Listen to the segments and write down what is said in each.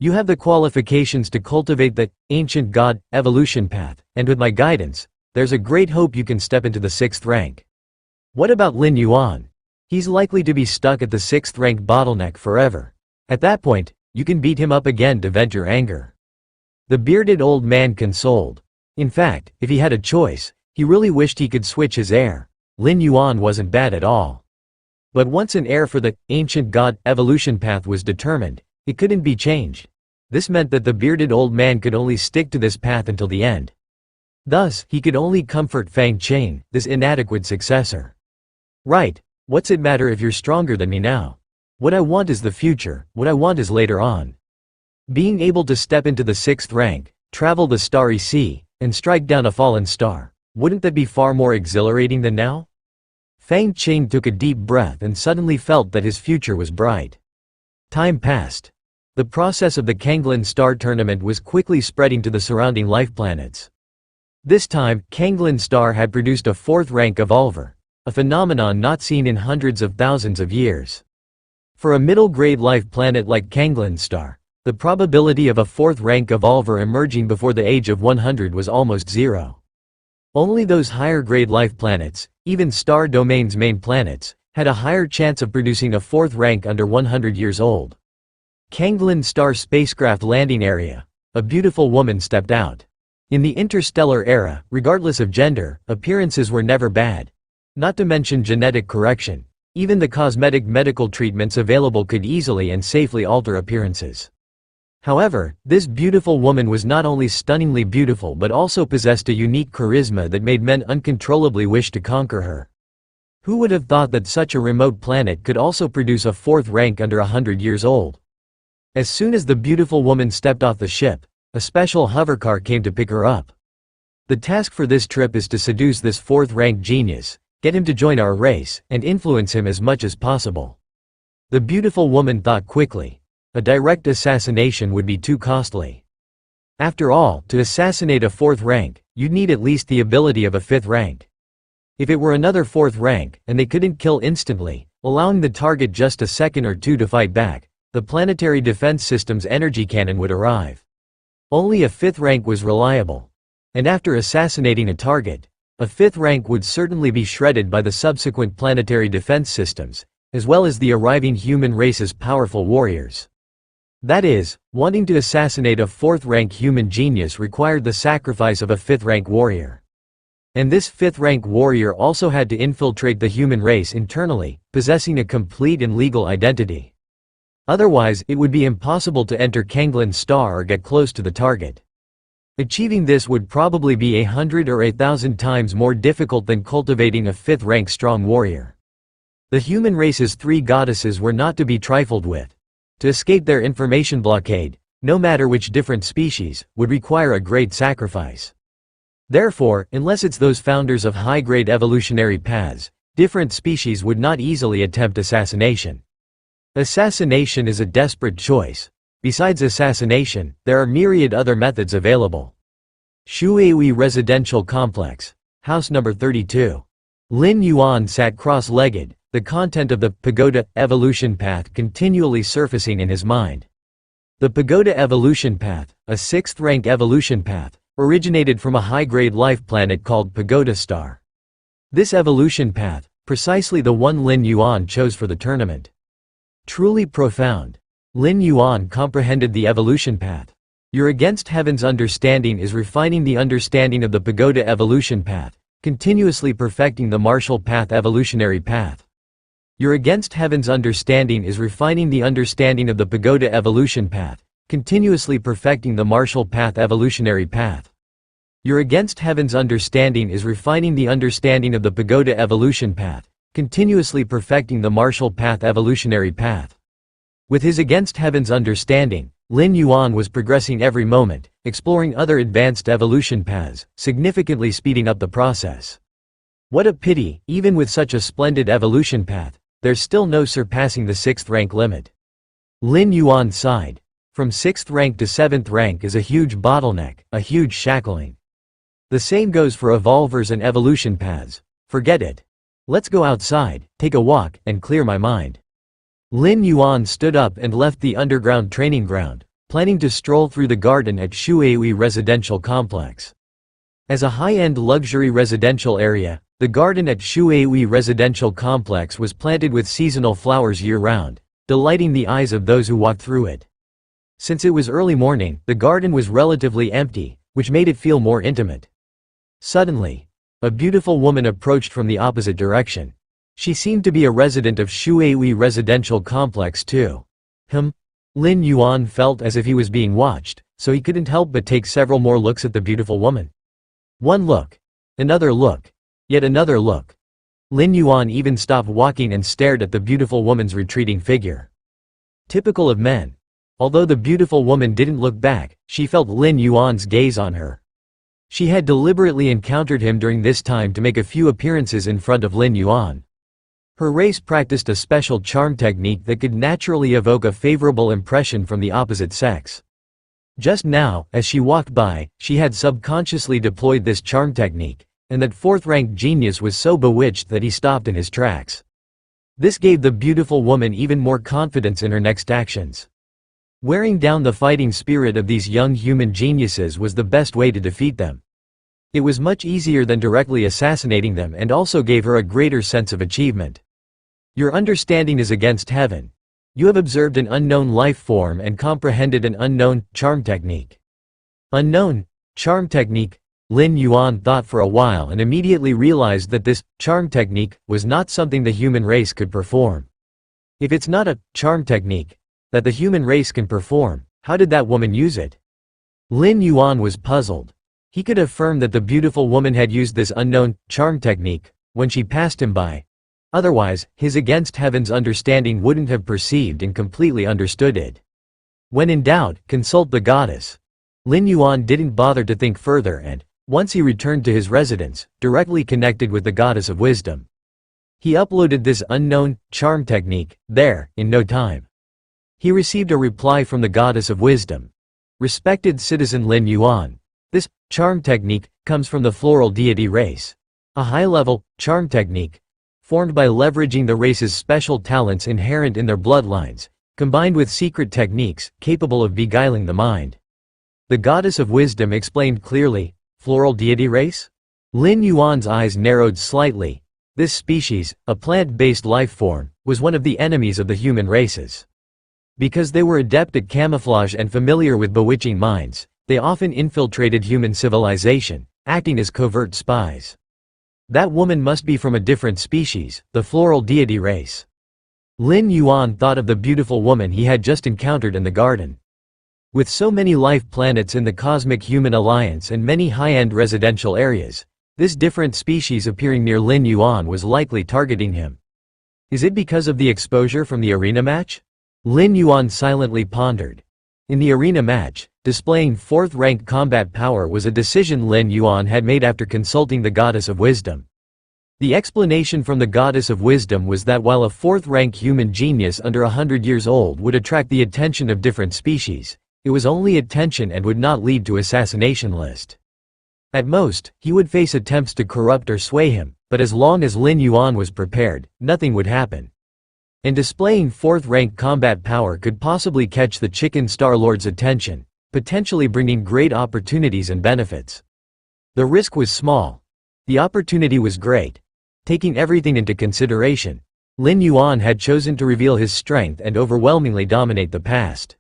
You have the qualifications to cultivate the ancient god evolution path, and with my guidance, there's a great hope you can step into the 6th rank. What about Lin Yuan? He's likely to be stuck at the 6th rank bottleneck forever. At that point, you can beat him up again to vent your anger." The bearded old man consoled. In fact, if he had a choice, he really wished he could switch his heir. Lin Yuan wasn't bad at all. But once an heir for the ancient god evolution path was determined, it couldn't be changed. This meant that the bearded old man could only stick to this path until the end. Thus, he could only comfort Fang Qian, this inadequate successor. "Right, what's it matter if you're stronger than me now? What I want is the future, what I want is later on. Being able to step into the 6th rank, travel the starry sea, and strike down a fallen star. Wouldn't that be far more exhilarating than now?" Fang Qian took a deep breath and suddenly felt that his future was bright. Time passed. The process of the Kanglin Star Tournament was quickly spreading to the surrounding life planets. This time, Kanglin Star had produced a 4th rank evolver, a phenomenon not seen in hundreds of thousands of years. For a middle-grade life planet like Kanglin Star, the probability of a 4th rank evolver emerging before the age of 100 was almost zero. Only those higher-grade life planets, even star domain's main planets, had a higher chance of producing a 4th rank under 100 years old. Kanglin Star spacecraft landing area. A beautiful woman stepped out. In the interstellar era, regardless of gender, appearances were never bad. Not to mention genetic correction. Even the cosmetic medical treatments available could easily and safely alter appearances. However, this beautiful woman was not only stunningly beautiful but also possessed a unique charisma that made men uncontrollably wish to conquer her. Who would have thought that such a remote planet could also produce a 4th rank under 100 years old? As soon as the beautiful woman stepped off the ship, a special hovercar came to pick her up. The task for this trip is to seduce this 4th rank genius, get him to join our race, and influence him as much as possible. The beautiful woman thought quickly. A direct assassination would be too costly. After all, to assassinate a 4th rank, you'd need at least the ability of a 5th rank. If it were another 4th rank, and they couldn't kill instantly, allowing the target just a second or two to fight back, the planetary defense system's energy cannon would arrive. Only a 5th rank was reliable. And after assassinating a target, a 5th rank would certainly be shredded by the subsequent planetary defense systems, as well as the arriving human race's powerful warriors. That is, wanting to assassinate a 4th rank human genius required the sacrifice of a 5th rank warrior. And this 5th rank warrior also had to infiltrate the human race internally, possessing a complete and legal identity. Otherwise, it would be impossible to enter Kanglin Star or get close to the target. Achieving this would probably be 100 or 1,000 times more difficult than cultivating a 5th rank strong warrior. The human race's 3 goddesses were not to be trifled with. To escape their information blockade, no matter which different species, would require a great sacrifice. Therefore, unless it's those founders of high-grade evolutionary paths, different species would not easily attempt assassination. Assassination is a desperate choice. Besides assassination, there are myriad other methods available. Shuihui Residential Complex. House number 32. Lin Yuan sat cross-legged, the content of the Pagoda Evolution Path continually surfacing in his mind. The Pagoda Evolution Path, a 6th rank evolution path, originated from a high-grade life planet called Pagoda Star. This evolution path, precisely the one Lin Yuan chose for the tournament. Truly profound. Lin Yuan comprehended the evolution path. Your against heaven's understanding is refining the understanding of the Pagoda Evolution Path, continuously perfecting the martial path evolutionary path. Your against heaven's understanding is refining the understanding of the Pagoda Evolution Path, continuously perfecting the martial path evolutionary path. Your against heaven's understanding is refining the understanding of the Pagoda Evolution Path, continuously perfecting the martial path evolutionary path. With his against heaven's understanding, Lin Yuan was progressing every moment, exploring other advanced evolution paths, significantly speeding up the process. What a pity, even with such a splendid evolution path, there's still no surpassing the 6th rank limit. Lin Yuan sighed. From 6th rank to 7th rank is a huge bottleneck, a huge shackling. The same goes for evolvers and evolution paths. Forget it. Let's go outside, take a walk, and clear my mind. Lin Yuan stood up and left the underground training ground, planning to stroll through the garden at Shueui Residential Complex. As a high-end luxury residential area, the garden at Shueui Residential Complex was planted with seasonal flowers year-round, delighting the eyes of those who walked through it. Since it was early morning, the garden was relatively empty, which made it feel more intimate. Suddenly, a beautiful woman approached from the opposite direction. She seemed to be a resident of Shueui Residential Complex too. Lin Yuan felt as if he was being watched, so he couldn't help but take several more looks at the beautiful woman. One look. Another look. Yet another look. Lin Yuan even stopped walking and stared at the beautiful woman's retreating figure. Typical of men. Although the beautiful woman didn't look back, she felt Lin Yuan's gaze on her. She had deliberately encountered him during this time to make a few appearances in front of Lin Yuan. Her race practiced a special charm technique that could naturally evoke a favorable impression from the opposite sex. Just now, as she walked by, she had subconsciously deployed this charm technique, and that fourth-rank genius was so bewitched that he stopped in his tracks. This gave the beautiful woman even more confidence in her next actions. Wearing down the fighting spirit of these young human geniuses was the best way to defeat them. It was much easier than directly assassinating them and also gave her a greater sense of achievement. Your understanding is against heaven. You have observed an unknown life form and comprehended an unknown charm technique. Unknown charm technique. Lin Yuan thought for a while and immediately realized that this charm technique was not something the human race could perform. If it's not a charm technique that the human race can perform, how did that woman use it? Lin Yuan was puzzled. He could affirm that the beautiful woman had used this unknown charm technique when she passed him by. Otherwise, his against heaven's understanding wouldn't have perceived and completely understood it. When in doubt, consult the goddess. Lin Yuan didn't bother to think further and, once he returned to his residence, directly connected with the goddess of wisdom. He uploaded this unknown charm technique there, in no time. He received a reply from the goddess of wisdom. Respected citizen Lin Yuan. This charm technique comes from the floral deity race. A high-level charm technique formed by leveraging the race's special talents inherent in their bloodlines, combined with secret techniques capable of beguiling the mind. The goddess of wisdom explained clearly. Floral deity race? Lin Yuan's eyes narrowed slightly. This species, a plant-based life form, was one of the enemies of the human races. Because they were adept at camouflage and familiar with bewitching minds, they often infiltrated human civilization, acting as covert spies. That woman must be from a different species, the floral deity race. Lin Yuan thought of the beautiful woman he had just encountered in the garden. With so many life planets in the Cosmic Human Alliance and many high-end residential areas, this different species appearing near Lin Yuan was likely targeting him. Is it because of the exposure from the arena match? Lin Yuan silently pondered. In the arena match, displaying fourth-rank combat power was a decision Lin Yuan had made after consulting the goddess of wisdom. The explanation from the goddess of wisdom was that while a fourth-rank human genius under 100 years old would attract the attention of different species, it was only attention and would not lead to assassination list. At most, he would face attempts to corrupt or sway him, but as long as Lin Yuan was prepared, nothing would happen. And displaying fourth-rank combat power could possibly catch the Chicken Star Lord's attention, potentially bringing great opportunities and benefits. The risk was small. The opportunity was great. Taking everything into consideration, Lin Yuan had chosen to reveal his strength and overwhelmingly dominate the past.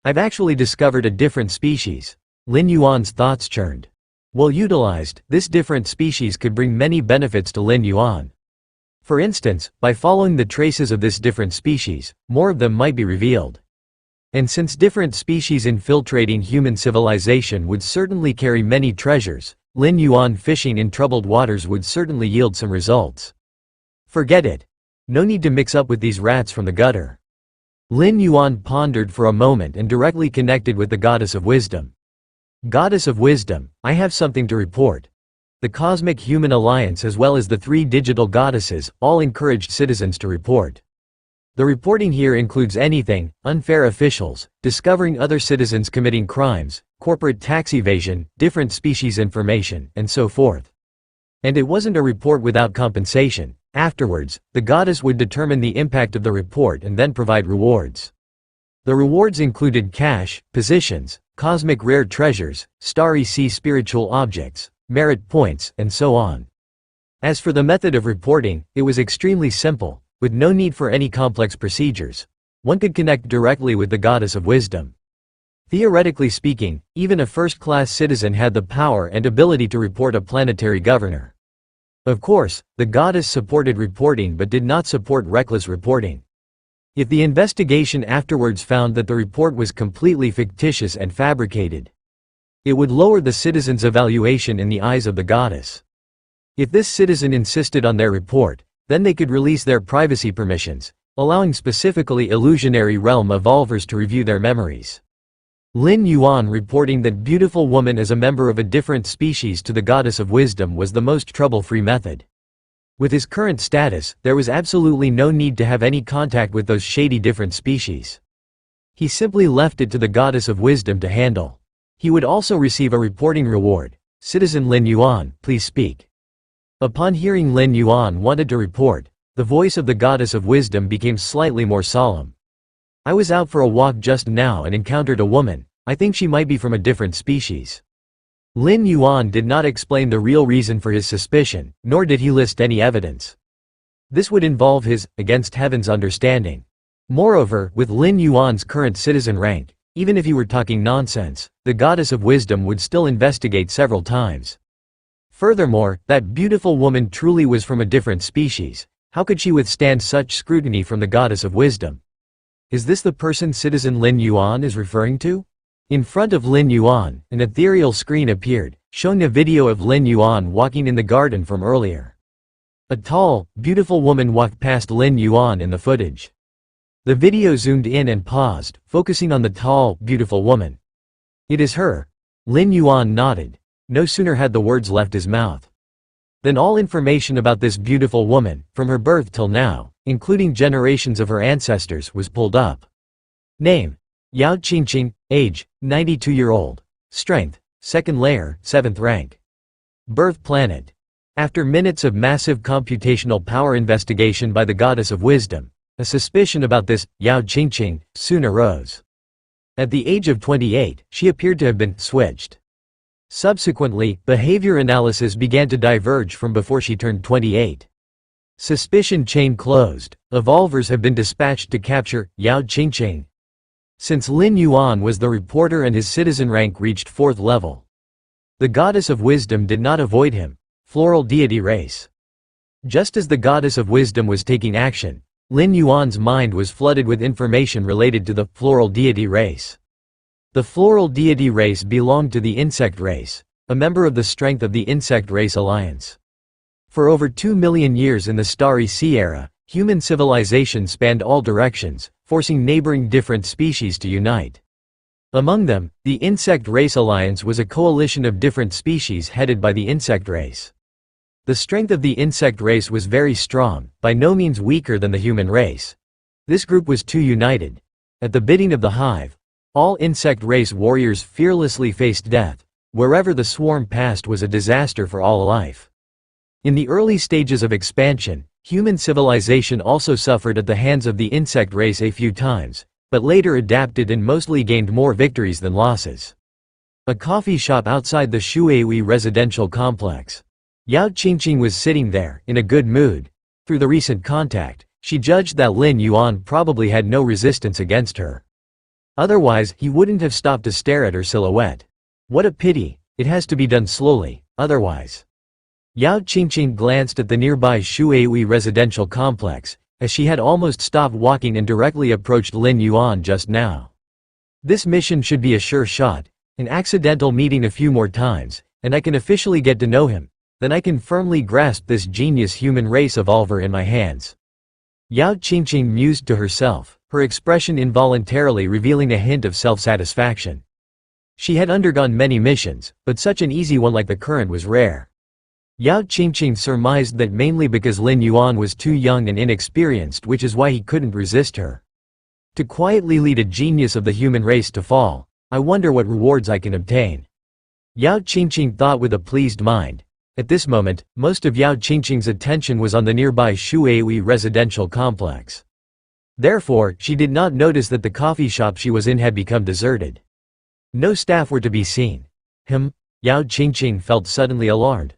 I've actually discovered a different species. Lin Yuan's thoughts churned. Well utilized, this different species could bring many benefits to Lin Yuan. For instance, by following the traces of this different species, more of them might be revealed. And since different species infiltrating human civilization would certainly carry many treasures, Lin Yuan fishing in troubled waters would certainly yield some results. Forget it. No need to mix up with these rats from the gutter. Lin Yuan pondered for a moment and directly connected with the goddess of wisdom. Goddess of wisdom, I have something to report. The Cosmic Human Alliance as well as the 3 digital goddesses all encouraged citizens to report. The reporting here includes anything: unfair officials, discovering other citizens committing crimes, corporate tax evasion, different species information, and so forth. And it wasn't a report without compensation. Afterwards, the goddess would determine the impact of the report and then provide rewards. The rewards included cash, positions, cosmic rare treasures, starry sea spiritual objects, merit points, and so on. As for the method of reporting, it was extremely simple, with no need for any complex procedures. One could connect directly with the goddess of wisdom. Theoretically speaking, even a first-class citizen had the power and ability to report a planetary governor. Of course, the goddess supported reporting but did not support reckless reporting. If the investigation afterwards found that the report was completely fictitious and fabricated, it would lower the citizen's evaluation in the eyes of the goddess. If this citizen insisted on their report, then they could release their privacy permissions, allowing specifically illusionary realm evolvers to review their memories. Lin Yuan reporting that beautiful woman as a member of a different species to the goddess of wisdom was the most trouble-free method. With his current status, there was absolutely no need to have any contact with those shady different species. He simply left it to the goddess of wisdom to handle. He would also receive a reporting reward. Citizen Lin Yuan, please speak. Upon hearing Lin Yuan wanted to report, the voice of the goddess of wisdom became slightly more solemn. I was out for a walk just now and encountered a woman. I think she might be from a different species. Lin Yuan did not explain the real reason for his suspicion, nor did he list any evidence. This would involve his, against heaven's understanding. Moreover, with Lin Yuan's current citizen rank, even if he were talking nonsense, the goddess of wisdom would still investigate several times. Furthermore, that beautiful woman truly was from a different species. How could she withstand such scrutiny from the goddess of wisdom? Is this the person citizen Lin Yuan is referring to? In front of Lin Yuan, an ethereal screen appeared, showing a video of Lin Yuan walking in the garden from earlier. A tall, beautiful woman walked past Lin Yuan in the footage. The video zoomed in and paused, focusing on the tall, beautiful woman. It is her. Lin Yuan nodded. No sooner had the words left his mouth than all information about this beautiful woman, from her birth till now, including generations of her ancestors, was pulled up. Name: Yao Qingqing. Age: 92-year-old. Strength: second layer, 7th rank. Birth planet. After minutes of massive computational power investigation by the goddess of wisdom, a suspicion about this Yao Qingqing soon arose. At the age of 28, she appeared to have been switched. Subsequently, behavior analysis began to diverge from before she turned 28. Suspicion chain closed. Evolvers have been dispatched to capture Yao Qingqing. Since Lin Yuan was the reporter and his citizen rank reached 4th level, the goddess of wisdom did not avoid him. Floral deity race. Just as the goddess of wisdom was taking action, Lin Yuan's mind was flooded with information related to the floral deity race. The floral deity race belonged to the insect race, a member of the strength of the insect race alliance. For over 2 million years in the Starry Sea era, human civilization spanned all directions, forcing neighboring different species to unite. Among them, the Insect Race Alliance was a coalition of different species headed by the insect race. The strength of the insect race was very strong, by no means weaker than the human race. This group was too united. At the bidding of the hive, all insect race warriors fearlessly faced death. Wherever the swarm passed was a disaster for all life. In the early stages of expansion, human civilization also suffered at the hands of the insect race a few times, but later adapted and mostly gained more victories than losses. A coffee shop outside the Shuihui residential complex. Yao Qingqing was sitting there, in a good mood. Through the recent contact, she judged that Lin Yuan probably had no resistance against her. Otherwise, he wouldn't have stopped to stare at her silhouette. What a pity, it has to be done slowly, otherwise. Yao Qingqing glanced at the nearby Shuihui residential complex, as she had almost stopped walking and directly approached Lin Yuan just now. This mission should be a sure shot, an accidental meeting a few more times, and I can officially get to know him, then I can firmly grasp this genius human race evolver in my hands. Yao Qingqing mused to herself, her expression involuntarily revealing a hint of self-satisfaction. She had undergone many missions, but such an easy one like the current was rare. Yao Qingqing surmised that mainly because Lin Yuan was too young and inexperienced, which is why he couldn't resist her. To quietly lead a genius of the human race to fall, I wonder what rewards I can obtain. Yao Qingqing thought with a pleased mind. At this moment, most of Yao Qingqing's attention was on the nearby Shuihui residential complex. Therefore, she did not notice that the coffee shop she was in had become deserted. No staff were to be seen. Yao Qingqing felt suddenly alarmed.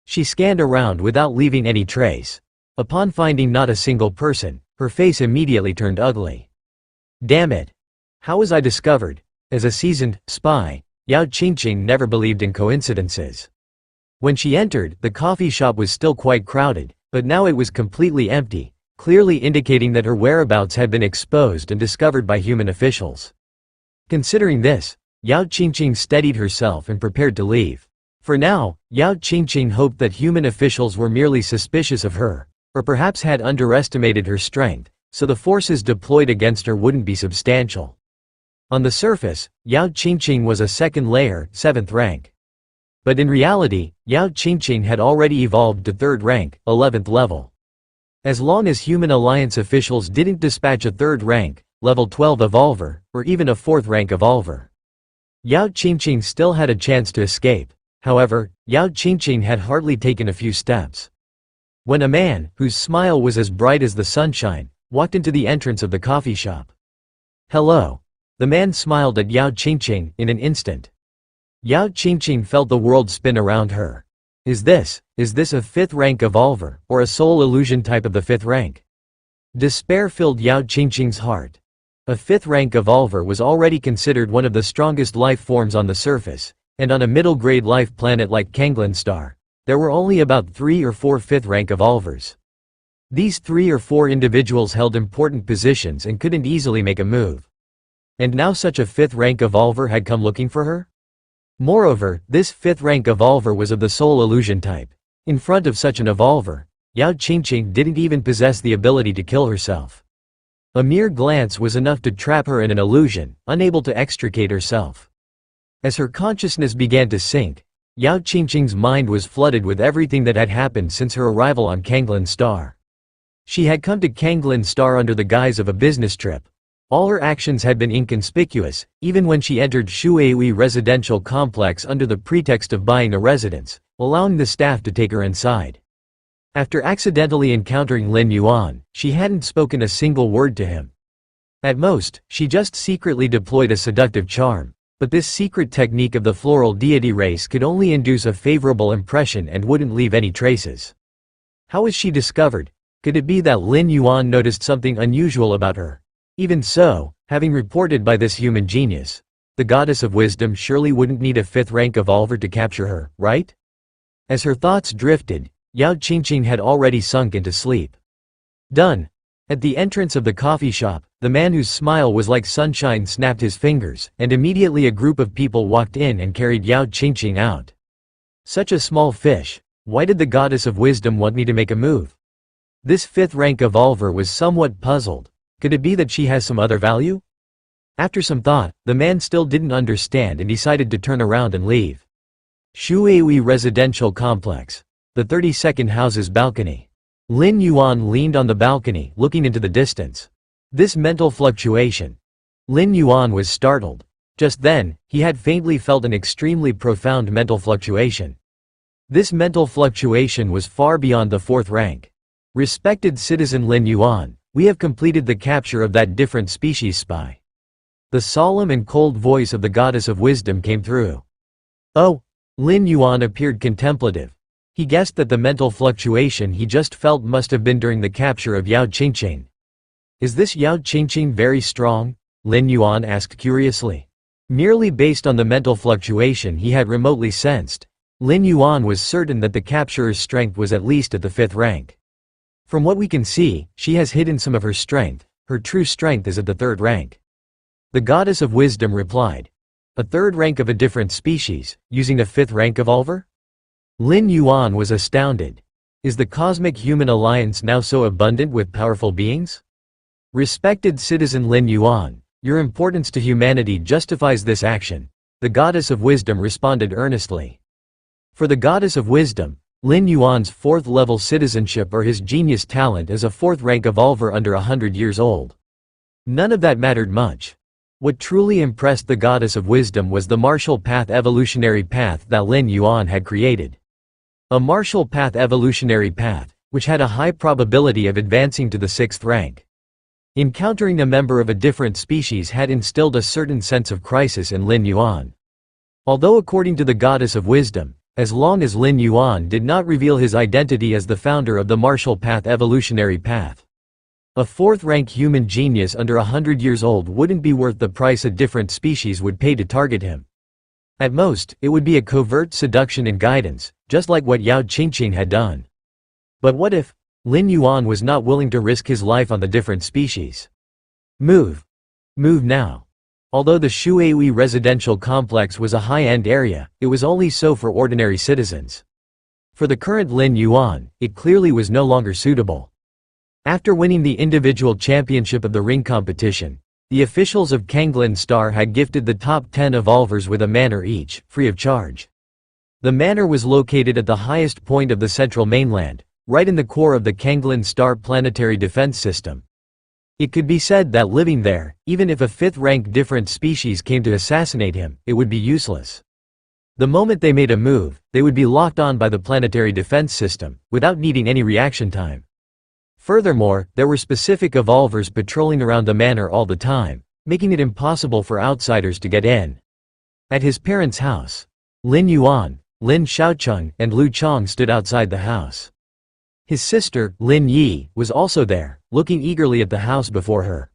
She scanned around without leaving any trace. Upon finding not a single person, her face immediately turned ugly. Damn it! How was I discovered? As a seasoned spy, Yao Qingqing never believed in coincidences. When she entered, the coffee shop was still quite crowded, but now it was completely empty, clearly indicating that her whereabouts had been exposed and discovered by human officials. Considering this, Yao Qingqing steadied herself and prepared to leave. For now, Yao Qingqing hoped that human officials were merely suspicious of her, or perhaps had underestimated her strength, so the forces deployed against her wouldn't be substantial. On the surface, Yao Qingqing was a second layer, 7th rank. But in reality, Yao Qingqing had already evolved to 3rd rank, 11th level. As long as Human Alliance officials didn't dispatch a 3rd rank, level 12 evolver, or even a 4th rank evolver, Yao Qingqing still had a chance to escape. However, Yao Qingqing had hardly taken a few steps when a man, whose smile was as bright as the sunshine, walked into the entrance of the coffee shop. Hello. The man smiled at Yao Qingqing in an instant. Yao Qingqing felt the world spin around her. Is this a 5th rank evolver, or a soul illusion type of the 5th rank? Despair filled Yao Qingqing's heart. A 5th rank evolver was already considered one of the strongest life forms on the surface, and on a middle-grade life planet like Kanglin Star, there were only about 3 or 4 5th rank evolvers. These 3 or 4 individuals held important positions and couldn't easily make a move. And now such a 5th rank evolver had come looking for her? Moreover, this 5th rank evolver was of the soul illusion type. In front of such an evolver, Yao Qingqing didn't even possess the ability to kill herself. A mere glance was enough to trap her in an illusion, unable to extricate herself. As her consciousness began to sink, Yao Qingqing's mind was flooded with everything that had happened since her arrival on Kanglin Star. She had come to Kanglin Star under the guise of a business trip. All her actions had been inconspicuous, even when she entered Shuehui residential complex under the pretext of buying a residence, allowing the staff to take her inside. After accidentally encountering Lin Yuan, she hadn't spoken a single word to him. At most, she just secretly deployed a seductive charm. But this secret technique of the floral deity race could only induce a favorable impression and wouldn't leave any traces. How was she discovered? Could it be that Lin Yuan noticed something unusual about her? Even so, having reported by this human genius, the goddess of wisdom surely wouldn't need a 5th rank evolver to capture her, right? As her thoughts drifted, Yao Qingqing had already sunk into sleep. Done. At the entrance of the coffee shop, the man whose smile was like sunshine snapped his fingers, and immediately a group of people walked in and carried Yao Qingqing out. Such a small fish. Why did the goddess of wisdom want me to make a move? This 5th rank evolver was somewhat puzzled. Could it be that she has some other value? After some thought, the man still didn't understand and decided to turn around and leave. Shuehui residential complex. The 32nd house's balcony. Lin Yuan leaned on the balcony, looking into the distance. This mental fluctuation. Lin Yuan was startled. Just then, he had faintly felt an extremely profound mental fluctuation. This mental fluctuation was far beyond the 4th rank. Respected citizen Lin Yuan, we have completed the capture of that different species spy. The solemn and cold voice of the goddess of wisdom came through. Oh! Lin Yuan appeared contemplative. He guessed that the mental fluctuation he just felt must have been during the capture of Yao Qingqing. Is this Yao Qingqing very strong? Lin Yuan asked curiously. Merely based on the mental fluctuation he had remotely sensed, Lin Yuan was certain that the capturer's strength was at least at the 5th rank. From what we can see, she has hidden some of her strength. Her true strength is at the 3rd rank. The goddess of wisdom replied. A 3rd rank of a different species, using a 5th rank evolver? Lin Yuan was astounded. Is the Cosmic Human Alliance now so abundant with powerful beings? Respected citizen Lin Yuan, your importance to humanity justifies this action, the goddess of wisdom responded earnestly. For the goddess of wisdom, Lin Yuan's 4th level citizenship or his genius talent as a 4th rank evolver under 100 years old. None of that mattered much. What truly impressed the goddess of wisdom was the martial path evolutionary path that Lin Yuan had created. A martial path evolutionary path, which had a high probability of advancing to the 6th rank. Encountering a member of a different species had instilled a certain sense of crisis in Lin Yuan. Although according to the goddess of wisdom, as long as Lin Yuan did not reveal his identity as the founder of the martial path evolutionary path, a fourth-rank human genius under 100 years old wouldn't be worth the price a different species would pay to target him. At most, it would be a covert seduction and guidance, just like what Yao Qingqing had done. But what if Lin Yuan was not willing to risk his life on the different species? Move. Move now. Although the Shuihui residential complex was a high-end area, it was only so for ordinary citizens. For the current Lin Yuan, it clearly was no longer suitable. After winning the individual championship of the ring competition, the officials of Kanglin Star had gifted the top 10 evolvers with a manor each, free of charge. The manor was located at the highest point of the central mainland, right in the core of the Kanglin Star planetary defense system. It could be said that living there, even if a fifth-rank different species came to assassinate him, it would be useless. The moment they made a move, they would be locked on by the planetary defense system, without needing any reaction time. Furthermore, there were specific evolvers patrolling around the manor all the time, making it impossible for outsiders to get in. At his parents' house, Lin Yuan, Lin Xiaocheng, and Lu Chong stood outside the house. His sister, Lin Yi, was also there, looking eagerly at the house before her.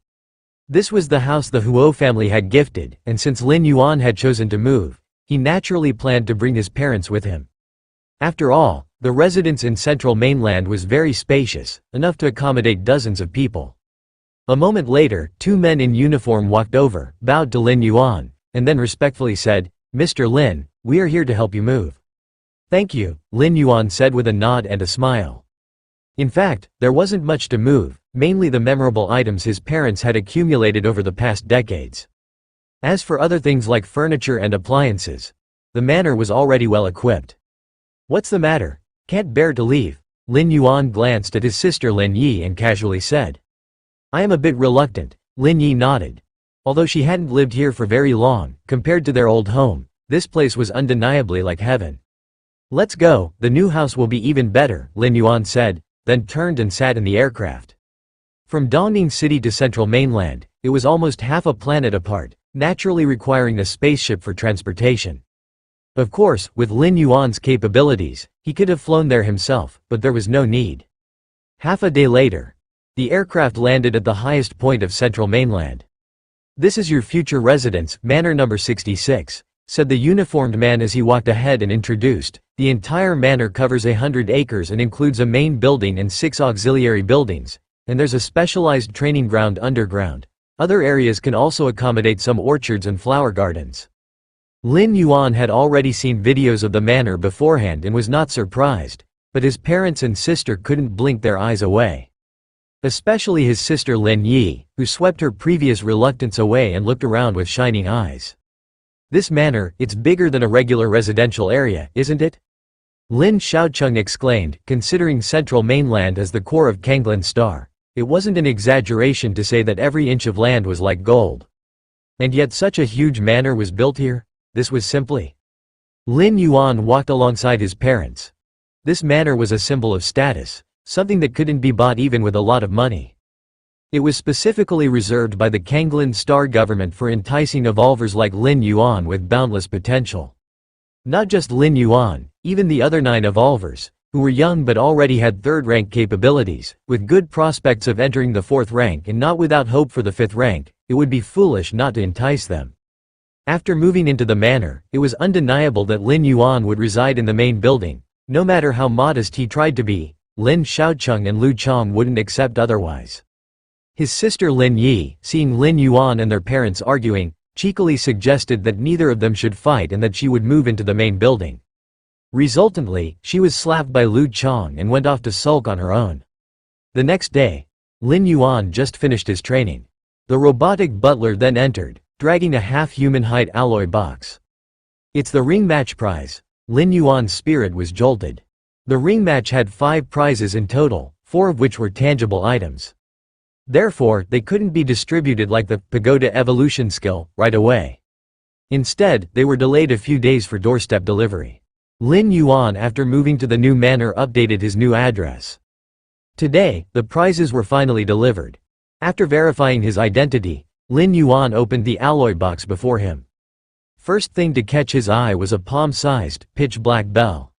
This was the house the Huo family had gifted, and since Lin Yuan had chosen to move, he naturally planned to bring his parents with him. After all, the residence in central mainland was very spacious, enough to accommodate dozens of people. A moment later, two men in uniform walked over, bowed to Lin Yuan, and then respectfully said, "Mr. Lin, we are here to help you move." "Thank you," Lin Yuan said with a nod and a smile. In fact, there wasn't much to move, mainly the memorable items his parents had accumulated over the past decades. As for other things like furniture and appliances, the manor was already well equipped. "What's the matter? Can't bear to leave?" Lin Yuan glanced at his sister Lin Yi and casually said. "I am a bit reluctant," Lin Yi nodded. Although she hadn't lived here for very long, compared to their old home, this place was undeniably like heaven. "Let's go, the new house will be even better," Lin Yuan said, then turned and sat in the aircraft. From Dongning City to central mainland, it was almost half a planet apart, naturally requiring a spaceship for transportation. Of course, with Lin Yuan's capabilities, he could have flown there himself, but there was no need. Half a day later, the aircraft landed at the highest point of central mainland. "This is your future residence, manor number 66, said the uniformed man as he walked ahead and introduced. "The entire manor covers 100 acres and includes a main building and 6 auxiliary buildings, and there's a specialized training ground underground. Other areas can also accommodate some orchards and flower gardens." Lin Yuan had already seen videos of the manor beforehand and was not surprised, but his parents and sister couldn't blink their eyes away. Especially his sister Lin Yi, who swept her previous reluctance away and looked around with shining eyes. "This manor, it's bigger than a regular residential area, isn't it?" Lin Xiaocheng exclaimed, considering central mainland as the core of Kanglin Star. It wasn't an exaggeration to say that every inch of land was like gold. And yet such a huge manor was built here? This was simply. Lin Yuan walked alongside his parents. This manor was a symbol of status, something that couldn't be bought even with a lot of money. It was specifically reserved by the Kanglin Star government for enticing evolvers like Lin Yuan with boundless potential. Not just Lin Yuan, even the other 9 evolvers, who were young but already had third-rank capabilities, with good prospects of entering the 4th rank and not without hope for the 5th rank, it would be foolish not to entice them. After moving into the manor, it was undeniable that Lin Yuan would reside in the main building. No matter how modest he tried to be, Lin Xiaocheng and Lu Chong wouldn't accept otherwise. His sister Lin Yi, seeing Lin Yuan and their parents arguing, cheekily suggested that neither of them should fight and that she would move into the main building. Resultantly, she was slapped by Lu Chong and went off to sulk on her own. The next day, Lin Yuan just finished his training. The robotic butler then entered, dragging a half-human hide alloy box. "It's the ring match prize." Lin Yuan's spirit was jolted. The ring match had 5 prizes in total, 4 of which were tangible items. Therefore, they couldn't be distributed like the pagoda evolution skill right away. Instead, they were delayed a few days for doorstep delivery. Lin Yuan, after moving to the new manor, updated his new address. Today, the prizes were finally delivered. After verifying his identity, Lin Yuan opened the alloy box before him. First thing to catch his eye was a palm-sized, pitch-black bell.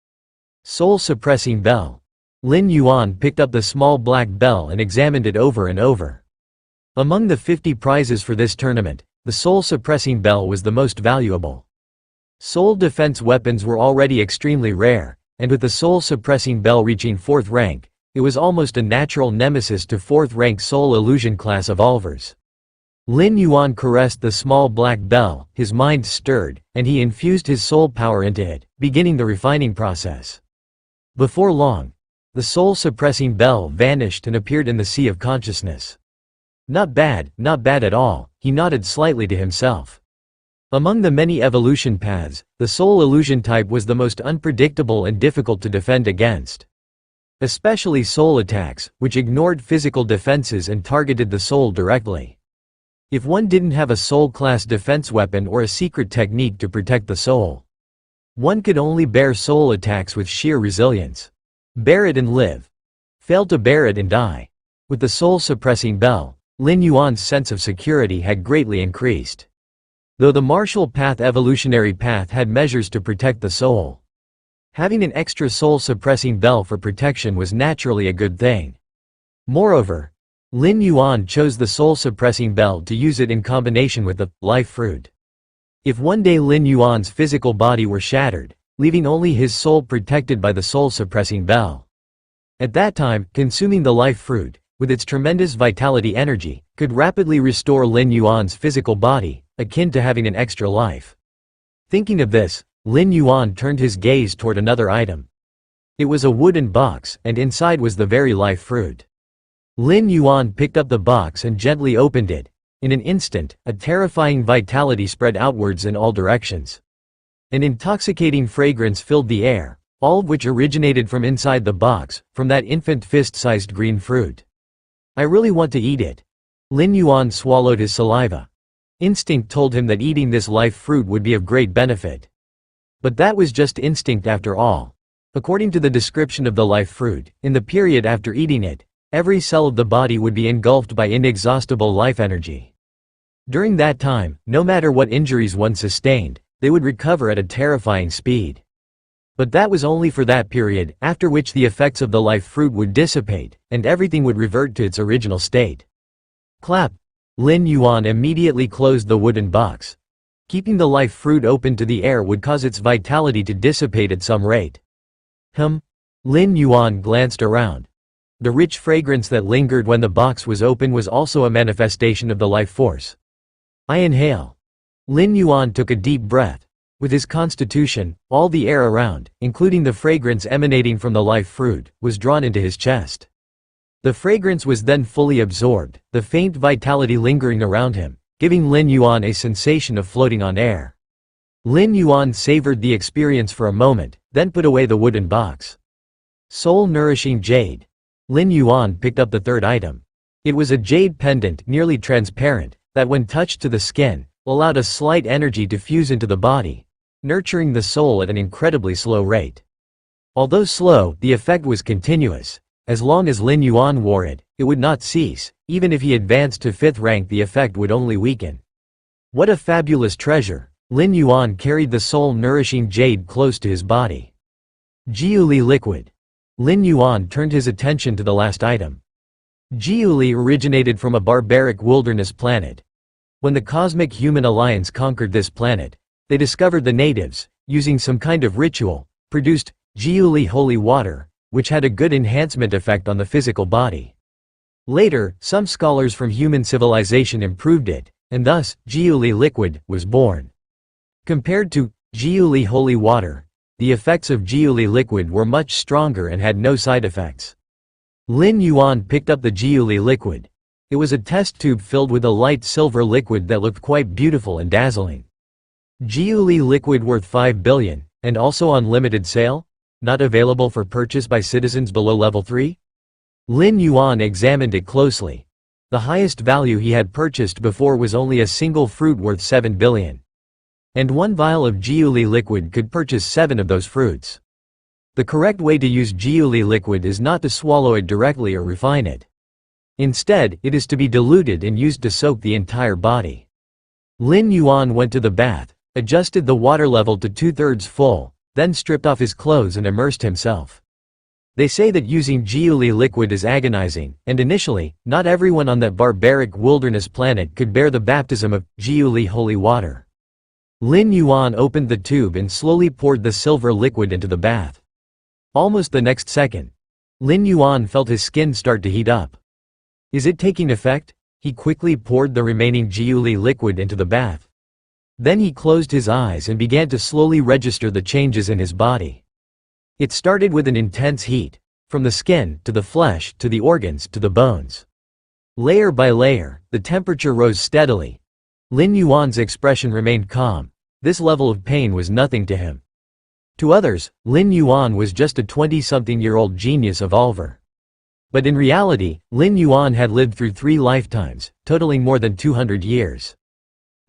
Soul-suppressing bell. Lin Yuan picked up the small black bell and examined it over and over. Among the 50 prizes for this tournament, the soul-suppressing bell was the most valuable. Soul defense weapons were already extremely rare, and with the soul-suppressing bell reaching 4th rank, it was almost a natural nemesis to 4th rank soul illusion class evolvers. Lin Yuan caressed the small black bell, his mind stirred, and he infused his soul power into it, beginning the refining process. Before long, the soul-suppressing bell vanished and appeared in the sea of consciousness. Not bad at all, he nodded slightly to himself. Among the many evolution paths, the soul illusion type was the most unpredictable and difficult to defend against. Especially soul attacks, which ignored physical defenses and targeted the soul directly. If one didn't have a soul-class defense weapon or a secret technique to protect the soul, one could only bear soul attacks with sheer resilience. Bear it and live. Fail to bear it and die. With the soul-suppressing bell, Lin Yuan's sense of security had greatly increased. Though the martial path evolutionary path had measures to protect the soul, having an extra soul-suppressing bell for protection was naturally a good thing. Moreover, Lin Yuan chose the soul-suppressing bell to use it in combination with the life fruit. If one day Lin Yuan's physical body were shattered, leaving only his soul protected by the soul-suppressing bell, at that time, consuming the life fruit, with its tremendous vitality energy, could rapidly restore Lin Yuan's physical body, akin to having an extra life. Thinking of this, Lin Yuan turned his gaze toward another item. It was a wooden box, and inside was the very life fruit. Lin Yuan picked up the box and gently opened it. In an instant, a terrifying vitality spread outwards in all directions. An intoxicating fragrance filled the air, all of which originated from inside the box, from that infant fist-sized green fruit. I really want to eat it. Lin Yuan swallowed his saliva. Instinct told him that eating this life fruit would be of great benefit. But that was just instinct after all. According to the description of the life fruit, in the period after eating it, every cell of the body would be engulfed by inexhaustible life energy. During that time, no matter what injuries one sustained, they would recover at a terrifying speed. But that was only for that period, after which the effects of the life fruit would dissipate, and everything would revert to its original state. Clap! Lin Yuan immediately closed the wooden box. Keeping the life fruit open to the air would cause its vitality to dissipate at some rate. Lin Yuan glanced around. The rich fragrance that lingered when the box was open was also a manifestation of the life force. I inhale. Lin Yuan took a deep breath. With his constitution, all the air around, including the fragrance emanating from the life fruit, was drawn into his chest. The fragrance was then fully absorbed, the faint vitality lingering around him, giving Lin Yuan a sensation of floating on air. Lin Yuan savored the experience for a moment, then put away the wooden box. Soul-nourishing jade. Lin Yuan picked up the third item. It was a jade pendant, nearly transparent, that when touched to the skin, allowed a slight energy to fuse into the body, nurturing the soul at an incredibly slow rate. Although slow, the effect was continuous. As long as Lin Yuan wore it, it would not cease. Even if he advanced to 5th rank, the effect would only weaken. What a fabulous treasure! Lin Yuan carried the soul-nourishing jade close to his body. Jiuli liquid. Lin Yuan turned his attention to the last item. Jiuli originated from a barbaric wilderness planet. When the Cosmic Human Alliance conquered this planet, they discovered the natives, using some kind of ritual, produced Jiuli holy water, which had a good enhancement effect on the physical body. Later, some scholars from human civilization improved it, and thus, Jiuli liquid was born. Compared to Jiuli holy water, the effects of Jiuli liquid were much stronger and had no side effects. Lin Yuan picked up the Jiuli liquid. It was a test tube filled with a light silver liquid that looked quite beautiful and dazzling. Jiuli liquid worth 5 billion, and also on limited sale? Not available for purchase by citizens below level 3? Lin Yuan examined it closely. The highest value he had purchased before was only a single fruit worth 7 billion. And one vial of Jiuli liquid could purchase 7 of those fruits. The correct way to use Jiuli liquid is not to swallow it directly or refine it. Instead, it is to be diluted and used to soak the entire body. Lin Yuan went to the bath, adjusted the water level to 2/3 full, then stripped off his clothes and immersed himself. They say that using Jiuli liquid is agonizing, and initially, not everyone on that barbaric wilderness planet could bear the baptism of Jiuli holy water. Lin Yuan opened the tube and slowly poured the silver liquid into the bath. Almost the next second, Lin Yuan felt his skin start to heat up. Is it taking effect? He quickly poured the remaining Jiuli liquid into the bath. Then he closed his eyes and began to slowly register the changes in his body. It started with an intense heat, from the skin, to the flesh, to the organs, to the bones. Layer by layer, the temperature rose steadily. Lin Yuan's expression remained calm. This level of pain was nothing to him. To others, Lin Yuan was just a 20-something-year-old genius evolver. But in reality, Lin Yuan had lived through 3 lifetimes, totaling more than 200 years.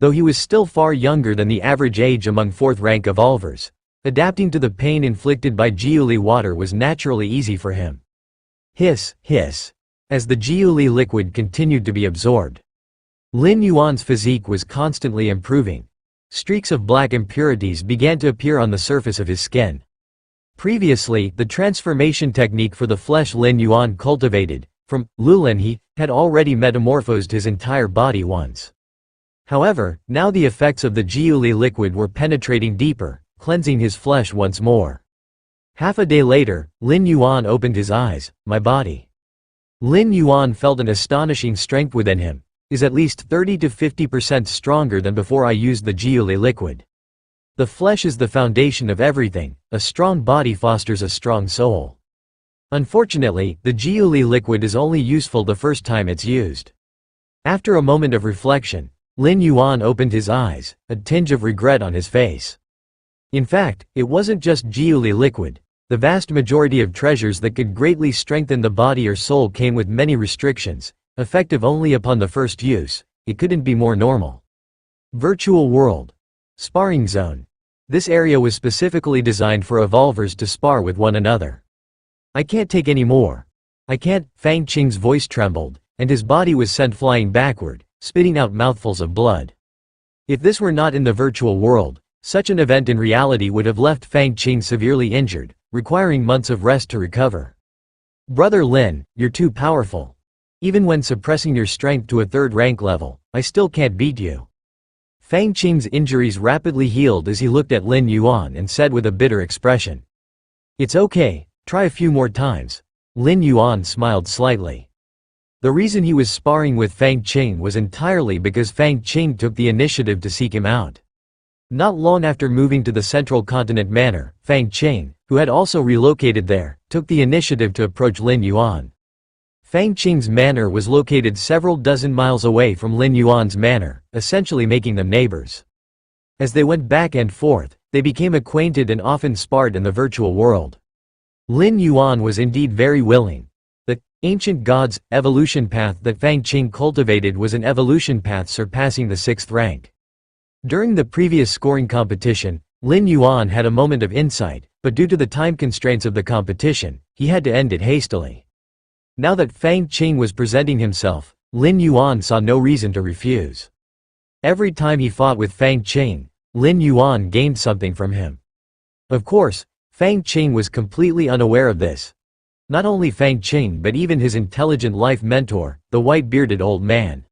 Though he was still far younger than the average age among 4th-rank evolvers, adapting to the pain inflicted by Jiuli water was naturally easy for him. Hiss, hiss, as the Jiuli liquid continued to be absorbed. Lin Yuan's physique was constantly improving. Streaks of black impurities began to appear on the surface of his skin. Previously, the transformation technique for the flesh Lin Yuan cultivated, from Lulin, he had already metamorphosed his entire body once. However, now the effects of the Jiuli liquid were penetrating deeper, cleansing his flesh once more. Half a day later, Lin Yuan opened his eyes. My body. Lin Yuan felt an astonishing strength within him, is at least 30 to 50% stronger than before I used the Jiuli liquid. The flesh is the foundation of everything. A strong body fosters a strong soul. Unfortunately, the Jiuli liquid is only useful the first time it's used. After a moment of reflection, Lin Yuan opened his eyes, a tinge of regret on his face. In fact, it wasn't just Jiuli liquid. The vast majority of treasures that could greatly strengthen the body or soul came with many restrictions, effective only upon the first use. It couldn't be more normal. Virtual world. Sparring zone. This area was specifically designed for evolvers to spar with one another. I can't take any more. I can't. Fang Qing's voice trembled, and his body was sent flying backward, spitting out mouthfuls of blood. If this were not in the virtual world, such an event in reality would have left Fang Qing severely injured, requiring months of rest to recover. Brother Lin, you're too powerful. Even when suppressing your strength to a 3rd rank level, I still can't beat you. Fang Qing's injuries rapidly healed as he looked at Lin Yuan and said with a bitter expression. It's okay, try a few more times. Lin Yuan smiled slightly. The reason he was sparring with Fang Qing was entirely because Fang Qing took the initiative to seek him out. Not long after moving to the Central Continent Manor, Fang Qing, who had also relocated there, took the initiative to approach Lin Yuan. Fang Qing's manor was located several dozen miles away from Lin Yuan's manor, essentially making them neighbors. As they went back and forth, they became acquainted and often sparred in the virtual world. Lin Yuan was indeed very willing. The ancient god's evolution path that Fang Qing cultivated was an evolution path surpassing the 6th rank. During the previous scoring competition, Lin Yuan had a moment of insight, but due to the time constraints of the competition, he had to end it hastily. Now that Fang Qing was presenting himself, Lin Yuan saw no reason to refuse. Every time he fought with Fang Qing, Lin Yuan gained something from him. Of course, Fang Qing was completely unaware of this. Not only Fang Qing but even his intelligent life mentor, the white-bearded old man,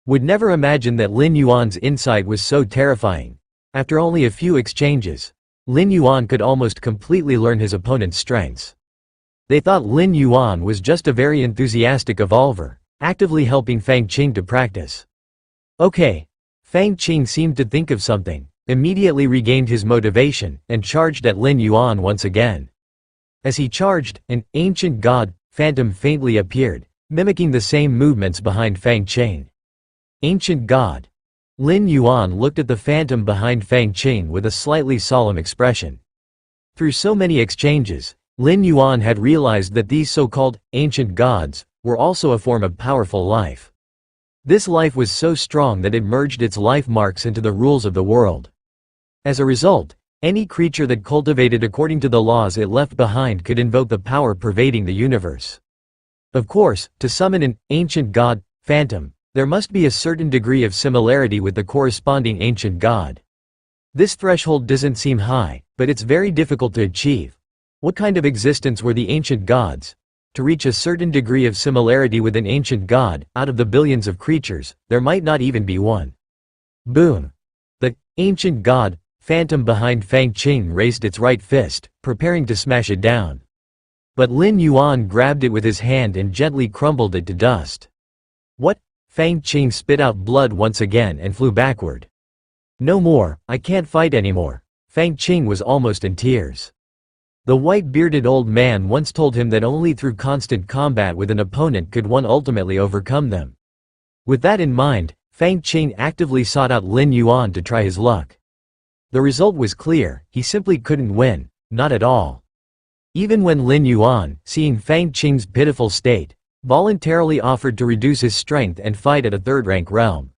would never imagine that Lin Yuan's insight was so terrifying. After only a few exchanges, Lin Yuan could almost completely learn his opponent's strengths. They thought Lin Yuan was just a very enthusiastic evolver, actively helping Fang Qing to practice. Okay. Fang Qing seemed to think of something, immediately regained his motivation, and charged at Lin Yuan once again. As he charged, an ancient god, phantom faintly appeared, mimicking the same movements behind Fang Qing. Ancient god. Lin Yuan looked at the phantom behind Fang Qing with a slightly solemn expression. Through so many exchanges, Lin Yuan had realized that these so-called ancient gods were also a form of powerful life. This life was so strong that it merged its life marks into the rules of the world. As a result, any creature that cultivated according to the laws it left behind could invoke the power pervading the universe. Of course, to summon an ancient god, phantom, there must be a certain degree of similarity with the corresponding ancient god. This threshold doesn't seem high, but it's very difficult to achieve. What kind of existence were the ancient gods? To reach a certain degree of similarity with an ancient god, out of the billions of creatures, there might not even be one. Boom! The ancient god, phantom behind Fang Qing raised its right fist, preparing to smash it down. But Lin Yuan grabbed it with his hand and gently crumbled it to dust. What? Fang Qing spit out blood once again and flew backward. No more, I can't fight anymore. Fang Qing was almost in tears. The white-bearded old man once told him that only through constant combat with an opponent could one ultimately overcome them. With that in mind, Fang Qing actively sought out Lin Yuan to try his luck. The result was clear, he simply couldn't win, not at all. Even when Lin Yuan, seeing Fang Qing's pitiful state, voluntarily offered to reduce his strength and fight at a third-rank realm,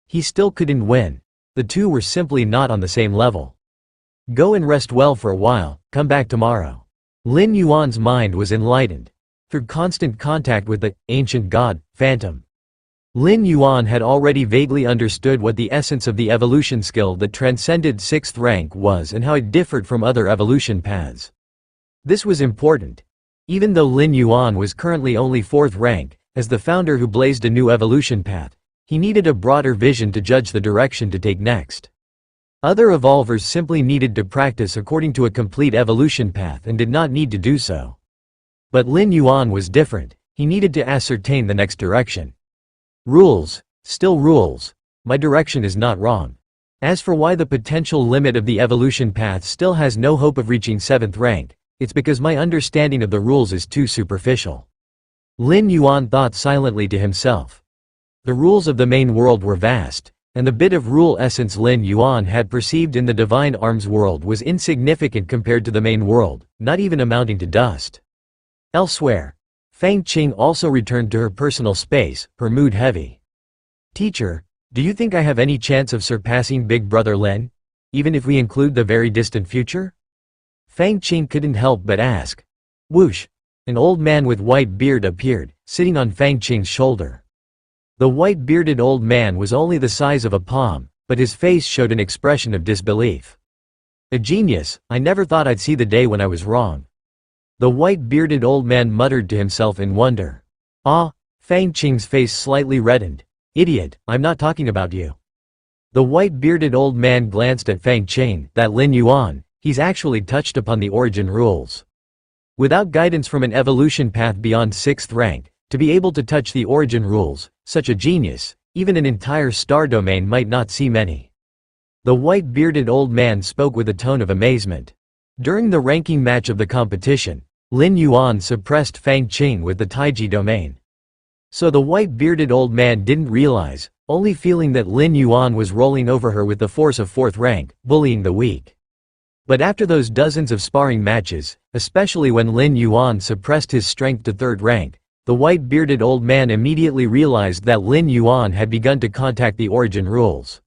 he still couldn't win. The two were simply not on the same level. Go and rest well for a while, come back tomorrow. Lin Yuan's mind was enlightened. Through constant contact with the ancient god, phantom, Lin Yuan had already vaguely understood what the essence of the evolution skill that transcended 6th rank was and how it differed from other evolution paths. This was important. Even though Lin Yuan was currently only 4th rank, as the founder who blazed a new evolution path, he needed a broader vision to judge the direction to take next. Other evolvers simply needed to practice according to a complete evolution path and did not need to do so. But Lin Yuan was different, he needed to ascertain the next direction. Rules, still rules. My direction is not wrong. As for why the potential limit of the evolution path still has no hope of reaching 7th rank, it's because my understanding of the rules is too superficial. Lin Yuan thought silently to himself. The rules of the main world were vast, and the bit of rule essence Lin Yuan had perceived in the divine arms world was insignificant compared to the main world, not even amounting to dust. Elsewhere, Fang Qing also returned to her personal space, her mood heavy. Teacher, do you think I have any chance of surpassing Big Brother Lin, even if we include the very distant future? Fang Qing couldn't help but ask. Whoosh! An old man with white beard appeared, sitting on Fang Qing's shoulder. The white-bearded old man was only the size of a palm, but his face showed an expression of disbelief. A genius, I never thought I'd see the day when I was wrong. The white-bearded old man muttered to himself in wonder. Ah, Fang Qing's face slightly reddened. Idiot, I'm not talking about you. The white-bearded old man glanced at Fang Qing, that Lin Yuan, he's actually touched upon the origin rules. Without guidance from an evolution path beyond 6th rank, to be able to touch the origin rules, such a genius, even an entire star domain might not see many. The white-bearded old man spoke with a tone of amazement. During the ranking match of the competition, Lin Yuan suppressed Fang Qing with the Taiji domain. So the white-bearded old man didn't realize, only feeling that Lin Yuan was rolling over her with the force of 4th rank, bullying the weak. But after those dozens of sparring matches, especially when Lin Yuan suppressed his strength to 3rd rank, the white-bearded old man immediately realized that Lin Yuan had begun to contact the origin rules.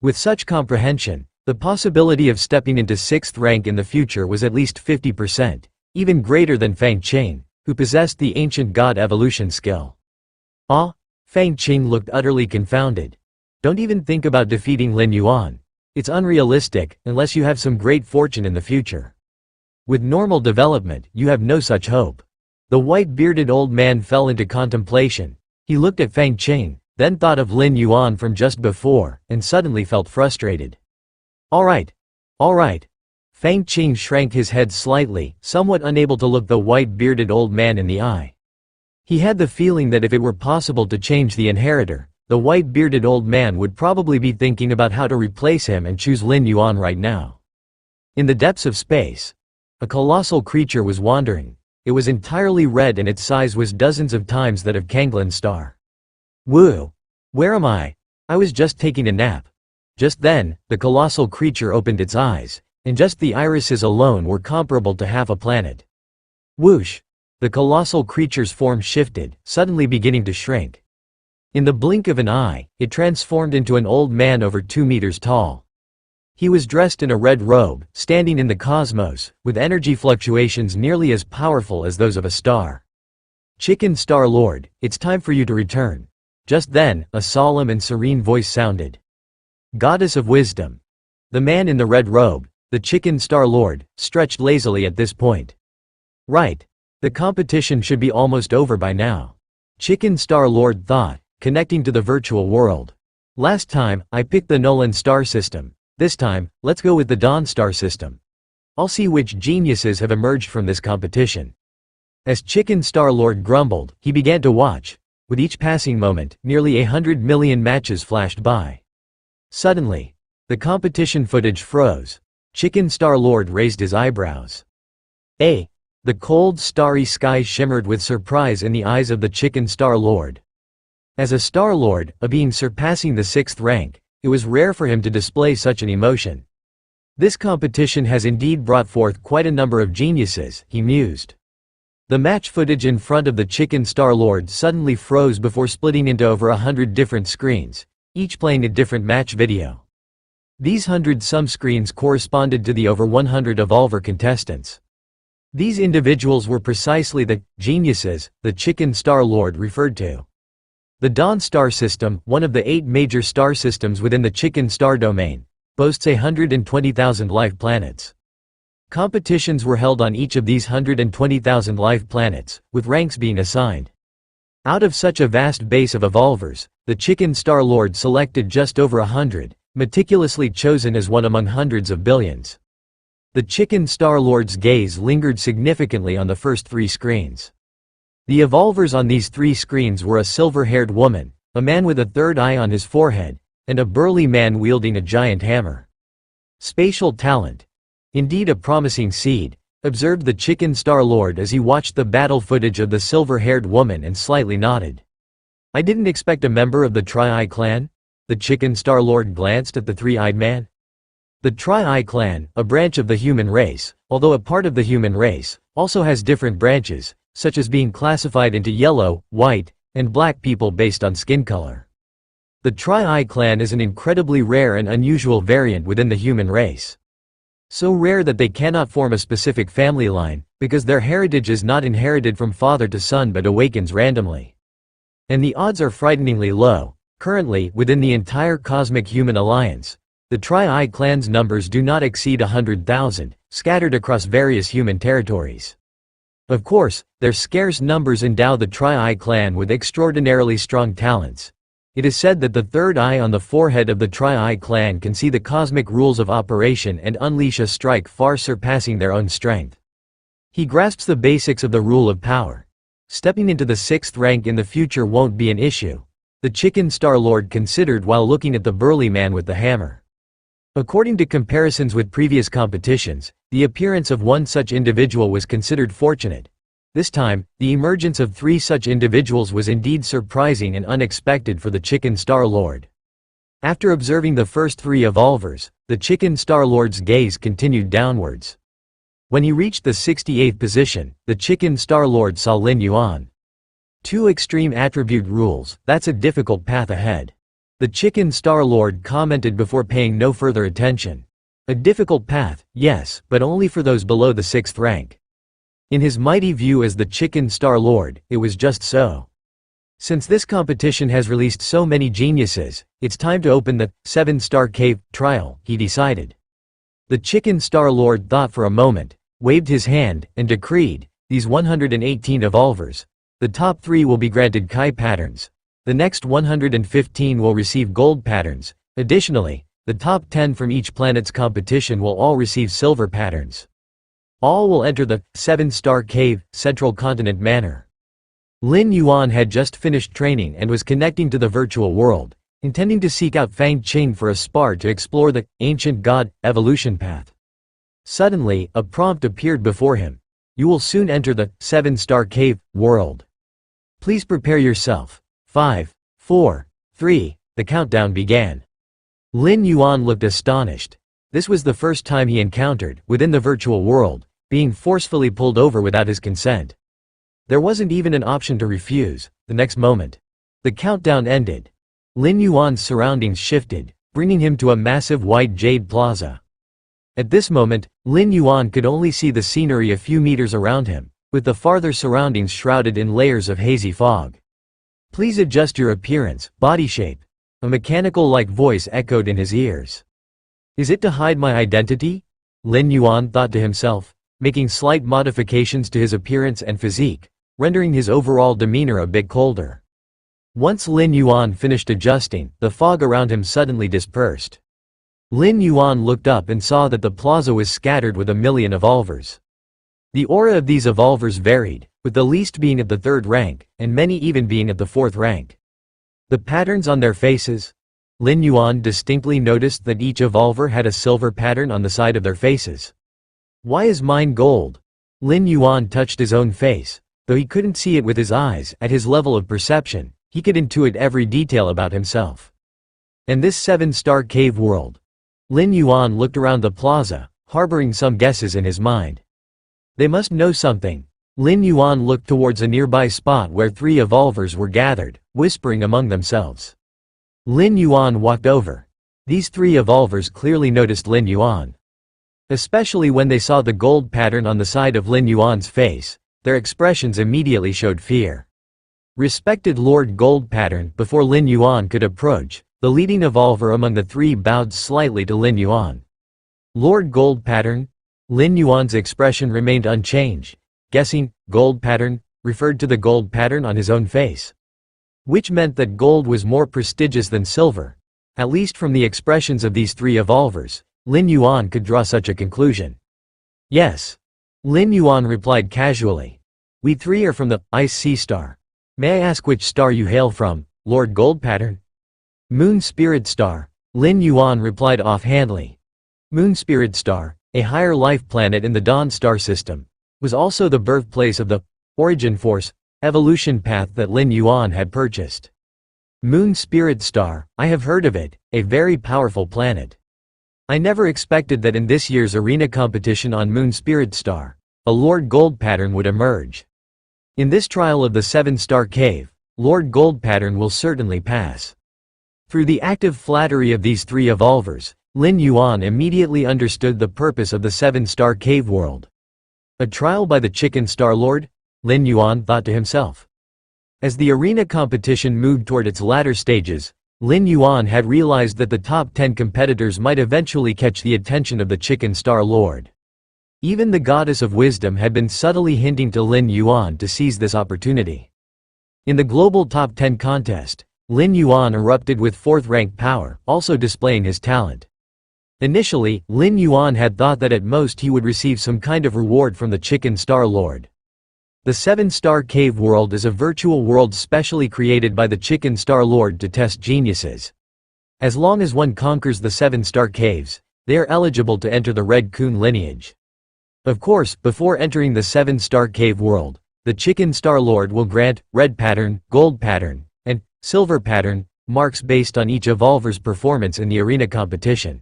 With such comprehension, the possibility of stepping into 6th rank in the future was at least 50%, even greater than Fang Qing, who possessed the ancient god evolution skill. Ah, Fang Qing looked utterly confounded. Don't even think about defeating Lin Yuan. It's unrealistic, unless you have some great fortune in the future. With normal development, you have no such hope. The white-bearded old man fell into contemplation. He looked at Fang Qing, then thought of Lin Yuan from just before, and suddenly felt frustrated. All right. Fang Qing shrank his head slightly, somewhat unable to look the white-bearded old man in the eye. He had the feeling that if it were possible to change the inheritor, the white-bearded old man would probably be thinking about how to replace him and choose Lin Yuan right now. In the depths of space, a colossal creature was wandering. It was entirely red and its size was dozens of times that of Kanglin's star. Woo! Where am I? I was just taking a nap. Just then, the colossal creature opened its eyes, and just the irises alone were comparable to half a planet. Whoosh! The colossal creature's form shifted, suddenly beginning to shrink. In the blink of an eye, it transformed into an old man over 2 meters tall. He was dressed in a red robe, standing in the cosmos, with energy fluctuations nearly as powerful as those of a star. "Chicken Star Lord, it's time for you to return." Just then, a solemn and serene voice sounded. "Goddess of wisdom." The man in the red robe, the Chicken Star Lord, stretched lazily at this point. "Right. The competition should be almost over by now." Chicken Star Lord thought, connecting to the virtual world. "Last time, I picked the Nolan star system. This time, let's go with the Dawn star system. I'll see which geniuses have emerged from this competition." As Chicken Star Lord grumbled, he began to watch. With each passing moment, nearly 100 million matches flashed by. Suddenly, the competition footage froze. Chicken Star Lord raised his eyebrows. The cold, starry sky shimmered with surprise in the eyes of the Chicken Star Lord. As a Star Lord, a being surpassing the 6th rank, it was rare for him to display such an emotion. "This competition has indeed brought forth quite a number of geniuses," he mused. The match footage in front of the Chicken Star Lord suddenly froze before splitting into over 100 different screens, each playing a different match video. These 100-some screens corresponded to the over 100 Evolver contestants. These individuals were precisely the geniuses the Chicken Star Lord referred to. The Dawn star system, one of the 8 major star systems within the Chicken Star domain, boasts 120,000 life planets. Competitions were held on each of these 120,000 life planets, with ranks being assigned. Out of such a vast base of Evolvers, the Chicken Star Lord selected just over 100, meticulously chosen as one among hundreds of billions. The Chicken Star Lord's gaze lingered significantly on the first 3 screens. The Evolvers on these 3 screens were a silver-haired woman, a man with a third eye on his forehead, and a burly man wielding a giant hammer. "Spatial talent. Indeed a promising seed," observed the Chicken Star Lord as he watched the battle footage of the silver-haired woman and slightly nodded. "I didn't expect a member of the Tri-Eye clan?" The Chicken Star Lord glanced at the 3-eyed man. The Tri-Eye clan, a branch of the human race, although a part of the human race, also has different branches, such as being classified into yellow, white, and black people based on skin color. The Tri-Eye clan is an incredibly rare and unusual variant within the human race. So rare that they cannot form a specific family line, because their heritage is not inherited from father to son but awakens randomly. And the odds are frighteningly low. Currently, within the entire Cosmic Human Alliance, the Tri-Eye clan's numbers do not exceed 100,000, scattered across various human territories. Of course, their scarce numbers endow the Tri-Eye clan with extraordinarily strong talents. It is said that the third eye on the forehead of the Tri-Eye clan can see the cosmic rules of operation and unleash a strike far surpassing their own strength. He grasps the basics of the rule of power. Stepping into the 6th rank in the future won't be an issue, the Chicken Star Lord considered while looking at the burly man with the hammer. According to comparisons with previous competitions, the appearance of one such individual was considered fortunate. This time, the emergence of 3 such individuals was indeed surprising and unexpected for the Chicken Star Lord. After observing the first 3 Evolvers, the Chicken Star Lord's gaze continued downwards. When he reached the 68th position, the Chicken Star Lord saw Lin Yuan. 2 extreme attribute rules, that's a difficult path ahead. The Chicken Star Lord commented before paying no further attention. A difficult path, yes, but only for those below the 6th rank. In his mighty view as the Chicken Star Lord, it was just so. Since this competition has released so many geniuses, it's time to open the 7-star cave trial, he decided. The Chicken Star Lord thought for a moment, waved his hand, and decreed, these 118 Evolvers. The top 3 will be granted Kai patterns. The next 115 will receive gold patterns. Additionally, the top 10 from each planet's competition will all receive silver patterns. All will enter the 7-star cave, Central Continent Manor. Lin Yuan had just finished training and was connecting to the virtual world, intending to seek out Fang Qing for a spar to explore the ancient god evolution path. Suddenly, a prompt appeared before him. You will soon enter the 7-star cave world. Please prepare yourself. 5, 4, 3, the countdown began. Lin Yuan looked astonished. This was the first time he encountered, within the virtual world, being forcefully pulled over without his consent. There wasn't even an option to refuse. The next moment, the countdown ended. Lin Yuan's surroundings shifted, bringing him to a massive white jade plaza. At this moment, Lin Yuan could only see the scenery a few meters around him, with the farther surroundings shrouded in layers of hazy fog. "Please adjust your appearance, body shape," a mechanical-like voice echoed in his ears. "Is it to hide my identity?" Lin Yuan thought to himself, making slight modifications to his appearance and physique, rendering his overall demeanor a bit colder. Once Lin Yuan finished adjusting, the fog around him suddenly dispersed. Lin Yuan looked up and saw that the plaza was scattered with 1,000,000 evolvers. The aura of these evolvers varied, with the least being at the 3rd rank, and many even being at the 4th rank. The patterns on their faces. Lin Yuan distinctly noticed that each evolver had a silver pattern on the side of their faces. "Why is mine gold?" Lin Yuan touched his own face. Though he couldn't see it with his eyes, at his level of perception, he could intuit every detail about himself. And this 7-star cave world. Lin Yuan looked around the plaza, harboring some guesses in his mind. They must know something. Lin Yuan looked towards a nearby spot where 3 evolvers were gathered, whispering among themselves. Lin Yuan walked over. These 3 evolvers clearly noticed Lin Yuan. Especially when they saw the gold pattern on the side of Lin Yuan's face, their expressions immediately showed fear. "Respected Lord Gold Pattern." Before Lin Yuan could approach, the leading evolver among the 3 bowed slightly to Lin Yuan. "Lord Gold Pattern?" Lin Yuan's expression remained unchanged, guessing gold pattern referred to the gold pattern on his own face. Which meant that gold was more prestigious than silver. At least from the expressions of these 3 evolvers, Lin Yuan could draw such a conclusion. "Yes." Lin Yuan replied casually. "We 3 are from the Ice Sea Star. May I ask which star you hail from, Lord Gold Pattern?" "Moon Spirit Star," Lin Yuan replied offhandedly. Moon Spirit Star, a higher life planet in the Dawn star system, was also the birthplace of the origin force, evolution path that Lin Yuan had purchased. Moon Spirit Star, I have heard of it, a very powerful planet. I never expected that in this year's arena competition on Moon Spirit Star, a Lord Gold Pattern would emerge. In this trial of the 7-star cave, Lord Gold Pattern will certainly pass. Through the active flattery of these 3 evolvers, Lin Yuan immediately understood the purpose of the 7-star cave world. A trial by the Chicken Star Lord? Lin Yuan thought to himself. As the arena competition moved toward its latter stages, Lin Yuan had realized that the top 10 competitors might eventually catch the attention of the Chicken Star Lord. Even the Goddess of Wisdom had been subtly hinting to Lin Yuan to seize this opportunity. In the global top 10 contest, Lin Yuan erupted with 4th-rank power, also displaying his talent. Initially, Lin Yuan had thought that at most he would receive some kind of reward from the Chicken Star Lord. The 7-star cave world is a virtual world specially created by the Chicken Star Lord to test geniuses. As long as one conquers the 7-star caves, they are eligible to enter the Red Coon lineage. Of course, before entering the 7-star cave world, the Chicken Star Lord will grant red pattern, gold pattern, and silver pattern marks based on each evolver's performance in the arena competition.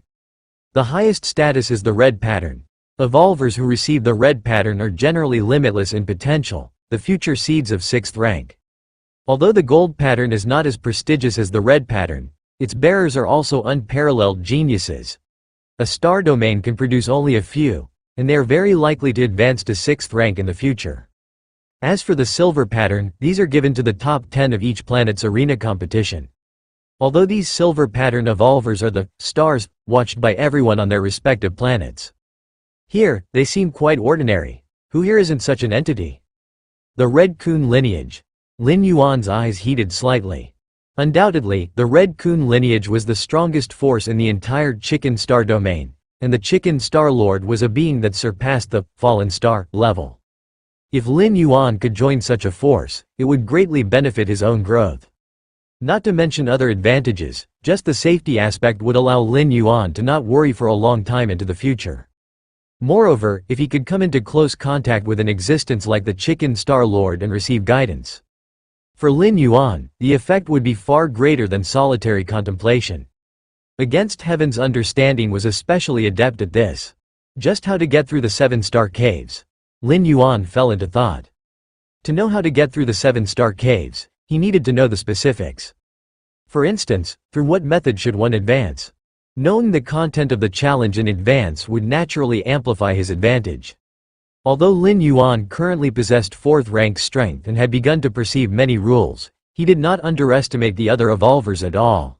The highest status is the red pattern. Evolvers who receive the red pattern are generally limitless in potential, the future seeds of 6th rank. Although the gold pattern is not as prestigious as the red pattern, its bearers are also unparalleled geniuses. A star domain can produce only a few, and they are very likely to advance to 6th rank in the future. As for the silver pattern, these are given to the top 10 of each planet's arena competition. Although these silver pattern evolvers are the stars watched by everyone on their respective planets. Here, they seem quite ordinary. Who here isn't such an entity? The Red Coon lineage. Lin Yuan's eyes heated slightly. Undoubtedly, the Red Coon lineage was the strongest force in the entire Chicken Star domain, and the Chicken Star Lord was a being that surpassed the fallen star level. If Lin Yuan could join such a force, it would greatly benefit his own growth. Not to mention other advantages, just the safety aspect would allow Lin Yuan to not worry for a long time into the future. Moreover, if he could come into close contact with an existence like the Chicken Star Lord and receive guidance. For Lin Yuan, the effect would be far greater than solitary contemplation. Against Heaven's understanding was especially adept at this. Just how to get through the 7-star caves. Lin Yuan fell into thought. To know how to get through the 7-star caves, he needed to know the specifics. For instance, through what method should one advance? Knowing the content of the challenge in advance would naturally amplify his advantage. Although Lin Yuan currently possessed 4th rank strength and had begun to perceive many rules, he did not underestimate the other evolvers at all.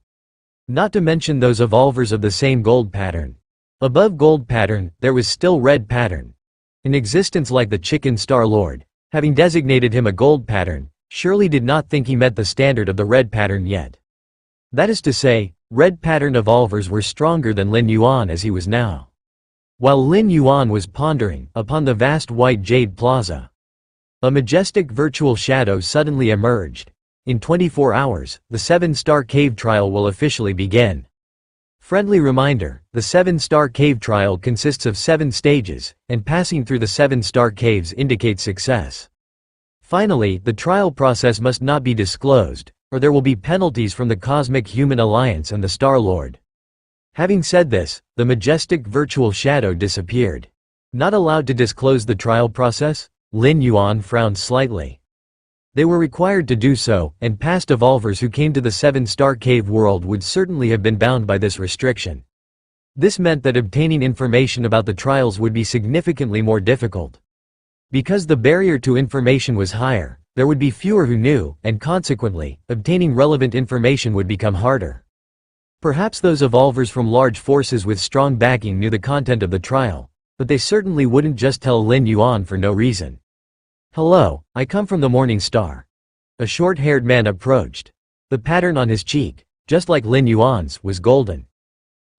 Not to mention those evolvers of the same gold pattern. Above gold pattern, there was still red pattern. An existence like the Chicken Star Lord, having designated him a gold pattern, surely did not think he met the standard of the red pattern yet. That is to say, red pattern evolvers were stronger than Lin Yuan as he was now. While Lin Yuan was pondering upon the vast white jade plaza, a majestic virtual shadow suddenly emerged. In 24 hours, the 7-star cave trial will officially begin. Friendly reminder, the 7-star cave trial consists of 7 stages, and passing through the 7-star caves indicates success. Finally, the trial process must not be disclosed, or there will be penalties from the Cosmic Human Alliance and the Star Lord. Having said this, the majestic virtual shadow disappeared. Not allowed to disclose the trial process? Lin Yuan frowned slightly. They were required to do so, and past evolvers who came to the 7-star cave world would certainly have been bound by this restriction. This meant that obtaining information about the trials would be significantly more difficult. Because the barrier to information was higher, there would be fewer who knew, and consequently, obtaining relevant information would become harder. Perhaps those evolvers from large forces with strong backing knew the content of the trial, but they certainly wouldn't just tell Lin Yuan for no reason. "Hello, I come from the Morning Star." A short-haired man approached. The pattern on his cheek, just like Lin Yuan's, was golden.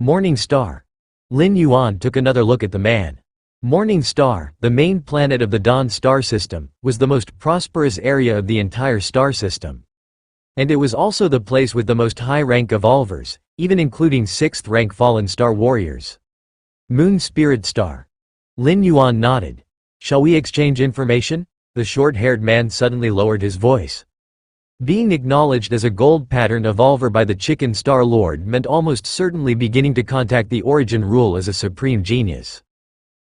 Morning Star. Lin Yuan took another look at the man. Morning Star, the main planet of the Dawn star system, was the most prosperous area of the entire star system. And it was also the place with the most high-rank evolvers, even including 6th-rank fallen star warriors. Moon Spirit Star. Lin Yuan nodded. "Shall we exchange information?" The short-haired man suddenly lowered his voice. Being acknowledged as a gold pattern evolver by the Chicken Star Lord meant almost certainly beginning to contact the Origin Rule as a supreme genius.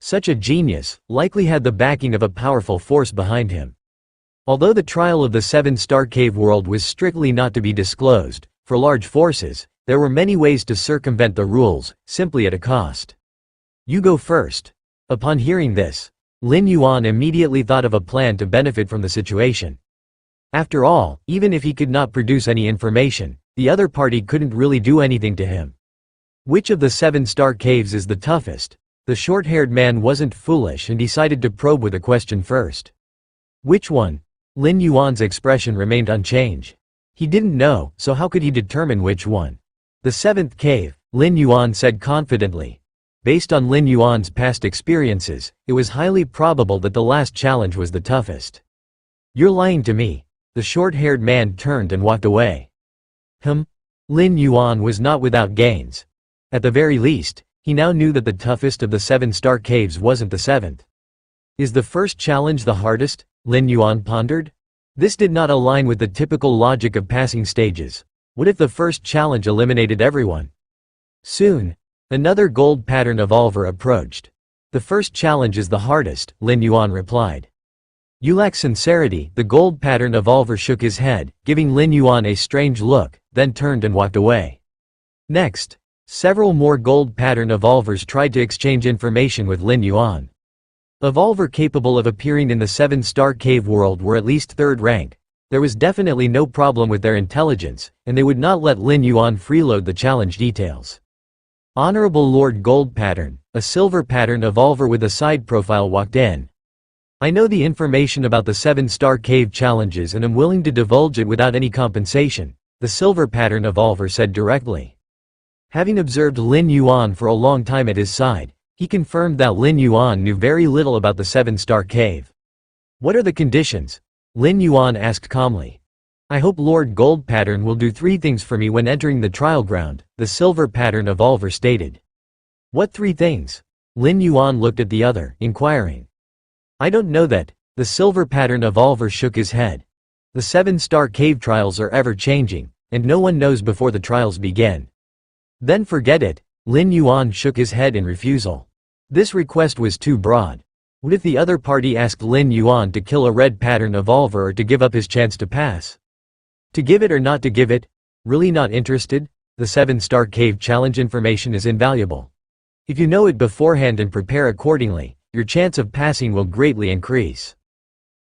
Such a genius likely had the backing of a powerful force behind him. Although the trial of the 7-star cave world was strictly not to be disclosed, for large forces, there were many ways to circumvent the rules, simply at a cost. "You go first." Upon hearing this, Lin Yuan immediately thought of a plan to benefit from the situation. After all, even if he could not produce any information, the other party couldn't really do anything to him. Which of the 7-star caves is the toughest? The short-haired man wasn't foolish and decided to probe with a question first. Which one? Lin Yuan's expression remained unchanged. He didn't know, so how could he determine which one? "The 7th cave," Lin Yuan said confidently. Based on Lin Yuan's past experiences, it was highly probable that the last challenge was the toughest. "You're lying to me." The short-haired man turned and walked away. Lin Yuan was not without gains. At the very least, he now knew that the toughest of the 7-star caves wasn't the 7th. Is the first challenge the hardest? Lin Yuan pondered. This did not align with the typical logic of passing stages. What if the first challenge eliminated everyone? Soon, another gold pattern evolver approached. "The first challenge is the hardest," Lin Yuan replied. "You lack sincerity." The gold pattern evolver shook his head, giving Lin Yuan a strange look, then turned and walked away. Next, several more gold pattern evolvers tried to exchange information with Lin Yuan. Evolver capable of appearing in the 7-star cave world were at least 3rd rank. There was definitely no problem with their intelligence, and they would not let Lin Yuan freeload the challenge details. Honorable Lord Gold Pattern, a silver pattern evolver with a side profile walked in. "I know the information about the 7-star cave challenges and am willing to divulge it without any compensation," the silver pattern evolver said directly. Having observed Lin Yuan for a long time at his side, he confirmed that Lin Yuan knew very little about the 7-star cave. "What are the conditions?" Lin Yuan asked calmly. "I hope Lord Gold Pattern will do 3 things for me when entering the trial ground," the silver pattern evolver stated. "What 3 things?" Lin Yuan looked at the other, inquiring. "I don't know that," the silver pattern evolver shook his head. "The 7-star cave trials are ever-changing, and no one knows before the trials begin." "Then forget it," Lin Yuan shook his head in refusal. This request was too broad. What if the other party asked Lin Yuan to kill a red pattern evolver or to give up his chance to pass? To give it or not to give it? Really not interested? The 7-star cave challenge information is invaluable. If you know it beforehand and prepare accordingly, your chance of passing will greatly increase.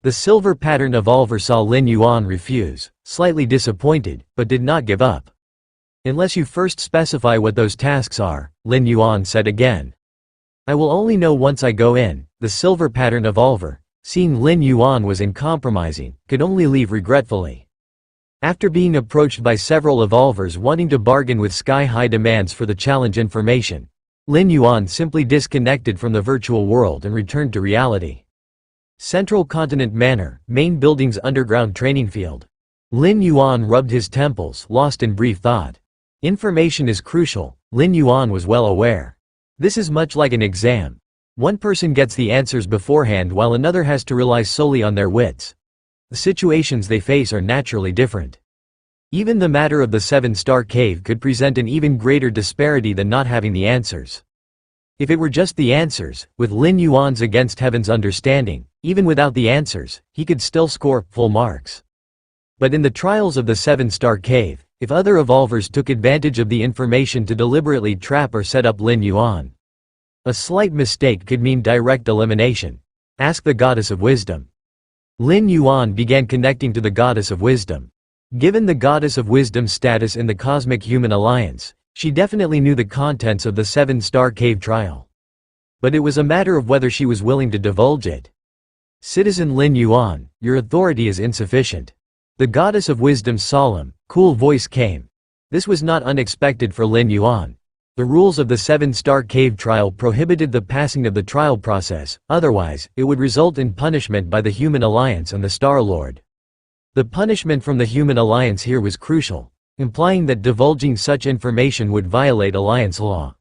The silver pattern evolver saw Lin Yuan refuse, slightly disappointed, but did not give up. Unless you first specify what those tasks are, Lin Yuan said again. I will only know once I go in. The silver pattern evolver, seeing Lin Yuan was uncompromising, could only leave regretfully. After being approached by several evolvers wanting to bargain with sky-high demands for the challenge information, Lin Yuan simply disconnected from the virtual world and returned to reality. Central Continent Manor, main building's underground training field. Lin Yuan rubbed his temples, lost in brief thought. Information is crucial, Lin Yuan was well aware. This is much like an exam. One person gets the answers beforehand while another has to rely solely on their wits. The situations they face are naturally different. Even the matter of the 7-star cave could present an even greater disparity than not having the answers. If it were just the answers, with Lin Yuan's against heaven's understanding, even without the answers, he could still score full marks. But in the trials of the 7-star cave, if other evolvers took advantage of the information to deliberately trap or set up Lin Yuan, a slight mistake could mean direct elimination. Ask the Goddess of Wisdom. Lin Yuan began connecting to the Goddess of Wisdom. Given the Goddess of Wisdom's status in the Cosmic Human Alliance, she definitely knew the contents of the 7-star cave trial. But it was a matter of whether she was willing to divulge it. Citizen Lin Yuan, your authority is insufficient. The Goddess of Wisdom's solemn, cool voice came. This was not unexpected for Lin Yuan. The rules of the 7-star cave trial prohibited the passing of the trial process, otherwise, it would result in punishment by the Human Alliance and the Star Lord. The punishment from the Human Alliance here was crucial, implying that divulging such information would violate Alliance law.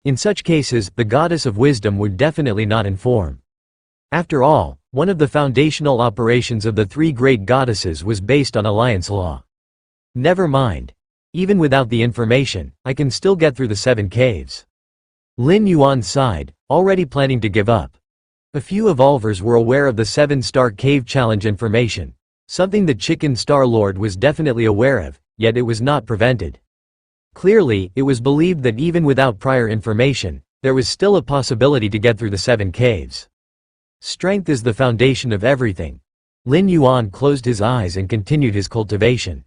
In such cases, the Goddess of Wisdom would definitely not inform. After all, one of the foundational operations of the 3 great goddesses was based on Alliance law. Never mind. Even without the information, I can still get through the 7 caves. Lin Yuan sighed, already planning to give up. A few evolvers were aware of the 7-star cave challenge information, something the Chicken Star Lord was definitely aware of, yet it was not prevented. Clearly, it was believed that even without prior information, there was still a possibility to get through the 7 caves. Strength is the foundation of everything. Lin Yuan closed his eyes and continued his cultivation.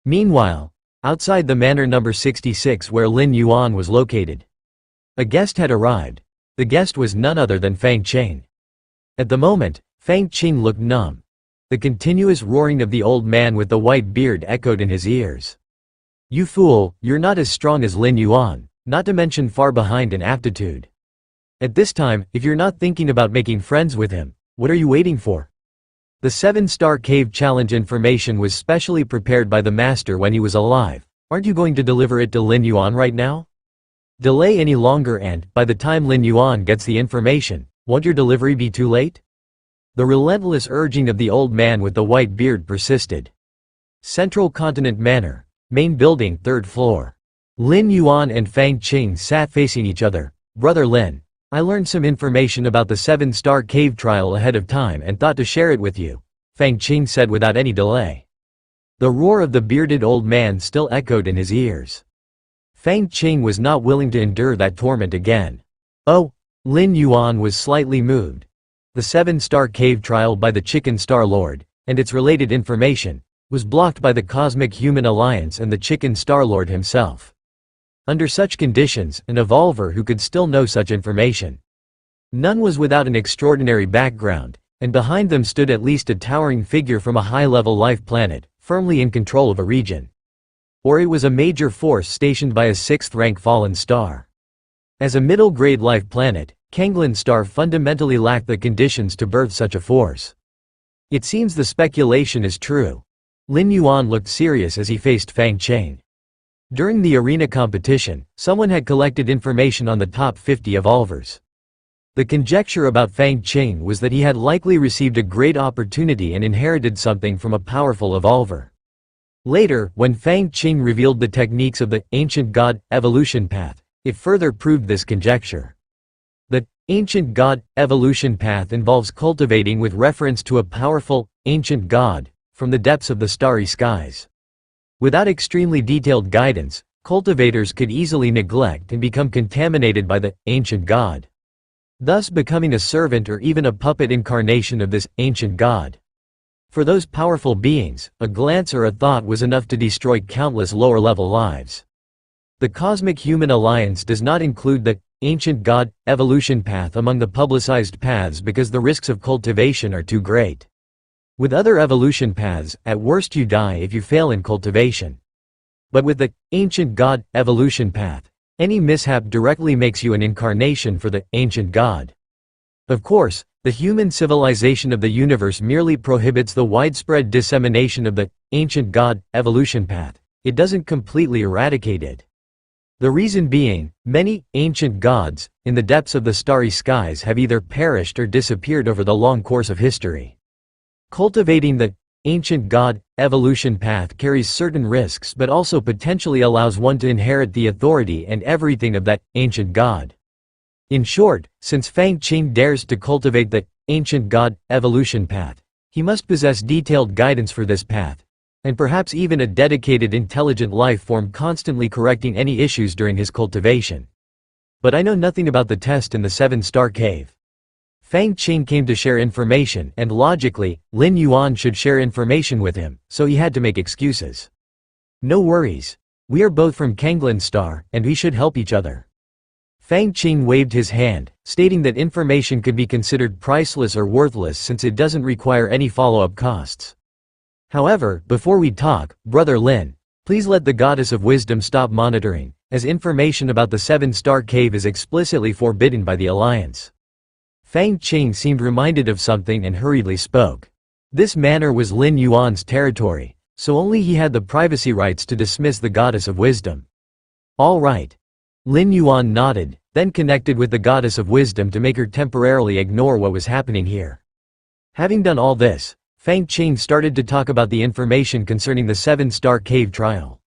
Meanwhile, outside the manor number 66 where Lin Yuan was located, a guest had arrived. The guest was none other than Fang Qing. At the moment, Fang Qing looked numb. The continuous roaring of the old man with the white beard echoed in his ears. You fool, you're not as strong as Lin Yuan, not to mention far behind in aptitude. At this time, if you're not thinking about making friends with him, what are you waiting for? The 7-star cave challenge information was specially prepared by the master when he was alive. Aren't you going to deliver it to Lin Yuan right now? Delay any longer and, by the time Lin Yuan gets the information, won't your delivery be too late? The relentless urging of the old man with the white beard persisted. Central Continent Manor, main building, 3rd floor. Lin Yuan and Fang Qing sat facing each other. Brother Lin, I learned some information about the 7-star cave trial ahead of time and thought to share it with you, Fang Qing said without any delay. The roar of the bearded old man still echoed in his ears. Fang Qing was not willing to endure that torment again. Oh, Lin Yuan was slightly moved. The 7-star cave trial by the Chicken Star Lord, and its related information, was blocked by the Cosmic Human Alliance and the Chicken Star Lord himself. Under such conditions, an evolver who could still know such information. None was without an extraordinary background, and behind them stood at least a towering figure from a high-level life planet, firmly in control of a region. Or it was a major force stationed by a 6th-rank fallen star. As a middle-grade life planet, Kanglin star fundamentally lacked the conditions to birth such a force. It seems the speculation is true. Lin Yuan looked serious as he faced Fang Qing. During the arena competition, someone had collected information on the top 50 evolvers. The conjecture about Fang Qing was that he had likely received a great opportunity and inherited something from a powerful evolver. Later, when Fang Qing revealed the techniques of the ancient god evolution path, it further proved this conjecture. The ancient god evolution path involves cultivating with reference to a powerful, ancient god, from the depths of the starry skies. Without extremely detailed guidance, cultivators could easily neglect and become contaminated by the ancient god. thus becoming a servant or even a puppet incarnation of this ancient god. For those powerful beings, a glance or a thought was enough to destroy countless lower-level lives. The Cosmic Human Alliance does not include the ancient god evolution path among the publicized paths because the risks of cultivation are too great. With other evolution paths, at worst you die if you fail in cultivation. But with the ancient god evolution path, any mishap directly makes you an incarnation for the ancient god. Of course, the human civilization of the universe merely prohibits the widespread dissemination of the ancient god evolution path. It doesn't completely eradicate it. The reason being, many ancient gods, in the depths of the starry skies have either perished or disappeared over the long course of history. Cultivating the ancient god evolution path carries certain risks but also potentially allows one to inherit the authority and everything of that ancient god. In short, since Fang Qing dares to cultivate the ancient god evolution path, he must possess detailed guidance for this path, and perhaps even a dedicated intelligent life form constantly correcting any issues during his cultivation. But I know nothing about the test in the 7-star cave. Fang Qing came to share information and logically, Lin Yuan should share information with him, so he had to make excuses. No worries. We are both from Kanglan Star, and we should help each other. Fang Qing waved his hand, stating that information could be considered priceless or worthless since it doesn't require any follow-up costs. However, before we talk, Brother Lin, please let the Goddess of Wisdom stop monitoring, as information about the 7-star cave is explicitly forbidden by the Alliance. Fang Qing seemed reminded of something and hurriedly spoke. This manor was Lin Yuan's territory, so only he had the privacy rights to dismiss the Goddess of Wisdom. All right. Lin Yuan nodded, then connected with the Goddess of Wisdom to make her temporarily ignore what was happening here. Having done all this, Fang Qing started to talk about the information concerning the 7-star cave trial.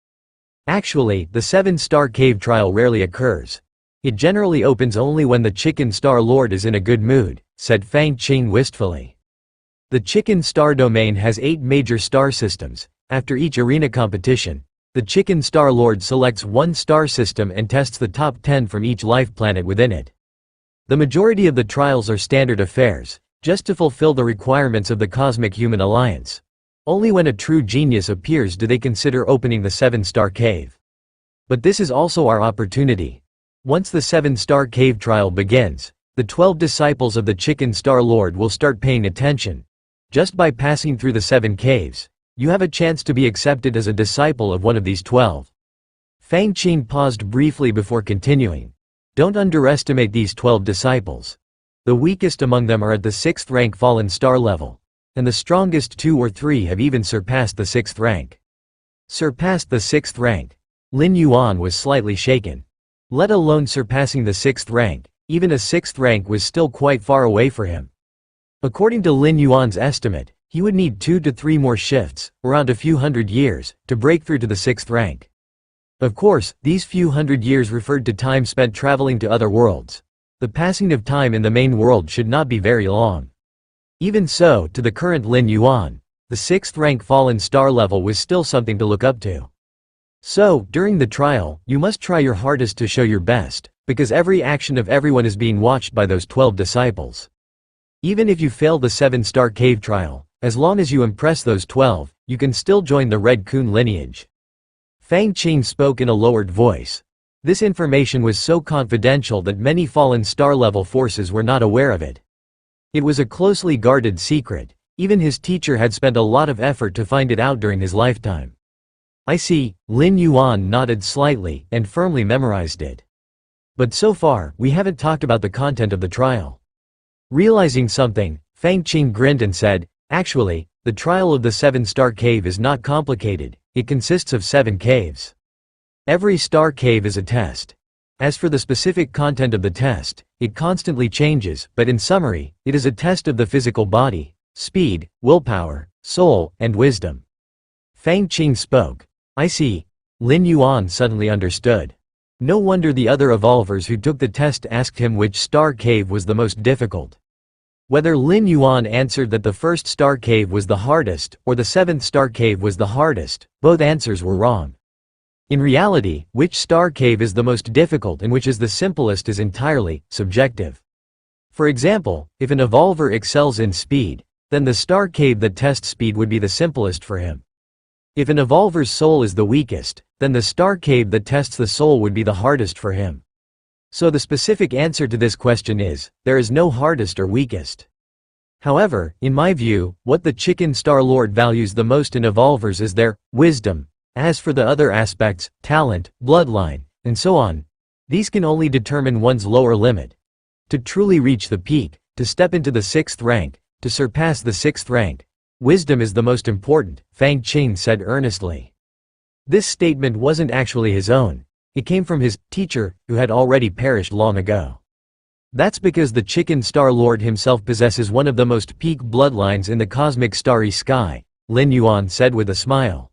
Actually, the 7-star cave trial rarely occurs. It generally opens only when the Chicken Star Lord is in a good mood, said Fang Qing wistfully. The Chicken Star domain has 8 major star systems. After each arena competition, the Chicken Star Lord selects one star system and tests the top 10 from each life planet within it. The majority of the trials are standard affairs, just to fulfill the requirements of the Cosmic Human Alliance. Only when a true genius appears do they consider opening the 7-star cave. But this is also our opportunity. Once the 7-star cave trial begins, the 12 disciples of the Chicken Star Lord will start paying attention. Just by passing through the 7 caves, you have a chance to be accepted as a disciple of one of these 12. Fang Qing paused briefly before continuing. Don't underestimate these 12 disciples. The weakest among them are at the 6th rank fallen star level, and the strongest 2 or 3 have even surpassed the 6th rank. Surpassed the 6th rank. Lin Yuan was slightly shaken. Let alone surpassing the 6th rank, even a 6th rank was still quite far away for him. According to Lin Yuan's estimate, he would need 2 to 3 more shifts, around a few hundred years, to break through to the 6th rank. Of course, these few hundred years referred to time spent traveling to other worlds. The passing of time in the main world should not be very long. Even so, to the current Lin Yuan, the 6th rank fallen star level was still something to look up to. So, during the trial, you must try your hardest to show your best, because every action of everyone is being watched by those 12 disciples. Even if you fail the 7-star cave trial, as long as you impress those 12, you can still join the Red Kun lineage. Fang Qing spoke in a lowered voice. This information was so confidential that many fallen star-level forces were not aware of it. It was a closely guarded secret. Even his teacher had spent a lot of effort to find it out during his lifetime. I see, Lin Yuan nodded slightly and firmly memorized it. But so far, we haven't talked about the content of the trial. Realizing something, Fang Qing grinned and said, actually, the trial of the 7-star cave is not complicated. It consists of 7 caves. Every star cave is a test. As for the specific content of the test, it constantly changes, but in summary, it is a test of the physical body, speed, willpower, soul, and wisdom. Fang Qing spoke. I see. Lin Yuan suddenly understood. No wonder the other evolvers who took the test asked him which star cave was the most difficult. Whether Lin Yuan answered that the 1st star cave was the hardest, or the 7th star cave was the hardest, both answers were wrong. In reality, which star cave is the most difficult and which is the simplest is entirely subjective. For example, if an evolver excels in speed, then the star cave that tests speed would be the simplest for him. If an evolver's soul is the weakest, then the star cave that tests the soul would be the hardest for him. So the specific answer to this question is, there is no hardest or weakest. However, in my view, what the Chicken Star Lord values the most in evolvers is their wisdom. As for the other aspects, talent, bloodline, and so on, these can only determine one's lower limit. To truly reach the peak, to step into the 6th rank, to surpass the 6th rank, wisdom is the most important, Fang Qing said earnestly. This statement wasn't actually his own. It came from his teacher, who had already perished long ago. That's because the Chicken Star Lord himself possesses one of the most peak bloodlines in the cosmic starry sky, Lin Yuan said with a smile.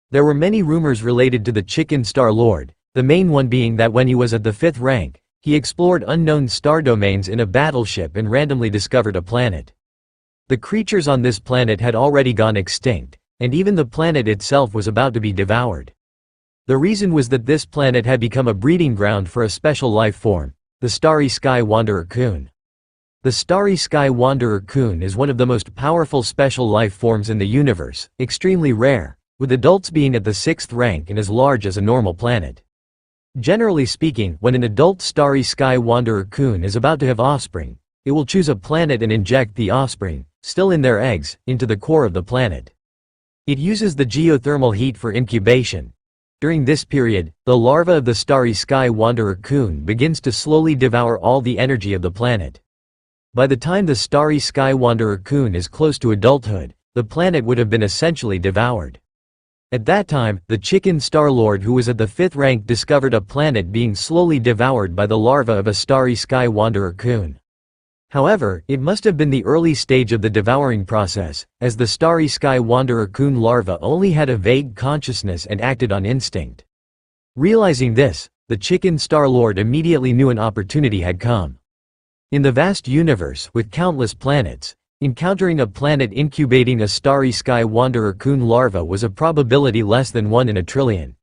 There were many rumors related to the Chicken Star Lord, the main one being that when he was at the 5th rank, he explored unknown star domains in a battleship and randomly discovered a planet. The creatures on this planet had already gone extinct, and even the planet itself was about to be devoured. The reason was that this planet had become a breeding ground for a special life form, the Starry Sky Wanderer Coon. The Starry Sky Wanderer Coon is one of the most powerful special life forms in the universe, extremely rare, with adults being at the 6th rank and as large as a normal planet. Generally speaking, when an adult Starry Sky Wanderer Coon is about to have offspring, it will choose a planet and inject the offspring, still in their eggs, into the core of the planet. It uses the geothermal heat for incubation. During this period, the larva of the Starry Sky Wanderer Coon begins to slowly devour all the energy of the planet. By the time the Starry Sky Wanderer Coon is close to adulthood, the planet would have been essentially devoured. At that time, the Chicken Star Lord who was at the 5th rank discovered a planet being slowly devoured by the larva of a Starry Sky Wanderer Coon. However, it must have been the early stage of the devouring process, as the Starry Sky Wanderer Coon larva only had a vague consciousness and acted on instinct. Realizing this, the Chicken Star Lord immediately knew an opportunity had come. In the vast universe, with countless planets, encountering a planet incubating a Starry Sky Wanderer Coon larva was a probability less than 1 in a trillion.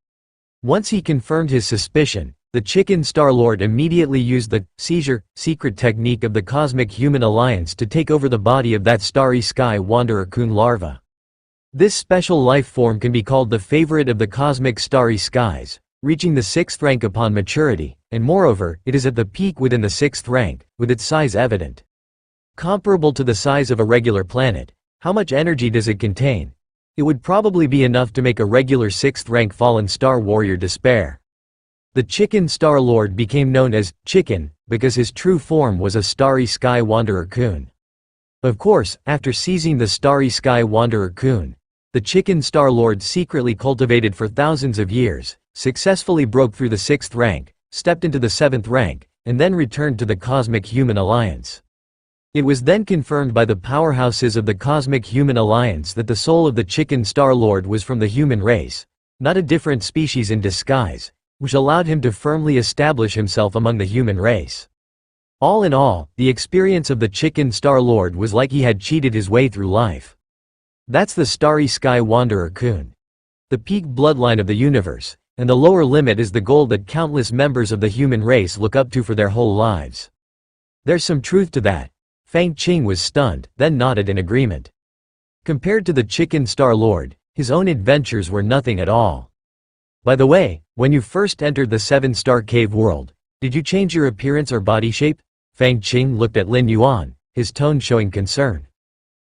Once he confirmed his suspicion, the Chicken Star Lord immediately used the seizure secret technique of the Cosmic Human Alliance to take over the body of that Starry Sky Wanderer Coon larva. This special life form can be called the favorite of the cosmic starry skies, reaching the 6th rank upon maturity, and moreover, it is at the peak within the 6th rank, with its size evident. Comparable to the size of a regular planet, how much energy does it contain? It would probably be enough to make a regular 6th rank fallen star warrior despair. The Chicken Star Lord became known as Chicken because his true form was a Starry Sky Wanderer Coon. Of course, after seizing the Starry Sky Wanderer Coon, the Chicken Star Lord secretly cultivated for thousands of years, successfully broke through the 6th rank, stepped into the 7th rank, and then returned to the Cosmic Human Alliance. It was then confirmed by the powerhouses of the Cosmic Human Alliance that the soul of the Chicken Star Lord was from the human race, not a different species in disguise, which allowed him to firmly establish himself among the human race. All in all, the experience of the Chicken Star Lord was like he had cheated his way through life. That's the Starry Sky Wanderer Coon. The peak bloodline of the universe, and the lower limit is the goal that countless members of the human race look up to for their whole lives. There's some truth to that. Fang Qing was stunned, then nodded in agreement. Compared to the Chicken Star Lord, his own adventures were nothing at all. By the way, when you first entered the 7-star cave world, did you change your appearance or body shape? Fang Qing looked at Lin Yuan, his tone showing concern.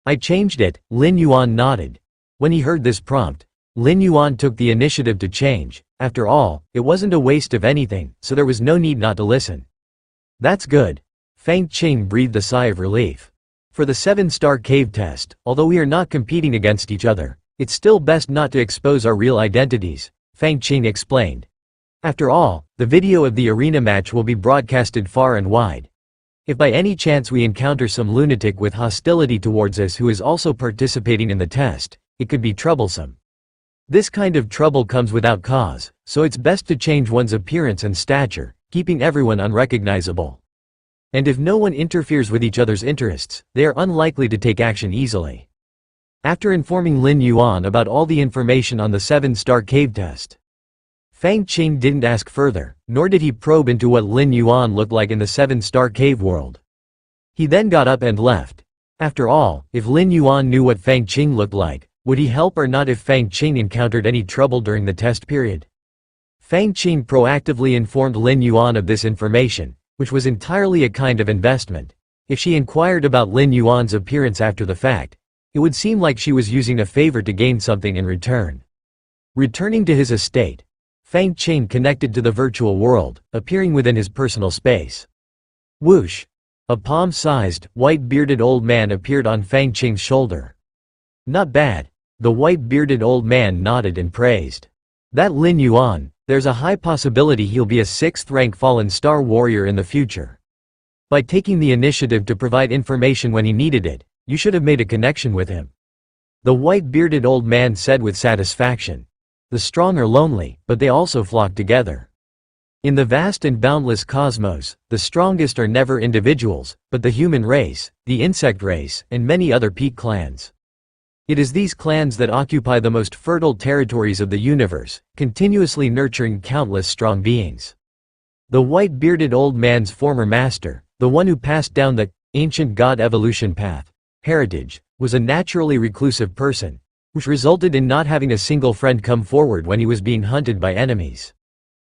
I changed it, Lin Yuan nodded. When he heard this prompt, Lin Yuan took the initiative to change. After all, it wasn't a waste of anything, so there was no need not to listen. That's good. Fang Qing breathed a sigh of relief. For the 7-star cave test, although we are not competing against each other, it's still best not to expose our real identities, Fang Qing explained. After all, the video of the arena match will be broadcasted far and wide. If by any chance we encounter some lunatic with hostility towards us who is also participating in the test, it could be troublesome. This kind of trouble comes without cause, so it's best to change one's appearance and stature, keeping everyone unrecognizable. And if no one interferes with each other's interests, they are unlikely to take action easily. After informing Lin Yuan about all the information on the 7-star cave test, Fang Qing didn't ask further, nor did he probe into what Lin Yuan looked like in the 7-star cave world. He then got up and left. After all, if Lin Yuan knew what Fang Qing looked like, would he help or not if Fang Qing encountered any trouble during the test period? Fang Qing proactively informed Lin Yuan of this information, which was entirely a kind of investment. If she inquired about Lin Yuan's appearance after the fact, it would seem like she was using a favor to gain something in return. Returning to his estate, Fang Qing connected to the virtual world, appearing within his personal space. Whoosh! A palm-sized, white-bearded old man appeared on Fang Qing's shoulder. Not bad. The white-bearded old man nodded and praised. That Lin Yuan, there's a high possibility he'll be a 6th-rank fallen star warrior in the future. By taking the initiative to provide information when he needed it, you should have made a connection with him. The white-bearded old man said with satisfaction. The strong are lonely, but they also flock together. In the vast and boundless cosmos, the strongest are never individuals, but the human race, the insect race, and many other peak clans. It is these clans that occupy the most fertile territories of the universe, continuously nurturing countless strong beings. The white-bearded old man's former master, the one who passed down the ancient god evolution path, heritage, was a naturally reclusive person, which resulted in not having a single friend come forward when he was being hunted by enemies.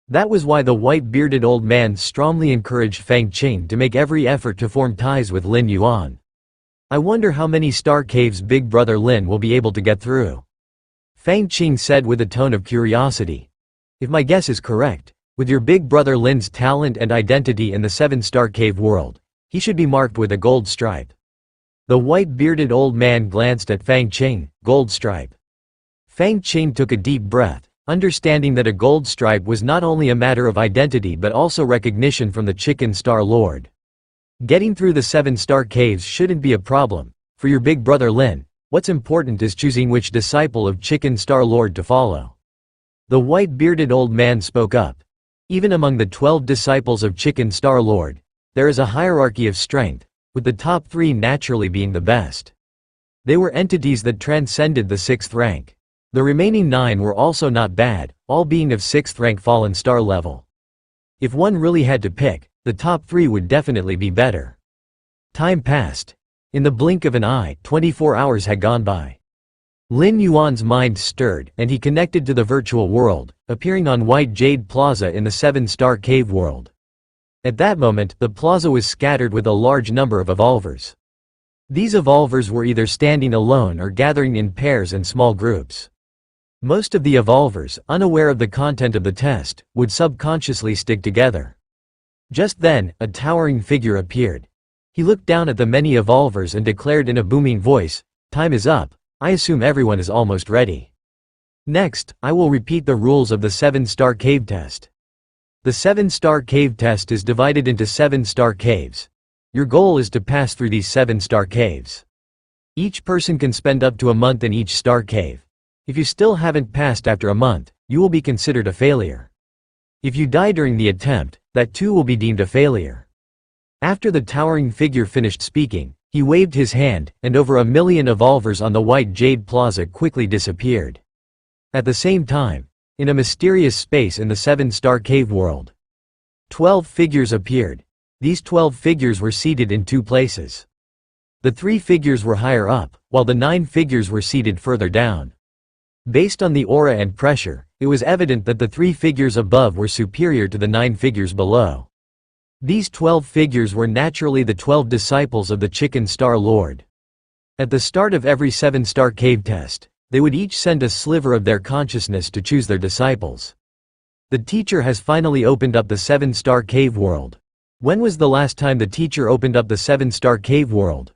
That was why the white-bearded old man strongly encouraged Fang Qing to make every effort to form ties with Lin Yuan. I wonder how many star caves Big Brother Lin will be able to get through. Fang Qing said with a tone of curiosity. If my guess is correct, with your Big Brother Lin's talent and identity in the 7-star cave world, he should be marked with a gold stripe. The white-bearded old man glanced at Fang Qing. Gold stripe. Fang Qing took a deep breath, understanding that a gold stripe was not only a matter of identity but also recognition from the Chicken Star Lord. Getting through the 7-star caves shouldn't be a problem. For your Big Brother Lin, what's important is choosing which disciple of Chicken Star Lord to follow. The white-bearded old man spoke up. Even among the 12 disciples of Chicken Star Lord, there is a hierarchy of strength, with the top 3 naturally being the best. They were entities that transcended the 6th rank. The remaining 9 were also not bad, all being of 6th rank fallen star level. If one really had to pick, the top 3 would definitely be better. Time passed. In the blink of an eye, 24 hours had gone by. Lin Yuan's mind stirred, and he connected to the virtual world, appearing on White Jade Plaza in the 7-star cave world. At that moment, the plaza was scattered with a large number of evolvers. These evolvers were either standing alone or gathering in pairs and small groups. Most of the evolvers, unaware of the content of the test, would subconsciously stick together. Just then, a towering figure appeared. He looked down at the many evolvers and declared in a booming voice, "Time is up. I assume everyone is almost ready. Next, I will repeat the rules of the 7-star cave test. The 7-star cave test is divided into 7-star caves. Your goal is to pass through these 7-star caves. Each person can spend up to a month in each star cave. If you still haven't passed after a month, you will be considered a failure. If you die during the attempt, that too will be deemed a failure." After the towering figure finished speaking, he waved his hand, and over 1 million evolvers on the White Jade Plaza quickly disappeared. At the same time, in a mysterious space in the 7-star cave world, 12 figures appeared. These 12 figures were seated in 2 places. The 3 figures were higher up, while the 9 figures were seated further down. Based on the aura and pressure, it was evident that the 3 figures above were superior to the 9 figures below. These 12 figures were naturally the 12 disciples of the Chicken Star Lord. At the start of every 7-star cave test, they would each send a sliver of their consciousness to choose their disciples. The teacher has finally opened up the 7-star cave world. When was the last time the teacher opened up the 7-star cave world?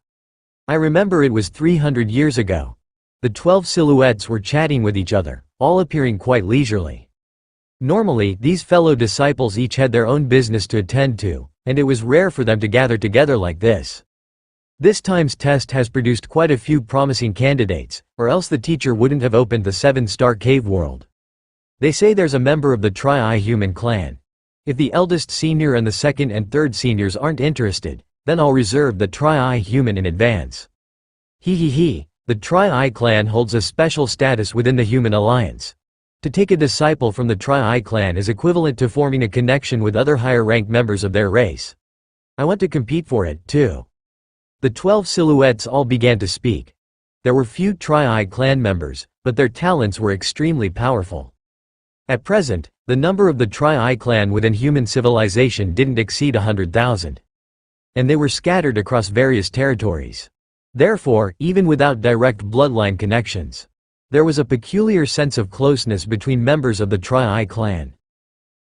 I remember it was 300 years ago. The 12 silhouettes were chatting with each other, all appearing quite leisurely. Normally, these fellow disciples each had their own business to attend to, and it was rare for them to gather together like this. This time's test has produced quite a few promising candidates, or else the teacher wouldn't have opened the 7-star cave world. They say there's a member of the Tri-Eye Human clan. If the eldest senior and the second and third seniors aren't interested, then I'll reserve the Tri-Eye Human in advance. He. The Tri-Eye clan holds a special status within the Human Alliance. To take a disciple from the Tri-Eye clan is equivalent to forming a connection with other higher-ranked members of their race. I want to compete for it, too. The 12 silhouettes all began to speak. There were few Tri-Eye clan members, but their talents were extremely powerful. At present, the number of the Tri-Eye clan within human civilization didn't exceed 100,000. And they were scattered across various territories. Therefore, even without direct bloodline connections, there was a peculiar sense of closeness between members of the Tri-Eye clan.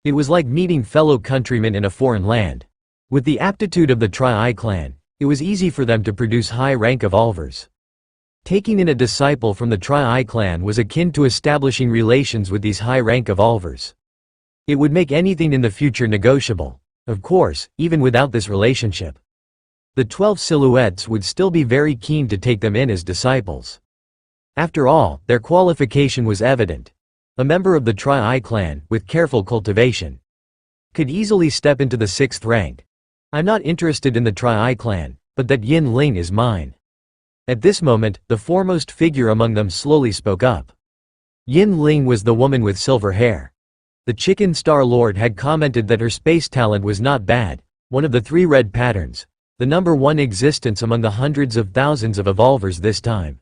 It was like meeting fellow countrymen in a foreign land. With the aptitude of the Tri-Eye clan, it was easy for them to produce high-rank evolvers. Taking in a disciple from the Tri-Eye clan was akin to establishing relations with these high-rank evolvers. It would make anything in the future negotiable, of course, even without this relationship. The 12 silhouettes would still be very keen to take them in as disciples. After all, their qualification was evident. A member of the Tri-Eye clan, with careful cultivation, could easily step into the 6th rank. I'm not interested in the Tri-Eye clan, but that Yin Ling is mine. At this moment, the foremost figure among them slowly spoke up. Yin Ling was the woman with silver hair. The Chicken Star Lord had commented that her space talent was not bad, one of the 3 red patterns, the number 1 existence among the hundreds of thousands of evolvers this time.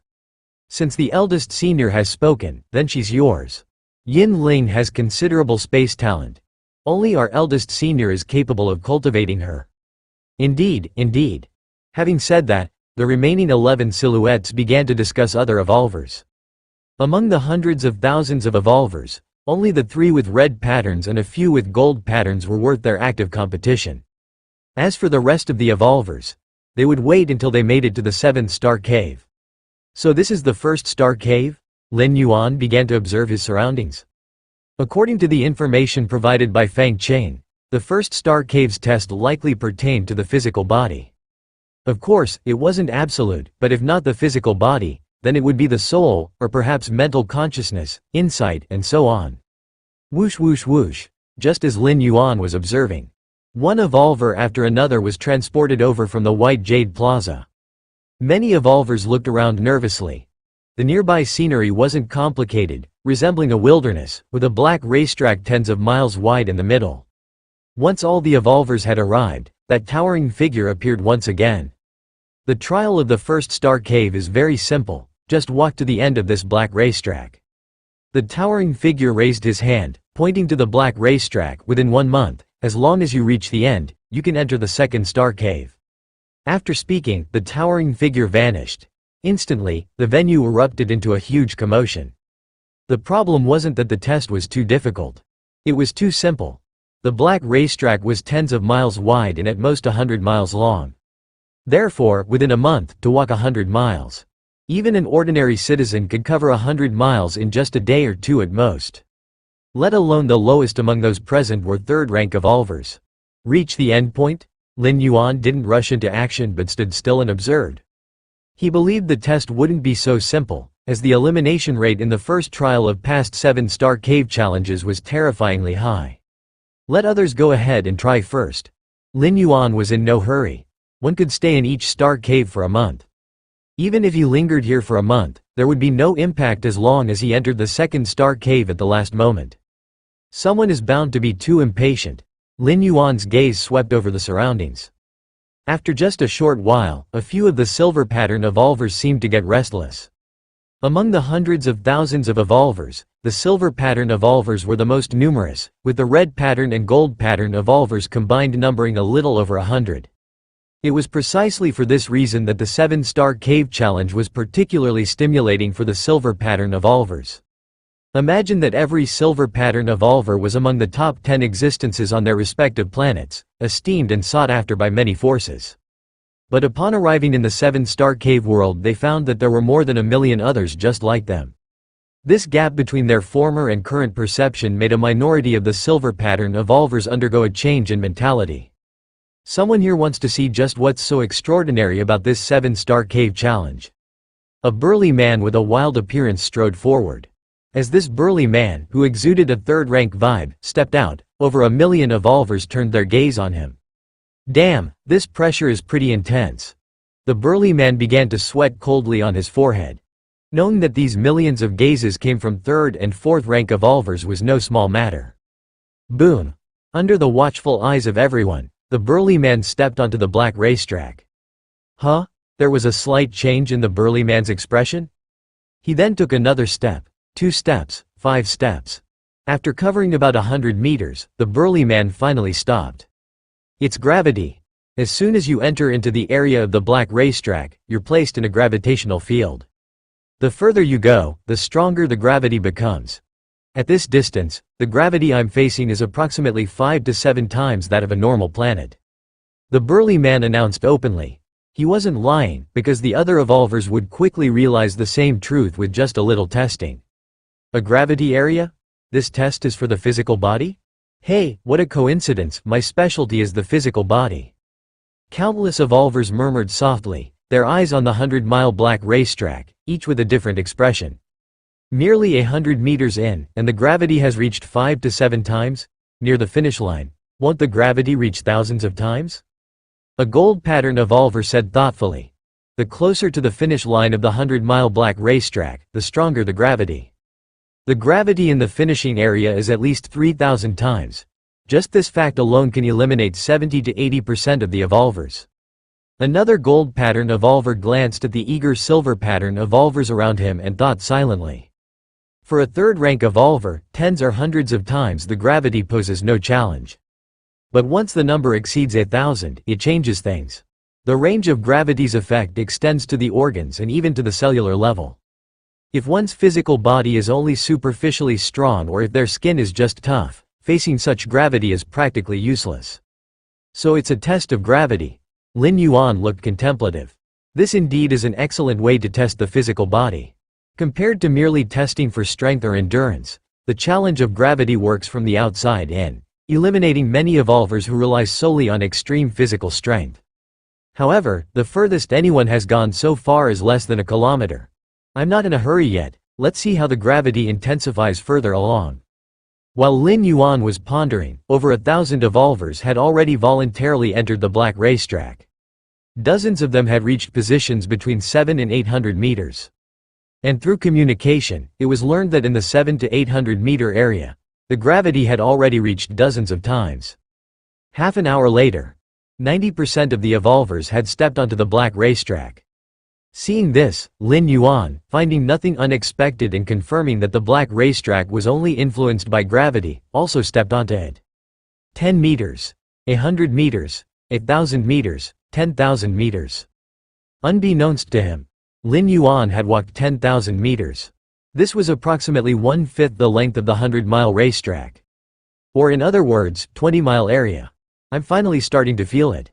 Since the eldest senior has spoken, then she's yours. Yin Ling has considerable space talent. Only our eldest senior is capable of cultivating her. Indeed, indeed. Having said that, the remaining 11 silhouettes began to discuss other evolvers. Among the hundreds of thousands of evolvers, only the 3 with red patterns and a few with gold patterns were worth their active competition. As for the rest of the evolvers, they would wait until they made it to the 7th star cave. So this is the 1st star cave? Lin Yuan began to observe his surroundings. According to the information provided by Fang Cheng, the 1st star cave's test likely pertained to the physical body. Of course, it wasn't absolute, but if not the physical body, then it would be the soul, or perhaps mental consciousness, insight, and so on. Whoosh whoosh whoosh. Just as Lin Yuan was observing, one evolver after another was transported over from the White Jade Plaza. Many evolvers looked around nervously. The nearby scenery wasn't complicated, resembling a wilderness, with a black racetrack tens of miles wide in the middle. Once all the evolvers had arrived, that towering figure appeared once again. The trial of the 1st star cave is very simple, just walk to the end of this black racetrack. The towering figure raised his hand, pointing to the black racetrack. Within 1 month, as long as you reach the end, you can enter the 2nd star cave. After speaking, the towering figure vanished. Instantly, the venue erupted into a huge commotion. The problem wasn't that the test was too difficult. It was too simple. The black racetrack was tens of miles wide and at most 100 miles long. Therefore, within a month, to walk 100 miles. Even an ordinary citizen could cover 100 miles in just a day or 2 at most. Let alone the lowest among those present were 3rd rank evolvers. Reach the endpoint? Lin Yuan didn't rush into action but stood still and observed. He believed the test wouldn't be so simple, as the elimination rate in the first trial of past 7-star cave challenges was terrifyingly high. Let others go ahead and try first. Lin Yuan was in no hurry. One could stay in each star cave for a month. Even if he lingered here for a month, there would be no impact as long as he entered the 2nd star cave at the last moment. Someone is bound to be too impatient. Lin Yuan's gaze swept over the surroundings. After just a short while, a few of the silver pattern evolvers seemed to get restless. Among the hundreds of thousands of evolvers, the silver pattern evolvers were the most numerous, with the red pattern and gold pattern evolvers combined numbering a little over 100. It was precisely for this reason that the 7-star cave challenge was particularly stimulating for the silver pattern evolvers. Imagine that every silver pattern evolver was among the top 10 existences on their respective planets, esteemed and sought after by many forces. But upon arriving in the 7-star cave world, they found that there were more than 1 million others just like them. This gap between their former and current perception made a minority of the silver pattern evolvers undergo a change in mentality. Someone here wants to see just what's so extraordinary about this 7-star cave challenge. A burly man with a wild appearance strode forward. As this burly man, who exuded a 3rd-rank vibe, stepped out, over 1 million evolvers turned their gaze on him. Damn, this pressure is pretty intense. The burly man began to sweat coldly on his forehead. Knowing that these millions of gazes came from 3rd and 4th-rank evolvers was no small matter. Boom! Under the watchful eyes of everyone, the burly man stepped onto the black racetrack. Huh? There was a slight change in the burly man's expression. He then took another step, 2 steps, 5 steps. After covering about 100 meters, the burly man finally stopped. It's gravity. As soon as you enter into the area of the black racetrack, you're placed in a gravitational field. The further you go, the stronger the gravity becomes. At this distance, the gravity I'm facing is approximately 5 to 7 times that of a normal planet. The burly man announced openly. He wasn't lying, because the other evolvers would quickly realize the same truth with just a little testing. A gravity area? This test is for the physical body? Hey, what a coincidence, my specialty is the physical body. Countless evolvers murmured softly, their eyes on the 100-mile black racetrack, each with a different expression. Nearly 100 meters in, and the gravity has reached 5 to 7 times? Near the finish line, won't the gravity reach thousands of times? A gold pattern evolver said thoughtfully. The closer to the finish line of the 100-mile black racetrack, the stronger the gravity. The gravity in the finishing area is at least 3,000 times. Just this fact alone can eliminate 70 to 80% of the evolvers. Another gold pattern evolver glanced at the eager silver pattern evolvers around him and thought silently. For a third-rank evolver, tens or hundreds of times the gravity poses no challenge. But once the number exceeds 1,000, it changes things. The range of gravity's effect extends to the organs and even to the cellular level. If one's physical body is only superficially strong or if their skin is just tough, facing such gravity is practically useless. So it's a test of gravity. Lin Yuan looked contemplative. This indeed is an excellent way to test the physical body. Compared to merely testing for strength or endurance, the challenge of gravity works from the outside in, eliminating many evolvers who rely solely on extreme physical strength. However, the furthest anyone has gone so far is less than a kilometer. I'm not in a hurry yet, let's see how the gravity intensifies further along. While Lin Yuan was pondering, over 1,000 evolvers had already voluntarily entered the black racetrack. Dozens of them had reached positions between 7 and 800 meters. And through communication, it was learned that in the 7 to 800 meter area, the gravity had already reached dozens of times. Half an hour later, 90% of the evolvers had stepped onto the black racetrack. Seeing this, Lin Yuan, finding nothing unexpected and confirming that the black racetrack was only influenced by gravity, also stepped onto it. 10 meters. 100 meters. 1,000 meters. 10,000 meters. Unbeknownst to him, Lin Yuan had walked 10,000 meters. This was approximately 1/5 the length of the 100-mile racetrack. Or in other words, 20-mile area. I'm finally starting to feel it.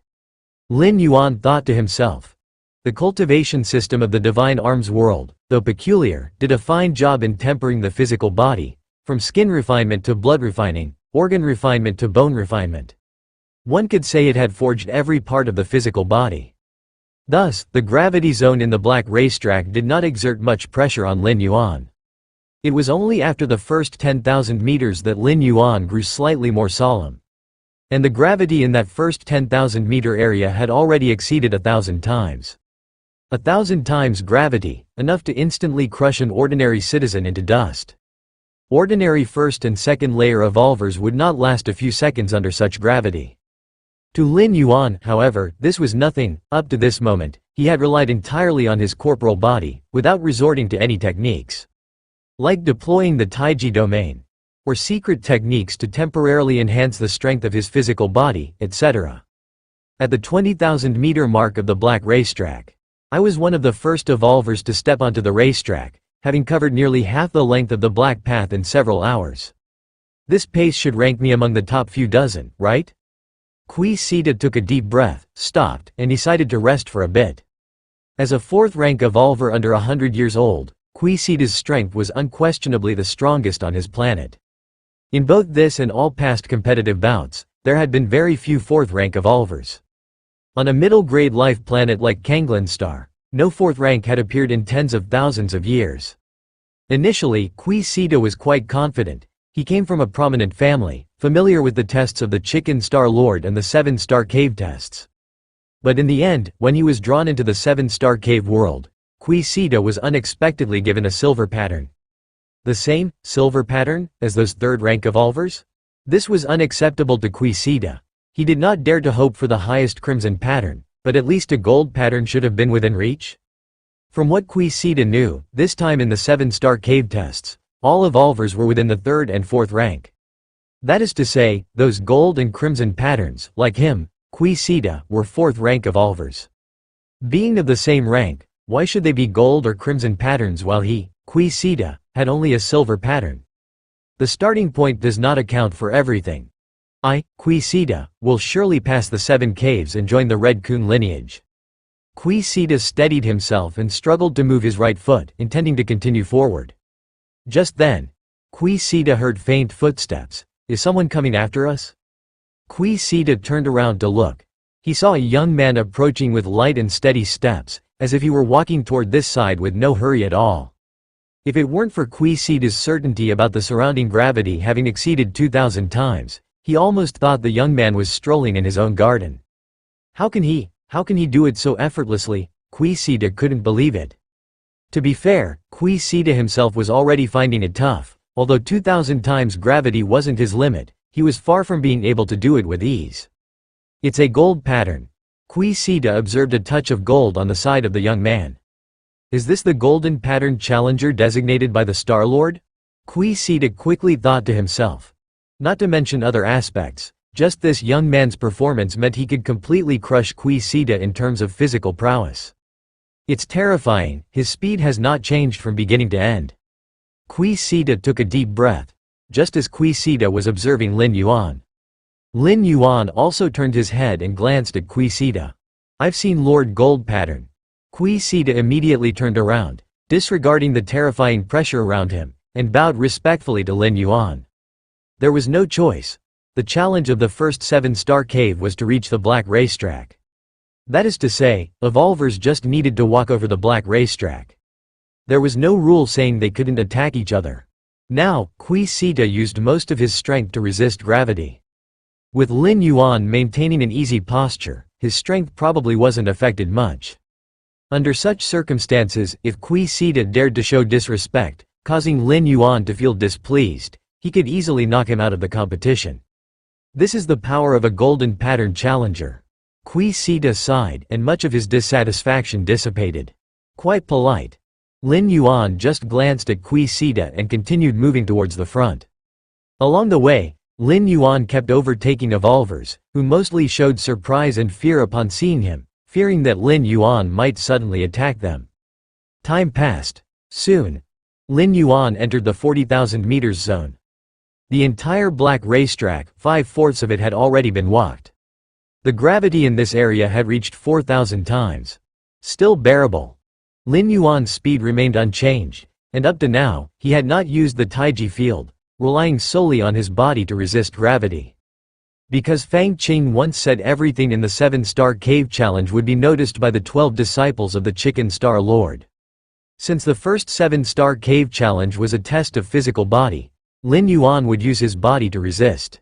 Lin Yuan thought to himself. The cultivation system of the divine arms world, though peculiar, did a fine job in tempering the physical body, from skin refinement to blood refining, organ refinement to bone refinement. One could say it had forged every part of the physical body. Thus, the gravity zone in the black racetrack did not exert much pressure on Lin Yuan. It was only after the first 10,000 meters that Lin Yuan grew slightly more solemn. And the gravity in that first 10,000 meter area had already exceeded 1,000 times. 1,000 times gravity, enough to instantly crush an ordinary citizen into dust. Ordinary first and second layer evolvers would not last a few seconds under such gravity. To Lin Yuan, however, this was nothing. Up to this moment, he had relied entirely on his corporal body, without resorting to any techniques. Like deploying the Taiji domain, or secret techniques to temporarily enhance the strength of his physical body, etc. At the 20,000 meter mark of the black racetrack, I was one of the first evolvers to step onto the racetrack, having covered nearly half the length of the black path in several hours. This pace should rank me among the top few dozen, right? Kui Sita took a deep breath, stopped, and decided to rest for a bit. As a fourth-rank evolver under 100 years old, Kui Sita's strength was unquestionably the strongest on his planet. In both this and all past competitive bouts, there had been very few fourth-rank evolvers. On a middle-grade life planet like Kanglan Star, no fourth rank had appeared in tens of thousands of years. Initially, Kui Sita was quite confident. He came from a prominent family, familiar with the tests of the Chicken Star Lord and the 7-star cave tests. But in the end, when he was drawn into the 7-star cave world, Kui Sita was unexpectedly given a silver pattern. The same, silver pattern, as those third-rank evolvers? This was unacceptable to Kui Sita. He did not dare to hope for the highest crimson pattern, but at least a gold pattern should have been within reach? From what Quisida knew, this time in the 7-star cave tests, all evolvers were within the 3rd and 4th rank. That is to say, those gold and crimson patterns, like him, Quisida, were 4th rank evolvers. Being of the same rank, why should they be gold or crimson patterns while he, Quisida, had only a silver pattern? The starting point does not account for everything. I, Quisida, will surely pass the 7 caves and join the Red Coon lineage. Quisida steadied himself and struggled to move his right foot, intending to continue forward. Just then, Quisida heard faint footsteps. Is someone coming after us? Quisida turned around to look. He saw a young man approaching with light and steady steps, as if he were walking toward this side with no hurry at all. If it weren't for Quisida's certainty about the surrounding gravity having exceeded 2,000 times, he almost thought the young man was strolling in his own garden. How can he do it so effortlessly? Quisida couldn't believe it. To be fair, Quisida himself was already finding it tough. Although 2,000 times gravity wasn't his limit, he was far from being able to do it with ease. It's a gold pattern. Quisida observed a touch of gold on the side of the young man. Is this the golden pattern challenger designated by the Star-Lord? Quisida quickly thought to himself. Not to mention other aspects, just this young man's performance meant he could completely crush Quisida in terms of physical prowess. It's terrifying, his speed has not changed from beginning to end. Quisida took a deep breath, just as Quisida was observing Lin Yuan. Lin Yuan also turned his head and glanced at Quisida. I've seen Lord Gold Pattern. Quisida immediately turned around, disregarding the terrifying pressure around him, and bowed respectfully to Lin Yuan. There was no choice. The challenge of the first 7-star cave was to reach the black racetrack. That is to say, evolvers just needed to walk over the black racetrack. There was no rule saying they couldn't attack each other. Now, Quisida used most of his strength to resist gravity. With Lin Yuan maintaining an easy posture, his strength probably wasn't affected much. Under such circumstances, if Quisida dared to show disrespect, causing Lin Yuan to feel displeased, he could easily knock him out of the competition. This is the power of a golden pattern challenger. Quisida sighed, and much of his dissatisfaction dissipated. Quite polite. Lin Yuan just glanced at Quisida and continued moving towards the front. Along the way, Lin Yuan kept overtaking evolvers, who mostly showed surprise and fear upon seeing him, fearing that Lin Yuan might suddenly attack them. Time passed. Soon, Lin Yuan entered the 40,000 meters zone. The entire black racetrack, 5/4 of it had already been walked. The gravity in this area had reached 4,000 times. Still bearable. Lin Yuan's speed remained unchanged, and up to now, he had not used the Taiji field, relying solely on his body to resist gravity. Because Fang Qing once said everything in the 7-star cave challenge would be noticed by the 12 disciples of the Chicken Star Lord. Since the first 7-star cave challenge was a test of physical body, Lin Yuan would use his body to resist.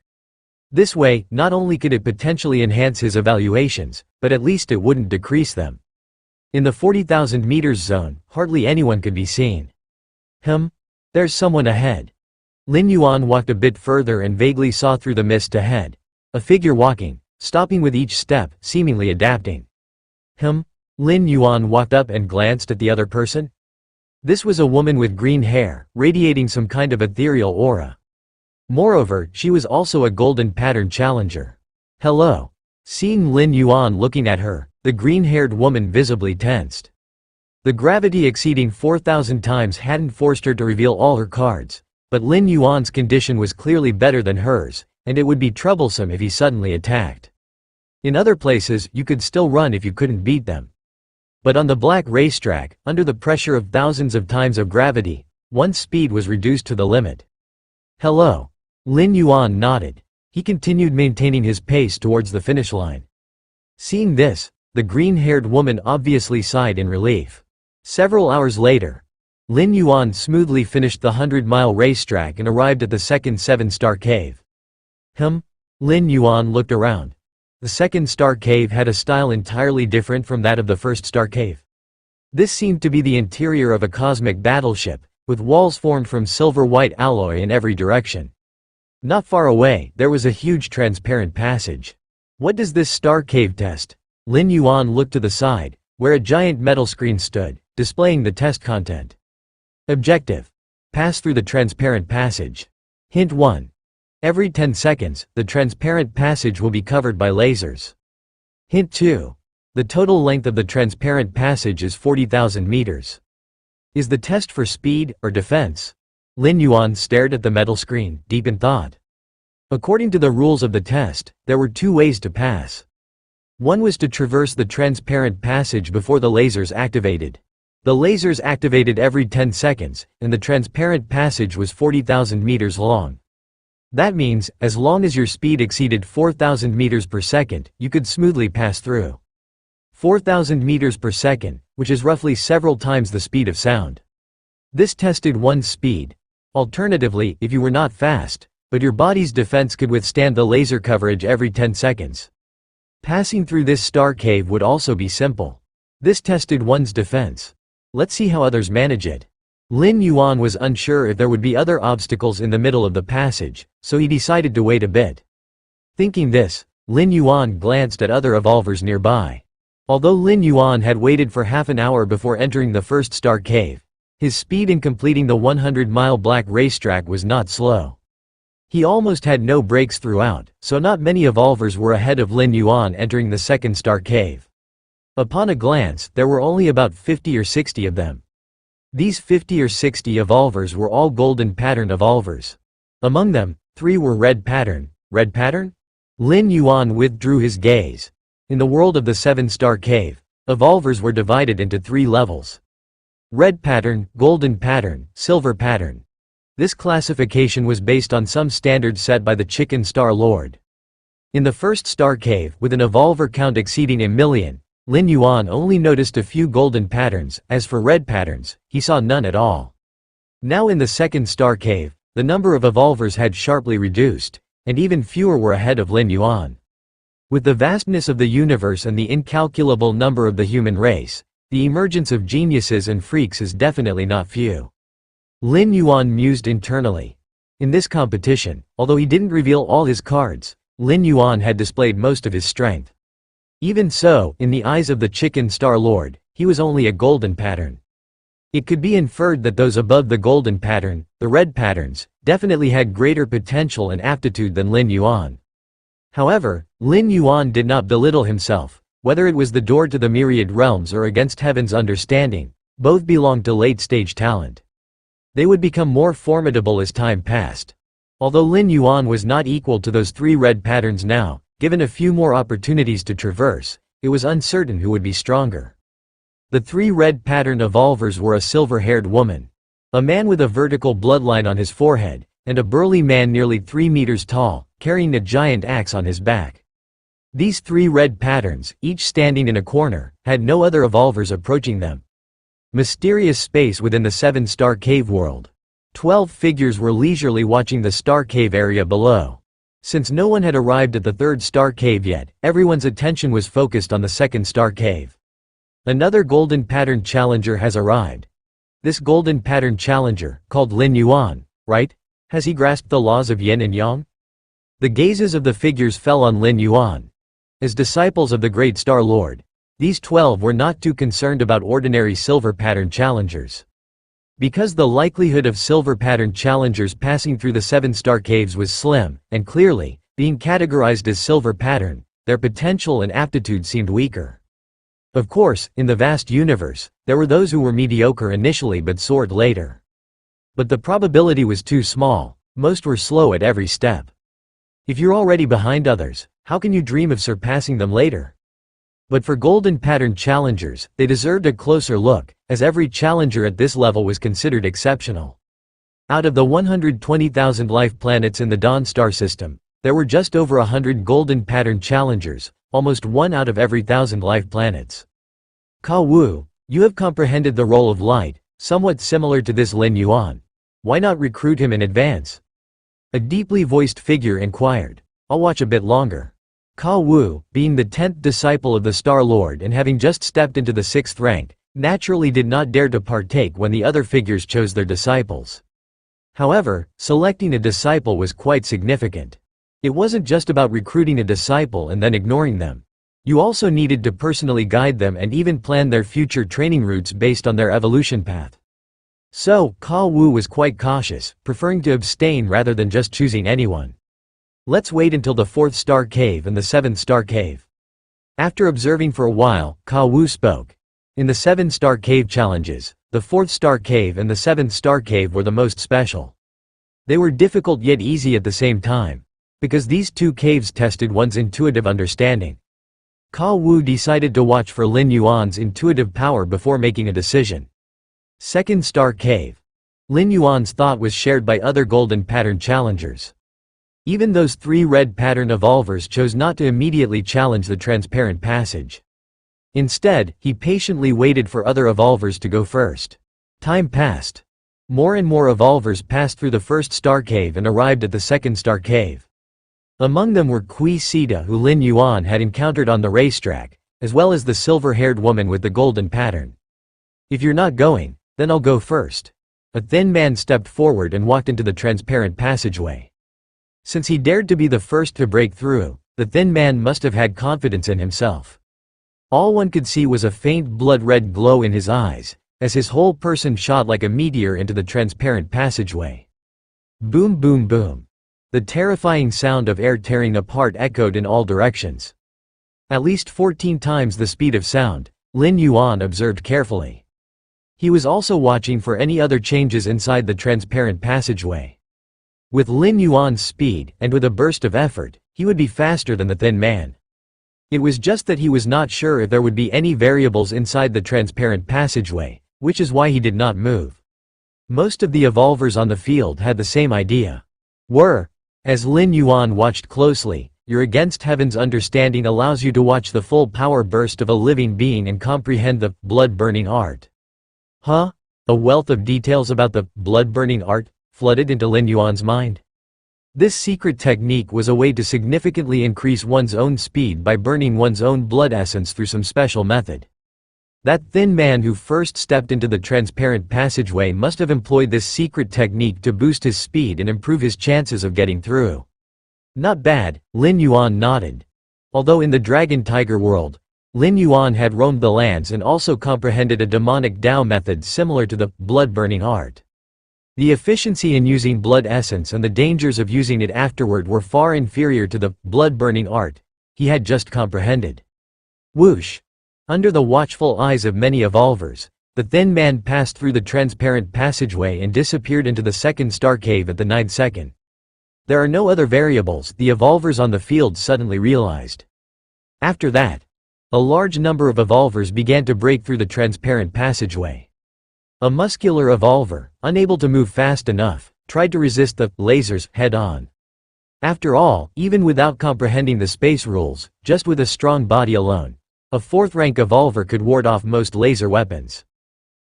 This way, not only could it potentially enhance his evaluations, but at least it wouldn't decrease them. In the 40,000 meters zone, hardly anyone could be seen. There's someone ahead. Lin Yuan walked a bit further and vaguely saw through the mist ahead. A figure walking, stopping with each step, seemingly adapting. Lin Yuan walked up and glanced at the other person. This was a woman with green hair, radiating some kind of ethereal aura. Moreover, she was also a golden pattern challenger. Hello. Seeing Lin Yuan looking at her, the green-haired woman visibly tensed. The gravity exceeding 4,000 times hadn't forced her to reveal all her cards, but Lin Yuan's condition was clearly better than hers, and it would be troublesome if he suddenly attacked. In other places, you could still run if you couldn't beat them. But on the black racetrack, under the pressure of thousands of times of gravity, one's speed was reduced to the limit. Hello. Lin Yuan nodded. He continued maintaining his pace towards the finish line. Seeing this, the green-haired woman obviously sighed in relief. Several hours later, Lin Yuan smoothly finished the 100-mile racetrack and arrived at the second 7-star cave. Lin Yuan looked around. The second star cave had a style entirely different from that of the first star cave. This seemed to be the interior of a cosmic battleship, with walls formed from silver-white alloy in every direction. Not far away, there was a huge transparent passage. What does this star cave test? Lin Yuan looked to the side, where a giant metal screen stood, displaying the test content. Objective: pass through the transparent passage. Hint 1. Every 10 seconds, the transparent passage will be covered by lasers. Hint 2. The total length of the transparent passage is 40,000 meters. Is the test for speed or defense? Lin Yuan stared at the metal screen, deep in thought. According to the rules of the test, there were two ways to pass. One was to traverse the transparent passage before the lasers activated. The lasers activated every 10 seconds, and the transparent passage was 40,000 meters long. That means, as long as your speed exceeded 4,000 meters per second, you could smoothly pass through. 4,000 meters per second, which is roughly several times the speed of sound. This tested one's speed. Alternatively, if you were not fast, but your body's defense could withstand the laser coverage every 10 seconds. Passing through this star cave would also be simple. This tested one's defense. Let's see how others manage it. Lin Yuan was unsure if there would be other obstacles in the middle of the passage, so he decided to wait a bit. Thinking this, Lin Yuan glanced at other evolvers nearby. Although Lin Yuan had waited for half an hour before entering the first star cave, his speed in completing the 100-mile black racetrack was not slow. He almost had no breaks throughout, so not many evolvers were ahead of Lin Yuan entering the second star cave. Upon a glance, there were only about 50 or 60 of them. These 50 or 60 evolvers were all golden pattern evolvers. Among them, 3 were red pattern. Red pattern? Lin Yuan withdrew his gaze. In the world of the 7-star cave, evolvers were divided into 3 levels. Red pattern, golden pattern, silver pattern. This classification was based on some standards set by the Chicken Star Lord. In the first star cave, with an evolver count exceeding 1,000,000, Lin Yuan only noticed a few golden patterns. As for red patterns, he saw none at all. Now in the second star cave, the number of evolvers had sharply reduced, and even fewer were ahead of Lin Yuan. With the vastness of the universe and the incalculable number of the human race, the emergence of geniuses and freaks is definitely not few. Lin Yuan mused internally. In this competition, although he didn't reveal all his cards, Lin Yuan had displayed most of his strength. Even so, in the eyes of the Chicken Star Lord, he was only a golden pattern. It could be inferred that those above the golden pattern, the red patterns, definitely had greater potential and aptitude than Lin Yuan. However, Lin Yuan did not belittle himself. Whether it was the door to the myriad realms or against heaven's understanding, both belonged to late-stage talent. They would become more formidable as time passed. Although Lin Yuan was not equal to those 3 red patterns now, given a few more opportunities to traverse, it was uncertain who would be stronger. The 3 red pattern evolvers were a silver-haired woman, a man with a vertical bloodline on his forehead, and a burly man nearly 3 meters tall, carrying a giant axe on his back. These 3 red patterns, each standing in a corner, had no other evolvers approaching them. Mysterious space within the 7-star cave world. 12 figures were leisurely watching the star cave area below. Since no one had arrived at the 3rd star cave yet, everyone's attention was focused on the 2nd star cave. Another golden pattern challenger has arrived. This golden pattern challenger, called Lin Yuan, right? Has he grasped the laws of yin and yang? The gazes of the figures fell on Lin Yuan. As disciples of the great Star Lord, these 12 were not too concerned about ordinary silver pattern challengers. Because the likelihood of silver pattern challengers passing through the 7-star caves was slim, and clearly, being categorized as silver pattern, their potential and aptitude seemed weaker. Of course, in the vast universe, there were those who were mediocre initially but soared later. But the probability was too small. Most were slow at every step. If you're already behind others, how can you dream of surpassing them later? But for golden pattern challengers, they deserved a closer look, as every challenger at this level was considered exceptional. Out of the 120,000 life planets in the Dawn star system, there were just over 100 golden pattern challengers, almost 1 out of every 1,000 life planets. Ka Wu, you have comprehended the role of light, somewhat similar to this Lin Yuan. Why not recruit him in advance? A deeply voiced figure inquired. I'll watch a bit longer. Ka Wu, being the 10th disciple of the Star Lord and having just stepped into the 6th rank, naturally did not dare to partake when the other figures chose their disciples. However, selecting a disciple was quite significant. It wasn't just about recruiting a disciple and then ignoring them. You also needed to personally guide them and even plan their future training routes based on their evolution path. So, Ka Wu was quite cautious, preferring to abstain rather than just choosing anyone. Let's wait until the 4th star cave and the 7th star cave. After observing for a while, Ka Wu spoke. In the 7-star cave challenges, the 4th star cave and the 7th star cave were the most special. They were difficult yet easy at the same time, because these two caves tested one's intuitive understanding. Ka Wu decided to watch for Lin Yuan's intuitive power before making a decision. 2nd star cave. Lin Yuan's thought was shared by other golden pattern challengers. Even those 3 red pattern evolvers chose not to immediately challenge the transparent passage. Instead, he patiently waited for other evolvers to go first. Time passed. More and more evolvers passed through the 1st star cave and arrived at the 2nd star cave. Among them were Kui Sita, who Lin Yuan had encountered on the racetrack, as well as the silver-haired woman with the golden pattern. If you're not going, then I'll go first. A thin man stepped forward and walked into the transparent passageway. Since he dared to be the first to break through, the thin man must have had confidence in himself. All one could see was a faint blood-red glow in his eyes, as his whole person shot like a meteor into the transparent passageway. Boom, boom, boom. The terrifying sound of air tearing apart echoed in all directions. At least 14 times the speed of sound, Lin Yuan observed carefully. He was also watching for any other changes inside the transparent passageway. With Lin Yuan's speed, and with a burst of effort, he would be faster than the thin man. It was just that he was not sure if there would be any variables inside the transparent passageway, which is why he did not move. Most of the evolvers on the field had the same idea. As Lin Yuan watched closely, your against heaven's understanding allows you to watch the full power burst of a living being and comprehend the blood-burning art. Huh? A wealth of details about the blood-burning art flooded into Lin Yuan's mind. This secret technique was a way to significantly increase one's own speed by burning one's own blood essence through some special method. That thin man who first stepped into the transparent passageway must have employed this secret technique to boost his speed and improve his chances of getting through. Not bad, Lin Yuan nodded. Although in the Dragon Tiger world, Lin Yuan had roamed the lands and also comprehended a demonic Dao method similar to the blood-burning art. The efficiency in using blood essence and the dangers of using it afterward were far inferior to the blood-burning art he had just comprehended. Whoosh! Under the watchful eyes of many evolvers, the thin man passed through the transparent passageway and disappeared into the 2nd star cave at the 9th second. There are no other variables, the evolvers on the field suddenly realized. After that, a large number of evolvers began to break through the transparent passageway. A muscular evolver, unable to move fast enough, tried to resist the lasers head-on. After all, even without comprehending the space rules, just with a strong body alone, a 4th-rank evolver could ward off most laser weapons.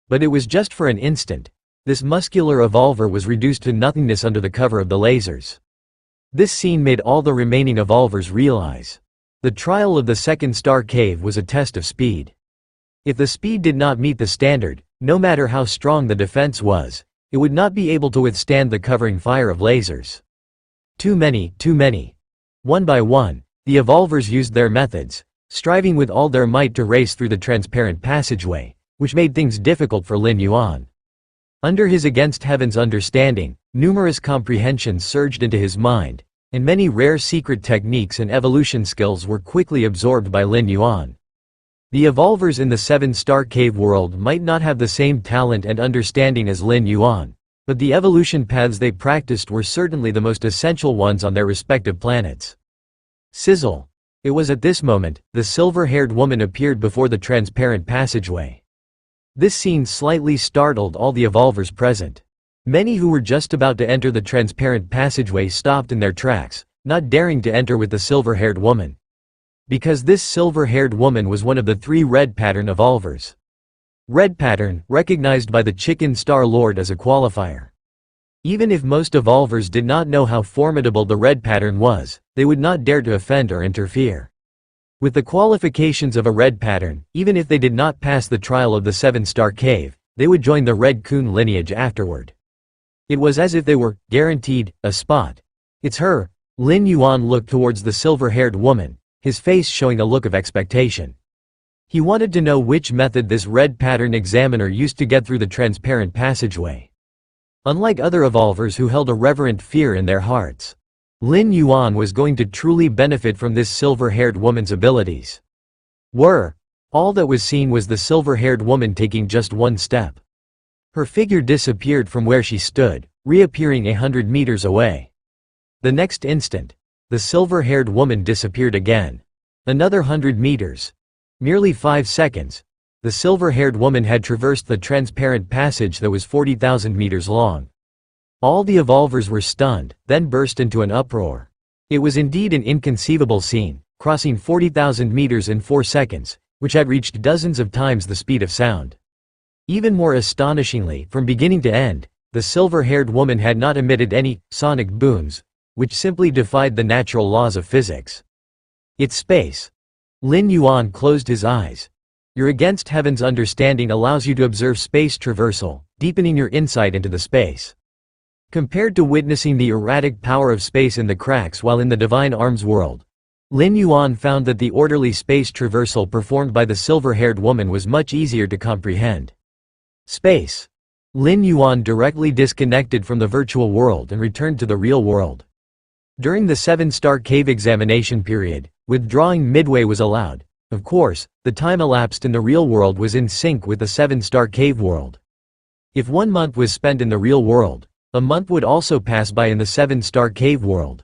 But it was just for an instant. This muscular evolver was reduced to nothingness under the cover of the lasers. This scene made all the remaining evolvers realize. The trial of the 2nd star cave was a test of speed. If the speed did not meet the standard, no matter how strong the defense was, it would not be able to withstand the covering fire of lasers. Too many. One by one, the evolvers used their methods, striving with all their might to race through the transparent passageway, which made things difficult for Lin Yuan. Under his against heaven's understanding, numerous comprehensions surged into his mind, and many rare secret techniques and evolution skills were quickly absorbed by Lin Yuan. The evolvers in the 7-star cave world might not have the same talent and understanding as Lin Yuan, but the evolution paths they practiced were certainly the most essential ones on their respective planets. Sizzle! It was at this moment, the silver-haired woman appeared before the transparent passageway. This scene slightly startled all the evolvers present. Many who were just about to enter the transparent passageway stopped in their tracks, not daring to enter with the silver-haired woman. Because this silver-haired woman was one of the 3 red pattern evolvers. Red pattern, recognized by the Chicken Star Lord as a qualifier. Even if most evolvers did not know how formidable the red pattern was, they would not dare to offend or interfere. With the qualifications of a red pattern, even if they did not pass the trial of the 7-star cave, they would join the Red Coon lineage afterward. It was as if they were guaranteed a spot. It's her. Lin Yuan looked towards the silver-haired woman, his face showing a look of expectation. He wanted to know which method this red pattern examiner used to get through the transparent passageway. Unlike other evolvers who held a reverent fear in their hearts, Lin Yuan was going to truly benefit from this silver-haired woman's abilities. All that was seen was the silver-haired woman taking just one step. Her figure disappeared from where she stood, reappearing 100 meters away. The next instant, the silver-haired woman disappeared again. Another 100 meters. Merely 5 seconds. The silver-haired woman had traversed the transparent passage that was 40,000 meters long. All the evolvers were stunned, then burst into an uproar. It was indeed an inconceivable scene, crossing 40,000 meters in 4 seconds, which had reached dozens of times the speed of sound. Even more astonishingly, from beginning to end, the silver-haired woman had not emitted any sonic booms, which simply defied the natural laws of physics. It's space. Lin Yuan closed his eyes. Your against heaven's understanding allows you to observe space traversal, deepening your insight into the space. Compared to witnessing the erratic power of space in the cracks while in the divine arms world, Lin Yuan found that the orderly space traversal performed by the silver-haired woman was much easier to comprehend. Space. Lin Yuan directly disconnected from the virtual world and returned to the real world. During the 7-star cave examination period, withdrawing midway was allowed. Of course, the time elapsed in the real world was in sync with the 7-star cave world. If 1 month was spent in the real world, a month would also pass by in the 7-star cave world.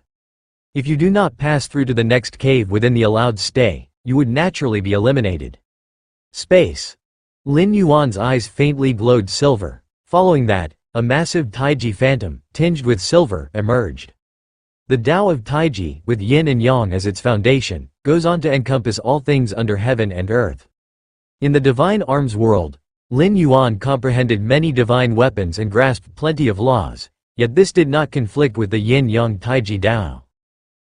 If you do not pass through to the next cave within the allowed stay, you would naturally be eliminated. Space. Lin Yuan's eyes faintly glowed silver. Following that, a massive Taiji phantom, tinged with silver, emerged. The Tao of Taiji, with yin and yang as its foundation, goes on to encompass all things under heaven and earth. In the divine arms world, Lin Yuan comprehended many divine weapons and grasped plenty of laws, yet this did not conflict with the yin-yang Taiji Tao.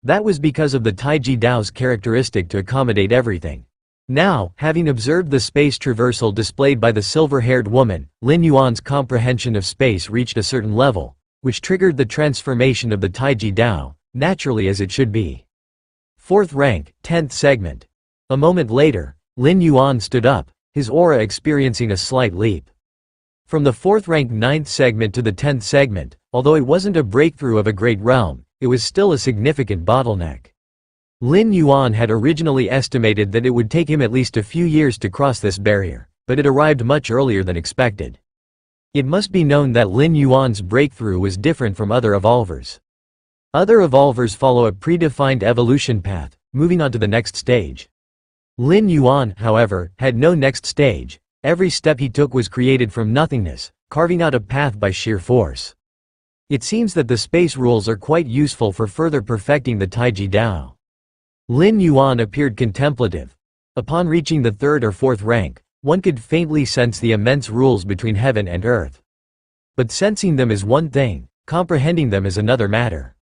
That was because of the Taiji Tao's characteristic to accommodate everything. Now, having observed the space traversal displayed by the silver-haired woman, Lin Yuan's comprehension of space reached a certain level, which triggered the transformation of the Taiji Tao, naturally as it should be. 4th rank, 10th segment. A moment later, Lin Yuan stood up, his aura experiencing a slight leap. From the 4th rank 9th segment to the 10th segment, although it wasn't a breakthrough of a great realm, it was still a significant bottleneck. Lin Yuan had originally estimated that it would take him at least a few years to cross this barrier, but it arrived much earlier than expected. It must be known that Lin Yuan's breakthrough was different from other evolvers. Other evolvers follow a predefined evolution path, moving on to the next stage. Lin Yuan, however, had no next stage. Every step he took was created from nothingness, carving out a path by sheer force. It seems that the space rules are quite useful for further perfecting the Taiji Tao. Lin Yuan appeared contemplative. Upon reaching the 3rd or 4th rank, one could faintly sense the immense rules between heaven and earth. But sensing them is one thing, comprehending them is another matter.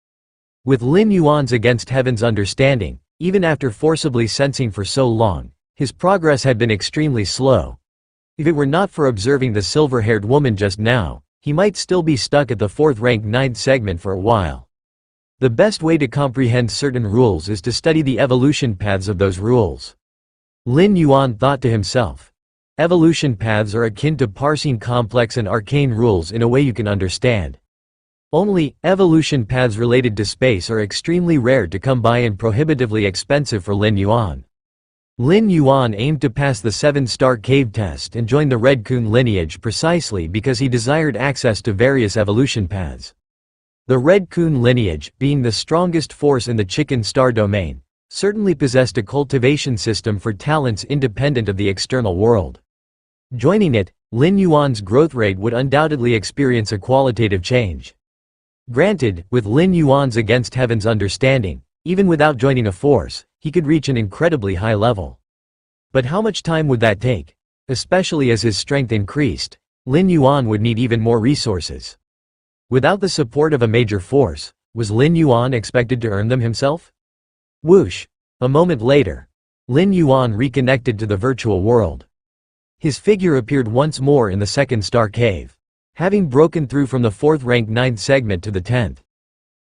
With Lin Yuan's against heaven's understanding, even after forcibly sensing for so long, his progress had been extremely slow. If it were not for observing the silver-haired woman just now, he might still be stuck at the 4th rank 9th segment for a while. The best way to comprehend certain rules is to study the evolution paths of those rules. Lin Yuan thought to himself. Evolution paths are akin to parsing complex and arcane rules in a way you can understand. Only, evolution paths related to space are extremely rare to come by and prohibitively expensive for Lin Yuan. Lin Yuan aimed to pass the 7-star cave test and join the Red Kun lineage precisely because he desired access to various evolution paths. The Red Kun lineage, being the strongest force in the Chicken Star domain, certainly possessed a cultivation system for talents independent of the external world. Joining it, Lin Yuan's growth rate would undoubtedly experience a qualitative change. Granted, with Lin Yuan's against heaven's understanding, even without joining a force, he could reach an incredibly high level. But how much time would that take? Especially as his strength increased, Lin Yuan would need even more resources. Without the support of a major force, was Lin Yuan expected to earn them himself? Whoosh! A moment later, Lin Yuan reconnected to the virtual world. His figure appeared once more in the 2nd star cave, having broken through from the 4th rank 9th segment to the 10th.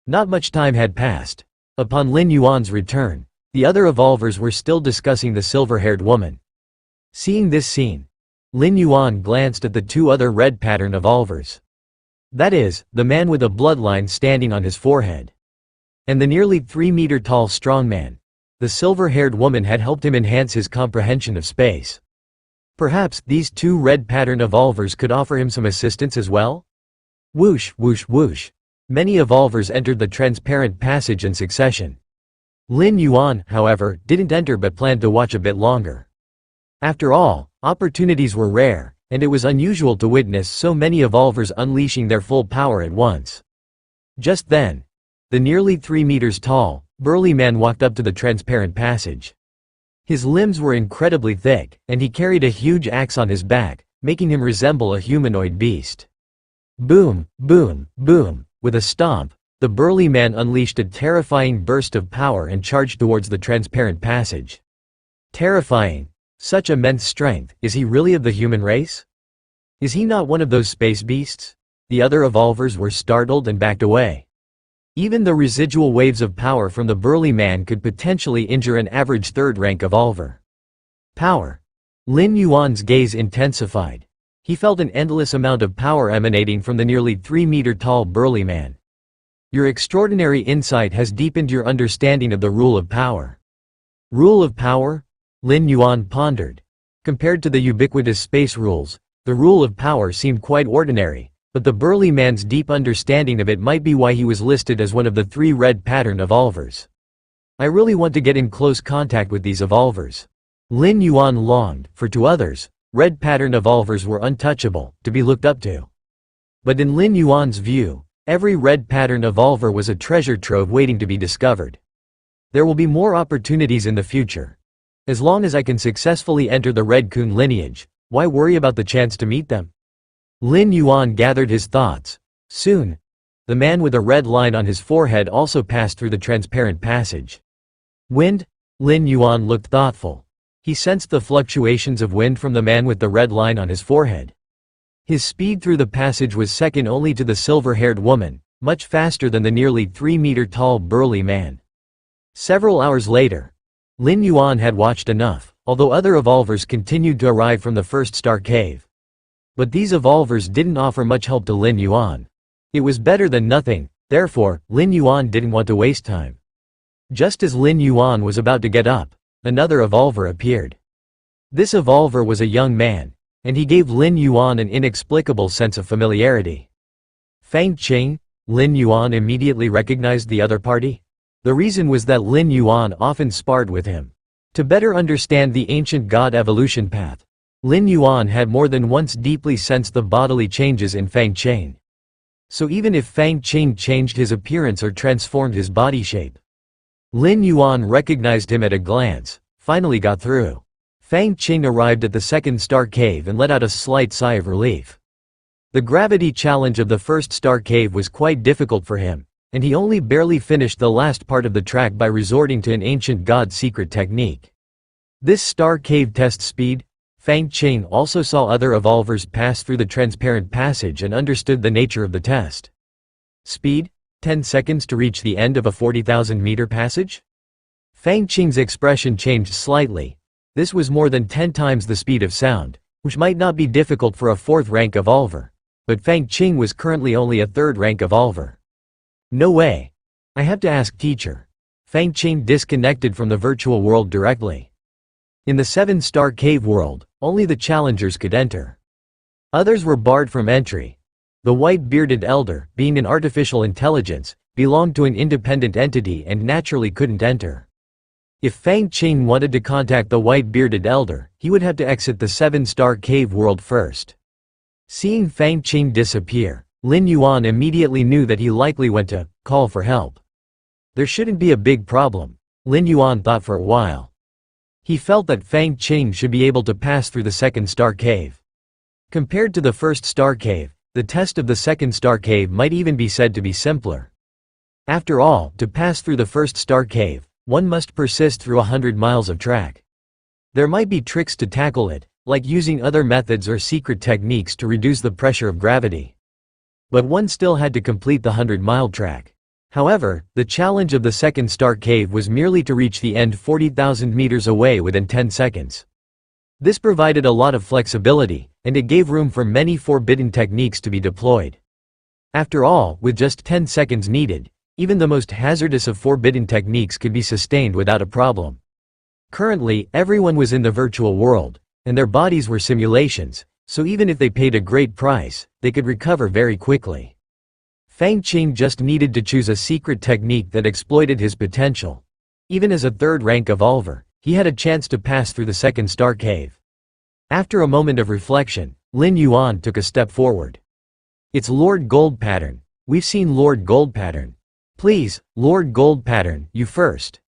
Not much time had passed. Upon Lin Yuan's return, The other evolvers were still discussing the silver-haired woman. Seeing this scene, Lin Yuan glanced at the two other red pattern evolvers. That is, the man with a bloodline standing on his forehead. And the nearly 3-meter-tall strongman. The silver-haired woman had helped him enhance his comprehension of space. Perhaps these two red pattern evolvers could offer him some assistance as well? Whoosh, whoosh, whoosh. Many evolvers entered the transparent passage in succession. Lin Yuan, however, didn't enter but planned to watch a bit longer. After all, opportunities were rare, and it was unusual to witness so many evolvers unleashing their full power at once. Just then, the nearly 3 meters tall, burly man walked up to the transparent passage. His limbs were incredibly thick, and he carried a huge axe on his back, making him resemble a humanoid beast. Boom, boom, boom. With a stomp, the burly man unleashed a terrifying burst of power and charged towards the transparent passage. Terrifying. Such immense strength, is he really of the human race? Is he not one of those space beasts? The other evolvers were startled and backed away. Even the residual waves of power from the burly man could potentially injure an average third-rank evolver. Power. Lin Yuan's gaze intensified. He felt an endless amount of power emanating from the nearly 3-meter-tall burly man. Your extraordinary insight has deepened your understanding of the rule of power. Rule of power? Lin Yuan pondered. Compared to the ubiquitous space rules, the rule of power seemed quite ordinary, but the burly man's deep understanding of it might be why he was listed as one of the 3 red pattern evolvers. I really want to get in close contact with these evolvers. Lin Yuan longed, for to others, red pattern evolvers were untouchable, to be looked up to. But in Lin Yuan's view, every red pattern evolver was a treasure trove waiting to be discovered. There will be more opportunities in the future. As long as I can successfully enter the Red Kun lineage, why worry about the chance to meet them? Lin Yuan gathered his thoughts. Soon, the man with a red line on his forehead also passed through the transparent passage. Wind? Lin Yuan looked thoughtful. He sensed the fluctuations of wind from the man with the red line on his forehead. His speed through the passage was second only to the silver-haired woman, much faster than the nearly 3-meter-tall burly man. Several hours later, Lin Yuan had watched enough, although other evolvers continued to arrive from the first star cave. But these evolvers didn't offer much help to Lin Yuan. It was better than nothing, therefore, Lin Yuan didn't want to waste time. Just as Lin Yuan was about to get up, another evolver appeared. This evolver was a young man, and he gave Lin Yuan an inexplicable sense of familiarity. Fang Qing? Lin Yuan immediately recognized the other party. The reason was that Lin Yuan often sparred with him. To better understand the ancient god evolution path, Lin Yuan had more than once deeply sensed the bodily changes in Fang Qing. So even if Fang Qing changed his appearance or transformed his body shape, Lin Yuan recognized him at a glance, finally got through. Fang Qing arrived at the second star cave and let out a slight sigh of relief. The gravity challenge of the first star cave was quite difficult for him, and he only barely finished the last part of the track by resorting to an ancient god's secret technique. This star cave test speed. Fang Qing also saw other evolvers pass through the transparent passage and understood the nature of the test. Speed? 10 seconds to reach the end of a 40,000-meter passage? Fang Qing's expression changed slightly. This was more than 10 times the speed of sound, which might not be difficult for a 4th-rank evolver. But Fang Qing was currently only a 3rd-rank evolver. No way. I have to ask teacher. Fang Qing disconnected from the virtual world directly. In the 7-star cave world, only the challengers could enter. Others were barred from entry. The white-bearded elder, being an artificial intelligence, belonged to an independent entity and naturally couldn't enter. If Fang Qing wanted to contact the white-bearded elder, he would have to exit the 7-star cave world first. Seeing Fang Qing disappear, Lin Yuan immediately knew that he likely went to call for help. There shouldn't be a big problem, Lin Yuan thought for a while. He felt that Fang Qing should be able to pass through the 2nd star cave. Compared to the 1st star cave, the test of the 2nd star cave might even be said to be simpler. After all, to pass through the 1st star cave, one must persist through 100 miles of track. There might be tricks to tackle it, like using other methods or secret techniques to reduce the pressure of gravity. But one still had to complete the 100-mile track. However, the challenge of the second star cave was merely to reach the end 40,000 meters away within 10 seconds. This provided a lot of flexibility, and it gave room for many forbidden techniques to be deployed. After all, with just 10 seconds needed, even the most hazardous of forbidden techniques could be sustained without a problem. Currently, everyone was in the virtual world, and their bodies were simulations, so even if they paid a great price, they could recover very quickly. Fang Qing just needed to choose a secret technique that exploited his potential. Even as a third-rank evolver, he had a chance to pass through the second star cave. After a moment of reflection, Lin Yuan took a step forward. "It's Lord Gold Pattern. We've seen Lord Gold Pattern. Please, Lord Gold Pattern, you first."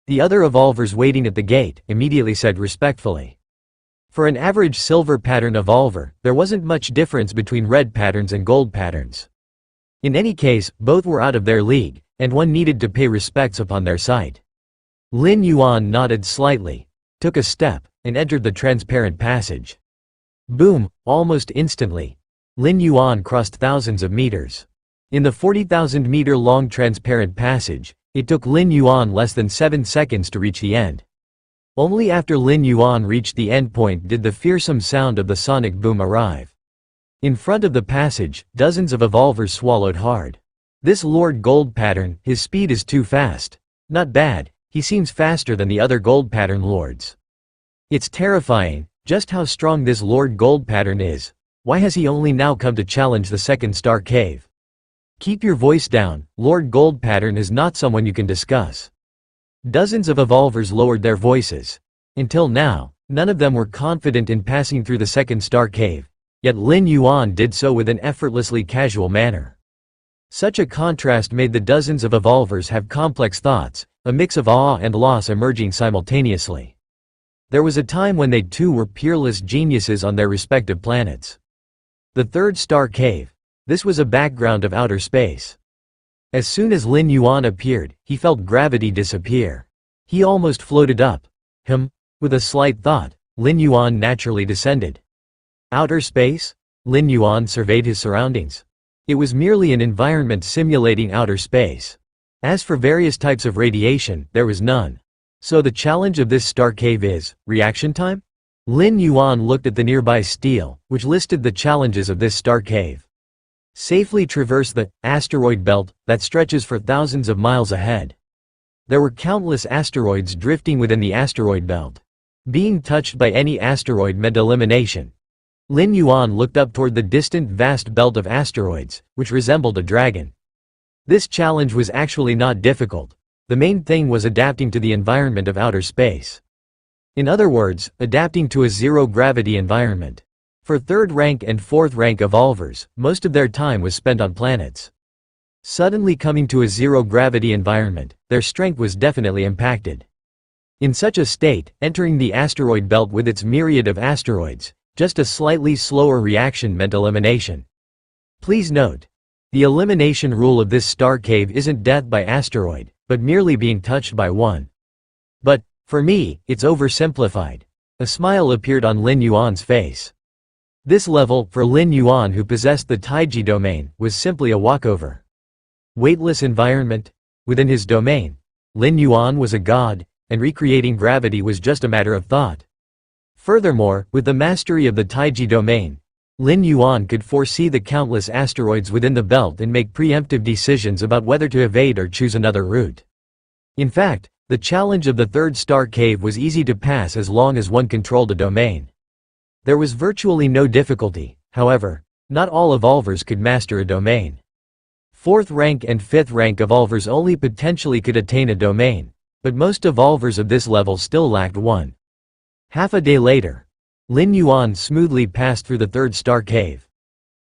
The other evolvers waiting at the gate immediately said respectfully. For an average silver pattern evolver, there wasn't much difference between red patterns and gold patterns. In any case, both were out of their league, and one needed to pay respects upon their sight. Lin Yuan nodded slightly, took a step, and entered the transparent passage. Boom! Almost instantly, Lin Yuan crossed thousands of meters. In the 40,000-meter-long transparent passage, it took Lin Yuan less than 7 seconds to reach the end. Only after Lin Yuan reached the end point did the fearsome sound of the sonic boom arrive. In front of the passage, dozens of evolvers swallowed hard. This Lord Gold Pattern, his speed is too fast. Not bad, he seems faster than the other Gold Pattern lords. It's terrifying, just how strong this Lord Gold Pattern is. Why has he only now come to challenge the second star cave? Keep your voice down, Lord Gold Pattern is not someone you can discuss. Dozens of evolvers lowered their voices. Until now, none of them were confident in passing through the second star cave. Yet Lin Yuan did so with an effortlessly casual manner. Such a contrast made the dozens of evolvers have complex thoughts, a mix of awe and loss emerging simultaneously. There was a time when they too were peerless geniuses on their respective planets. The third star cave. This was a background of outer space. As soon as Lin Yuan appeared, he felt gravity disappear. He almost floated up. With a slight thought, Lin Yuan naturally descended. Outer space? Lin Yuan surveyed his surroundings. It was merely an environment simulating outer space. As for various types of radiation, there was none. So the challenge of this star cave is, reaction time? Lin Yuan looked at the nearby stele, which listed the challenges of this star cave. Safely traverse the asteroid belt that stretches for thousands of miles ahead. There were countless asteroids drifting within the asteroid belt. Being touched by any asteroid meant elimination. Lin Yuan looked up toward the distant vast belt of asteroids, which resembled a dragon. This challenge was actually not difficult. The main thing was adapting to the environment of outer space. In other words, adapting to a zero-gravity environment. For third-rank and fourth-rank evolvers, most of their time was spent on planets. Suddenly coming to a zero-gravity environment, their strength was definitely impacted. In such a state, entering the asteroid belt with its myriad of asteroids, just a slightly slower reaction meant elimination. Please note, the elimination rule of this star cave isn't death by asteroid, but merely being touched by one. But, for me, it's oversimplified. A smile appeared on Lin Yuan's face. This level, for Lin Yuan who possessed the Taiji domain, was simply a walkover. Weightless environment? Within his domain, Lin Yuan was a god, and recreating gravity was just a matter of thought. Furthermore, with the mastery of the Taiji domain, Lin Yuan could foresee the countless asteroids within the belt and make preemptive decisions about whether to evade or choose another route. In fact, the challenge of the third star cave was easy to pass as long as one controlled a domain. There was virtually no difficulty, however. Not all evolvers could master a domain. Fourth rank and fifth rank evolvers only potentially could attain a domain, but most evolvers of this level still lacked one. Half a day later, Lin Yuan smoothly passed through the third star cave.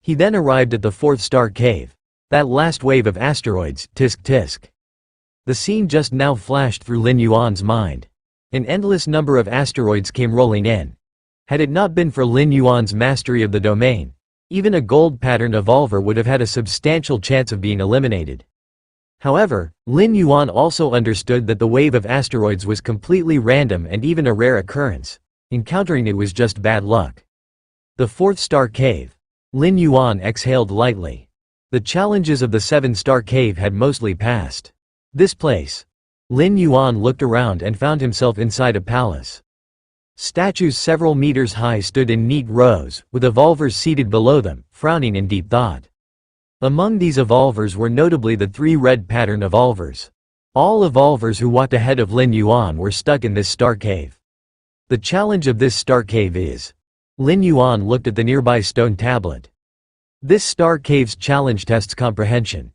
He then arrived at the fourth star cave. That last wave of asteroids, tisk tisk. The scene just now flashed through Lin Yuan's mind. An endless number of asteroids came rolling in. Had it not been for Lin Yuan's mastery of the domain, even a gold pattern evolver would have had a substantial chance of being eliminated. However, Lin Yuan also understood that the wave of asteroids was completely random and even a rare occurrence. Encountering it was just bad luck. The fourth star cave. Lin Yuan exhaled lightly. The challenges of the seven-star cave had mostly passed. This place. Lin Yuan looked around and found himself inside a palace. Statues several meters high stood in neat rows, with evolvers seated below them, frowning in deep thought. Among these evolvers were notably the three red pattern evolvers. All evolvers who walked ahead of Lin Yuan were stuck in this star cave. The challenge of this star cave is. Lin Yuan looked at the nearby stone tablet. This star cave's challenge tests comprehension.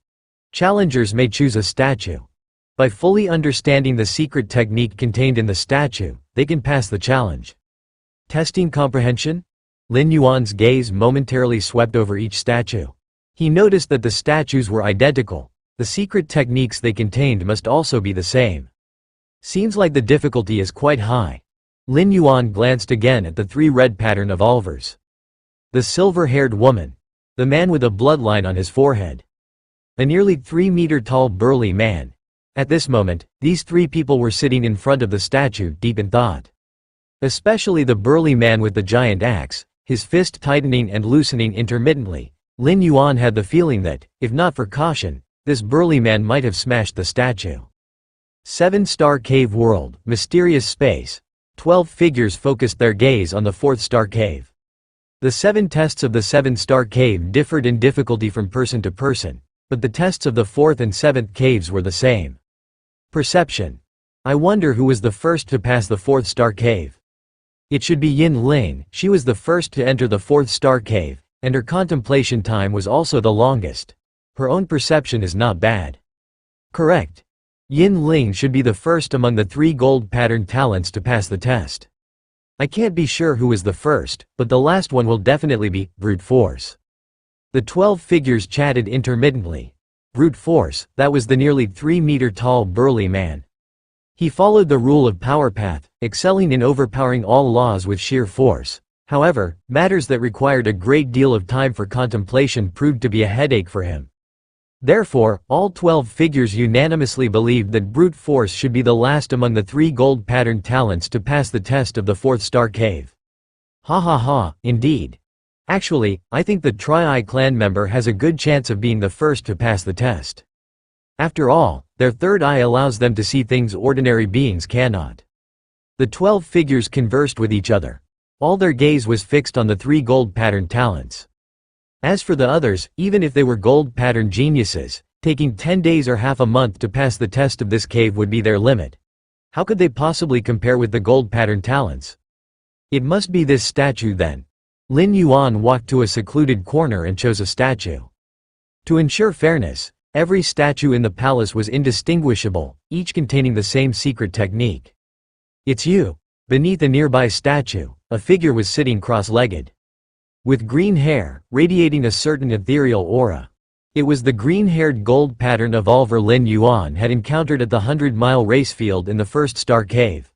Challengers may choose a statue. By fully understanding the secret technique contained in the statue, they can pass the challenge. Testing comprehension? Lin Yuan's gaze momentarily swept over each statue. He noticed that the statues were identical. The secret techniques they contained must also be the same. Seems like the difficulty is quite high. Lin Yuan glanced again at the three red pattern evolvers. The silver-haired woman. The man with a bloodline on his forehead. A nearly 3-meter-tall burly man. At this moment, these three people were sitting in front of the statue, deep in thought. Especially the burly man with the giant axe, his fist tightening and loosening intermittently. Lin Yuan had the feeling that, if not for caution, this burly man might have smashed the statue. Seven-star cave world, mysterious space. 12 figures focused their gaze on the fourth-star cave. The 7 tests of the seven-star cave differed in difficulty from person to person, but the tests of the fourth and seventh caves were the same. Perception. I wonder who was the first to pass the fourth-star cave. It should be Yin Ling. She was the first to enter the fourth-star cave, and her contemplation time was also the longest. Her own perception is not bad. Correct. Yin Ling should be the first among the 3 gold pattern talents to pass the test. I can't be sure who is the first, but the last one will definitely be brute force. The 12 figures chatted intermittently. Brute force, that was the nearly 3-meter-tall burly man. He followed the rule of power path, excelling in overpowering all laws with sheer force. However, matters that required a great deal of time for contemplation proved to be a headache for him. Therefore, all 12 figures unanimously believed that brute force should be the last among the 3 gold pattern talents to pass the test of the fourth-star cave. Ha ha ha, indeed. Actually, I think the Tri-Eye clan member has a good chance of being the first to pass the test. After all, their third eye allows them to see things ordinary beings cannot. The 12 figures conversed with each other. All their gaze was fixed on the 3 gold pattern talents. As for the others, even if they were gold pattern geniuses, taking 10 days or half a month to pass the test of this cave would be their limit. How could they possibly compare with the gold pattern talents? It must be this statue then. Lin Yuan walked to a secluded corner and chose a statue. To ensure fairness, every statue in the palace was indistinguishable, each containing the same secret technique. It's you. Beneath a nearby statue, a figure was sitting cross-legged. With green hair, radiating a certain ethereal aura. It was the green-haired gold pattern evolver Lin Yuan had encountered at the 100-mile race field in the first star cave.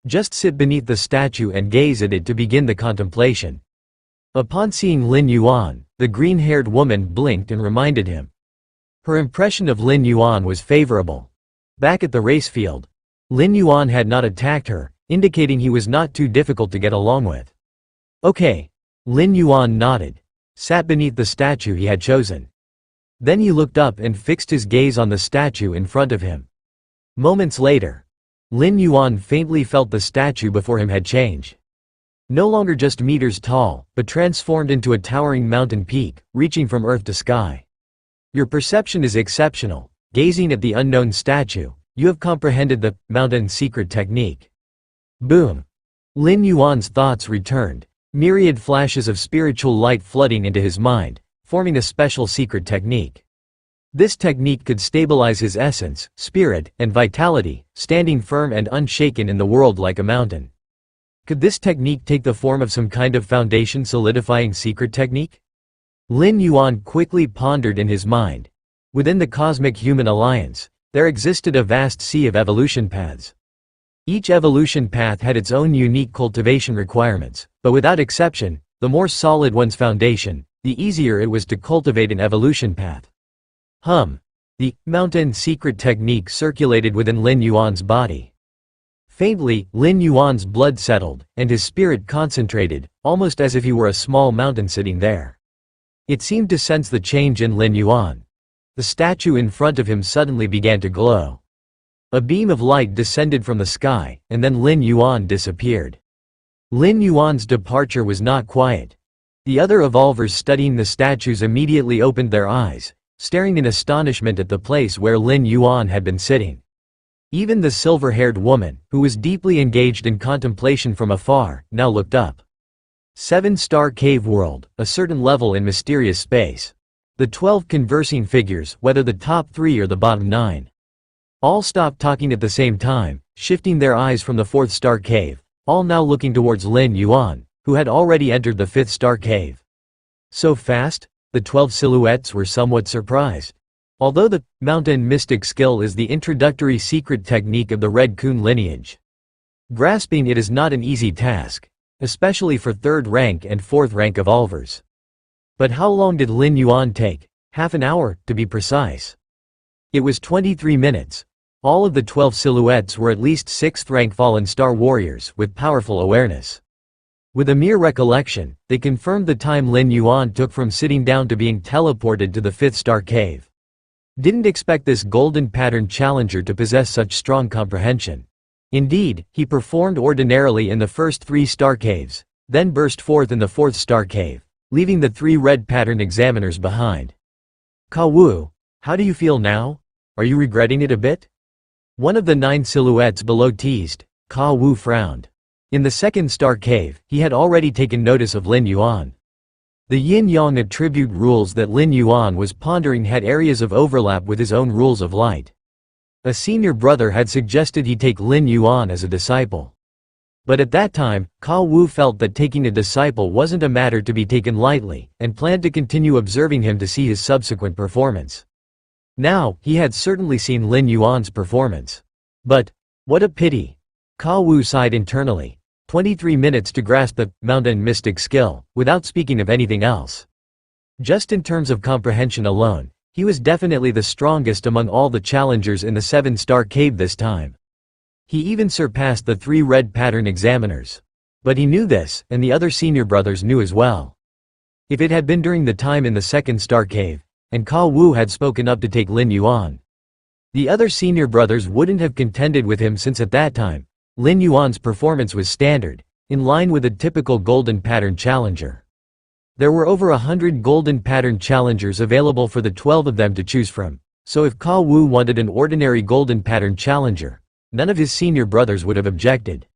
Just sit beneath the statue and gaze at it to begin the contemplation. Upon seeing Lin Yuan, the green-haired woman blinked and reminded him. Her impression of Lin Yuan was favorable. Back at the race field, Lin Yuan had not attacked her, indicating he was not too difficult to get along with. Okay. Lin Yuan nodded, sat beneath the statue he had chosen. Then he looked up and fixed his gaze on the statue in front of him. Moments later, Lin Yuan faintly felt the statue before him had changed. No longer just meters tall, but transformed into a towering mountain peak, reaching from earth to sky. Your perception is exceptional. Gazing at the unknown statue, you have comprehended the mountain secret technique. Boom. Lin Yuan's thoughts returned. Myriad flashes of spiritual light flooding into his mind, forming a special secret technique. This technique could stabilize his essence, spirit, and vitality, standing firm and unshaken in the world like a mountain. Could this technique take the form of some kind of foundation solidifying secret technique? Lin Yuan quickly pondered in his mind. Within the cosmic human alliance, there existed a vast sea of evolution paths. Each evolution path had its own unique cultivation requirements, but without exception, the more solid one's foundation, the easier it was to cultivate an evolution path. The mountain secret technique circulated within Lin Yuan's body. Faintly, Lin Yuan's blood settled, and his spirit concentrated, almost as if he were a small mountain sitting there. It seemed to sense the change in Lin Yuan. The statue in front of him suddenly began to glow. A beam of light descended from the sky, and then Lin Yuan disappeared. Lin Yuan's departure was not quiet. The other evolvers studying the statues immediately opened their eyes, staring in astonishment at the place where Lin Yuan had been sitting. Even the silver-haired woman, who was deeply engaged in contemplation from afar, now looked up. 7-star cave world, a certain level in mysterious space. The 12 conversing figures, whether the top 3 or the bottom 9. All stopped talking at the same time, shifting their eyes from the 4th-star cave, all now looking towards Lin Yuan, who had already entered the 5th-star cave. So fast? The 12 silhouettes were somewhat surprised. Although the mountain mystic skill is the introductory secret technique of the Red Kun lineage, grasping it is not an easy task, especially for 3rd rank and 4th rank evolvers. But how long did Lin Yuan take? Half an hour, to be precise. It was 23 minutes. All of the 12 silhouettes were at least 6th rank fallen star warriors with powerful awareness. With a mere recollection, they confirmed the time Lin Yuan took from sitting down to being teleported to the 5th-star cave. Didn't expect this golden pattern challenger to possess such strong comprehension. Indeed, he performed ordinarily in the first 3-star caves, then burst forth in the 4th-star cave, leaving the 3 red pattern examiners behind. Ka Wu, how do you feel now? Are you regretting it a bit? One of the 9 silhouettes below teased. Ka Wu frowned. In the 2nd-star cave, he had already taken notice of Lin Yuan. The yin-yang attribute rules that Lin Yuan was pondering had areas of overlap with his own rules of light. A senior brother had suggested he take Lin Yuan as a disciple. But at that time, Ka Wu felt that taking a disciple wasn't a matter to be taken lightly, and planned to continue observing him to see his subsequent performance. Now, he had certainly seen Lin Yuan's performance. But, what a pity. Ka Wu sighed internally. 23 minutes to grasp the mountain mystic skill, without speaking of anything else. Just in terms of comprehension alone, he was definitely the strongest among all the challengers in the 7-star cave this time. He even surpassed the 3 red pattern examiners. But he knew this, and the other senior brothers knew as well. If it had been during the time in the 2nd-star cave, and Ka Wu had spoken up to take Lin Yuan, the other senior brothers wouldn't have contended with him, since at that time, Lin Yuan's performance was standard, in line with a typical golden pattern challenger. There were over 100 golden pattern challengers available for the 12 of them to choose from, so if Ka Wu wanted an ordinary golden pattern challenger, none of his senior brothers would have objected.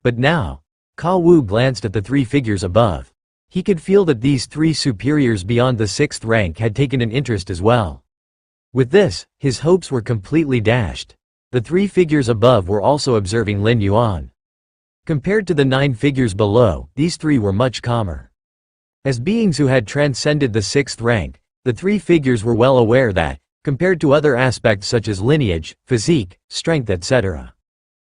But now, Ka Wu glanced at the 3 figures above. He could feel that these 3 superiors beyond the 6th rank had taken an interest as well. With this, his hopes were completely dashed. The 3 figures above were also observing Lin Yuan. Compared to the 9 figures below, these 3 were much calmer. As beings who had transcended the 6th rank, the 3 figures were well aware that, compared to other aspects such as lineage, physique, strength etc.,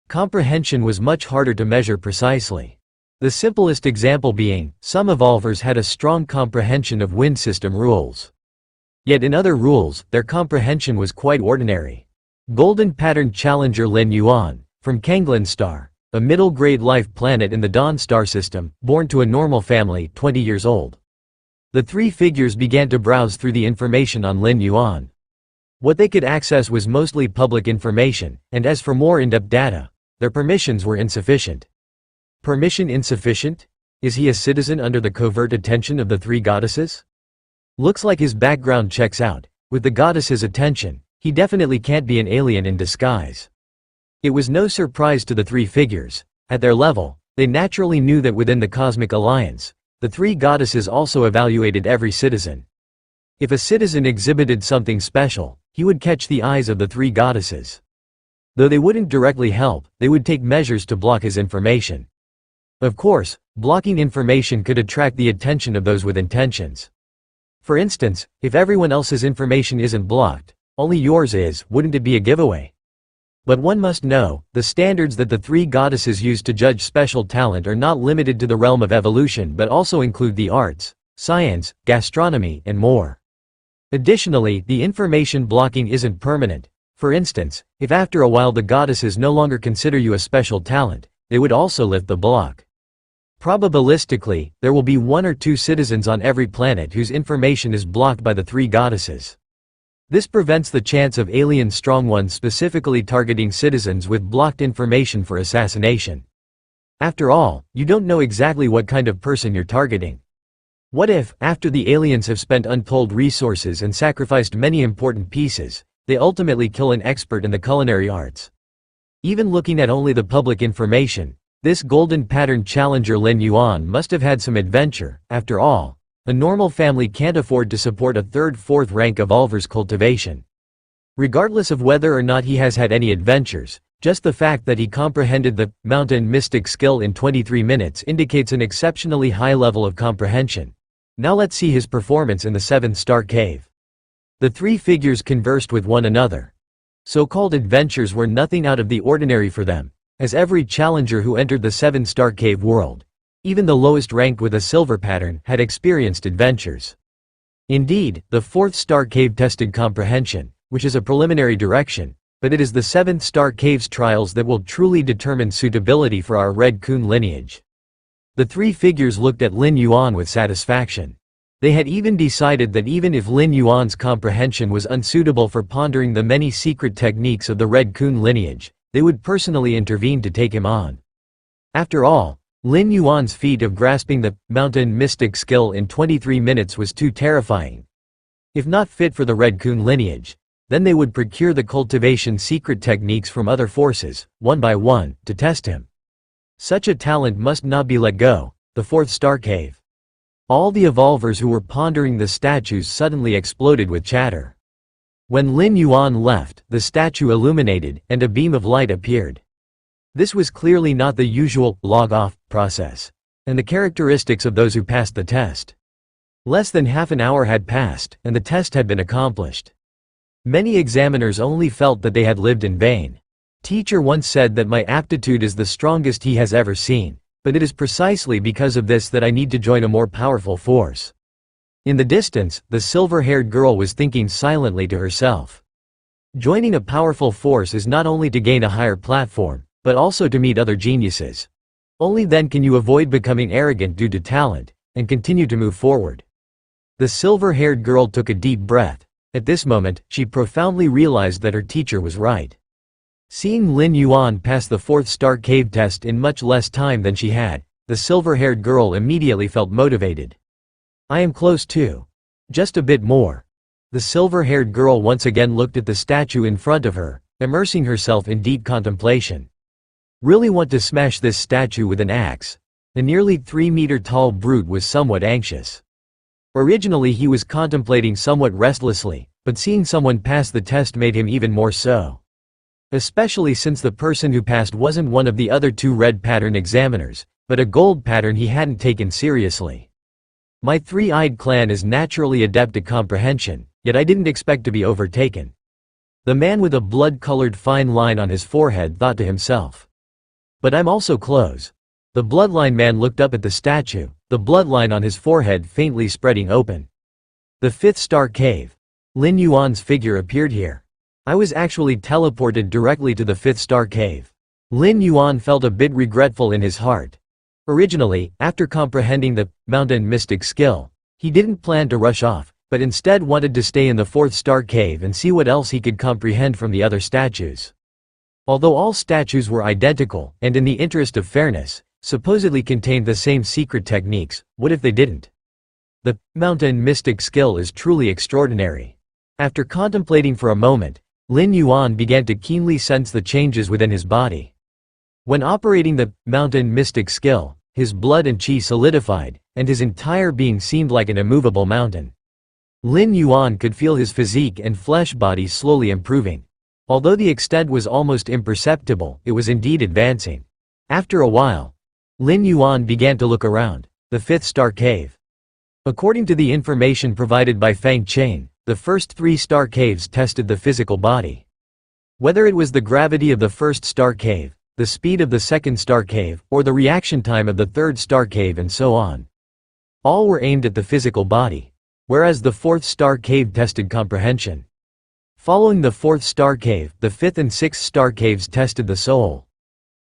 comprehension was much harder to measure precisely. The simplest example being, some evolvers had a strong comprehension of wind system rules. Yet in other rules, their comprehension was quite ordinary. Golden pattern challenger Lin Yuan, from Kanglin Star, a middle-grade life planet in the Dawn star system, born to a normal family, 20 years old. The 3 figures began to browse through the information on Lin Yuan. What they could access was mostly public information, and as for more in-depth data, their permissions were insufficient. Permission insufficient? Is he a citizen under the covert attention of the 3 goddesses? Looks like his background checks out. With the goddesses' attention, he definitely can't be an alien in disguise. It was no surprise to the 3 figures. At their level, they naturally knew that within the Cosmic Alliance, the 3 goddesses also evaluated every citizen. If a citizen exhibited something special, he would catch the eyes of the 3 goddesses. Though they wouldn't directly help, they would take measures to block his information. Of course, blocking information could attract the attention of those with intentions. For instance, if everyone else's information isn't blocked, only yours is, wouldn't it be a giveaway? But one must know, the standards that the 3 goddesses use to judge special talent are not limited to the realm of evolution but also include the arts, science, gastronomy, and more. Additionally, the information blocking isn't permanent. For instance, if after a while the goddesses no longer consider you a special talent, they would also lift the block. Probabilistically, there will be one or two citizens on every planet whose information is blocked by the three goddesses. This prevents the chance of alien strong ones specifically targeting citizens with blocked information for assassination. After all, you don't know exactly what kind of person you're targeting. What if, after the aliens have spent untold resources and sacrificed many important pieces, they ultimately kill an expert in the culinary arts? Even looking at only the public information, this golden pattern challenger Lin Yuan must have had some adventure. After all, a normal family can't afford to support a third-fourth rank evolver's cultivation. Regardless of whether or not he has had any adventures, just the fact that he comprehended the mountain mystic skill in 23 minutes indicates an exceptionally high level of comprehension. Now let's see his performance in the 7-star cave. The three figures conversed with one another. So-called adventures were nothing out of the ordinary for them, as every challenger who entered the 7-star cave world, even the lowest ranked with a silver pattern, had experienced adventures. Indeed, the 4th-star cave tested comprehension, which is a preliminary direction, but it is the 7th-star cave's trials that will truly determine suitability for our Red Kun lineage. The three figures looked at Lin Yuan with satisfaction. They had even decided that even if Lin Yuan's comprehension was unsuitable for pondering the many secret techniques of the Red Kun lineage, they would personally intervene to take him on. After all, Lin Yuan's feat of grasping the mountain mystic skill in 23 minutes was too terrifying. If not fit for the Red Kun lineage, then they would procure the cultivation secret techniques from other forces, one by one, to test him. Such a talent must not be let go. The 4th-star cave. All the evolvers who were pondering the statues suddenly exploded with chatter. When Lin Yuan left, the statue illuminated, and a beam of light appeared. This was clearly not the usual log-off process, and the characteristics of those who passed the test. Less than half an hour had passed, and the test had been accomplished. Many examiners only felt that they had lived in vain. Teacher once said that my aptitude is the strongest he has ever seen, but it is precisely because of this that I need to join a more powerful force. In the distance, the silver-haired girl was thinking silently to herself. Joining a powerful force is not only to gain a higher platform, but also to meet other geniuses. Only then can you avoid becoming arrogant due to talent, and continue to move forward. The silver-haired girl took a deep breath. At this moment, she profoundly realized that her teacher was right. Seeing Lin Yuan pass the 4th-star cave test in much less time than she had, the silver-haired girl immediately felt motivated. I am close too. Just a bit more. The silver-haired girl once again looked at the statue in front of her, immersing herself in deep contemplation. Really want to smash this statue with an axe. The nearly 3-meter-tall brute was somewhat anxious. Originally he was contemplating somewhat restlessly, but seeing someone pass the test made him even more so. Especially since the person who passed wasn't one of the other two red pattern examiners, but a gold pattern he hadn't taken seriously. My three-eyed clan is naturally adept at comprehension, yet I didn't expect to be overtaken. The man with a blood-colored fine line on his forehead thought to himself. But I'm also close. The bloodline man looked up at the statue, the bloodline on his forehead faintly spreading open. The 5th-star cave. Lin Yuan's figure appeared here. I was actually teleported directly to the 5th-star cave. Lin Yuan felt a bit regretful in his heart. Originally, after comprehending the mountain mystic skill, he didn't plan to rush off, but instead wanted to stay in the 4th-star cave and see what else he could comprehend from the other statues. Although all statues were identical, and in the interest of fairness, supposedly contained the same secret techniques, what if they didn't? The mountain mystic skill is truly extraordinary. After contemplating for a moment, Lin Yuan began to keenly sense the changes within his body. When operating the mountain mystic skill, his blood and chi solidified, and his entire being seemed like an immovable mountain. Lin Yuan could feel his physique and flesh body slowly improving. Although the extent was almost imperceptible, it was indeed advancing. After a while, Lin Yuan began to look around. The 5th-star cave. According to the information provided by Fang Chain, the first 3-star caves tested the physical body. Whether it was the gravity of the 1st-star cave, the speed of the 2nd-star cave, or the reaction time of the 3rd-star cave and so on. All were aimed at the physical body, whereas the 4th-star cave tested comprehension. Following the 4th-star cave, the 5th and 6th-star caves tested the soul.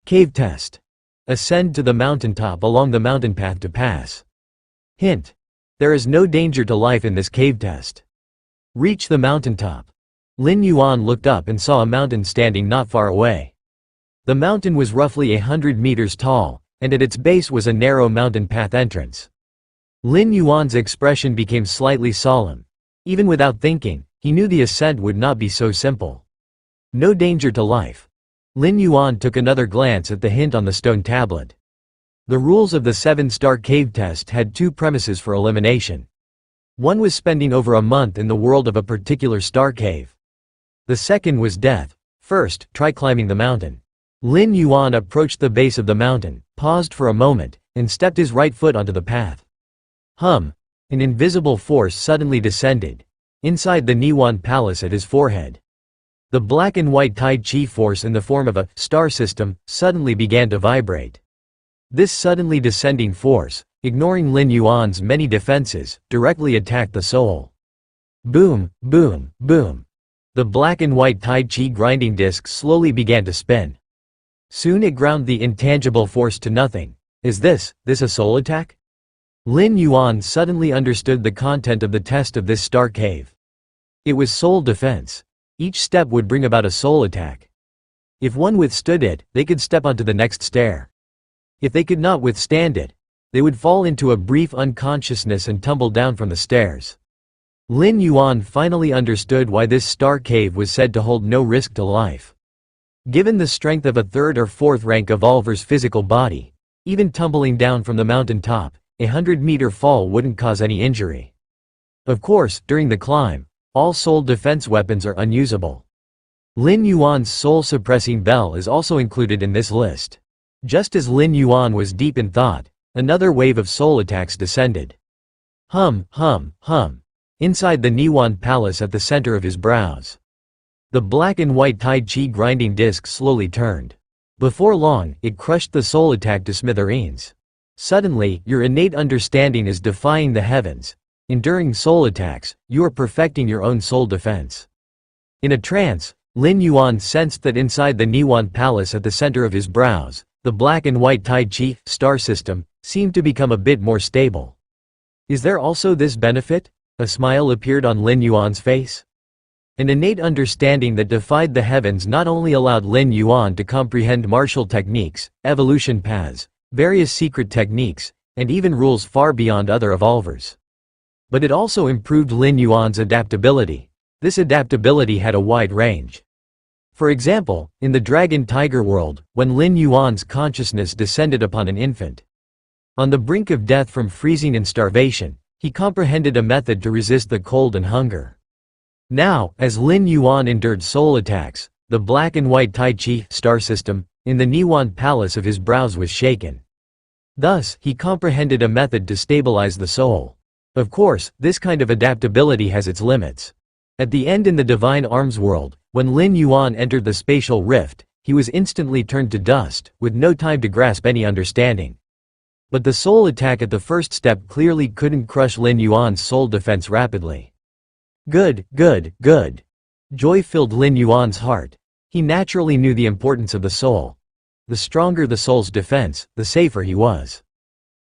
Cave test. Ascend to the mountaintop along the mountain path to pass. Hint: there is no danger to life in this cave test. Reach the mountaintop. Lin Yuan looked up and saw a mountain standing not far away. The mountain was roughly 100 meters tall, and at its base was a narrow mountain path entrance. Lin Yuan's expression became slightly solemn. Even without thinking, he knew the ascent would not be so simple. No danger to life. Lin Yuan took another glance at the hint on the stone tablet. The rules of the 7-star cave test had two premises for elimination. One was spending over a month in the world of a particular star cave. The second was death. First, try climbing the mountain. Lin Yuan approached the base of the mountain, paused for a moment, and stepped his right foot onto the path. An invisible force suddenly descended, inside the Niwan Palace at his forehead. The black and white Tai Chi force in the form of a star system suddenly began to vibrate. This suddenly descending force, ignoring Lin Yuan's many defenses, directly attacked the soul. Boom, boom, boom. The black and white Tai Chi grinding disc slowly began to spin. Soon it ground the intangible force to nothing. Is this a soul attack? Lin Yuan suddenly understood the content of the test of this star cave. It was soul defense. Each step would bring about a soul attack. If one withstood it, they could step onto the next stair. If they could not withstand it, they would fall into a brief unconsciousness and tumble down from the stairs. Lin Yuan finally understood why this star cave was said to hold no risk to life. Given the strength of a 3rd or 4th rank evolver's physical body, even tumbling down from the mountain top, a 100-meter fall wouldn't cause any injury. Of course, during the climb, all soul defense weapons are unusable. Lin Yuan's soul-suppressing bell is also included in this list. Just as Lin Yuan was deep in thought, another wave of soul attacks descended. Inside the Niwan Palace at the center of his brows. The black and white Tai Chi grinding disc slowly turned. Before long, it crushed the soul attack to smithereens. Suddenly, your innate understanding is defying the heavens. Enduring soul attacks, you are perfecting your own soul defense. In a trance, Lin Yuan sensed that inside the Niwan Palace at the center of his brows, the black and white Tai Chi star system seemed to become a bit more stable. Is there also this benefit? A smile appeared on Lin Yuan's face. An innate understanding that defied the heavens not only allowed Lin Yuan to comprehend martial techniques, evolution paths, various secret techniques, and even rules far beyond other evolvers. But it also improved Lin Yuan's adaptability. This adaptability had a wide range. For example, in the dragon-tiger world, when Lin Yuan's consciousness descended upon an infant on the brink of death from freezing and starvation, he comprehended a method to resist the cold and hunger. Now, as Lin Yuan endured soul attacks, the black and white Tai Chi star system in the Niwan Palace of his brows was shaken. Thus, he comprehended a method to stabilize the soul. Of course, this kind of adaptability has its limits. At the end in the Divine Arms world, when Lin Yuan entered the spatial rift, he was instantly turned to dust, with no time to grasp any understanding. But the soul attack at the first step clearly couldn't crush Lin Yuan's soul defense rapidly. Good. Joy filled Lin Yuan's heart. He naturally knew the importance of the soul. The stronger the soul's defense, the safer he was.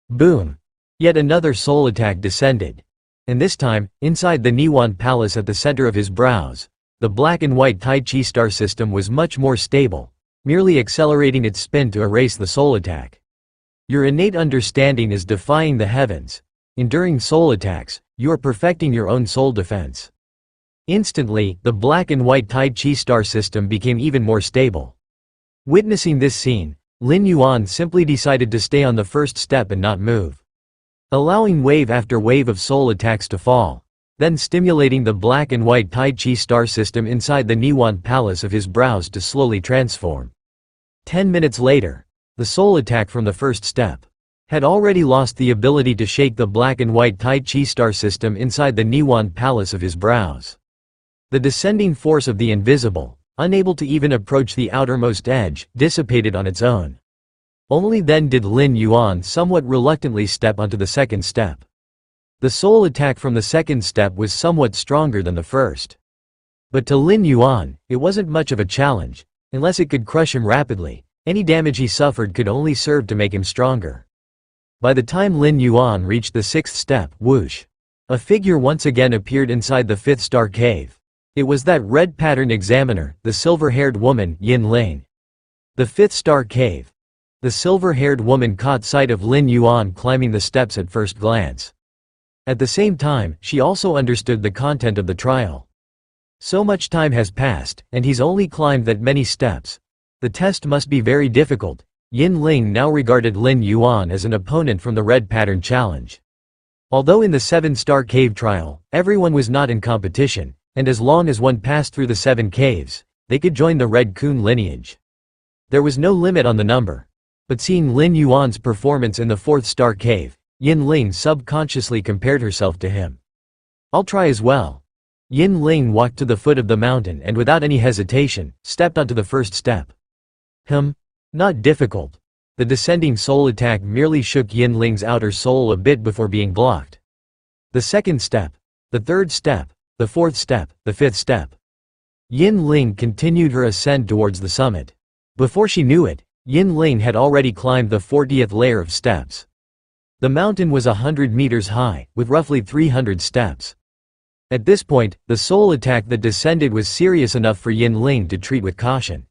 Boom! Yet another soul attack descended. And this time, inside the Niwan Palace at the center of his brows, the black and white Tai Chi star system was much more stable, merely accelerating its spin to erase the soul attack. Your innate understanding is defying the heavens. Enduring soul attacks, you are perfecting your own soul defense. Instantly, the black and white Tai Chi star system became even more stable. Witnessing this scene, Lin Yuan simply decided to stay on the first step and not move. Allowing wave after wave of soul attacks to fall, then stimulating the black and white Tai Chi star system inside the Niwan Palace of his brows to slowly transform. 10 minutes later, the soul attack from the first step had already lost the ability to shake the black and white Tai Chi star system inside the Niwan Palace of his brows. The descending force of the invisible, unable to even approach the outermost edge, dissipated on its own. Only then did Lin Yuan somewhat reluctantly step onto the second step. The soul attack from the second step was somewhat stronger than the first. But to Lin Yuan, it wasn't much of a challenge, unless it could crush him rapidly. Any damage he suffered could only serve to make him stronger. By the time Lin Yuan reached the sixth step, whoosh! A figure once again appeared inside the fifth star cave. It was that red pattern examiner, the silver-haired woman, Yin Ling. The fifth star cave. The silver-haired woman caught sight of Lin Yuan climbing the steps at first glance. At the same time, she also understood the content of the trial. So much time has passed, and he's only climbed that many steps. The test must be very difficult. Yin Ling now regarded Lin Yuan as an opponent from the red pattern challenge. Although in the 7-star cave trial, everyone was not in competition, and as long as one passed through the 7 caves, they could join the Red Kun lineage. There was no limit on the number. But seeing Lin Yuan's performance in the 4th-star cave, Yin Ling subconsciously compared herself to him. I'll try as well. Yin Ling walked to the foot of the mountain and without any hesitation, stepped onto the first step. Not difficult. The descending soul attack merely shook Yin Ling's outer soul a bit before being blocked. The second step, the third step, the fourth step, the fifth step. Yin Ling continued her ascent towards the summit. Before she knew it, Yin Ling had already climbed the 40th layer of steps. The mountain was 100 meters high, with roughly 300 steps. At this point, the soul attack that descended was serious enough for Yin Ling to treat with caution.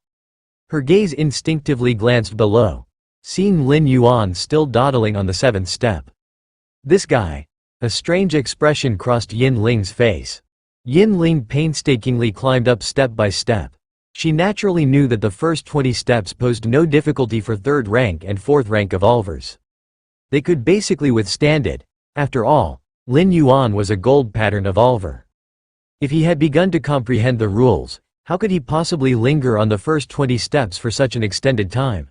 Her gaze instinctively glanced below, seeing Lin Yuan still dawdling on the 7th step. This guy. A strange expression crossed Yin Ling's face. Yin Ling painstakingly climbed up step by step. She naturally knew that the first 20 steps posed no difficulty for 3rd rank and 4th rank evolvers. They could basically withstand it. After all, Lin Yuan was a gold pattern evolver. If he had begun to comprehend the rules, how could he possibly linger on the first 20 steps for such an extended time?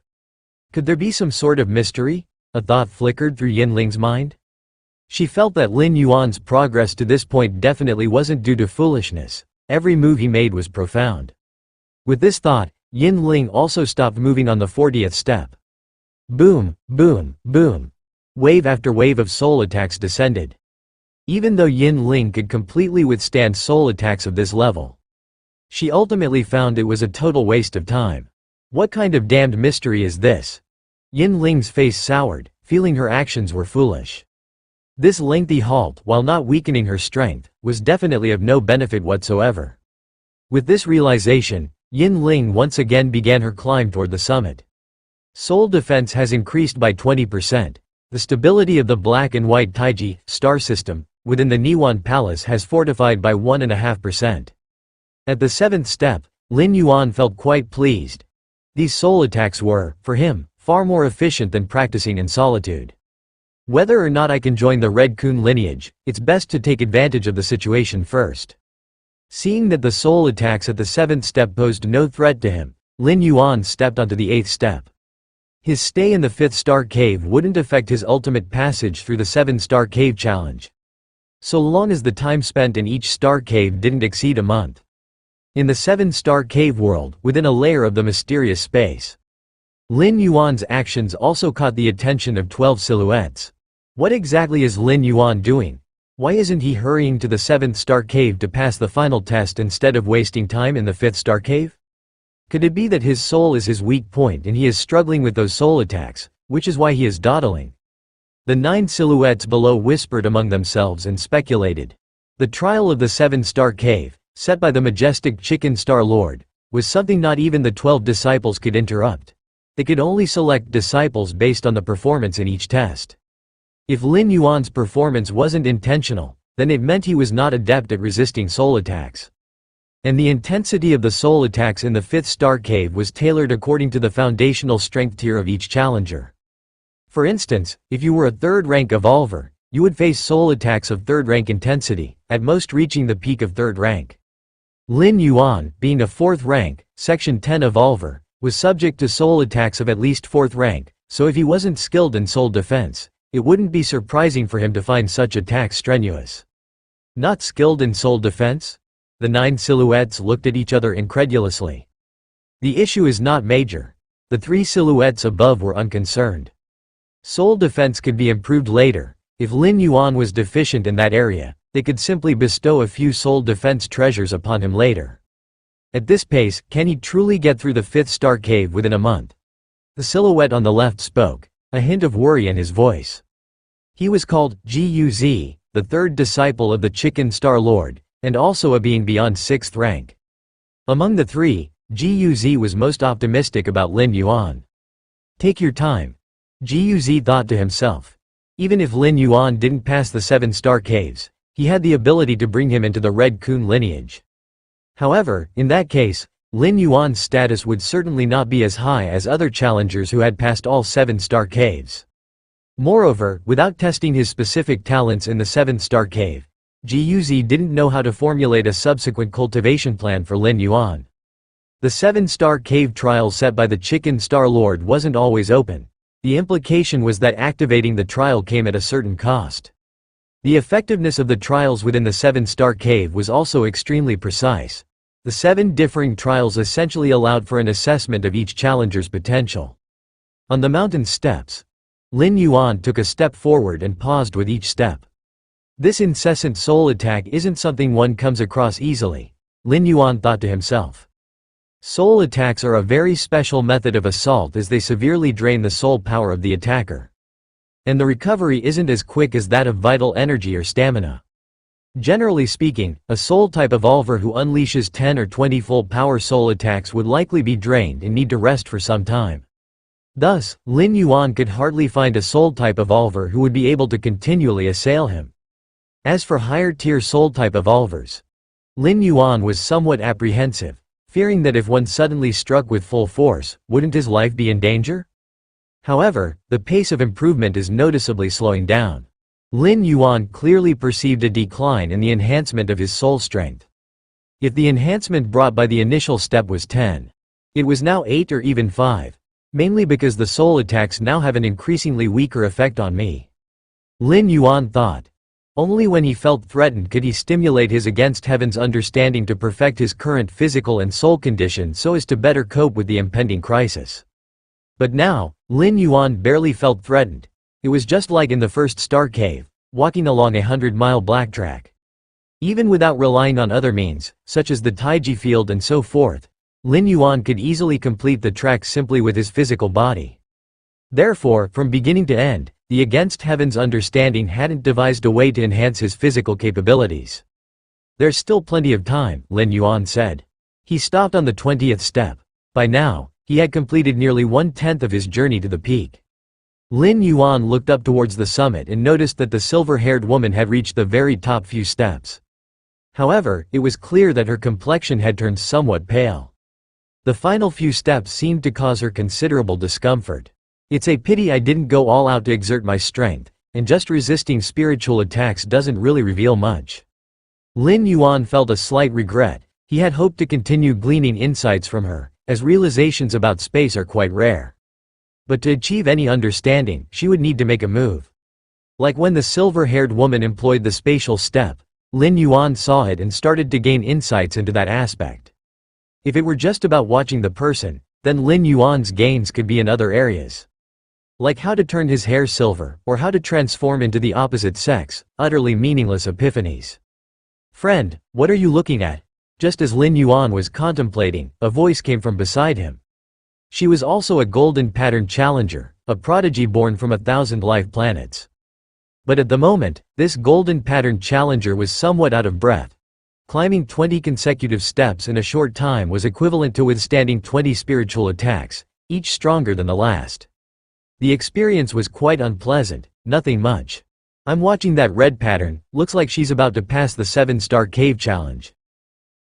Could there be some sort of mystery? A thought flickered through Yin Ling's mind. She felt that Lin Yuan's progress to this point definitely wasn't due to foolishness. Every move he made was profound. With this thought, Yin Ling also stopped moving on the 40th step. Boom, boom, boom. Wave after wave of soul attacks descended. Even though Yin Ling could completely withstand soul attacks of this level, she ultimately found it was a total waste of time. What kind of damned mystery is this? Yin Ling's face soured, feeling her actions were foolish. This lengthy halt, while not weakening her strength, was definitely of no benefit whatsoever. With this realization, Yin Ling once again began her climb toward the summit. Soul defense has increased by 20%. The stability of the black and white Taiji star system within the Niwan Palace has fortified by 1.5%. At the 7th step, Lin Yuan felt quite pleased. These soul attacks were, for him, far more efficient than practicing in solitude. Whether or not I can join the Red Kun lineage, it's best to take advantage of the situation first. Seeing that the soul attacks at the 7th step posed no threat to him, Lin Yuan stepped onto the 8th step. His stay in the 5th-star cave wouldn't affect his ultimate passage through the 7-star cave challenge. So long as the time spent in each star cave didn't exceed a month. In the 7-star cave world, within a layer of the mysterious space, Lin Yuan's actions also caught the attention of 12 silhouettes. What exactly is Lin Yuan doing? Why isn't he hurrying to the 7th-star cave to pass the final test instead of wasting time in the 5th-star cave? Could it be that his soul is his weak point and he is struggling with those soul attacks, which is why he is dawdling? The 9 silhouettes below whispered among themselves and speculated. The trial of the 7-star cave, set by the majestic Chicken Star Lord, was something not even the 12 disciples could interrupt. They could only select disciples based on the performance in each test. If Lin Yuan's performance wasn't intentional, then it meant he was not adept at resisting soul attacks. And the intensity of the soul attacks in the 5th-star cave was tailored according to the foundational strength tier of each challenger. For instance, if you were a 3rd-rank evolver, you would face soul attacks of 3rd-rank intensity, at most reaching the peak of 3rd rank. Lin Yuan, being a 4th rank, Section 10 evolver, was subject to soul attacks of at least 4th rank, so if he wasn't skilled in soul defense, it wouldn't be surprising for him to find such attacks strenuous. Not skilled in soul defense? The 9 silhouettes looked at each other incredulously. The issue is not major. The 3 silhouettes above were unconcerned. Soul defense could be improved later. If Lin Yuan was deficient in that area, they could simply bestow a few soul defense treasures upon him later. At this pace, can he truly get through the 5th-star cave within a month? The silhouette on the left spoke, a hint of worry in his voice. He was called Guz, the third disciple of the Chicken Star Lord, and also a being beyond sixth rank. Among the three, Guz was most optimistic about Lin Yuan. Take your time. Guz thought to himself. Even if Lin Yuan didn't pass the 7-star caves, he had the ability to bring him into the Red Kun lineage. However, in that case, Lin Yuan's status would certainly not be as high as other challengers who had passed all 7-star caves. Moreover, without testing his specific talents in the 7th-star cave, Guz didn't know how to formulate a subsequent cultivation plan for Lin Yuan. The 7-star cave trial set by the Chicken Star Lord wasn't always open. The implication was that activating the trial came at a certain cost. The effectiveness of the trials within the 7-star cave was also extremely precise. The 7 differing trials essentially allowed for an assessment of each challenger's potential. On the mountain steps, Lin Yuan took a step forward and paused with each step. This incessant soul attack isn't something one comes across easily, Lin Yuan thought to himself. Soul attacks are a very special method of assault as they severely drain the soul power of the attacker. And the recovery isn't as quick as that of vital energy or stamina. Generally speaking, a soul-type evolver who unleashes 10 or 20 full-power soul attacks would likely be drained and need to rest for some time. Thus, Lin Yuan could hardly find a soul-type evolver who would be able to continually assail him. As for higher-tier soul-type evolvers, Lin Yuan was somewhat apprehensive, fearing that if one suddenly struck with full force, wouldn't his life be in danger? However, the pace of improvement is noticeably slowing down. Lin Yuan clearly perceived a decline in the enhancement of his soul strength. If the enhancement brought by the initial step was 10, it was now 8 or even 5. Mainly because the soul attacks now have an increasingly weaker effect on me. Lin Yuan thought. Only when he felt threatened could he stimulate his against heaven's understanding to perfect his current physical and soul condition so as to better cope with the impending crisis. But now, Lin Yuan barely felt threatened. It was just like in the first star cave, walking along a 100-mile black track. Even without relying on other means, such as the Taiji field and so forth, Lin Yuan could easily complete the track simply with his physical body. Therefore, from beginning to end, the against heaven's understanding hadn't devised a way to enhance his physical capabilities. There's still plenty of time, Lin Yuan said. He stopped on the 20th step. By now, he had completed nearly 1/10 of his journey to the peak. Lin Yuan looked up towards the summit and noticed that the silver-haired woman had reached the very top few steps. However, it was clear that her complexion had turned somewhat pale. The final few steps seemed to cause her considerable discomfort. It's a pity I didn't go all out to exert my strength, and just resisting spiritual attacks doesn't really reveal much. Lin Yuan felt a slight regret. He had hoped to continue gleaning insights from her, as realizations about space are quite rare. But to achieve any understanding, she would need to make a move. Like when the silver-haired woman employed the spatial step, Lin Yuan saw it and started to gain insights into that aspect. If it were just about watching the person, then Lin Yuan's gains could be in other areas. Like how to turn his hair silver, or how to transform into the opposite sex, utterly meaningless epiphanies. "Friend, what are you looking at?" Just as Lin Yuan was contemplating, a voice came from beside him. She was also a golden pattern challenger, a prodigy born from 1,000 life planets. But at the moment, this golden pattern challenger was somewhat out of breath. Climbing 20 consecutive steps in a short time was equivalent to withstanding 20 spiritual attacks, each stronger than the last. The experience was quite unpleasant, nothing much. "I'm watching that red pattern, looks like she's about to pass the 7-star cave challenge."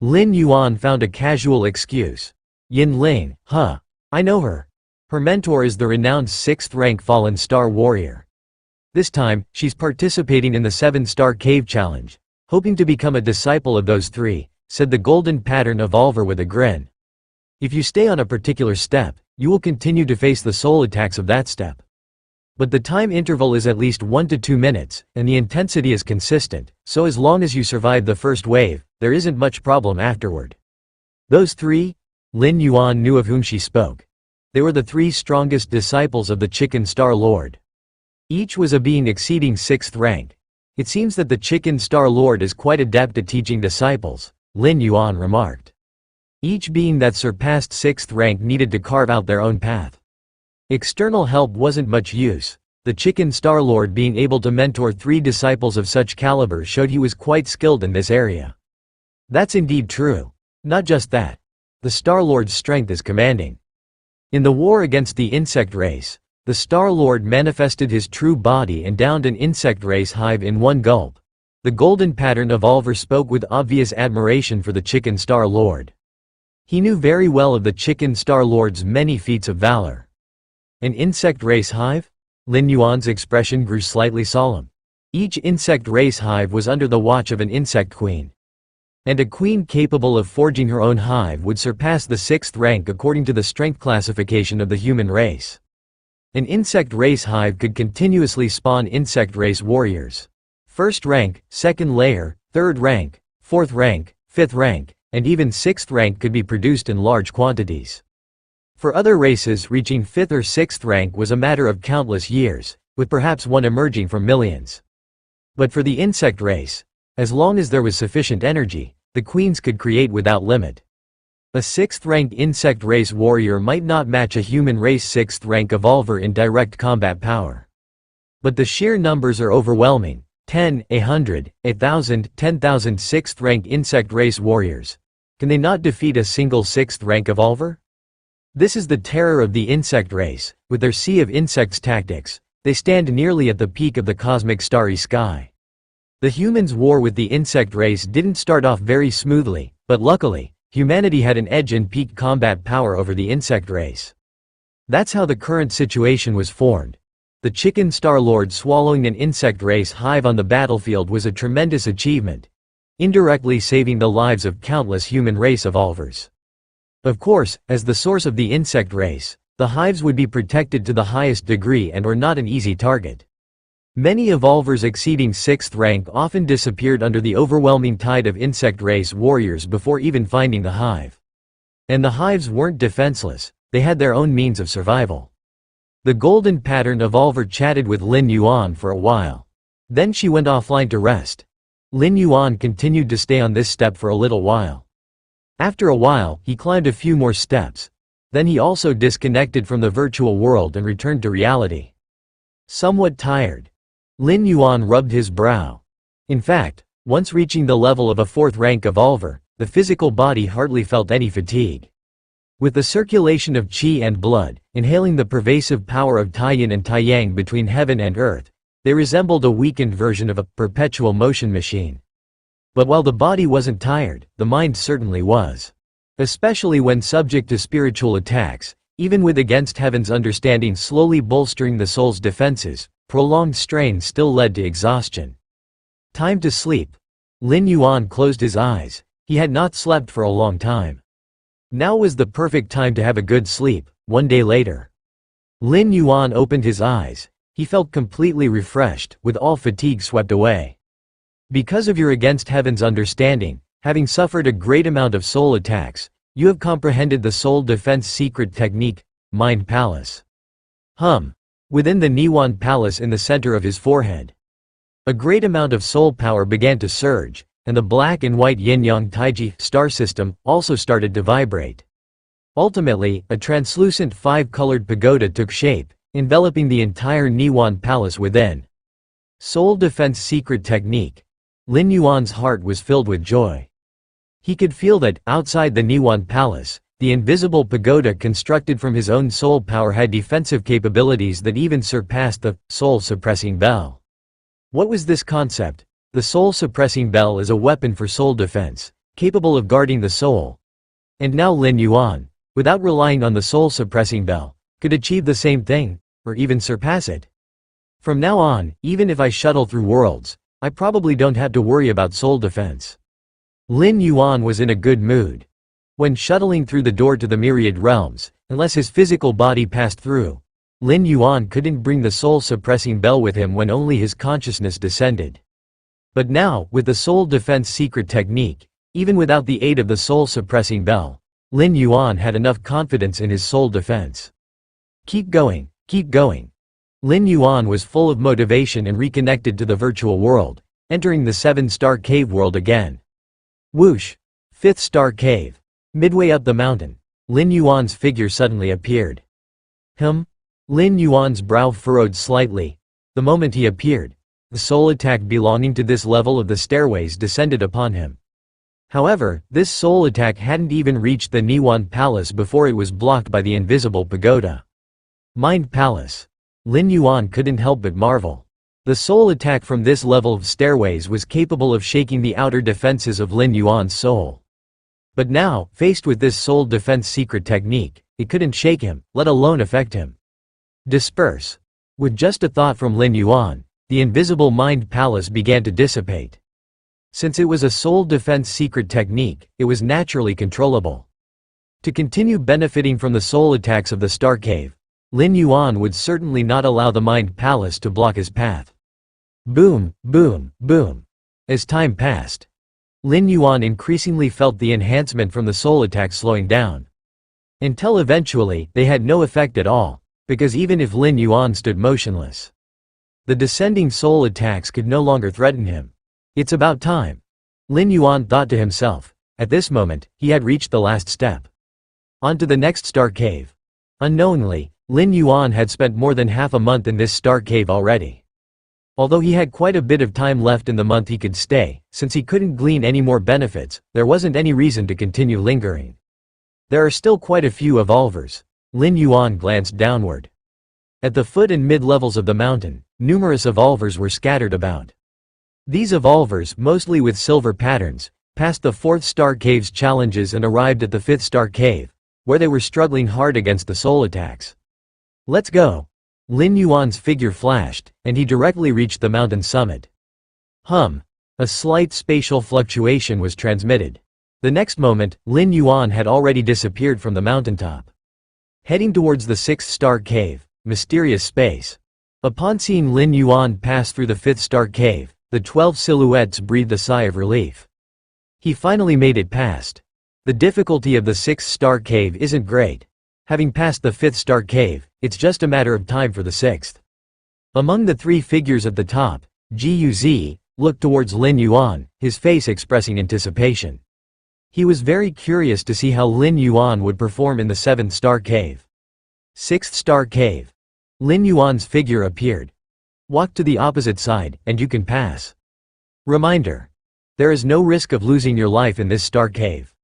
Lin Yuan found a casual excuse. "Yin Ling, huh? I know her. Her mentor is the renowned 6th-rank fallen star warrior. This time, she's participating in the 7-star cave challenge. Hoping to become a disciple of those 3, said the golden pattern evolver with a grin. If you stay on a particular step, you will continue to face the soul attacks of that step. But the time interval is at least 1 to 2 minutes, and the intensity is consistent, so as long as you survive the first wave, there isn't much problem afterward." Those 3? Lin Yuan knew of whom she spoke. They were the 3 strongest disciples of the Chicken Star Lord. Each was a being exceeding 6th rank. "It seems that the Chicken Star Lord is quite adept at teaching disciples," Lin Yuan remarked. Each being that surpassed 6th rank needed to carve out their own path. External help wasn't much use. The Chicken Star Lord being able to mentor 3 disciples of such caliber showed he was quite skilled in this area. That's indeed true. Not just that. The Star Lord's strength is commanding. In the war against the insect race, the Star Lord manifested his true body and downed an insect race hive in one gulp. The golden pattern evolver spoke with obvious admiration for the Chicken Star Lord. He knew very well of the Chicken Star Lord's many feats of valor. An insect race hive? Lin Yuan's expression grew slightly solemn. Each insect race hive was under the watch of an insect queen. And a queen capable of forging her own hive would surpass the 6th rank according to the strength classification of the human race. An insect race hive could continuously spawn insect race warriors. 1st rank, 2nd layer, 3rd rank, 4th rank, 5th rank, and even 6th rank could be produced in large quantities. For other races, reaching 5th or 6th rank was a matter of countless years, with perhaps one emerging from millions. But for the insect race, as long as there was sufficient energy, the queens could create without limit. A 6th rank insect race warrior might not match a human race 6th rank evolver in direct combat power. But the sheer numbers are overwhelming. 10, 100, 1,000, 10,000 6th rank insect race warriors. Can they not defeat a single 6th rank evolver? This is the terror of the insect race. With their sea of insects tactics, they stand nearly at the peak of the cosmic starry sky. The humans' war with the insect race didn't start off very smoothly, but luckily, humanity had an edge in peak combat power over the insect race. That's how the current situation was formed. The Chicken Star Lord swallowing an insect race hive on the battlefield was a tremendous achievement, indirectly saving the lives of countless human race evolvers. Of course, as the source of the insect race, the hives would be protected to the highest degree and were not an easy target. Many evolvers exceeding 6th rank often disappeared under the overwhelming tide of insect race warriors before even finding the hive. And the hives weren't defenseless, they had their own means of survival. The golden pattern evolver chatted with Lin Yuan for a while. Then she went offline to rest. Lin Yuan continued to stay on this step for a little while. After a while, he climbed a few more steps. Then he also disconnected from the virtual world and returned to reality. Somewhat tired, Lin Yuan rubbed his brow. In fact, once reaching the level of a 4th rank evolver, the physical body hardly felt any fatigue. With the circulation of qi and blood, inhaling the pervasive power of Taiyin and Taiyang between heaven and earth, they resembled a weakened version of a perpetual motion machine. But while the body wasn't tired, the mind certainly was. Especially when subject to spiritual attacks, even with against heaven's understanding slowly bolstering the soul's defenses, prolonged strain still led to exhaustion. Time to sleep. Lin Yuan closed his eyes. He had not slept for a long time. Now was the perfect time to have a good sleep. One day later, Lin Yuan opened his eyes. He felt completely refreshed, with all fatigue swept away. Because of your against heaven's understanding, having suffered a great amount of soul attacks, you have comprehended the soul defense secret technique, Mind Palace. Within the Niwan Palace in the center of his forehead, a great amount of soul power began to surge, and the black and white yin-yang taiji star system also started to vibrate. Ultimately, a translucent 5-colored pagoda took shape, enveloping the entire Niwan Palace within. Soul defense secret technique. Lin Yuan's heart was filled with joy. He could feel that, outside the Niwan Palace, the invisible pagoda constructed from his own soul power had defensive capabilities that even surpassed the soul-suppressing bell. What was this concept? The soul-suppressing bell is a weapon for soul defense, capable of guarding the soul. And now Lin Yuan, without relying on the soul-suppressing bell, could achieve the same thing, or even surpass it. From now on, even if I shuttle through worlds, I probably don't have to worry about soul defense. Lin Yuan was in a good mood. When shuttling through the door to the myriad realms, unless his physical body passed through, Lin Yuan couldn't bring the soul-suppressing bell with him when only his consciousness descended. But now, with the soul defense secret technique, even without the aid of the soul-suppressing bell, Lin Yuan had enough confidence in his soul defense. Keep going, keep going. Lin Yuan was full of motivation and reconnected to the virtual world, entering the 7-star cave world again. Whoosh! 5th star cave. Midway up the mountain, Lin Yuan's figure suddenly appeared. Lin Yuan's brow furrowed slightly. The moment he appeared, the soul attack belonging to this level of the stairways descended upon him. However, this soul attack hadn't even reached the Niwan Palace before it was blocked by the invisible pagoda. Mind Palace. Lin Yuan couldn't help but marvel. The soul attack from this level of stairways was capable of shaking the outer defenses of Lin Yuan's soul. But now, faced with this soul defense secret technique, it couldn't shake him, let alone affect him. Disperse. With just a thought from Lin Yuan, the invisible mind palace began to dissipate. Since it was a soul defense secret technique, it was naturally controllable. To continue benefiting from the soul attacks of the Star Cave, Lin Yuan would certainly not allow the mind palace to block his path. Boom, boom, boom. As time passed, Lin Yuan increasingly felt the enhancement from the soul attacks slowing down. Until eventually, they had no effect at all, because even if Lin Yuan stood motionless, the descending soul attacks could no longer threaten him. It's about time, Lin Yuan thought to himself. At this moment, he had reached the last step. On to the next Star Cave. Unknowingly, Lin Yuan had spent more than half a month in this Star Cave already. Although he had quite a bit of time left in the month he could stay, since he couldn't glean any more benefits, there wasn't any reason to continue lingering. There are still quite a few evolvers. Lin Yuan glanced downward. At the foot and mid-levels of the mountain, numerous evolvers were scattered about. These evolvers, mostly with silver patterns, passed the 4th Star Cave's challenges and arrived at the 5th Star Cave, where they were struggling hard against the soul attacks. Let's go. Lin Yuan's figure flashed, and he directly reached the mountain summit. A slight spatial fluctuation was transmitted. The next moment, Lin Yuan had already disappeared from the mountaintop. Heading towards the 6th Star Cave, mysterious space. Upon seeing Lin Yuan pass through the 5th Star Cave, the 12 silhouettes breathed a sigh of relief. He finally made it past. The difficulty of the 6th Star Cave isn't great. Having passed the 5th Star Cave, it's just a matter of time for the 6th. Among the 3 figures at the top, Guz looked towards Lin Yuan, his face expressing anticipation. He was very curious to see how Lin Yuan would perform in the 7th Star Cave. 6th Star Cave. Lin Yuan's figure appeared. Walk to the opposite side, and you can pass. Reminder. There is no risk of losing your life in this Star Cave.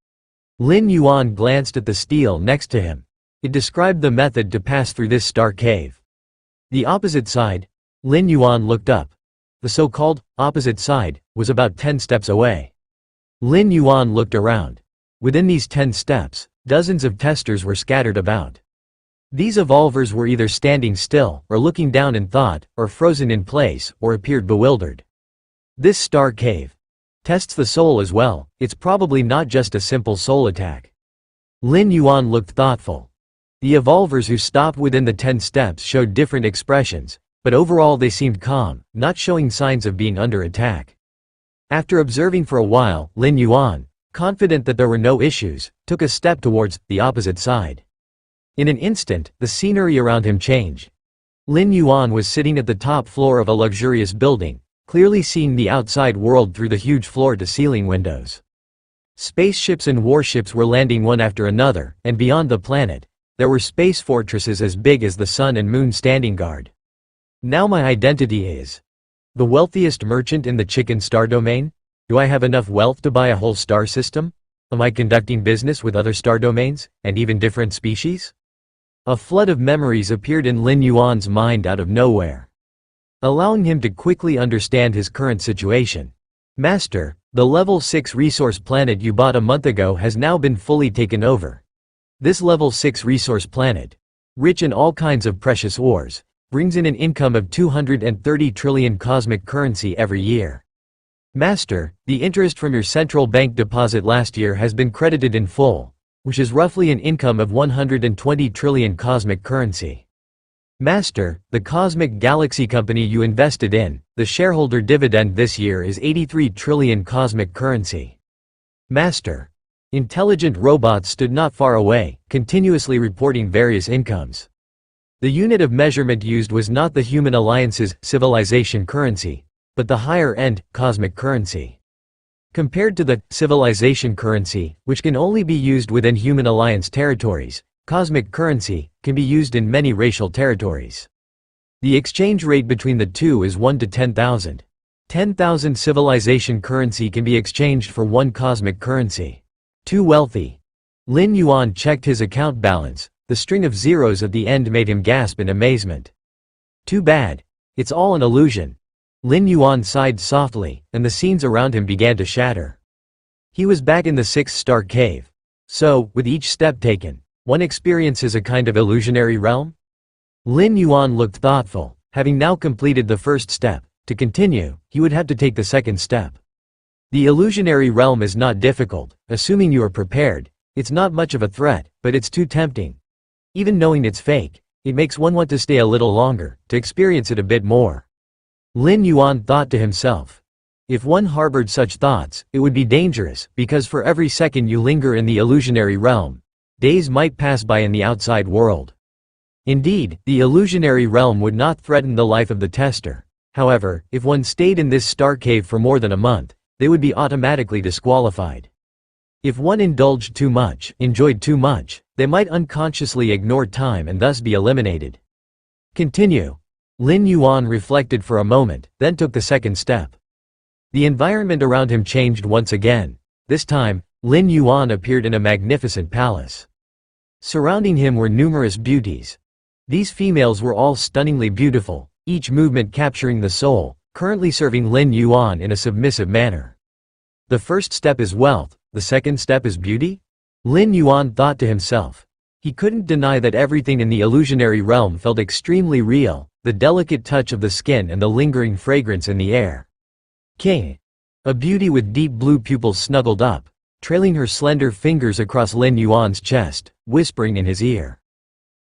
Lin Yuan glanced at the stele next to him. It described the method to pass through this Star Cave. The opposite side. Lin Yuan looked up. The so-called opposite side was about 10 steps away. Lin Yuan looked around. Within these 10 steps, dozens of testers were scattered about. These evolvers were either standing still, or looking down in thought, or frozen in place, or appeared bewildered. This Star Cave tests the soul as well. It's probably not just a simple soul attack. Lin Yuan looked thoughtful. The evolvers who stopped within the 10 steps showed different expressions, but overall they seemed calm, not showing signs of being under attack. After observing for a while, Lin Yuan, confident that there were no issues, took a step towards the opposite side. In an instant, the scenery around him changed. Lin Yuan was sitting at the top floor of a luxurious building, clearly seeing the outside world through the huge floor-to-ceiling windows. Spaceships and warships were landing one after another, and beyond the planet, there were space fortresses as big as the sun and moon standing guard. Now my identity is the wealthiest merchant in the Chicken Star domain? Do I have enough wealth to buy a whole star system? Am I conducting business with other star domains, and even different species? A flood of memories appeared in Lin Yuan's mind out of nowhere, allowing him to quickly understand his current situation. Master, the level 6 resource planet you bought a month ago has now been fully taken over. This level 6 resource planet, rich in all kinds of precious ores, brings in an income of 230 trillion cosmic currency every year. Master, the interest from your central bank deposit last year has been credited in full, which is roughly an income of 120 trillion cosmic currency. Master, the cosmic galaxy company you invested in, the shareholder dividend this year is 83 trillion cosmic currency. Master, intelligent robots stood not far away, continuously reporting various incomes. The unit of measurement used was not the Human Alliance's civilization currency, but the higher-end cosmic currency. Compared to the civilization currency, which can only be used within Human Alliance territories, cosmic currency, can be used in many racial territories. The exchange rate between the two is 1 to 10,000. 10,000 civilization currency can be exchanged for 1 cosmic currency. Too wealthy. Lin Yuan checked his account balance. The string of zeros at the end made him gasp in amazement. Too bad. It's all an illusion. Lin Yuan sighed softly, and the scenes around him began to shatter. He was back in the 6-star cave. So, with each step taken, one experiences a kind of illusionary realm? Lin Yuan looked thoughtful. Having now completed the first step, to continue, he would have to take the second step. The illusionary realm is not difficult, assuming you are prepared. It's not much of a threat, but it's too tempting. Even knowing it's fake, it makes one want to stay a little longer, to experience it a bit more. Lin Yuan thought to himself. If one harbored such thoughts, it would be dangerous, because for every second you linger in the illusionary realm, days might pass by in the outside world. Indeed, the illusionary realm would not threaten the life of the tester. However, if one stayed in this star cave for more than a month, they would be automatically disqualified. If one indulged too much, enjoyed too much, they might unconsciously ignore time and thus be eliminated. Continue. Lin Yuan reflected for a moment, then took the second step. The environment around him changed once again. This time, Lin Yuan appeared in a magnificent palace. Surrounding him were numerous beauties. These females were all stunningly beautiful, each movement capturing the soul, currently serving Lin Yuan in a submissive manner. The first step is wealth, the second step is beauty? Lin Yuan thought to himself. He couldn't deny that everything in the illusionary realm felt extremely real, the delicate touch of the skin and the lingering fragrance in the air. King. A beauty with deep blue pupils snuggled up, trailing her slender fingers across Lin Yuan's chest, whispering in his ear.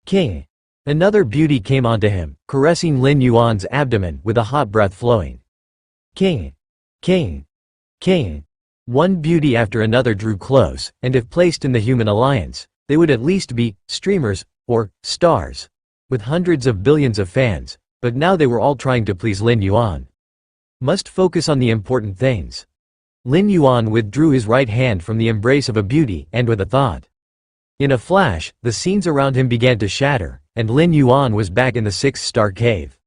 King. Another beauty came onto him, caressing Lin Yuan's abdomen with a hot breath flowing. King. King. King. One beauty after another drew close, and if placed in the human alliance, they would at least be streamers, or stars, with hundreds of billions of fans, but now they were all trying to please Lin Yuan. Must focus on the important things. Lin Yuan withdrew his right hand from the embrace of a beauty and with a thought. In a flash, the scenes around him began to shatter, and Lin Yuan was back in the 6-star cave.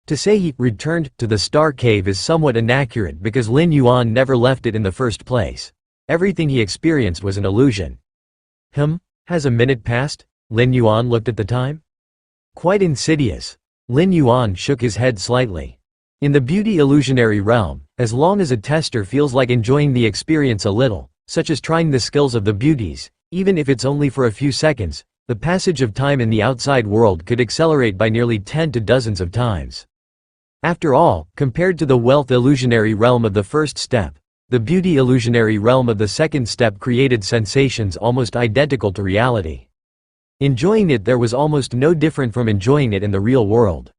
To say he returned to the star cave is somewhat inaccurate because Lin Yuan never left it in the first place. Everything he experienced was an illusion. Has a minute passed? Lin Yuan looked at the time. Quite insidious. Lin Yuan shook his head slightly. In the beauty illusionary realm, as long as a tester feels like enjoying the experience a little, such as trying the skills of the beauties, even if it's only for a few seconds, the passage of time in the outside world could accelerate by nearly 10 to dozens of times. After all, compared to the wealth illusionary realm of the first step, the beauty illusionary realm of the second step created sensations almost identical to reality. Enjoying it there was almost no different from enjoying it in the real world.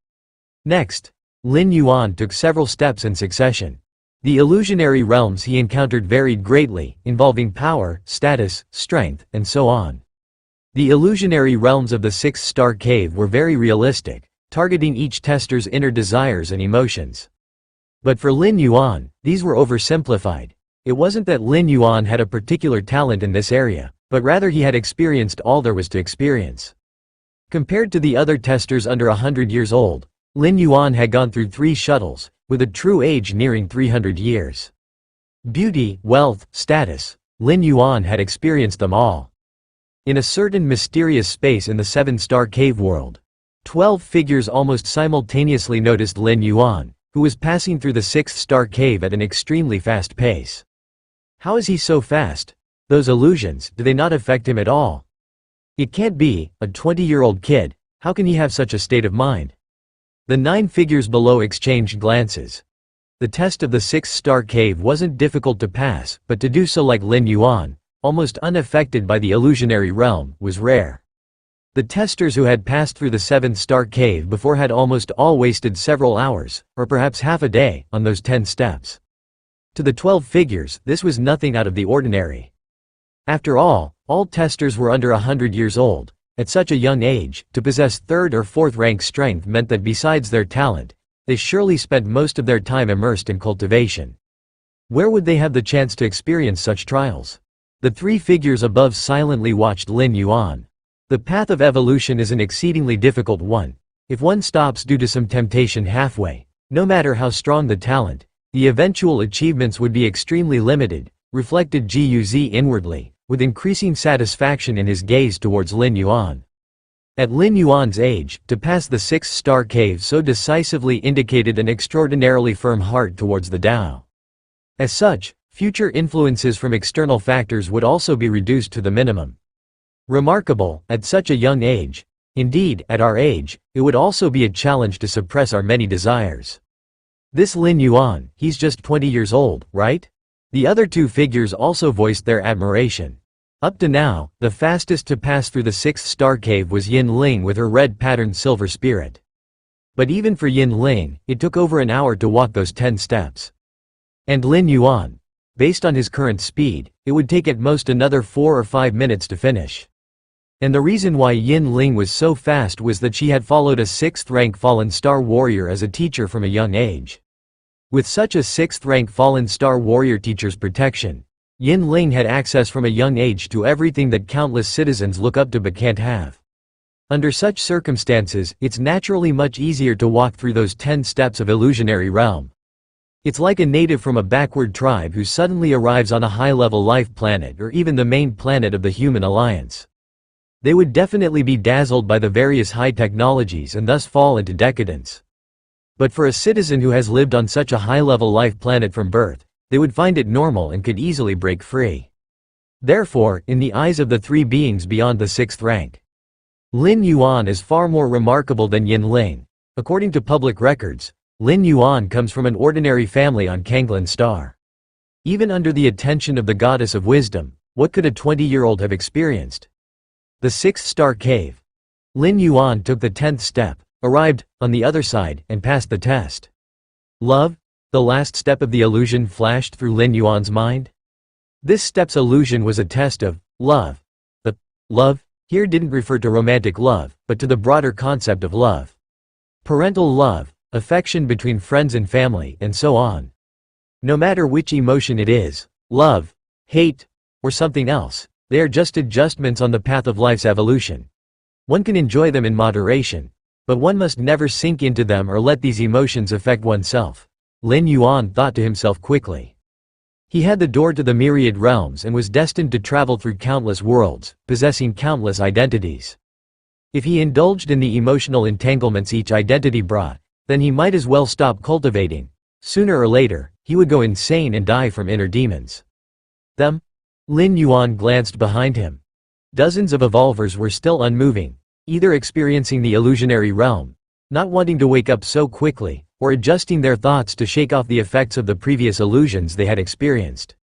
Next, Lin Yuan took several steps in succession. The illusionary realms he encountered varied greatly, involving power, status, strength, and so on. The illusionary realms of the 6-star cave were very realistic, targeting each tester's inner desires and emotions. But for Lin Yuan, these were oversimplified. It wasn't that Lin Yuan had a particular talent in this area, but rather he had experienced all there was to experience. Compared to the other testers under 100 years old, Lin Yuan had gone through 3 shuttles, with a true age nearing 300 years. Beauty, wealth, status, Lin Yuan had experienced them all. In a certain mysterious space in the 7-star cave world, 12 figures almost simultaneously noticed Lin Yuan, who was passing through the 6th-star cave at an extremely fast pace. How is he so fast? Those illusions, do they not affect him at all? It can't be, a 20-year-old kid, how can he have such a state of mind? The 9 figures below exchanged glances. The test of the 6th-star cave wasn't difficult to pass, but to do so like Lin Yuan, almost unaffected by the illusionary realm, was rare. The testers who had passed through the 7th-star cave before had almost all wasted several hours, or perhaps half a day, on those 10 steps. To the 12 figures, this was nothing out of the ordinary. After all testers were under 100 years old. At such a young age, to possess 3rd or 4th rank strength meant that besides their talent, they surely spent most of their time immersed in cultivation. Where would they have the chance to experience such trials? The 3 figures above silently watched Lin Yuan. The path of evolution is an exceedingly difficult one. If one stops due to some temptation halfway, no matter how strong the talent, the eventual achievements would be extremely limited, reflected Guz inwardly, with increasing satisfaction in his gaze towards Lin Yuan. At Lin Yuan's age, to pass the sixth-star cave so decisively indicated an extraordinarily firm heart towards the Tao. As such, future influences from external factors would also be reduced to the minimum. Remarkable, at such a young age. Indeed, at our age, it would also be a challenge to suppress our many desires. This Lin Yuan, he's just 20 years old, right? The other two figures also voiced their admiration. Up to now, the fastest to pass through the sixth-star cave was Yin Ling with her red-patterned silver spirit. But even for Yin Ling, it took over an hour to walk those 10 steps. And Lin Yuan, based on his current speed, it would take at most another 4 or 5 minutes to finish. And the reason why Yin Ling was so fast was that she had followed a 6th-rank fallen star warrior as a teacher from a young age. With such a 6th-rank fallen star warrior teacher's protection, Yin Ling had access from a young age to everything that countless citizens look up to but can't have. Under such circumstances, it's naturally much easier to walk through those 10 steps of illusionary realm. It's like a native from a backward tribe who suddenly arrives on a high-level life planet or even the main planet of the human alliance. They would definitely be dazzled by the various high technologies and thus fall into decadence. But for a citizen who has lived on such a high-level life planet from birth, they would find it normal and could easily break free. Therefore, in the eyes of the three beings beyond the 6th rank, Lin Yuan is far more remarkable than Yin Ling. According to public records, Lin Yuan comes from an ordinary family on Kanglin Star. Even under the attention of the goddess of wisdom, what could a 20-year-old have experienced? The 6th-star cave. Lin Yuan took the 10th step, arrived on the other side, and passed the test. Love? The last step of the illusion flashed through Lin Yuan's mind. This step's illusion was a test of love. The love here didn't refer to romantic love, but to the broader concept of love. Parental love, affection between friends and family, and so on. No matter which emotion it is, love, hate, or something else, they are just adjustments on the path of life's evolution. One can enjoy them in moderation, but one must never sink into them or let these emotions affect oneself. Lin Yuan thought to himself quickly. He had the door to the myriad realms and was destined to travel through countless worlds, possessing countless identities. If he indulged in the emotional entanglements each identity brought, then he might as well stop cultivating. Sooner or later, he would go insane and die from inner demons. Them? Lin Yuan glanced behind him. Dozens of evolvers were still unmoving, either experiencing the illusionary realm, not wanting to wake up so quickly, or adjusting their thoughts to shake off the effects of the previous illusions they had experienced.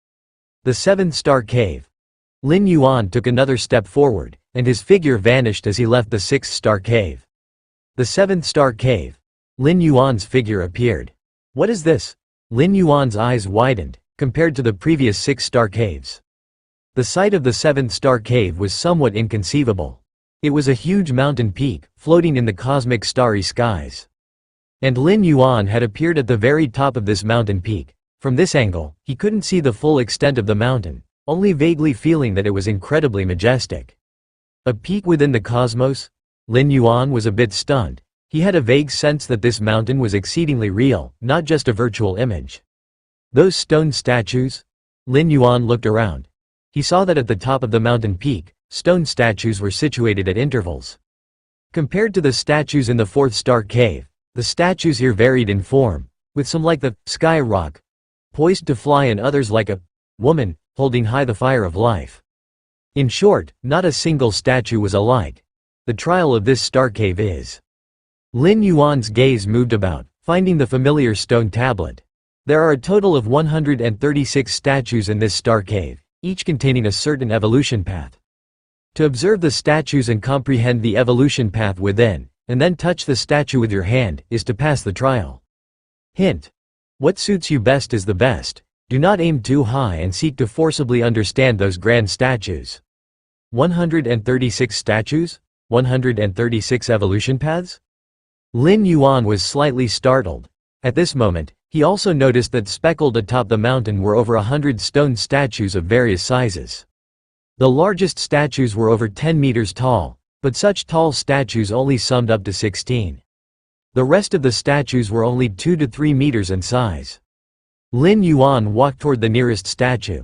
The 7th-star cave. Lin Yuan took another step forward, and his figure vanished as he left the 6th-star cave. The 7th-star cave. Lin Yuan's figure appeared. What is this? Lin Yuan's eyes widened, compared to the previous 6-star caves. The sight of the 7th-star cave was somewhat inconceivable. It was a huge mountain peak, floating in the cosmic starry skies. And Lin Yuan had appeared at the very top of this mountain peak. From this angle, he couldn't see the full extent of the mountain, only vaguely feeling that it was incredibly majestic. A peak within the cosmos? Lin Yuan was a bit stunned. He had a vague sense that this mountain was exceedingly real, not just a virtual image. Those stone statues? Lin Yuan looked around. He saw that at the top of the mountain peak, stone statues were situated at intervals. Compared to the statues in the 4th-star cave, the statues here varied in form, with some like the sky rock, poised to fly, and others like a woman, holding high the fire of life. In short, not a single statue was alike. The trial of this star cave is. Lin Yuan's gaze moved about, finding the familiar stone tablet. There are a total of 136 statues in this star cave, each containing a certain evolution path. To observe the statues and comprehend the evolution path within, and then touch the statue with your hand, is to pass the trial. Hint. What suits you best is the best. Do not aim too high and seek to forcibly understand those grand statues. 136 statues? 136 evolution paths? Lin Yuan was slightly startled. At this moment, he also noticed that speckled atop the mountain were over 100 stone statues of various sizes. The largest statues were over 10 meters tall, But such tall statues only summed up to 16. The rest of the statues were only 2 to 3 meters in size. Lin Yuan walked toward the nearest statue.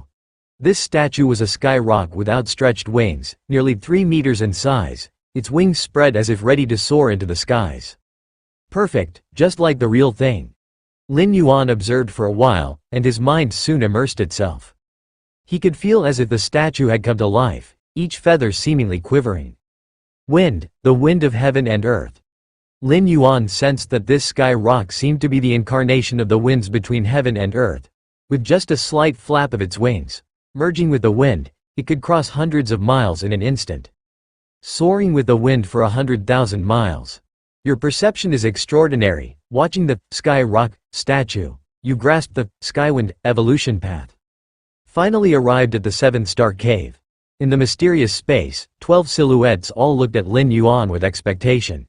This statue was a sky rock with outstretched wings, nearly 3 meters in size, its wings spread as if ready to soar into the skies. Perfect, just like the real thing. Lin Yuan observed for a while, and his mind soon immersed itself. He could feel as if the statue had come to life, each feather seemingly quivering. Wind, the wind of heaven and earth. Lin Yuan sensed that this sky rock seemed to be the incarnation of the winds between heaven and earth. With just a slight flap of its wings, merging with the wind, it could cross hundreds of miles in an instant. Soaring with the wind for 100,000 miles. Your perception is extraordinary. Watching the sky rock statue, you grasp the Skywind evolution path. Finally arrived at the 7-star cave. In the mysterious space, 12 silhouettes all looked at Lin Yuan with expectation.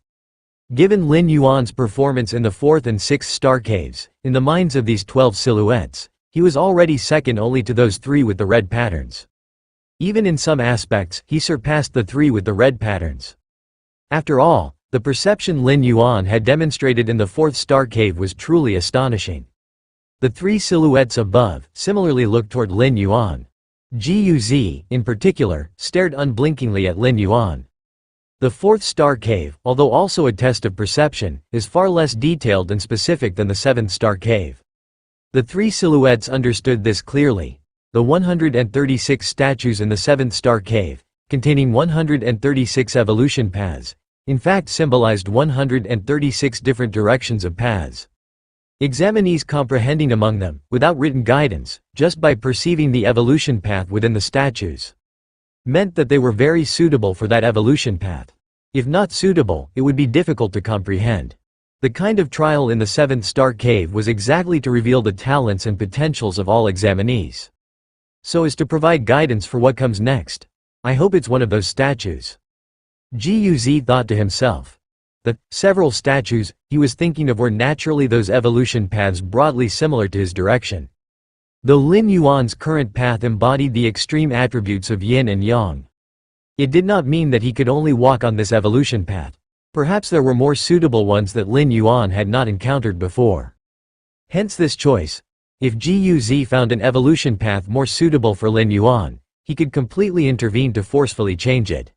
Given Lin Yuan's performance in the 4th and 6th star caves, in the minds of these 12 silhouettes, he was already second only to those 3 with the red patterns. Even in some aspects, he surpassed the 3 with the red patterns. After all, the perception Lin Yuan had demonstrated in the 4th star cave was truly astonishing. The 3 silhouettes above similarly looked toward Lin Yuan. Guz, in particular, stared unblinkingly at Lin Yuan. The 4th star cave, although also a test of perception, is far less detailed and specific than the 7th star cave. The 3 silhouettes understood this clearly. The 136 statues in the 7th star cave, containing 136 evolution paths, in fact symbolized 136 different directions of paths. Examinees comprehending among them, without written guidance, just by perceiving the evolution path within the statues, meant that they were very suitable for that evolution path. If not suitable, it would be difficult to comprehend. The kind of trial in the 7th star cave was exactly to reveal the talents and potentials of all examinees, so as to provide guidance for what comes next. I hope it's one of those statues. Guz thought to himself. The several statues he was thinking of were naturally those evolution paths broadly similar to his direction. Though Lin Yuan's current path embodied the extreme attributes of yin and yang, it did not mean that he could only walk on this evolution path. Perhaps there were more suitable ones that Lin Yuan had not encountered before. Hence this choice. If Guz found an evolution path more suitable for Lin Yuan, he could completely intervene to forcefully change it.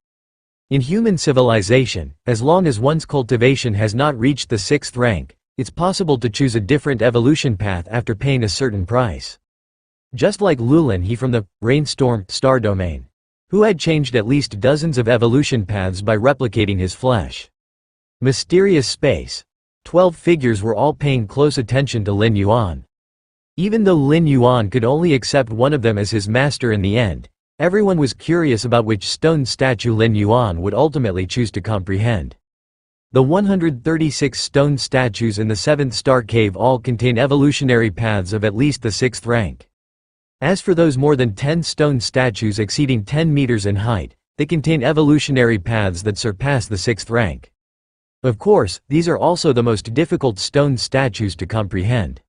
In human civilization, as long as one's cultivation has not reached the 6th rank, it's possible to choose a different evolution path after paying a certain price. Just like Lulin He from the Rainstorm star domain, who had changed at least dozens of evolution paths by replicating his flesh. Mysterious space. 12 figures were all paying close attention to Lin Yuan. Even though Lin Yuan could only accept one of them as his master in the end, everyone was curious about which stone statue Lin Yuan would ultimately choose to comprehend. The 136 stone statues in the 7th star cave all contain evolutionary paths of at least the 6th rank. As for those more than 10 stone statues exceeding 10 meters in height, they contain evolutionary paths that surpass the 6th rank. Of course, these are also the most difficult stone statues to comprehend.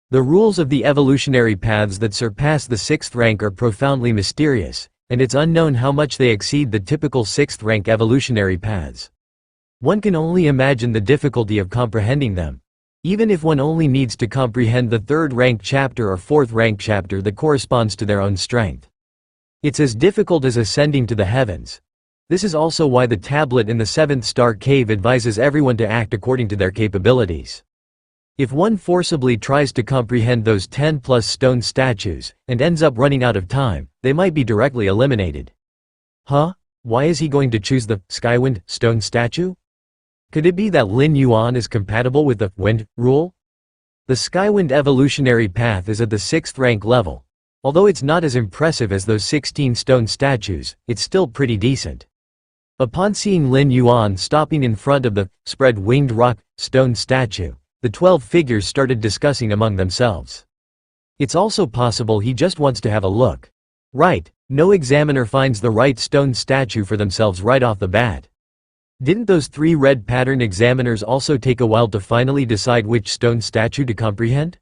The rules of the evolutionary paths that surpass the 6th rank are profoundly mysterious, and it's unknown how much they exceed the typical 6th rank evolutionary paths. One can only imagine the difficulty of comprehending them. Even if one only needs to comprehend the 3rd rank chapter or 4th rank chapter that corresponds to their own strength. It's as difficult as ascending to the heavens. This is also why the tablet in the 7th star cave advises everyone to act according to their capabilities. If one forcibly tries to comprehend those 10+ stone statues, and ends up running out of time, they might be directly eliminated. Huh? Why is he going to choose the Skywind stone statue? Could it be that Lin Yuan is compatible with the wind rule? The Skywind evolutionary path is at the 6th rank level. Although it's not as impressive as those 16 stone statues, it's still pretty decent. Upon seeing Lin Yuan stopping in front of the spread-winged rock stone statue, the 12 figures started discussing among themselves. It's also possible he just wants to have a look. Right, no examiner finds the right stone statue for themselves right off the bat. Didn't those 3 red pattern examiners also take a while to finally decide which stone statue to comprehend?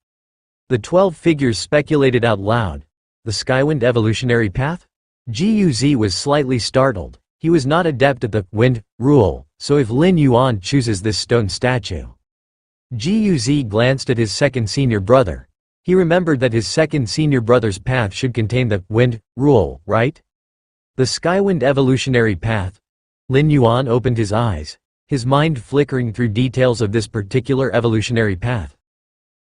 The 12 figures speculated out loud. The Skywind evolutionary path? Guz was slightly startled. He was not adept at the wind rule, so if Lin Yuan chooses this stone statue. Guz glanced at his second senior brother. He remembered that his second senior brother's path should contain the wind rule, right? The Skywind evolutionary path. Lin Yuan opened his eyes, his mind flickering through details of this particular evolutionary path.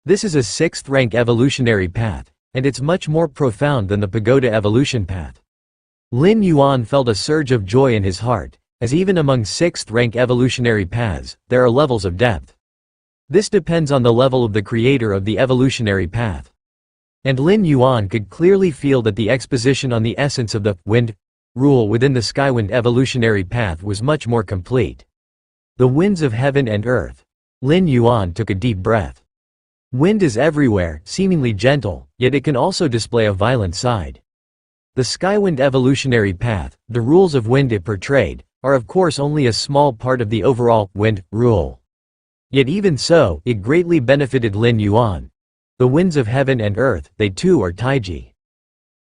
This is a 6th rank evolutionary path, and it's much more profound than the pagoda evolution path. Lin Yuan felt a surge of joy in his heart, as even among 6th rank evolutionary paths, there are levels of depth. This depends on the level of the creator of the evolutionary path. And Lin Yuan could clearly feel that the exposition on the essence of the wind rule within the Skywind evolutionary path was much more complete. The winds of heaven and earth. Lin Yuan took a deep breath. Wind is everywhere, seemingly gentle, yet it can also display a violent side. The Skywind evolutionary path, the rules of wind it portrayed, are of course only a small part of the overall wind rule. Yet even so, it greatly benefited Lin Yuan. The winds of heaven and earth, they too are Taiji.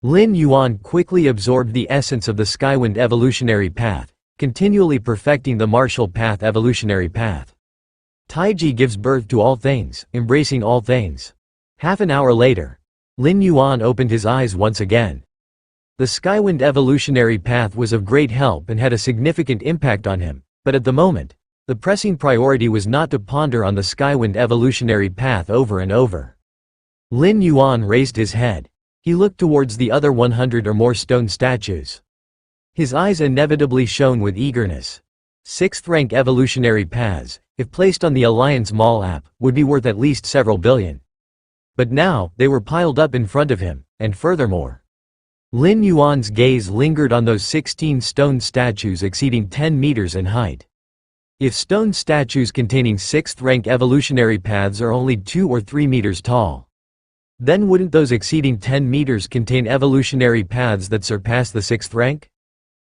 Lin Yuan quickly absorbed the essence of the Skywind evolutionary path, continually perfecting the martial path evolutionary path. Taiji gives birth to all things, embracing all things. Half an hour later, Lin Yuan opened his eyes once again. The Skywind evolutionary path was of great help and had a significant impact on him, but at the moment, the pressing priority was not to ponder on the Skywind evolutionary path over and over. Lin Yuan raised his head. He looked towards the other 100 or more stone statues. His eyes inevitably shone with eagerness. 6th rank evolutionary paths, if placed on the Alliance Mall app, would be worth at least several billion. But now, they were piled up in front of him, and furthermore, Lin Yuan's gaze lingered on those 16 stone statues exceeding 10 meters in height. If stone statues containing 6th rank evolutionary paths are only 2 or 3 meters tall, then wouldn't those exceeding 10 meters contain evolutionary paths that surpass the 6th rank?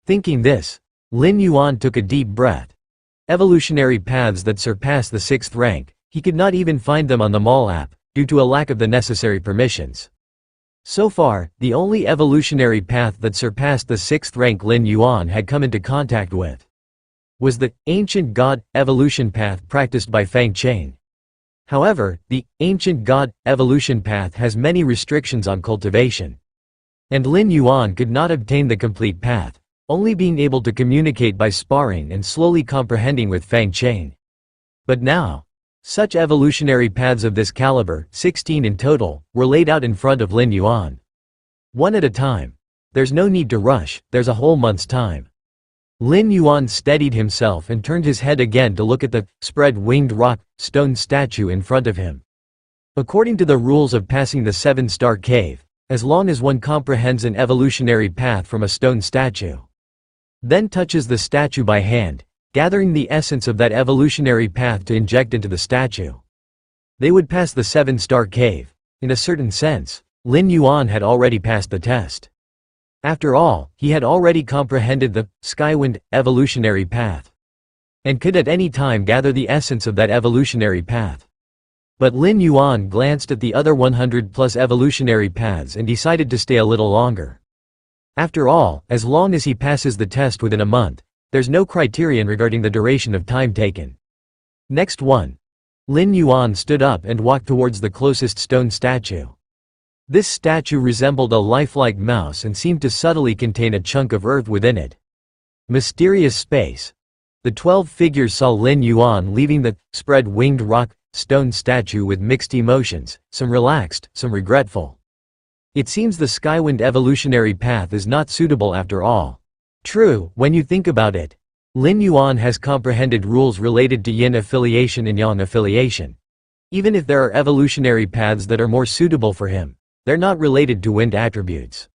Thinking this, Lin Yuan took a deep breath. Evolutionary paths that surpass the 6th rank, he could not even find them on the Mall app, due to a lack of the necessary permissions. So far, the only evolutionary path that surpassed the 6th rank Lin Yuan had come into contact with was the ancient god evolution path practiced by Fang Chain. However, the ancient god evolution path has many restrictions on cultivation. And Lin Yuan could not obtain the complete path, only being able to communicate by sparring and slowly comprehending with Fang Chain. But now, such evolutionary paths of this caliber, 16 in total, were laid out in front of Lin Yuan. One at a time. There's no need to rush, there's a whole month's time. Lin Yuan steadied himself and turned his head again to look at the spread-winged rock stone statue in front of him. According to the rules of passing the 7-star cave, as long as one comprehends an evolutionary path from a stone statue, then touches the statue by hand, gathering the essence of that evolutionary path to inject into the statue, they would pass the 7-star cave. In a certain sense, Lin Yuan had already passed the test. After all, he had already comprehended the Skywind evolutionary path, and could at any time gather the essence of that evolutionary path. But Lin Yuan glanced at the other 100+ evolutionary paths and decided to stay a little longer. After all, as long as he passes the test within a month, there's no criterion regarding the duration of time taken. Next one. Lin Yuan stood up and walked towards the closest stone statue. This statue resembled a lifelike mouse and seemed to subtly contain a chunk of earth within it. Mysterious space. The 12 figures saw Lin Yuan leaving the spread-winged rock stone statue with mixed emotions, some relaxed, some regretful. It seems the Skywind evolutionary path is not suitable after all. True, when you think about it. Lin Yuan has comprehended rules related to yin affiliation and yang affiliation. Even if there are evolutionary paths that are more suitable for him, they're not related to wind attributes.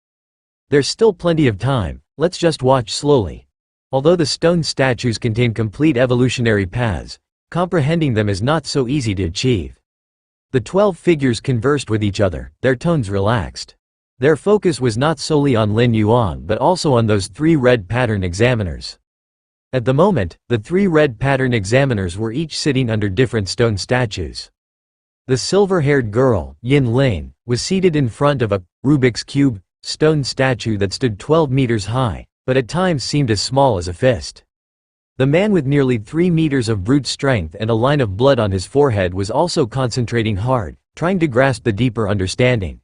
There's still plenty of time, let's just watch slowly. Although the stone statues contain complete evolutionary paths, comprehending them is not so easy to achieve. The 12 figures conversed with each other, their tones relaxed. Their focus was not solely on Lin Yuan but also on those 3 red pattern examiners. At the moment, the 3 red pattern examiners were each sitting under different stone statues. The silver-haired girl, Yin Lane, was seated in front of a Rubik's Cube stone statue that stood 12 meters high, but at times seemed as small as a fist. The man with nearly 3 meters of brute strength and a line of blood on his forehead was also concentrating hard, trying to grasp the deeper understanding.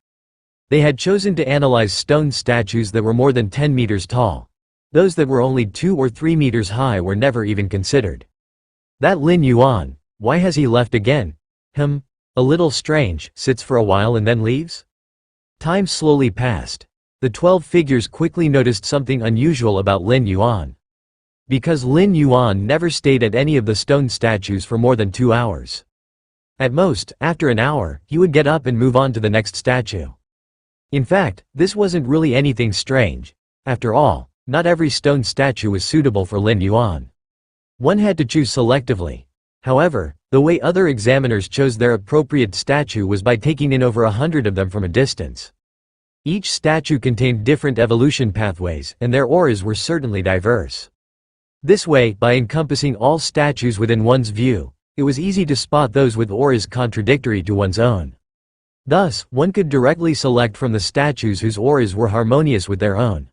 They had chosen to analyze stone statues that were more than 10 meters tall. Those that were only 2 or 3 meters high were never even considered. That Lin Yuan, why has he left again? A little strange, sits for a while and then leaves? Time slowly passed. The 12 figures quickly noticed something unusual about Lin Yuan. Because Lin Yuan never stayed at any of the stone statues for more than 2 hours. At most, after an hour, he would get up and move on to the next statue. In fact, this wasn't really anything strange. After all, not every stone statue was suitable for Lin Yuan. One had to choose selectively. However, the way other examiners chose their appropriate statue was by taking in over 100 of them from a distance. Each statue contained different evolution pathways, and their auras were certainly diverse. This way, by encompassing all statues within one's view, it was easy to spot those with auras contradictory to one's own. Thus, one could directly select from the statues whose auras were harmonious with their own.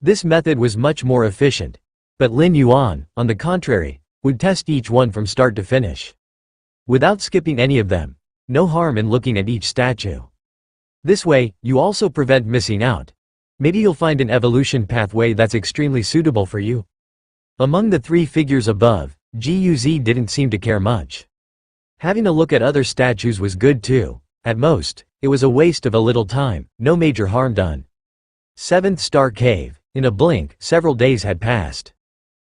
This method was much more efficient. But Lin Yuan, on the contrary, would test each one from start to finish. Without skipping any of them. No harm in looking at each statue. This way, you also prevent missing out. Maybe you'll find an evolution pathway that's extremely suitable for you. Among the 3 figures above, Guz didn't seem to care much. Having a look at other statues was good too. At most, it was a waste of a little time, no major harm done. 7th Star Cave. In a blink, several days had passed.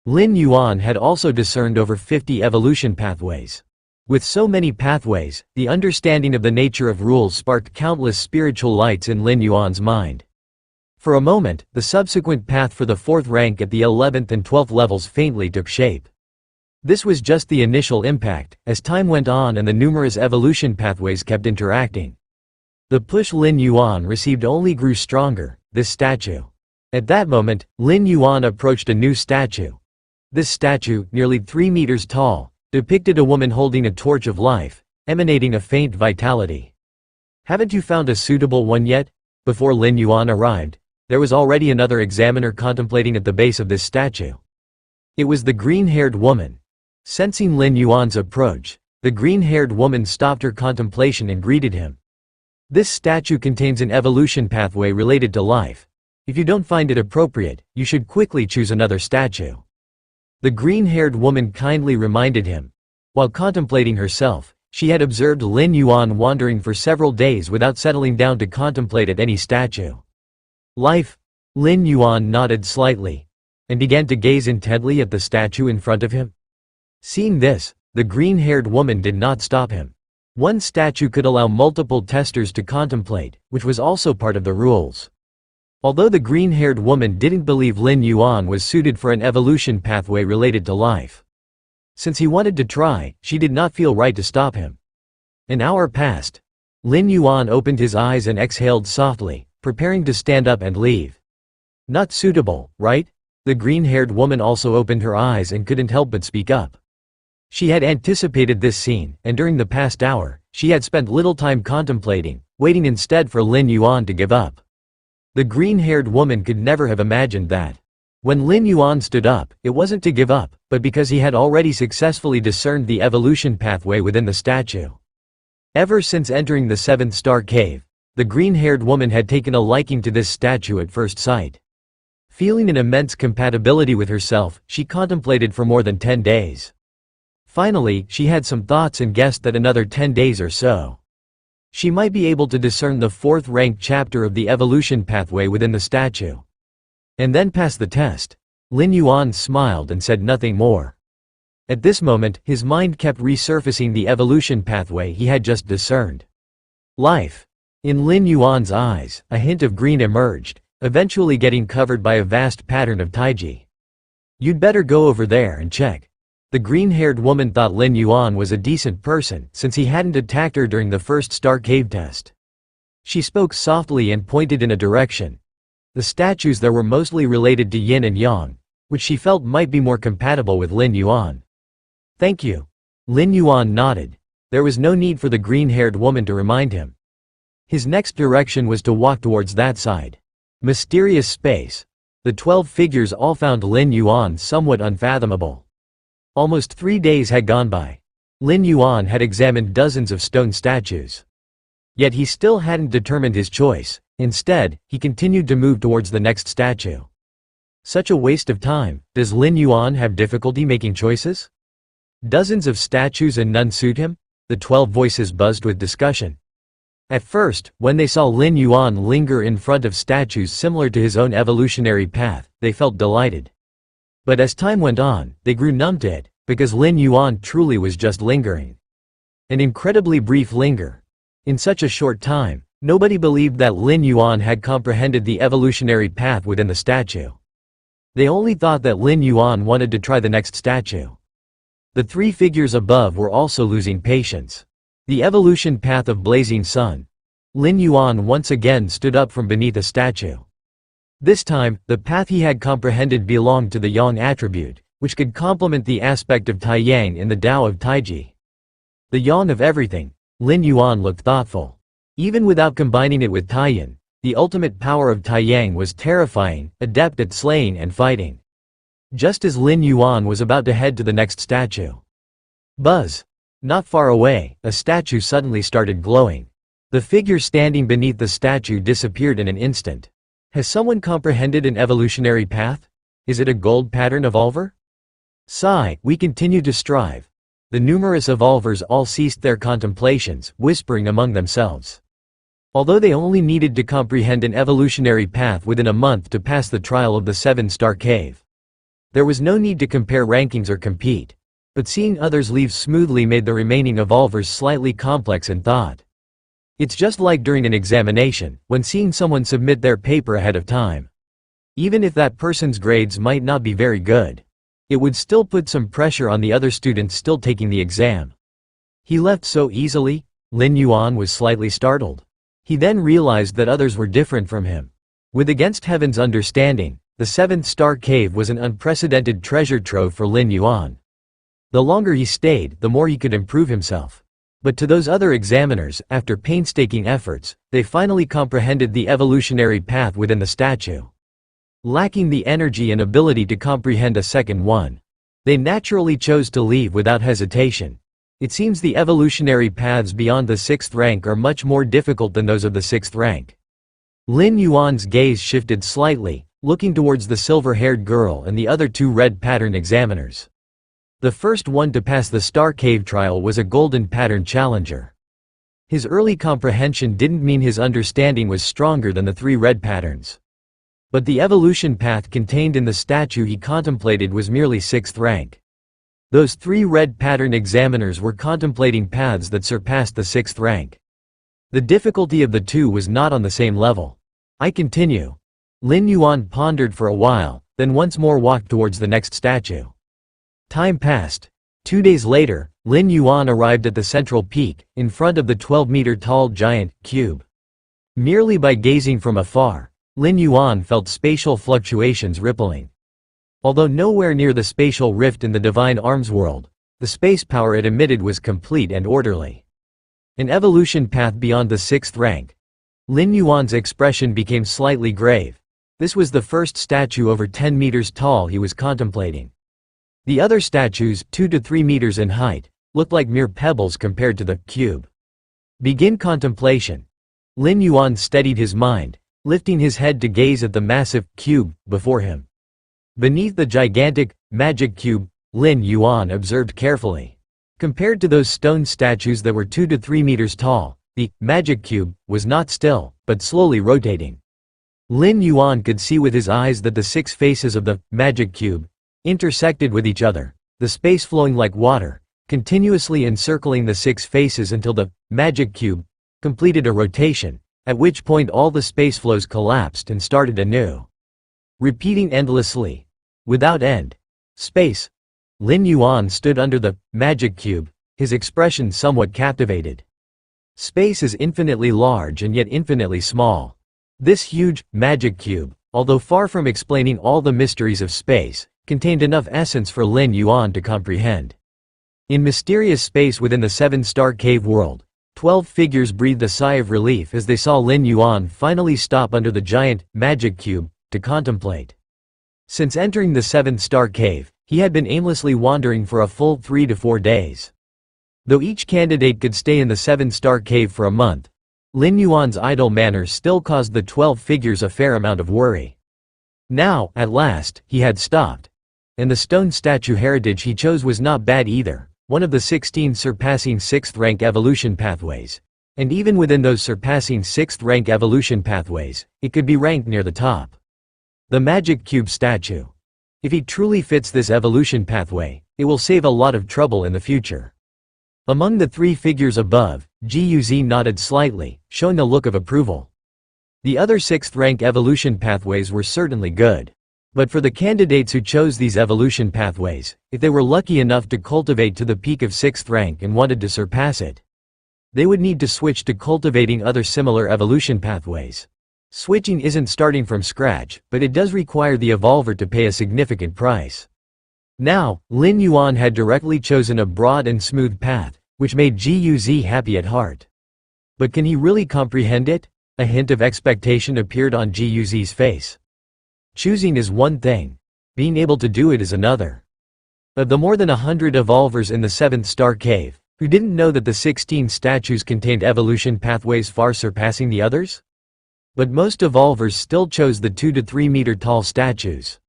Lin Yuan had also discerned over 50 evolution pathways. With so many pathways, the understanding of the nature of rules sparked countless spiritual lights in Lin Yuan's mind. For a moment, the subsequent path for the 4th rank at the 11th and 12th levels faintly took shape. This was just the initial impact, as time went on and the numerous evolution pathways kept interacting. The push Lin Yuan received only grew stronger, this statue. At that moment, Lin Yuan approached a new statue. This statue, nearly 3 meters tall, depicted a woman holding a torch of life, emanating a faint vitality. Haven't you found a suitable one yet? Before Lin Yuan arrived, there was already another examiner contemplating at the base of this statue. It was the green-haired woman. Sensing Lin Yuan's approach, the green-haired woman stopped her contemplation and greeted him. This statue contains an evolution pathway related to life. If you don't find it appropriate, you should quickly choose another statue. The green-haired woman kindly reminded him. While contemplating herself, she had observed Lin Yuan wandering for several days without settling down to contemplate at any statue. Life? Lin Yuan nodded slightly, and began to gaze intently at the statue in front of him. Seeing this, the green-haired woman did not stop him. One statue could allow multiple testers to contemplate, which was also part of the rules. Although the green-haired woman didn't believe Lin Yuan was suited for an evolution pathway related to life. Since he wanted to try, she did not feel right to stop him. An hour passed. Lin Yuan opened his eyes and exhaled softly, preparing to stand up and leave. Not suitable, right? The green-haired woman also opened her eyes and couldn't help but speak up. She had anticipated this scene, and during the past hour, she had spent little time contemplating, waiting instead for Lin Yuan to give up. The green-haired woman could never have imagined that. When Lin Yuan stood up, it wasn't to give up, but because he had already successfully discerned the evolution pathway within the statue. Ever since entering the 7th Star Cave, the green-haired woman had taken a liking to this statue at first sight. Feeling an immense compatibility with herself, she contemplated for more than 10 days. Finally, she had some thoughts and guessed that another 10 days or so, she might be able to discern the 4th ranked chapter of the evolution pathway within the statue. And then pass the test. Lin Yuan smiled and said nothing more. At this moment, his mind kept resurfacing the evolution pathway he had just discerned. Life. In Lin Yuan's eyes, a hint of green emerged, eventually getting covered by a vast pattern of taiji. You'd better go over there and check. The green-haired woman thought Lin Yuan was a decent person since he hadn't attacked her during the 1st Star Cave test. She spoke softly and pointed in a direction. The statues there were mostly related to yin and yang, which she felt might be more compatible with Lin Yuan. Thank you. Lin Yuan nodded. There was no need for the green-haired woman to remind him. His next direction was to walk towards that side. Mysterious space. The 12 figures all found Lin Yuan somewhat unfathomable. Almost 3 days had gone by. Lin Yuan had examined dozens of stone statues. Yet he still hadn't determined his choice. Instead, he continued to move towards the next statue. Such a waste of time. Does Lin Yuan have difficulty making choices? Dozens of statues and none suit him? The 12 voices buzzed with discussion. At first, when they saw Lin Yuan linger in front of statues similar to his own evolutionary path, they felt delighted. But as time went on, they grew numb to it, because Lin Yuan truly was just lingering. An incredibly brief linger. In such a short time, nobody believed that Lin Yuan had comprehended the evolutionary path within the statue. They only thought that Lin Yuan wanted to try the next statue. The 3 figures above were also losing patience. The evolution path of blazing sun. Lin Yuan once again stood up from beneath a statue. This time, the path he had comprehended belonged to the yang attribute, which could complement the aspect of Taiyang in the Tao of Taiji. The yang of everything. Lin Yuan looked thoughtful. Even without combining it with Taiyan, the ultimate power of Taiyang was terrifying, adept at slaying and fighting. Just as Lin Yuan was about to head to the next statue. Buzz! Not far away, a statue suddenly started glowing. The figure standing beneath the statue disappeared in an instant. Has someone comprehended an evolutionary path? Is it a gold pattern evolver? Sigh, we continue to strive. The numerous evolvers all ceased their contemplations, whispering among themselves. Although they only needed to comprehend an evolutionary path within a month to pass the trial of the 7-star cave. There was no need to compare rankings or compete. But seeing others leave smoothly made the remaining evolvers slightly complex in thought. It's just like during an examination, when seeing someone submit their paper ahead of time. Even if that person's grades might not be very good, it would still put some pressure on the other students still taking the exam. He left so easily? Lin Yuan was slightly startled. He then realized that others were different from him. With Against Heaven's understanding, the 7th-star cave was an unprecedented treasure trove for Lin Yuan. The longer he stayed, the more he could improve himself. But to those other examiners, after painstaking efforts, they finally comprehended the evolutionary path within the statue. Lacking the energy and ability to comprehend a second one, they naturally chose to leave without hesitation. It seems the evolutionary paths beyond the 6th rank are much more difficult than those of the 6th rank. Lin Yuan's gaze shifted slightly, looking towards the silver-haired girl and the other 2 red pattern examiners. The first one to pass the Star Cave trial was a golden pattern challenger. His early comprehension didn't mean his understanding was stronger than the 3 red patterns. But the evolution path contained in the statue he contemplated was merely 6th rank. Those 3 red pattern examiners were contemplating paths that surpassed the 6th rank. The difficulty of the 2 was not on the same level. I continue. Lin Yuan pondered for a while, then once more walked towards the next statue. Time passed. 2 days later, Lin Yuan arrived at the central peak, in front of the 12-meter-tall giant cube. Merely by gazing from afar, Lin Yuan felt spatial fluctuations rippling. Although nowhere near the spatial rift in the Divine Arms world, the space power it emitted was complete and orderly. An evolution path beyond the 6th rank. Lin Yuan's expression became slightly grave. This was the first statue over 10 meters tall he was contemplating. The other statues, 2 to 3 meters in height, looked like mere pebbles compared to the cube. Begin contemplation. Lin Yuan steadied his mind, lifting his head to gaze at the massive cube before him. Beneath the gigantic, magic cube, Lin Yuan observed carefully. Compared to those stone statues that were 2 to 3 meters tall, the magic cube was not still, but slowly rotating. Lin Yuan could see with his eyes that the 6 faces of the magic cube intersected with each other, the space flowing like water, continuously encircling the 6 faces until the magic cube completed a rotation, at which point all the space flows collapsed and started anew. Repeating endlessly, without end. Space. Lin Yuan stood under the magic cube, his expression somewhat captivated. Space is infinitely large and yet infinitely small. This huge, magic cube, although far from explaining all the mysteries of space, contained enough essence for Lin Yuan to comprehend. In mysterious space within the 7-star cave world, 12 figures breathed a sigh of relief as they saw Lin Yuan finally stop under the giant, magic cube, to contemplate. Since entering the seventh-star cave, he had been aimlessly wandering for a full 3 to 4 days. Though each candidate could stay in the seven-star cave for a month, Lin Yuan's idle manner still caused the 12 figures a fair amount of worry. Now, at last, he had stopped. And the stone statue heritage he chose was not bad either, one of the 16 surpassing 6th rank evolution pathways. And even within those surpassing 6th rank evolution pathways, it could be ranked near the top. The magic cube statue. If he truly fits this evolution pathway, it will save a lot of trouble in the future. Among the 3 figures above, Guz nodded slightly, showing a look of approval. The other 6th rank evolution pathways were certainly good. But for the candidates who chose these evolution pathways, if they were lucky enough to cultivate to the peak of 6th rank and wanted to surpass it, they would need to switch to cultivating other similar evolution pathways. Switching isn't starting from scratch, but it does require the evolver to pay a significant price. Now, Lin Yuan had directly chosen a broad and smooth path, which made Guz happy at heart. But can he really comprehend it? A hint of expectation appeared on Guz's face. Choosing is one thing. Being able to do it is another. Of the more than 100 evolvers in the 7th star cave, who didn't know that the 16 statues contained evolution pathways far surpassing the others? But most evolvers still chose the 2 to 3 meter tall statues.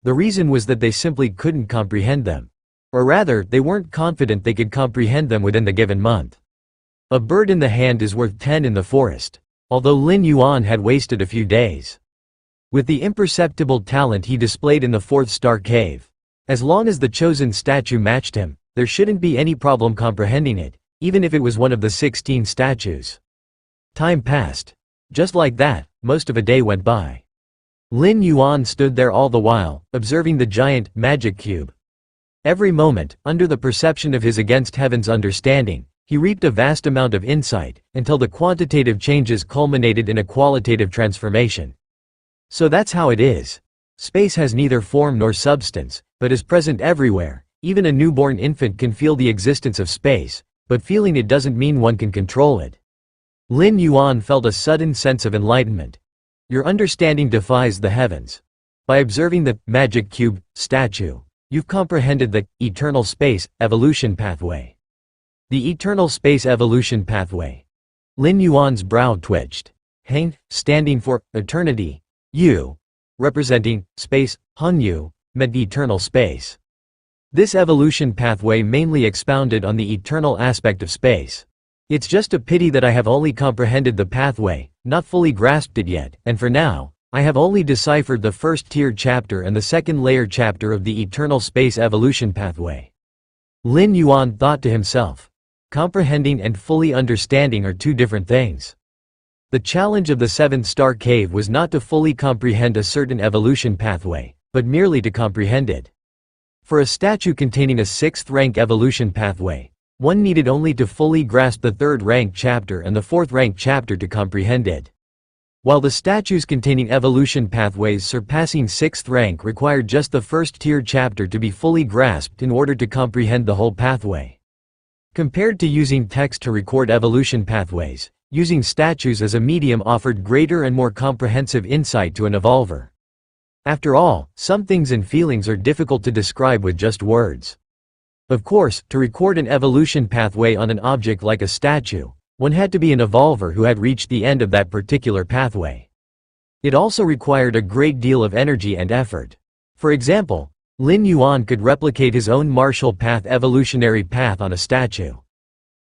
The reason was that they simply couldn't comprehend them. Or rather, they weren't confident they could comprehend them within the given month. A bird in the hand is worth 10 in the forest, although Lin Yuan had wasted a few days. With the imperceptible talent he displayed in the 4th star cave, as long as the chosen statue matched him, there shouldn't be any problem comprehending it, even if it was one of the 16 statues. Time passed. Just like that, most of a day went by. Lin Yuan stood there all the while, observing the giant, magic cube. Every moment, under the perception of his against heaven's understanding, he reaped a vast amount of insight, until the quantitative changes culminated in a qualitative transformation. So that's how it is. Space has neither form nor substance, but is present everywhere. Even a newborn infant can feel the existence of space, but feeling it doesn't mean one can control it. Lin Yuan felt a sudden sense of enlightenment. Your understanding defies the heavens. By observing the magic cube statue, you've comprehended the eternal space evolution pathway. The eternal space evolution pathway. Lin Yuan's brow twitched. Heng, standing for eternity. Yu, representing space. Hanyu, meant eternal space. This evolution pathway mainly expounded on the eternal aspect of space. It's just a pity that I have only comprehended the pathway, not fully grasped it yet, and for now, I have only deciphered the first tier chapter and the second layer chapter of the eternal space evolution pathway. Lin Yuan thought to himself. Comprehending and fully understanding are two different things. The challenge of the 7th star cave was not to fully comprehend a certain evolution pathway, but merely to comprehend it. For a statue containing a 6th rank evolution pathway, one needed only to fully grasp the 3rd rank chapter and the 4th rank chapter to comprehend it. While the statues containing evolution pathways surpassing 6th rank required just the 1st tier chapter to be fully grasped in order to comprehend the whole pathway. Compared to using text to record evolution pathways, using statues as a medium offered greater and more comprehensive insight to an evolver. After all, some things and feelings are difficult to describe with just words. Of course, to record an evolution pathway on an object like a statue, one had to be an evolver who had reached the end of that particular pathway. It also required a great deal of energy and effort. For example, Lin Yuan could replicate his own martial path evolutionary path on a statue.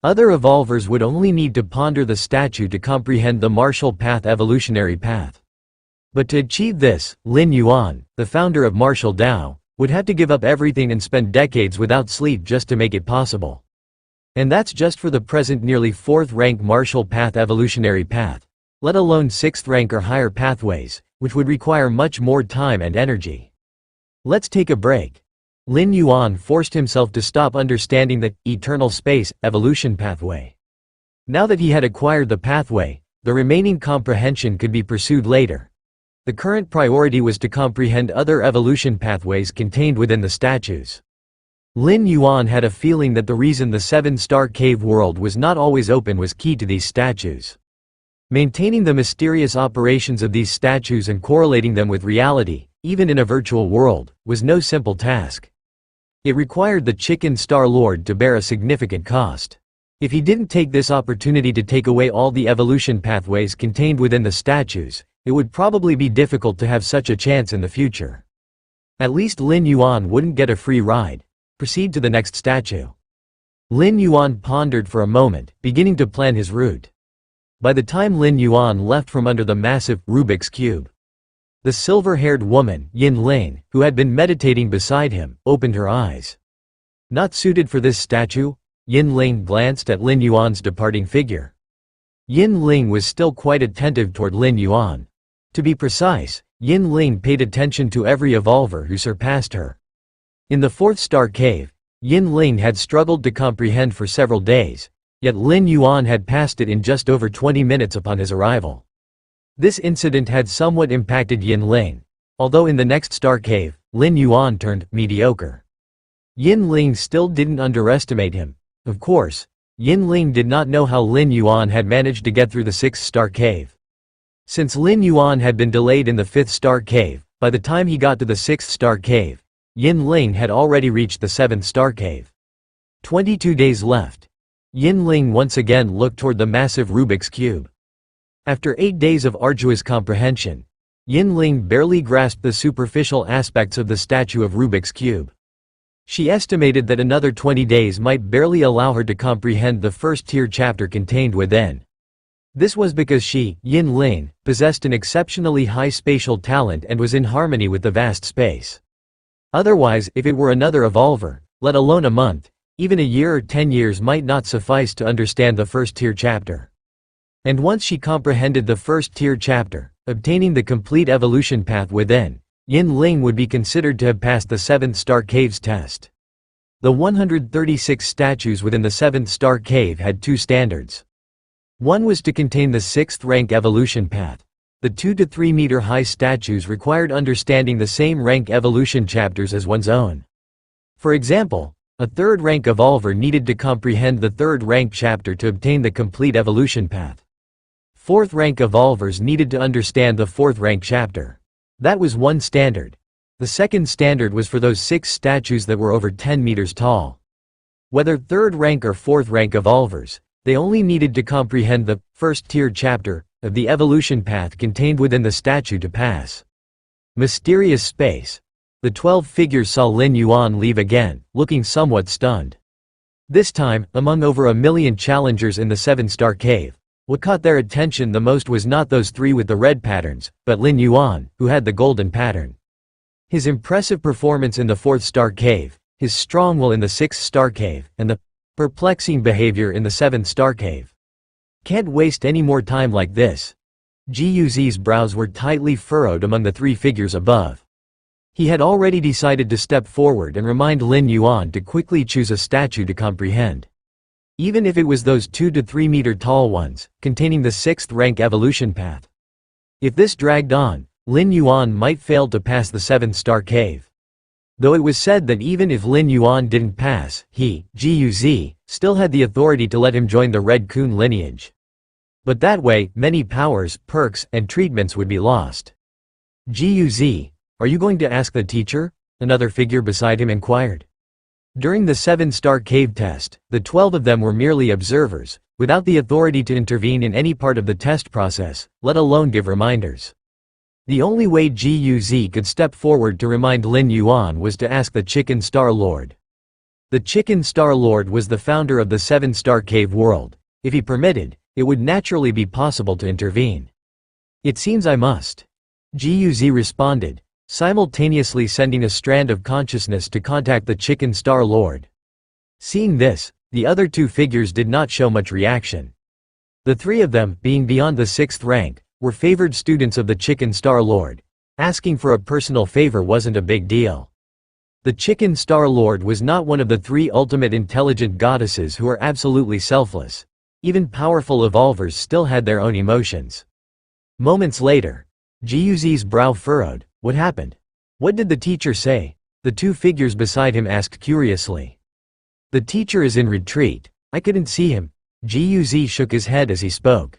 Other evolvers would only need to ponder the statue to comprehend the martial path evolutionary path. But to achieve this, Lin Yuan, the founder of martial Tao, would have to give up everything and spend decades without sleep just to make it possible. And that's just for the present nearly 4th rank martial path evolutionary path, let alone 6th rank or higher pathways, which would require much more time and energy. Let's take a break. Lin Yuan forced himself to stop understanding the eternal space evolution pathway. Now that he had acquired the pathway, the remaining comprehension could be pursued later. The current priority was to comprehend other evolution pathways contained within the statues. Lin Yuan had a feeling that the reason the 7-star cave world was not always open was key to these statues. Maintaining the mysterious operations of these statues and correlating them with reality, even in a virtual world, was no simple task. It required the Chicken Star Lord to bear a significant cost. If he didn't take this opportunity to take away all the evolution pathways contained within the statues, it would probably be difficult to have such a chance in the future. At least Lin Yuan wouldn't get a free ride. Proceed to the next statue. Lin Yuan pondered for a moment, beginning to plan his route. By the time Lin Yuan left from under the massive Rubik's Cube, the silver-haired woman, Yin Ling, who had been meditating beside him, opened her eyes. Not suited for this statue? Yin Ling glanced at Lin Yuan's departing figure. Yin Ling was still quite attentive toward Lin Yuan. To be precise, Yin Ling paid attention to every evolver who surpassed her. In the fourth star cave, Yin Ling had struggled to comprehend for several days, yet Lin Yuan had passed it in just over 20 minutes upon his arrival. This incident had somewhat impacted Yin Ling, although in the next star cave, Lin Yuan turned mediocre. Yin Ling still didn't underestimate him. Of course, Yin Ling did not know how Lin Yuan had managed to get through the sixth star cave. Since Lin Yuan had been delayed in the fifth star cave, by the time he got to the sixth star cave, Yin Ling had already reached the seventh star cave. 22 days left. Yin Ling once again looked toward the massive Rubik's Cube. After 8 days of arduous comprehension, Yin Ling barely grasped the superficial aspects of the statue of Rubik's Cube. She estimated that another 20 days might barely allow her to comprehend the first-tier chapter contained within. This was because she, Yin Ling, possessed an exceptionally high spatial talent and was in harmony with the vast space. Otherwise, if it were another evolver, let alone a month, even a year or 10 years might not suffice to understand the first-tier chapter. And once she comprehended the first-tier chapter, obtaining the complete evolution path within, Yin Ling would be considered to have passed the 7th star cave's test. The 136 statues within the 7th star cave had two standards. One was to contain the 6th rank evolution path. The 2 to 3 meter high statues required understanding the same rank evolution chapters as one's own. For example, a 3rd rank evolver needed to comprehend the 3rd rank chapter to obtain the complete evolution path. 4th rank evolvers needed to understand the 4th rank chapter. That was one standard. The second standard was for those 6 statues that were over 10 meters tall. Whether 3rd rank or 4th rank evolvers, they only needed to comprehend the first-tier chapter of the evolution path contained within the statue to pass. Mysterious space. The 12 figures saw Lin Yuan leave again, looking somewhat stunned. This time, among over 1 million challengers in the 7-star cave, what caught their attention the most was not those 3 with the red patterns, but Lin Yuan, who had the golden pattern. His impressive performance in the 4th star cave, his strong will in the 6th star cave, and the perplexing behavior in the 7th star cave. Can't waste any more time like this. Guz's brows were tightly furrowed among the 3 figures above. He had already decided to step forward and remind Lin Yuan to quickly choose a statue to comprehend. Even if it was those 2 to 3 meter tall ones, containing the 6th rank evolution path. If this dragged on, Lin Yuan might fail to pass the 7th star cave. Though it was said that even if Lin Yuan didn't pass, he, Guz, still had the authority to let him join the Red Kun lineage. But that way, many powers, perks, and treatments would be lost. Guz, are you going to ask the teacher? Another figure beside him inquired. During the 7-star cave test, the 12 of them were merely observers, without the authority to intervene in any part of the test process, let alone give reminders. The only way Guz could step forward to remind Lin Yuan was to ask the Chicken Star Lord. The Chicken Star Lord was the founder of the 7-star cave world. If he permitted, it would naturally be possible to intervene. It seems I must. Guz responded, simultaneously sending a strand of consciousness to contact the Chicken Star Lord. Seeing this, the other 2 figures did not show much reaction. The 3 of them, being beyond the 6th rank, were favored students of the Chicken Star Lord. Asking for a personal favor wasn't a big deal. The Chicken Star Lord was not one of the 3 ultimate intelligent goddesses who are absolutely selfless. Even powerful evolvers still had their own emotions. Moments later, Guz's brow furrowed. What happened? What did the teacher say? The 2 figures beside him asked curiously. The teacher is in retreat. I couldn't see him. Guz shook his head as he spoke.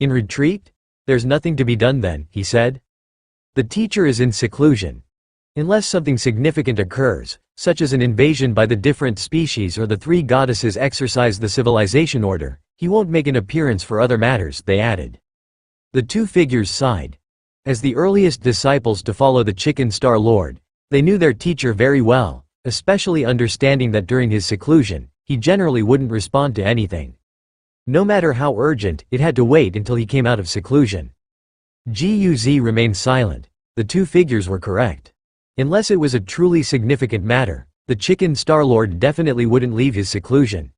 In retreat? There's nothing to be done then, he said. The teacher is in seclusion. Unless something significant occurs, such as an invasion by the different species or the three goddesses exercise the civilization order, he won't make an appearance for other matters, they added. The two figures sighed. As the earliest disciples to follow the Chicken Star Lord, they knew their teacher very well, especially understanding that during his seclusion, he generally wouldn't respond to anything. No matter how urgent, it had to wait until he came out of seclusion. Guz remained silent. The two figures were correct. Unless it was a truly significant matter, the Chicken Star Lord definitely wouldn't leave his seclusion.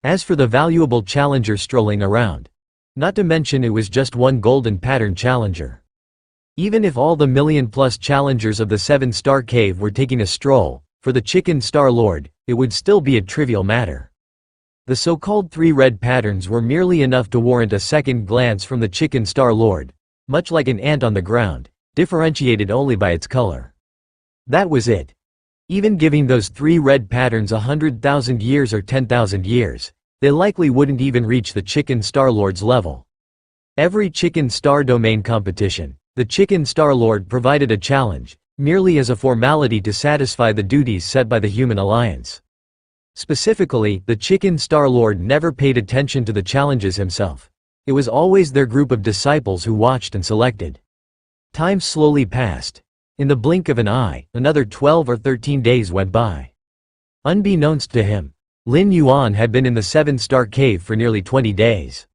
As for the valuable challenger strolling around, not to mention it was just one golden pattern challenger. Even if all the million-plus challengers of the 7-star cave were taking a stroll, for the Chicken Star Lord, it would still be a trivial matter. The so-called 3 red patterns were merely enough to warrant a second glance from the Chicken Star Lord, much like an ant on the ground, differentiated only by its color. That was it. Even giving those 3 red patterns 100,000 years or 10,000 years, they likely wouldn't even reach the Chicken Star Lord's level. Every Chicken Star domain competition, the Chicken Star Lord provided a challenge, merely as a formality to satisfy the duties set by the Human Alliance. Specifically, the Chicken Star Lord never paid attention to the challenges himself. It was always their group of disciples who watched and selected. Time slowly passed. In the blink of an eye, another 12 or 13 days went by. Unbeknownst to him, Lin Yuan had been in the 7-star cave for nearly 20 days.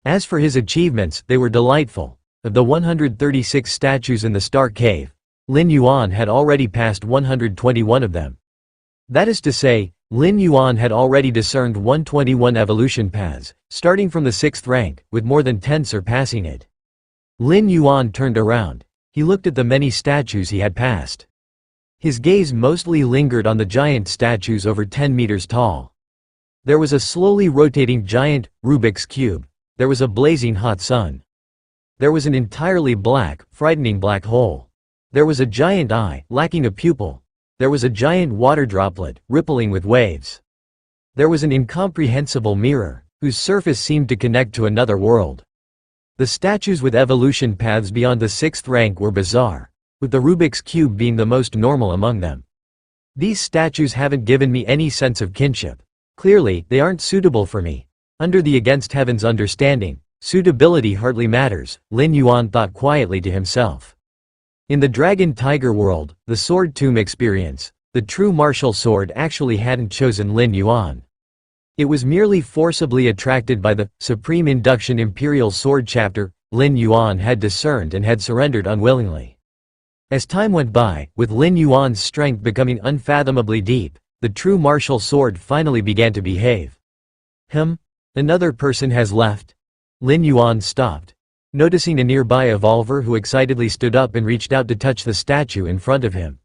As for his achievements, they were delightful. Of the 136 statues in the Star Cave, Lin Yuan had already passed 121 of them. That is to say, Lin Yuan had already discerned 121 evolution paths, starting from the 6th rank, with more than 10 surpassing it. Lin Yuan turned around. He looked at the many statues he had passed. His gaze mostly lingered on the giant statues over 10 meters tall. There was a slowly rotating giant, Rubik's Cube. There was a blazing hot sun. There was an entirely black, frightening black hole. There was a giant eye, lacking a pupil. There was a giant water droplet, rippling with waves. There was an incomprehensible mirror, whose surface seemed to connect to another world. The statues with evolution paths beyond the 6th rank were bizarre, with the Rubik's Cube being the most normal among them. These statues haven't given me any sense of kinship. Clearly, they aren't suitable for me. Under the Against Heaven's understanding, suitability hardly matters, Lin Yuan thought quietly to himself. In the Dragon Tiger world, the Sword Tomb experience, the true martial sword actually hadn't chosen Lin Yuan. It was merely forcibly attracted by the Supreme Induction Imperial Sword chapter Lin Yuan had discerned and had surrendered unwillingly. As time went by, with Lin Yuan's strength becoming unfathomably deep, the true martial sword finally began to behave. Another person has left. Lin Yuan stopped, noticing a nearby evolver who excitedly stood up and reached out to touch the statue in front of him.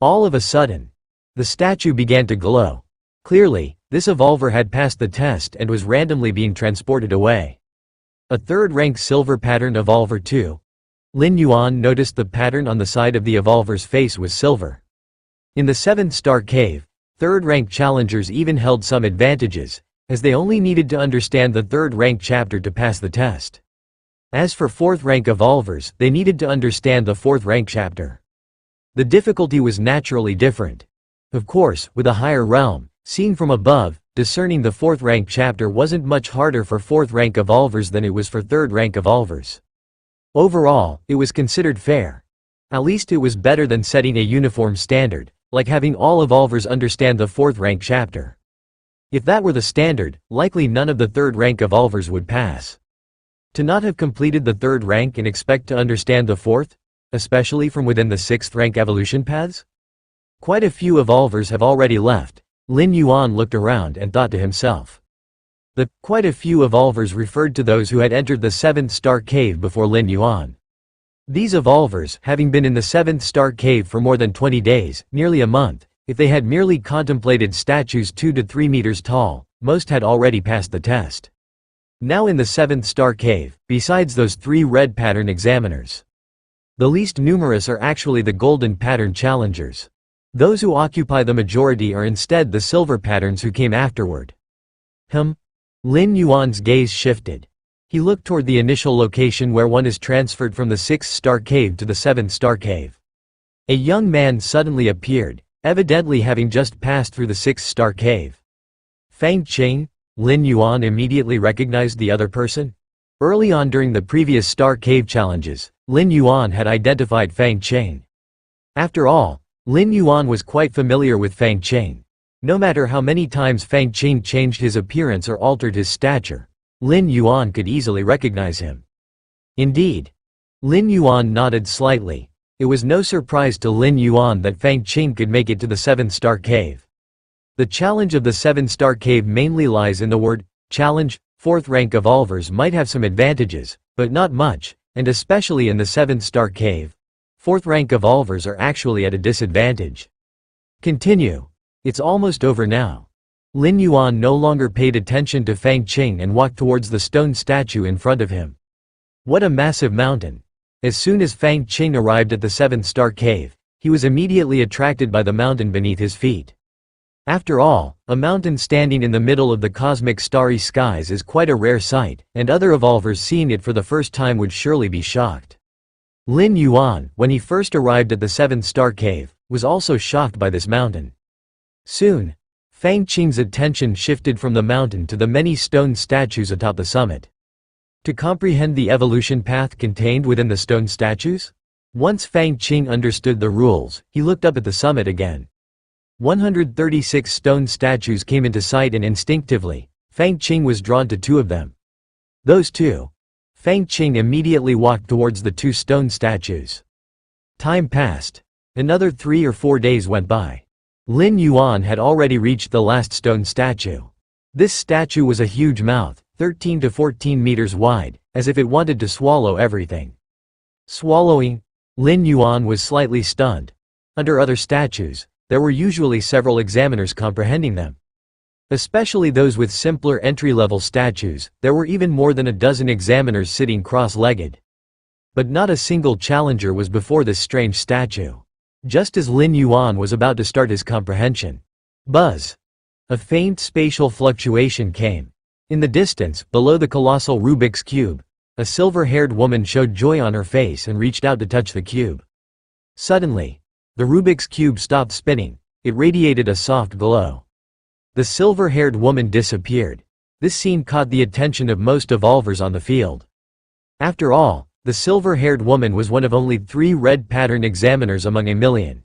All of a sudden, the statue began to glow. Clearly, this evolver had passed the test and was randomly being transported away. A 3rd-rank silver pattern evolver too. Lin Yuan noticed the pattern on the side of the evolver's face was silver. In the 7th-star cave, 3rd-rank challengers even held some advantages, as they only needed to understand the 3rd-rank chapter to pass the test. As for 4th-rank evolvers, they needed to understand the 4th-rank chapter. The difficulty was naturally different. Of course, with a higher realm, seen from above, discerning the 4th-rank chapter wasn't much harder for 4th-rank evolvers than it was for 3rd-rank evolvers. Overall, it was considered fair. At least it was better than setting a uniform standard, like having all evolvers understand the 4th-rank chapter. If that were the standard, likely none of the 3rd-rank evolvers would pass. To not have completed the 3rd rank and expect to understand the 4th, especially from within the 6th-rank evolution paths? Quite a few evolvers have already left. Lin Yuan looked around and thought to himself. The quite a few evolvers referred to those who had entered the 7th-star cave before Lin Yuan. These evolvers, having been in the 7th-star cave for more than 20 days, nearly a month, if they had merely contemplated statues 2 to 3 meters tall, most had already passed the test. Now in the 7th-star cave, besides those 3 red pattern examiners, the least numerous are actually the golden pattern challengers. Those who occupy the majority are instead the silver patterns who came afterward. Lin Yuan's gaze shifted. He looked toward the initial location where one is transferred from the 6th-star cave to the 7th-star cave. A young man suddenly appeared, evidently having just passed through the 6th-star cave. Fang Qing, Lin Yuan immediately recognized the other person. Early on during the previous Star Cave challenges, Lin Yuan had identified Fang Qing. After all, Lin Yuan was quite familiar with Fang Qing. No matter how many times Fang Qing changed his appearance or altered his stature, Lin Yuan could easily recognize him. Indeed. Lin Yuan nodded slightly. It was no surprise to Lin Yuan that Fang Qing could make it to the 7th-star cave. The challenge of the 7th-star cave mainly lies in the word challenge. 4th-rank evolvers might have some advantages, but not much, and especially in the 7th-star cave. 4th-rank evolvers are actually at a disadvantage. Continue. It's almost over now. Lin Yuan no longer paid attention to Fang Qing and walked towards the stone statue in front of him. What a massive mountain! As soon as Fang Qing arrived at the 7th-star cave, he was immediately attracted by the mountain beneath his feet. After all, a mountain standing in the middle of the cosmic starry skies is quite a rare sight, and other evolvers seeing it for the first time would surely be shocked. Lin Yuan, when he first arrived at the 7th-star cave, was also shocked by this mountain. Soon, Fang Qing's attention shifted from the mountain to the many stone statues atop the summit. To comprehend the evolution path contained within the stone statues? Once Fang Qing understood the rules, he looked up at the summit again. 136 stone statues came into sight and instinctively, Fang Qing was drawn to 2 of them. Those 2. Fang Qing immediately walked towards the 2 stone statues. Time passed. Another 3 or 4 days went by. Lin Yuan had already reached the last stone statue. This statue was a huge mouth, 13 to 14 meters wide, as if it wanted to swallow everything. Swallowing? Lin Yuan was slightly stunned. Under other statues, there were usually several examiners comprehending them. Especially those with simpler entry-level statues, there were even more than a dozen examiners sitting cross-legged. But not a single challenger was before this strange statue. Just as Lin Yuan was about to start his comprehension. Buzz! A faint spatial fluctuation came. In the distance, below the colossal Rubik's Cube, a silver-haired woman showed joy on her face and reached out to touch the cube. Suddenly, the Rubik's Cube stopped spinning. It radiated a soft glow. The silver-haired woman disappeared. This scene caught the attention of most evolvers on the field. After all, the silver-haired woman was one of only 3 red pattern examiners among a million.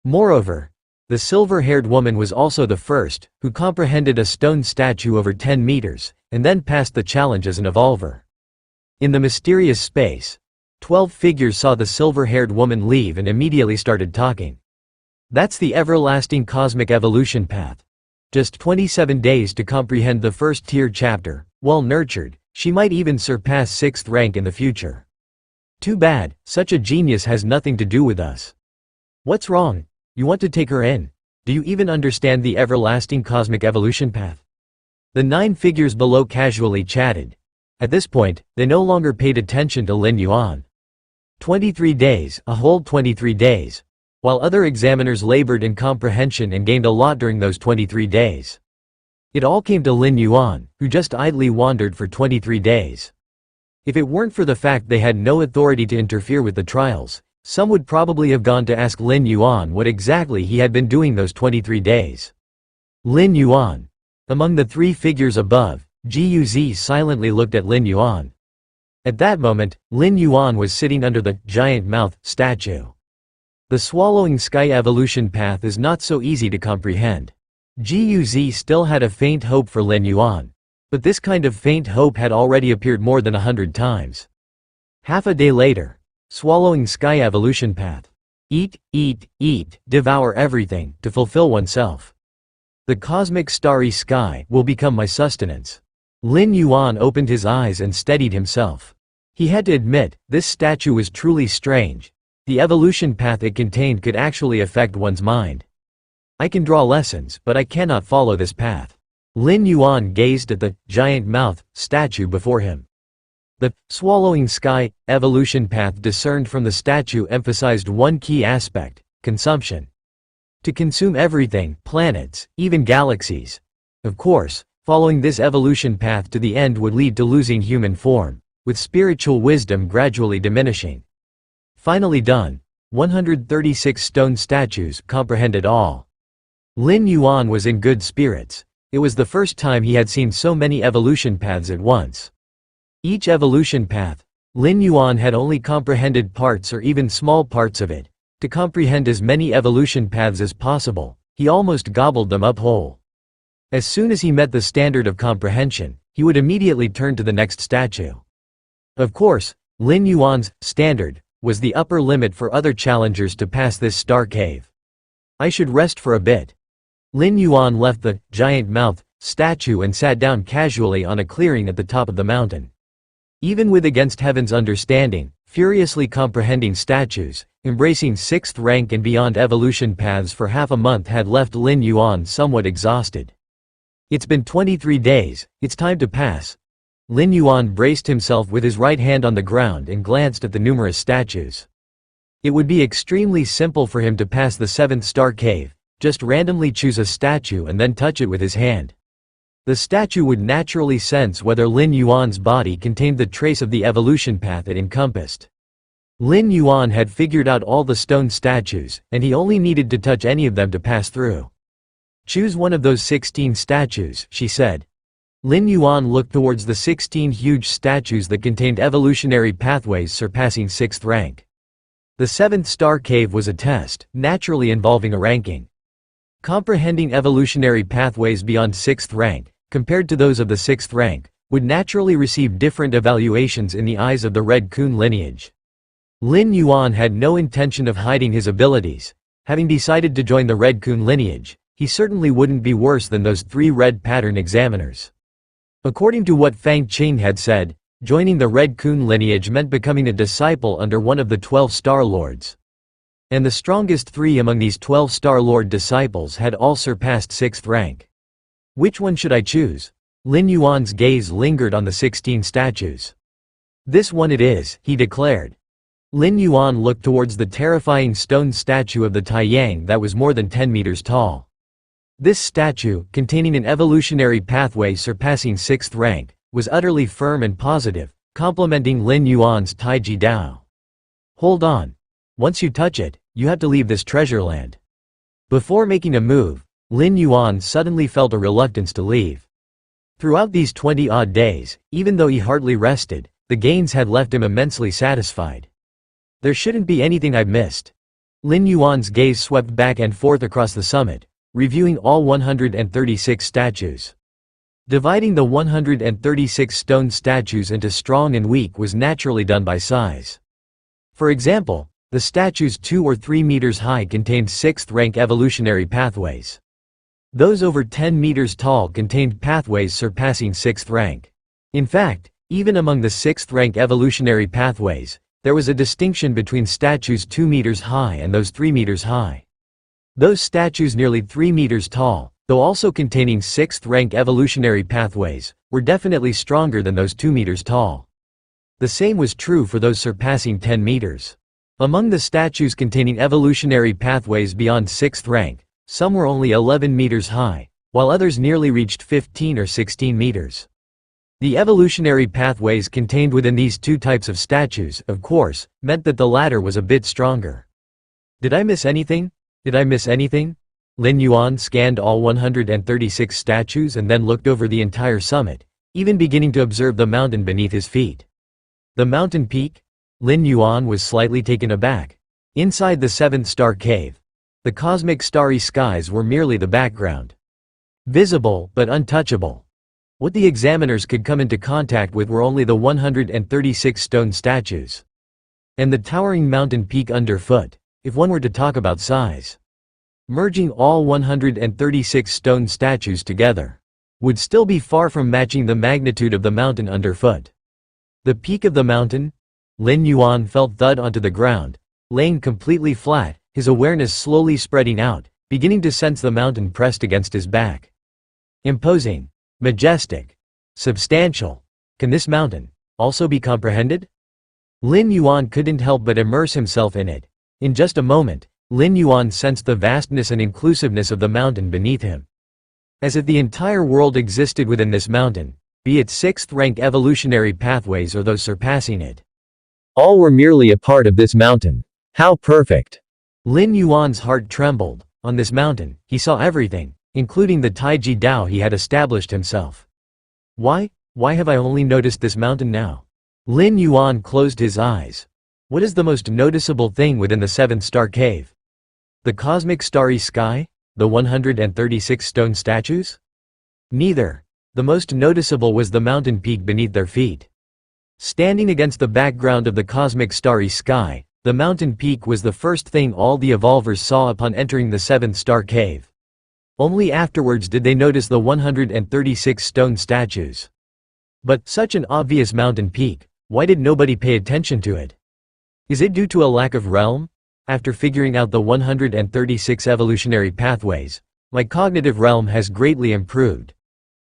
Moreover, the silver-haired woman was also the first who comprehended a stone statue over 10 meters, and then passed the challenge as an evolver. In the mysterious space, 12 figures saw the silver-haired woman leave and immediately started talking. That's the everlasting cosmic evolution path. Just 27 days to comprehend the first-tier chapter. Well nurtured, she might even surpass 6th rank in the future. Too bad, such a genius has nothing to do with us. What's wrong? You want to take her in? Do you even understand the everlasting cosmic evolution path? The 9 figures below casually chatted. At this point, they no longer paid attention to Lin Yuan. 23 days, a whole 23 days. While other examiners labored in comprehension and gained a lot during those 23 days. It all came to Lin Yuan, who just idly wandered for 23 days. If it weren't for the fact they had no authority to interfere with the trials, some would probably have gone to ask Lin Yuan what exactly he had been doing those 23 days. Lin Yuan. Among the 3 figures above, Guz silently looked at Lin Yuan. At that moment, Lin Yuan was sitting under the giant mouth statue. The swallowing sky evolution path is not so easy to comprehend. Guz still had a faint hope for Lin Yuan. But this kind of faint hope had already appeared more than 100 times. Half a day later. Swallowing sky evolution path. Eat, eat, eat, devour everything, to fulfill oneself. The cosmic starry sky will become my sustenance. Lin Yuan opened his eyes and steadied himself. He had to admit, this statue was truly strange. The evolution path it contained could actually affect one's mind. I can draw lessons, but I cannot follow this path. Lin Yuan gazed at the giant mouth statue before him. The swallowing sky evolution path discerned from the statue emphasized one key aspect: consumption. To consume everything, planets, even galaxies. Of course, Following this evolution path to the end would lead to losing human form, with spiritual wisdom gradually diminishing. Finally done. 136 stone statues comprehended all. Lin Yuan was in good spirits. It was the first time he had seen so many evolution paths at once. Each evolution path, Lin Yuan had only comprehended parts or even small parts of it. To comprehend as many evolution paths as possible, he almost gobbled them up whole. As soon as he met the standard of comprehension, he would immediately turn to the next statue. Of course, Lin Yuan's standard was the upper limit for other challengers to pass this star cave. I should rest for a bit. Lin Yuan left the giant mouth statue and sat down casually on a clearing at the top of the mountain. Even with against heaven's understanding, furiously comprehending statues, embracing 6th rank and beyond evolution paths for half a month had left Lin Yuan somewhat exhausted. It's been 23 days, it's time to pass. Lin Yuan braced himself with his right hand on the ground and glanced at the numerous statues. It would be extremely simple for him to pass the 7th star cave, just randomly choose a statue and then touch it with his hand. The statue would naturally sense whether Lin Yuan's body contained the trace of the evolution path it encompassed. Lin Yuan had figured out all the stone statues, and he only needed to touch any of them to pass through. Choose one of those 16 statues, she said. Lin Yuan looked towards the 16 huge statues that contained evolutionary pathways surpassing 6th rank. The 7th star cave was a test, naturally involving a ranking. Comprehending evolutionary pathways beyond 6th rank, compared to those of the 6th rank, would naturally receive different evaluations in the eyes of the Red Kun lineage. Lin Yuan had no intention of hiding his abilities. Having decided to join the Red Kun lineage, he certainly wouldn't be worse than those 3 red pattern examiners. According to what Fang Qing had said, joining the Red Kun lineage meant becoming a disciple under one of the 12 Star Lords. And the strongest 3 among these 12 Star Lord disciples had all surpassed 6th rank. Which one should I choose? Lin Yuan's gaze lingered on the 16 statues. This one it is, he declared. Lin Yuan looked towards the terrifying stone statue of the Taiyang that was more than 10 meters tall. This statue, containing an evolutionary pathway surpassing 6th rank, was utterly firm and positive, complementing Lin Yuan's Taiji Dao. Hold on. Once you touch it, you have to leave this treasure land. Before making a move, Lin Yuan suddenly felt a reluctance to leave. Throughout these 20-odd days, even though he hardly rested, the gains had left him immensely satisfied. There shouldn't be anything I've missed. Lin Yuan's gaze swept back and forth across the summit, reviewing all 136 statues. Dividing the 136 stone statues into strong and weak was naturally done by size. For example, the statues 2 or 3 meters high contained 6th rank evolutionary pathways. Those over 10 meters tall contained pathways surpassing 6th rank. In fact, even among the 6th rank evolutionary pathways, there was a distinction between statues 2 meters high and those 3 meters high. Those statues nearly 3 meters tall, though also containing 6th rank evolutionary pathways, were definitely stronger than those 2 meters tall. The same was true for those surpassing 10 meters. Among the statues containing evolutionary pathways beyond 6th rank, some were only 11 meters high, while others nearly reached 15 or 16 meters. The evolutionary pathways contained within these 2 types of statues, of course, meant that the latter was a bit stronger. Did I miss anything? Did I miss anything? Lin Yuan scanned all 136 statues and then looked over the entire summit, even beginning to observe the mountain beneath his feet. The mountain peak? Lin Yuan was slightly taken aback. Inside the 7th star cave, the cosmic starry skies were merely the background. Visible, but untouchable. What the examiners could come into contact with were only the 136 stone statues. And the towering mountain peak underfoot, if one were to talk about size. Merging all 136 stone statues together would still be far from matching the magnitude of the mountain underfoot. The peak of the mountain? Lin Yuan felt thud onto the ground, laying completely flat, his awareness slowly spreading out, beginning to sense the mountain pressed against his back. Imposing. Majestic. Substantial. Can this mountain also be comprehended? Lin Yuan couldn't help but immerse himself in it. In just a moment, Lin Yuan sensed the vastness and inclusiveness of the mountain beneath him. As if the entire world existed within this mountain, be it sixth-rank evolutionary pathways or those surpassing it. All were merely a part of this mountain. How perfect! Lin Yuan's heart trembled. On this mountain, he saw everything, including the Taiji Dao he had established himself. Why have I only noticed this mountain now? Lin Yuan closed his eyes. What is the most noticeable thing within the seventh star cave? The cosmic starry sky? The 136 stone statues? Neither. The most noticeable was the mountain peak beneath their feet. Standing against the background of the cosmic starry sky, the mountain peak was the first thing all the evolvers saw upon entering the seventh star cave. Only afterwards did they notice the 136 stone statues. But such an obvious mountain peak, why did nobody pay attention to it? Is it due to a lack of realm? After figuring out the 136 evolutionary pathways, my cognitive realm has greatly improved.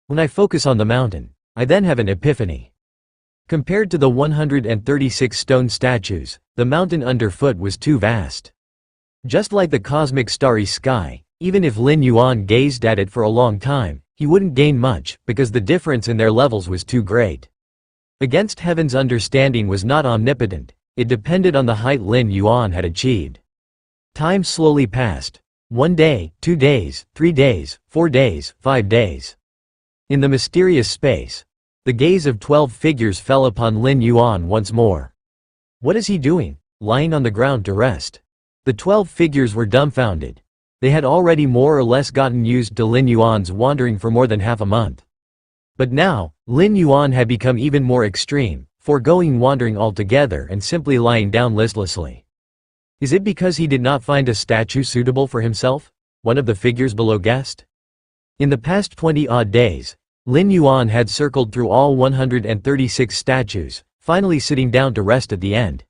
When I focus on the mountain, I then have an epiphany. Compared to the 136 stone statues, the mountain underfoot was too vast. Just like the cosmic starry sky, even if Lin Yuan gazed at it for a long time, he wouldn't gain much, because the difference in their levels was too great. Against heaven's understanding was not omnipotent, it depended on the height Lin Yuan had achieved. Time slowly passed. 1 day, 2 days, 3 days, 4 days, 5 days. In the mysterious space, the gaze of 12 figures fell upon Lin Yuan once more. What is he doing, lying on the ground to rest? The 12 figures were dumbfounded. They had already more or less gotten used to Lin Yuan's wandering for more than half a month. But now, Lin Yuan had become even more extreme, foregoing wandering altogether and simply lying down listlessly. Is it because he did not find a statue suitable for himself? One of the figures below guessed. In the past 20-odd days, Lin Yuan had circled through all 136 statues, finally sitting down to rest at the end.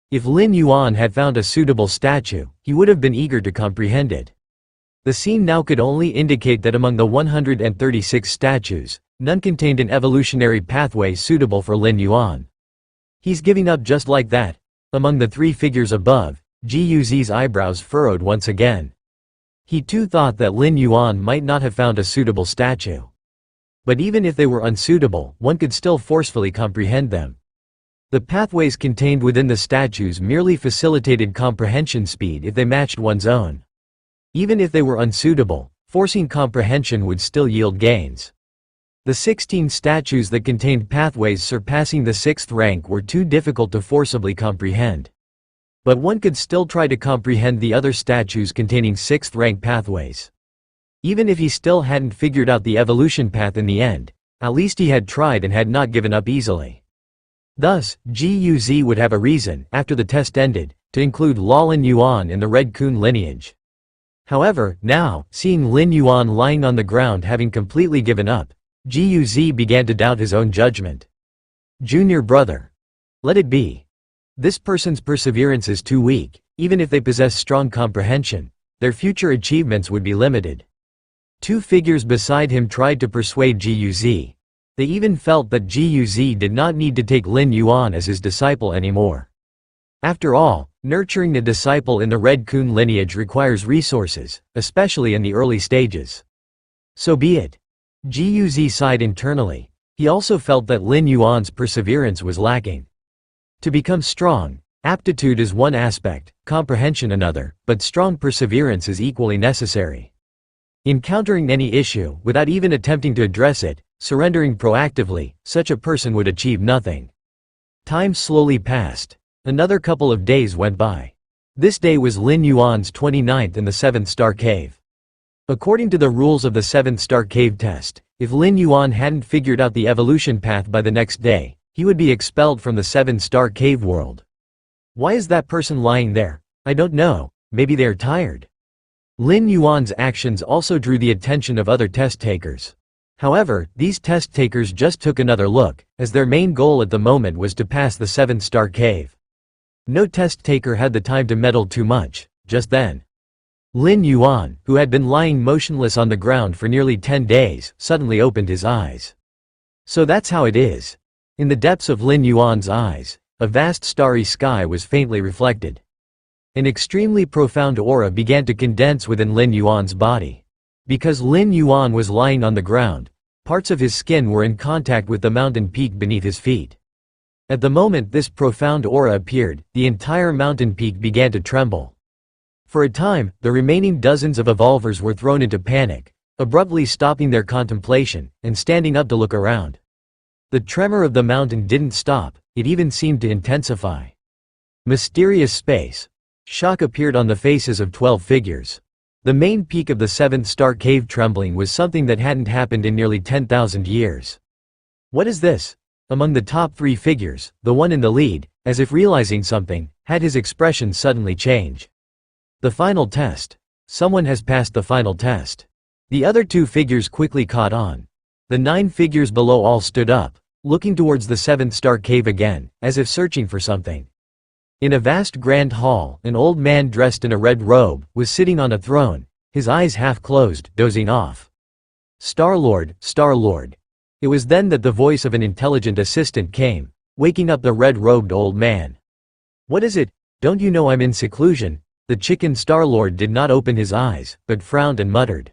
If Lin Yuan had found a suitable statue, he would have been eager to comprehend it. The scene now could only indicate that among the 136 statues, none contained an evolutionary pathway suitable for Lin Yuan. He's giving up just like that. Among the 3 figures above, Guz's eyebrows furrowed once again. He too thought that Lin Yuan might not have found a suitable statue. But even if they were unsuitable, one could still forcefully comprehend them. The pathways contained within the statues merely facilitated comprehension speed if they matched one's own. Even if they were unsuitable, forcing comprehension would still yield gains. The 16 statues that contained pathways surpassing the 6th rank were too difficult to forcibly comprehend. But one could still try to comprehend the other statues containing 6th rank pathways. Even if he still hadn't figured out the evolution path in the end, at least he had tried and had not given up easily. Thus, Guz would have a reason, after the test ended, to include Lin Yuan in the Red Kun lineage. However, now, seeing Lin Yuan lying on the ground having completely given up, Guz began to doubt his own judgment. Junior brother. Let it be. This person's perseverance is too weak. Even if they possess strong comprehension, their future achievements would be limited. 2 figures beside him tried to persuade Guz. They even felt that Guz did not need to take Lin Yuan as his disciple anymore. After all, nurturing a disciple in the Red Kun lineage requires resources, especially in the early stages. So be it. Guz sighed internally. He also felt that Lin Yuan's perseverance was lacking. To become strong, aptitude is one aspect, comprehension another, but strong perseverance is equally necessary. Encountering any issue without even attempting to address it, surrendering proactively, such a person would achieve nothing. Time slowly passed. Another couple of days went by. This day was Lin Yuan's 29th in the 7th star cave. According to the rules of the 7th star cave test, if Lin Yuan hadn't figured out the evolution path by the next day, he would be expelled from the 7th star cave world. Why is that person lying there? I don't know, maybe they are tired. Lin Yuan's actions also drew the attention of other test takers. However, these test takers just took another look, as their main goal at the moment was to pass the 7th star cave. No test taker had the time to meddle too much, just then. Lin Yuan, who had been lying motionless on the ground for nearly 10 days, suddenly opened his eyes. So that's how it is. In the depths of Lin Yuan's eyes, a vast starry sky was faintly reflected. An extremely profound aura began to condense within Lin Yuan's body. Because Lin Yuan was lying on the ground, parts of his skin were in contact with the mountain peak beneath his feet. At the moment this profound aura appeared, the entire mountain peak began to tremble. For a time, the remaining dozens of evolvers were thrown into panic, abruptly stopping their contemplation, and standing up to look around. The tremor of the mountain didn't stop, it even seemed to intensify. Mysterious space. Shock appeared on the faces of 12 figures. The main peak of the 7th star cave trembling was something that hadn't happened in nearly 10,000 years. What is this? Among the top 3 figures, the one in the lead, as if realizing something, had his expression suddenly change. The final test. Someone has passed the final test. The other 2 figures quickly caught on. The 9 figures below all stood up, looking towards the 7th star cave again, as if searching for something. In a vast grand hall, an old man dressed in a red robe was sitting on a throne, his eyes half closed, dozing off. Star-Lord, Star-Lord. It was then that the voice of an intelligent assistant came, waking up the red-robed old man. What is it? Don't you know I'm in seclusion? The chicken Star-Lord did not open his eyes, but frowned and muttered.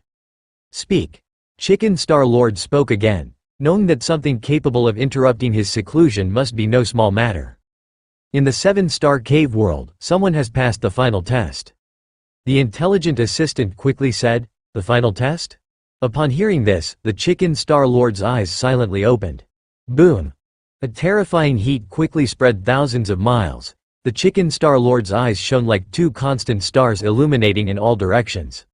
Speak. Chicken Star-Lord spoke again, knowing that something capable of interrupting his seclusion must be no small matter. In the 7-star cave world, someone has passed the final test. The intelligent assistant quickly said, the final test? Upon hearing this, the chicken Star-Lord's eyes silently opened. Boom! A terrifying heat quickly spread thousands of miles. The chicken Star-Lord's eyes shone like 2 constant stars illuminating in all directions.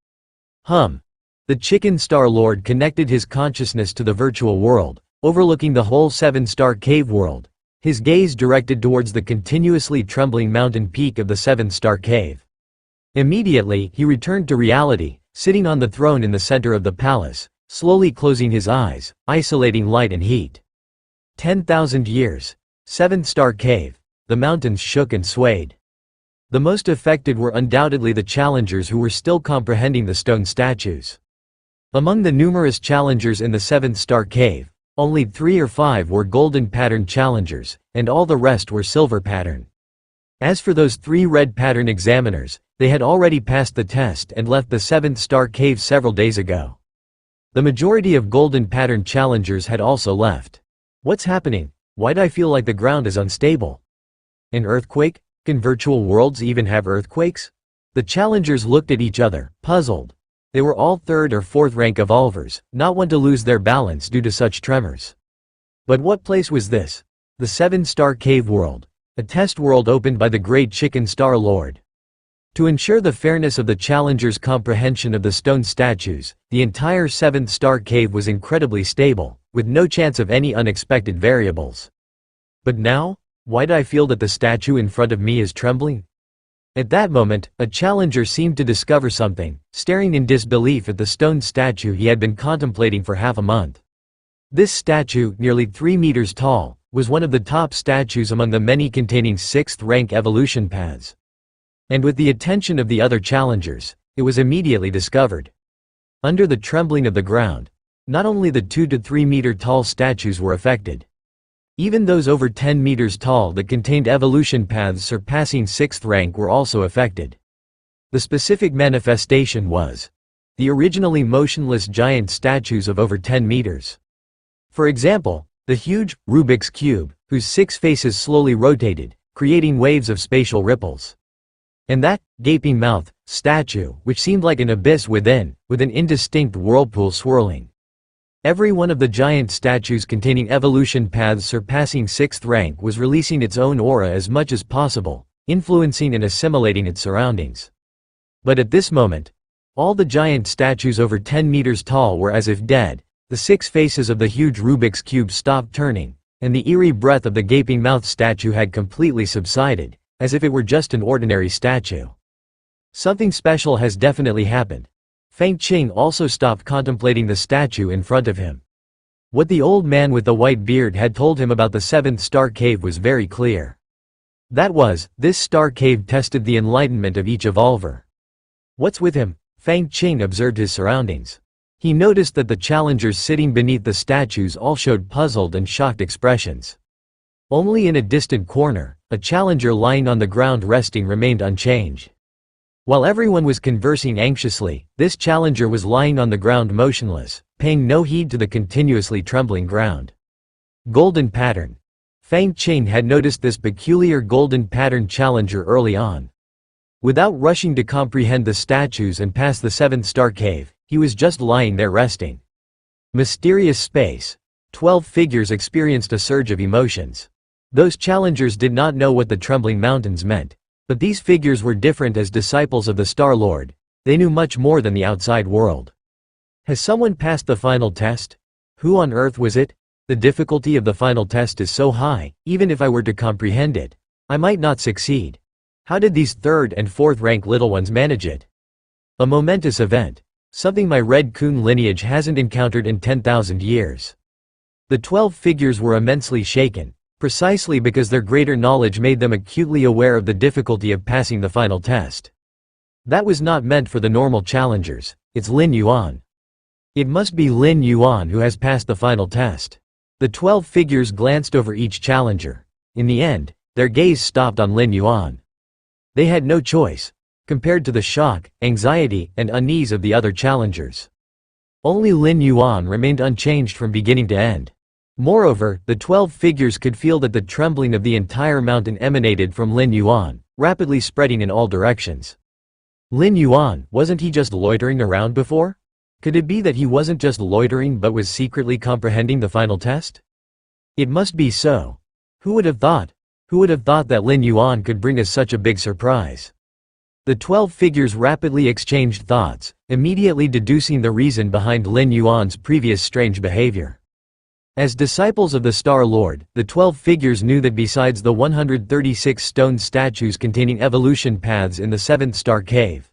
The chicken Star-Lord connected his consciousness to the virtual world, overlooking the whole 7-star cave world, his gaze directed towards the continuously trembling mountain peak of the 7-star cave. Immediately, he returned to reality, sitting on the throne in the center of the palace, slowly closing his eyes, isolating light and heat. 10,000 years. 7th-star cave. The mountains shook and swayed. The most affected were undoubtedly the challengers who were still comprehending the stone statues. Among the numerous challengers in the 7th-star cave, only 3 or 5 were golden pattern challengers, and all the rest were silver pattern. As for those 3 red pattern examiners, they had already passed the test and left the 7th-star cave several days ago. The majority of golden pattern challengers had also left. What's happening? Why'd I feel like the ground is unstable? An earthquake? Can virtual worlds even have earthquakes? The challengers looked at each other, puzzled. They were all 3rd or 4th rank evolvers, not one to lose their balance due to such tremors. But what place was this? The 7-star cave world. A test world opened by the great chicken Star-Lord. To ensure the fairness of the challengers' comprehension of the stone statues, the entire 7th-star cave was incredibly stable, with no chance of any unexpected variables. But now? Why'd I feel that the statue in front of me is trembling? At that moment, a challenger seemed to discover something, staring in disbelief at the stone statue he had been contemplating for half a month. This statue, nearly 3 meters tall, was one of the top statues among the many containing 6th-rank evolution paths. And with the attention of the other challengers, it was immediately discovered. Under the trembling of the ground, not only the 2 to 3 meter tall statues were affected. Even those over 10 meters tall that contained evolution paths surpassing 6th rank were also affected. The specific manifestation was the originally motionless giant statues of over 10 meters. For example, the huge Rubik's Cube, whose 6 faces slowly rotated, creating waves of spatial ripples. And that gaping mouth statue, which seemed like an abyss within, with an indistinct whirlpool swirling. Every one of the giant statues containing evolution paths surpassing 6th rank was releasing its own aura as much as possible, influencing and assimilating its surroundings. But at this moment, all the giant statues over 10 meters tall were as if dead, the 6 faces of the huge Rubik's Cube stopped turning, and the eerie breath of the gaping mouth statue had completely subsided, as if it were just an ordinary statue. Something special has definitely happened. Feng Qing also stopped contemplating the statue in front of him. What the old man with the white beard had told him about the 7th-star cave was very clear. That was, this star cave tested the enlightenment of each evolver. What's with him? Feng Qing observed his surroundings. He noticed that the challengers sitting beneath the statues all showed puzzled and shocked expressions. Only in a distant corner, a challenger lying on the ground resting remained unchanged. While everyone was conversing anxiously, this challenger was lying on the ground motionless, paying no heed to the continuously trembling ground. Golden pattern. Fang Qing had noticed this peculiar golden pattern challenger early on. Without rushing to comprehend the statues and pass the seventh star cave, he was just lying there resting. Mysterious space. 12 figures experienced a surge of emotions. Those challengers did not know what the trembling mountains meant. But these figures were different as disciples of the Star Lord. They knew much more than the outside world. Has someone passed the final test? Who on earth was it? The difficulty of the final test is so high, even if I were to comprehend it, I might not succeed. How did these third and fourth rank little ones manage it? A momentous event. Something my Red Kun lineage hasn't encountered in 10,000 years. The 12 figures were immensely shaken, precisely because their greater knowledge made them acutely aware of the difficulty of passing the final test. That was not meant for the normal challengers. It's Lin Yuan. It must be Lin Yuan who has passed the final test. The 12 figures glanced over each challenger. In the end, their gaze stopped on Lin Yuan. They had no choice, compared to the shock, anxiety, and unease of the other challengers. Only Lin Yuan remained unchanged from beginning to end. Moreover, the 12 figures could feel that the trembling of the entire mountain emanated from Lin Yuan, rapidly spreading in all directions. Lin Yuan, wasn't he just loitering around before? Could it be that he wasn't just loitering but was secretly comprehending the final test? It must be so. Who would have thought? Who would have thought that Lin Yuan could bring us such a big surprise? The 12 figures rapidly exchanged thoughts, immediately deducing the reason behind Lin Yuan's previous strange behavior. As disciples of the Star Lord, the 12 figures knew that besides the 136 stone statues containing evolution paths in the 7th star cave,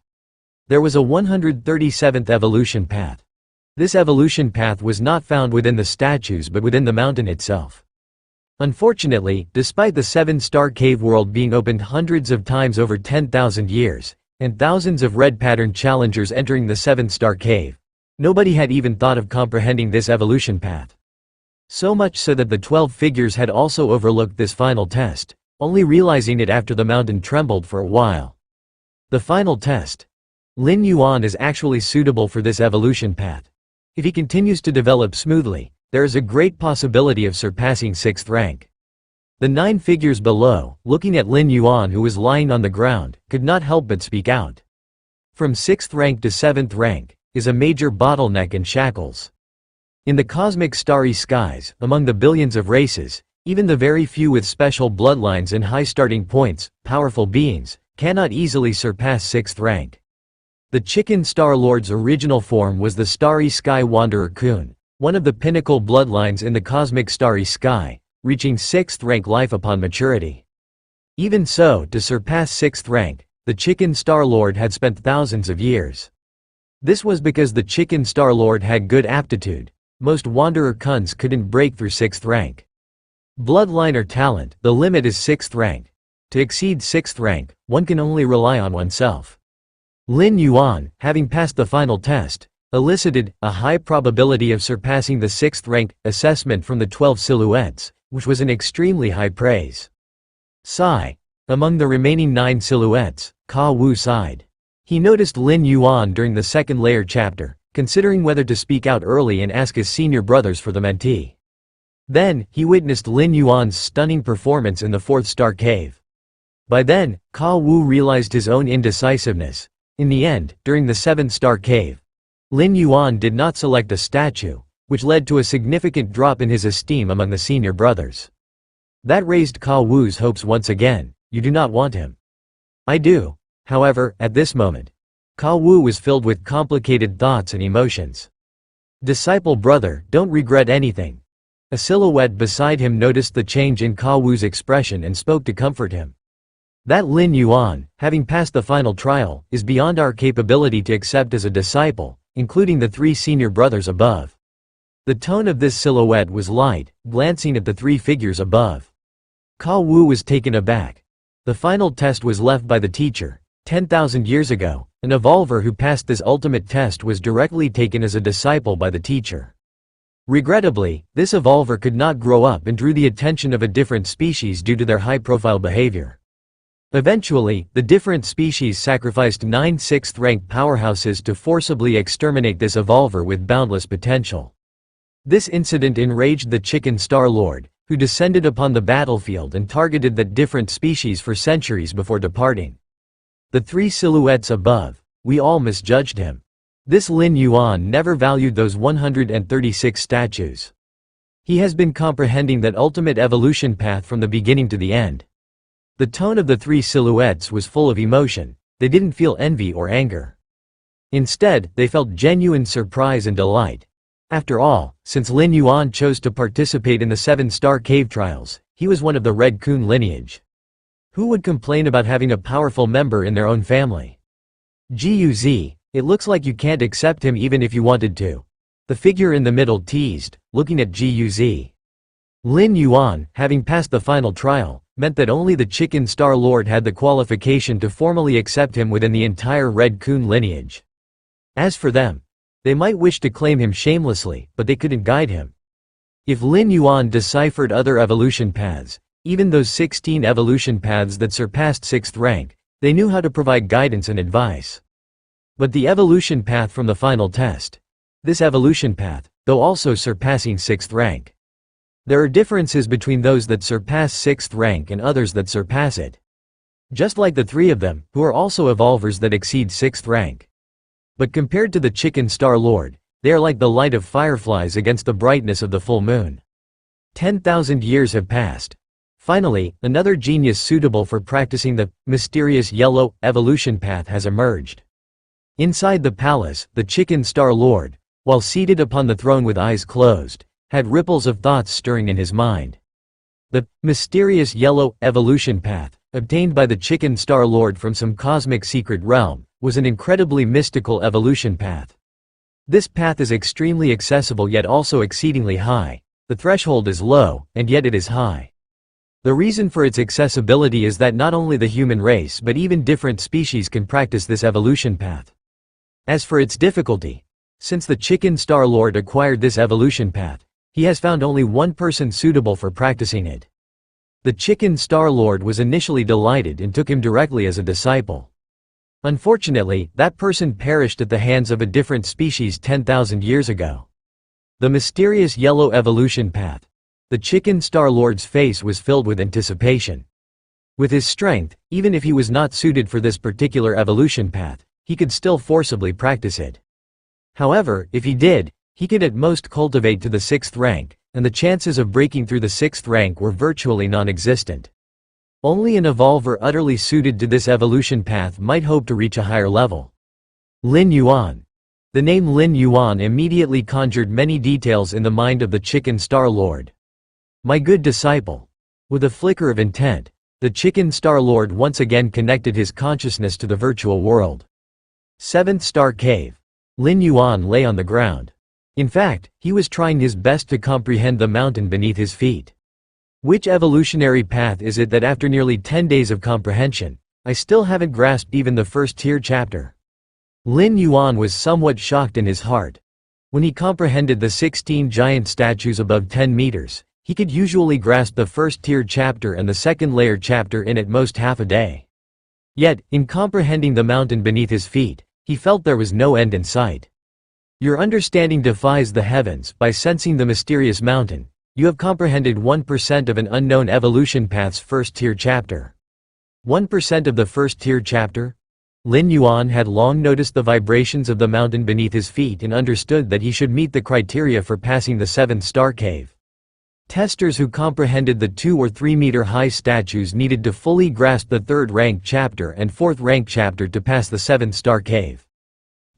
there was a 137th evolution path. This evolution path was not found within the statues but within the mountain itself. Unfortunately, despite the 7-star cave world being opened hundreds of times over 10,000 years, and thousands of red pattern challengers entering the 7th-star cave, nobody had even thought of comprehending this evolution path. So much so that the 12 figures had also overlooked this final test, only realizing it after the mountain trembled for a while. The final test. Lin Yuan is actually suitable for this evolution path. If he continues to develop smoothly, there is a great possibility of surpassing 6th rank. The 9 figures below, looking at Lin Yuan who was lying on the ground, could not help but speak out. From 6th rank to 7th rank is a major bottleneck and shackles. In the cosmic starry skies, among the billions of races, even the very few with special bloodlines and high starting points, powerful beings, cannot easily surpass 6th rank. The Chicken Star Lord's original form was the Starry Sky Wanderer Kun, one of the pinnacle bloodlines in the cosmic starry sky, reaching 6th rank life upon maturity. Even so, to surpass 6th rank, the Chicken Star Lord had spent thousands of years. This was because the Chicken Star Lord had good aptitude. Most Wanderer Kuns couldn't break through 6th rank. Bloodline or talent, the limit is 6th rank. To exceed 6th rank, one can only rely on oneself. Lin Yuan, having passed the final test, elicited a high probability of surpassing the 6th rank assessment from the 12 silhouettes, which was an extremely high praise. Sigh. Among the remaining 9 silhouettes, Ka Wu sighed. He noticed Lin Yuan during the second layer chapter, considering whether to speak out early and ask his senior brothers for the mentee. Then, he witnessed Lin Yuan's stunning performance in the 4th star cave. By then, Ka Wu realized his own indecisiveness. In the end, during the 7th star cave, Lin Yuan did not select a statue, which led to a significant drop in his esteem among the senior brothers. That raised Ka Wu's hopes once again. You do not want him. I do. However, at this moment, Ka Wu was filled with complicated thoughts and emotions. Disciple brother, don't regret anything. A silhouette beside him noticed the change in Ka Wu's expression and spoke to comfort him. That Lin Yuan, having passed the final trial, is beyond our capability to accept as a disciple, including the 3 senior brothers above. The tone of this silhouette was light, glancing at the 3 figures above. Ka Wu was taken aback. The final test was left by the teacher. 10,000 years ago, an evolver who passed this ultimate test was directly taken as a disciple by the teacher. Regrettably, this evolver could not grow up and drew the attention of a different species due to their high-profile behavior. Eventually, the different species sacrificed 9 sixth-rank powerhouses to forcibly exterminate this evolver with boundless potential. This incident enraged the Chicken Star Lord, who descended upon the battlefield and targeted that different species for centuries before departing. The 3 silhouettes above, we all misjudged him. This Lin Yuan never valued those 136 statues. He has been comprehending that ultimate evolution path from the beginning to the end. The tone of the 3 silhouettes was full of emotion. They didn't feel envy or anger. Instead, they felt genuine surprise and delight. After all, since Lin Yuan chose to participate in the 7-star cave trials, he was one of the Red Kun lineage. Who would complain about having a powerful member in their own family? Guz, it looks like you can't accept him even if you wanted to. The figure in the middle teased, looking at Guz. Lin Yuan, having passed the final trial, meant that only the Chicken Star Lord had the qualification to formally accept him within the entire Red Kun lineage. As for them, they might wish to claim him shamelessly, but they couldn't guide him. If Lin Yuan deciphered other evolution paths, even those 16 evolution paths that surpassed 6th rank, they knew how to provide guidance and advice. But the evolution path from the final test. This evolution path, though also surpassing 6th rank. There are differences between those that surpass 6th rank and others that surpass it. Just like the 3 of them, who are also evolvers that exceed 6th rank. But compared to the Chicken Star Lord, they are like the light of fireflies against the brightness of the full moon. 10,000 years have passed. Finally, another genius suitable for practicing the mysterious yellow evolution path has emerged. Inside the palace, the Chicken Star Lord, while seated upon the throne with eyes closed, had ripples of thoughts stirring in his mind. The mysterious yellow evolution path, obtained by the Chicken Star Lord from some cosmic secret realm, was an incredibly mystical evolution path. This path is extremely accessible yet also exceedingly high. The threshold is low, and yet it is high. The reason for its accessibility is that not only the human race but even different species can practice this evolution path. As for its difficulty, since the Chicken Star Lord acquired this evolution path, he has found only one person suitable for practicing it. The Chicken Star Lord was initially delighted and took him directly as a disciple. Unfortunately, that person perished at the hands of a different species 10,000 years ago. The mysterious yellow evolution path. The Chicken Star Lord's face was filled with anticipation. With his strength, even if he was not suited for this particular evolution path, he could still forcibly practice it. However, if he did, he could at most cultivate to the 6th rank, and the chances of breaking through the 6th rank were virtually non-existent. Only an evolver utterly suited to this evolution path might hope to reach a higher level. Lin Yuan. The name Lin Yuan immediately conjured many details in the mind of the Chicken Star Lord. My good disciple. With a flicker of intent, the Chicken Star Lord once again connected his consciousness to the virtual world. 7th Star Cave. Lin Yuan lay on the ground. In fact, he was trying his best to comprehend the mountain beneath his feet. Which evolutionary path is it that after nearly 10 days of comprehension, I still haven't grasped even the first tier chapter? Lin Yuan was somewhat shocked in his heart. When he comprehended the 16 giant statues above 10 meters, he could usually grasp the first tier chapter and the second layer chapter in at most half a day. Yet, in comprehending the mountain beneath his feet, he felt there was no end in sight. Your understanding defies the heavens. By sensing the mysterious mountain, you have comprehended 1% of an unknown evolution path's first tier chapter. 1% of the first tier chapter? Lin Yuan had long noticed the vibrations of the mountain beneath his feet and understood that he should meet the criteria for passing the 7th Star Cave. Testers who comprehended the 2 or 3 meter high statues needed to fully grasp the 3rd rank chapter and 4th rank chapter to pass the 7th Star Cave.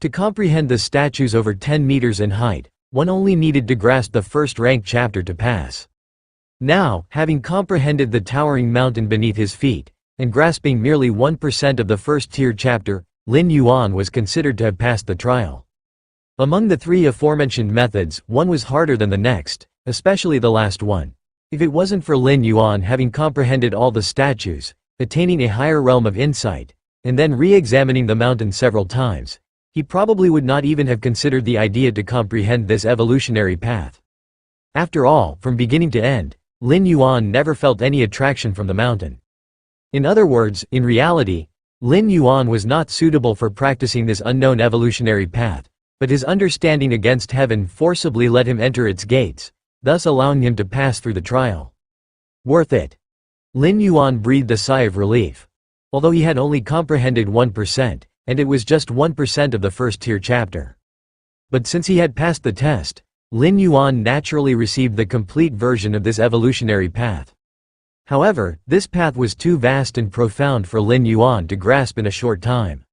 To comprehend the statues over 10 meters in height, one only needed to grasp the 1st rank chapter to pass. Now, having comprehended the towering mountain beneath his feet, and grasping merely 1% of the 1st tier chapter, Lin Yuan was considered to have passed the trial. Among the 3 aforementioned methods, one was harder than the next, especially the last one. If it wasn't for Lin Yuan having comprehended all the statues, attaining a higher realm of insight, and then re-examining the mountain several times, he probably would not even have considered the idea to comprehend this evolutionary path. After all, from beginning to end, Lin Yuan never felt any attraction from the mountain. In other words, in reality, Lin Yuan was not suitable for practicing this unknown evolutionary path, but his understanding against heaven forcibly let him enter its gates, thus allowing him to pass through the trial. Worth it. Lin Yuan breathed a sigh of relief. Although he had only comprehended 1%, and it was just 1% of the first-tier chapter. But since he had passed the test, Lin Yuan naturally received the complete version of this evolutionary path. However, this path was too vast and profound for Lin Yuan to grasp in a short time.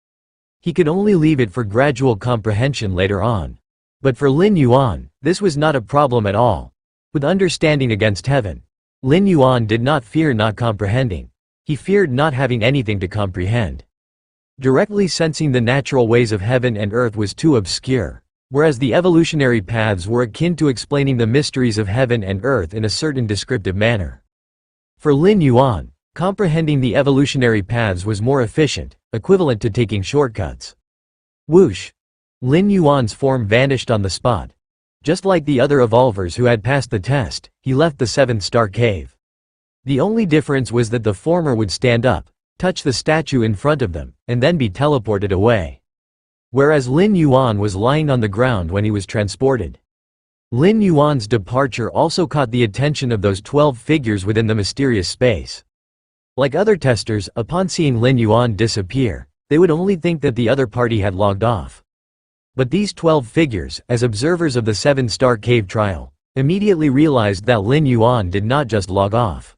He could only leave it for gradual comprehension later on. But for Lin Yuan, this was not a problem at all. With understanding against heaven, Lin Yuan did not fear not comprehending. He feared not having anything to comprehend. Directly sensing the natural ways of heaven and earth was too obscure, whereas the evolutionary paths were akin to explaining the mysteries of heaven and earth in a certain descriptive manner. For Lin Yuan, comprehending the evolutionary paths was more efficient, equivalent to taking shortcuts. Whoosh! Lin Yuan's form vanished on the spot. Just like the other evolvers who had passed the test, he left the seventh-star cave. The only difference was that the former would stand up, touch the statue in front of them, and then be teleported away. Whereas Lin Yuan was lying on the ground when he was transported. Lin Yuan's departure also caught the attention of those 12 figures within the mysterious space. Like other testers, upon seeing Lin Yuan disappear, they would only think that the other party had logged off. But these 12 figures, as observers of the seven-star cave trial, immediately realized that Lin Yuan did not just log off.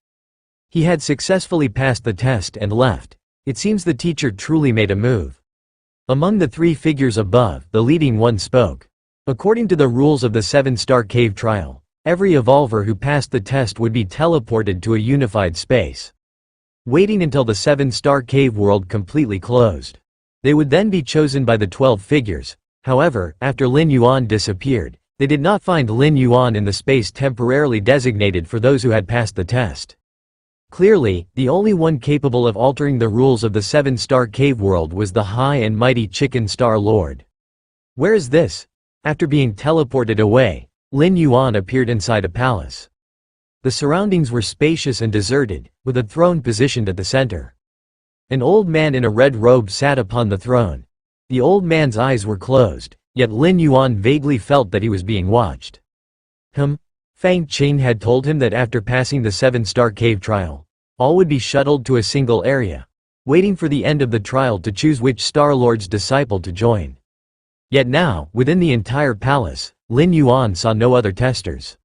He had successfully passed the test and left. It seems the teacher truly made a move. Among the 3 figures above, the leading one spoke. According to the rules of the seven-star cave trial, every evolver who passed the test would be teleported to a unified space, waiting until the seven-star cave world completely closed. They would then be chosen by the 12 figures. However, after Lin Yuan disappeared, they did not find Lin Yuan in the space temporarily designated for those who had passed the test. Clearly, the only one capable of altering the rules of the seven-star cave world was the high and mighty Chicken Star Lord. Where is this? After being teleported away, Lin Yuan appeared inside a palace. The surroundings were spacious and deserted, with a throne positioned at the center. An old man in a red robe sat upon the throne. The old man's eyes were closed, yet Lin Yuan vaguely felt that he was being watched. Fang Qing had told him that after passing the seven-star cave trial, all would be shuttled to a single area, waiting for the end of the trial to choose which Star Lord's disciple to join. Yet now, within the entire palace, Lin Yuan saw no other testers.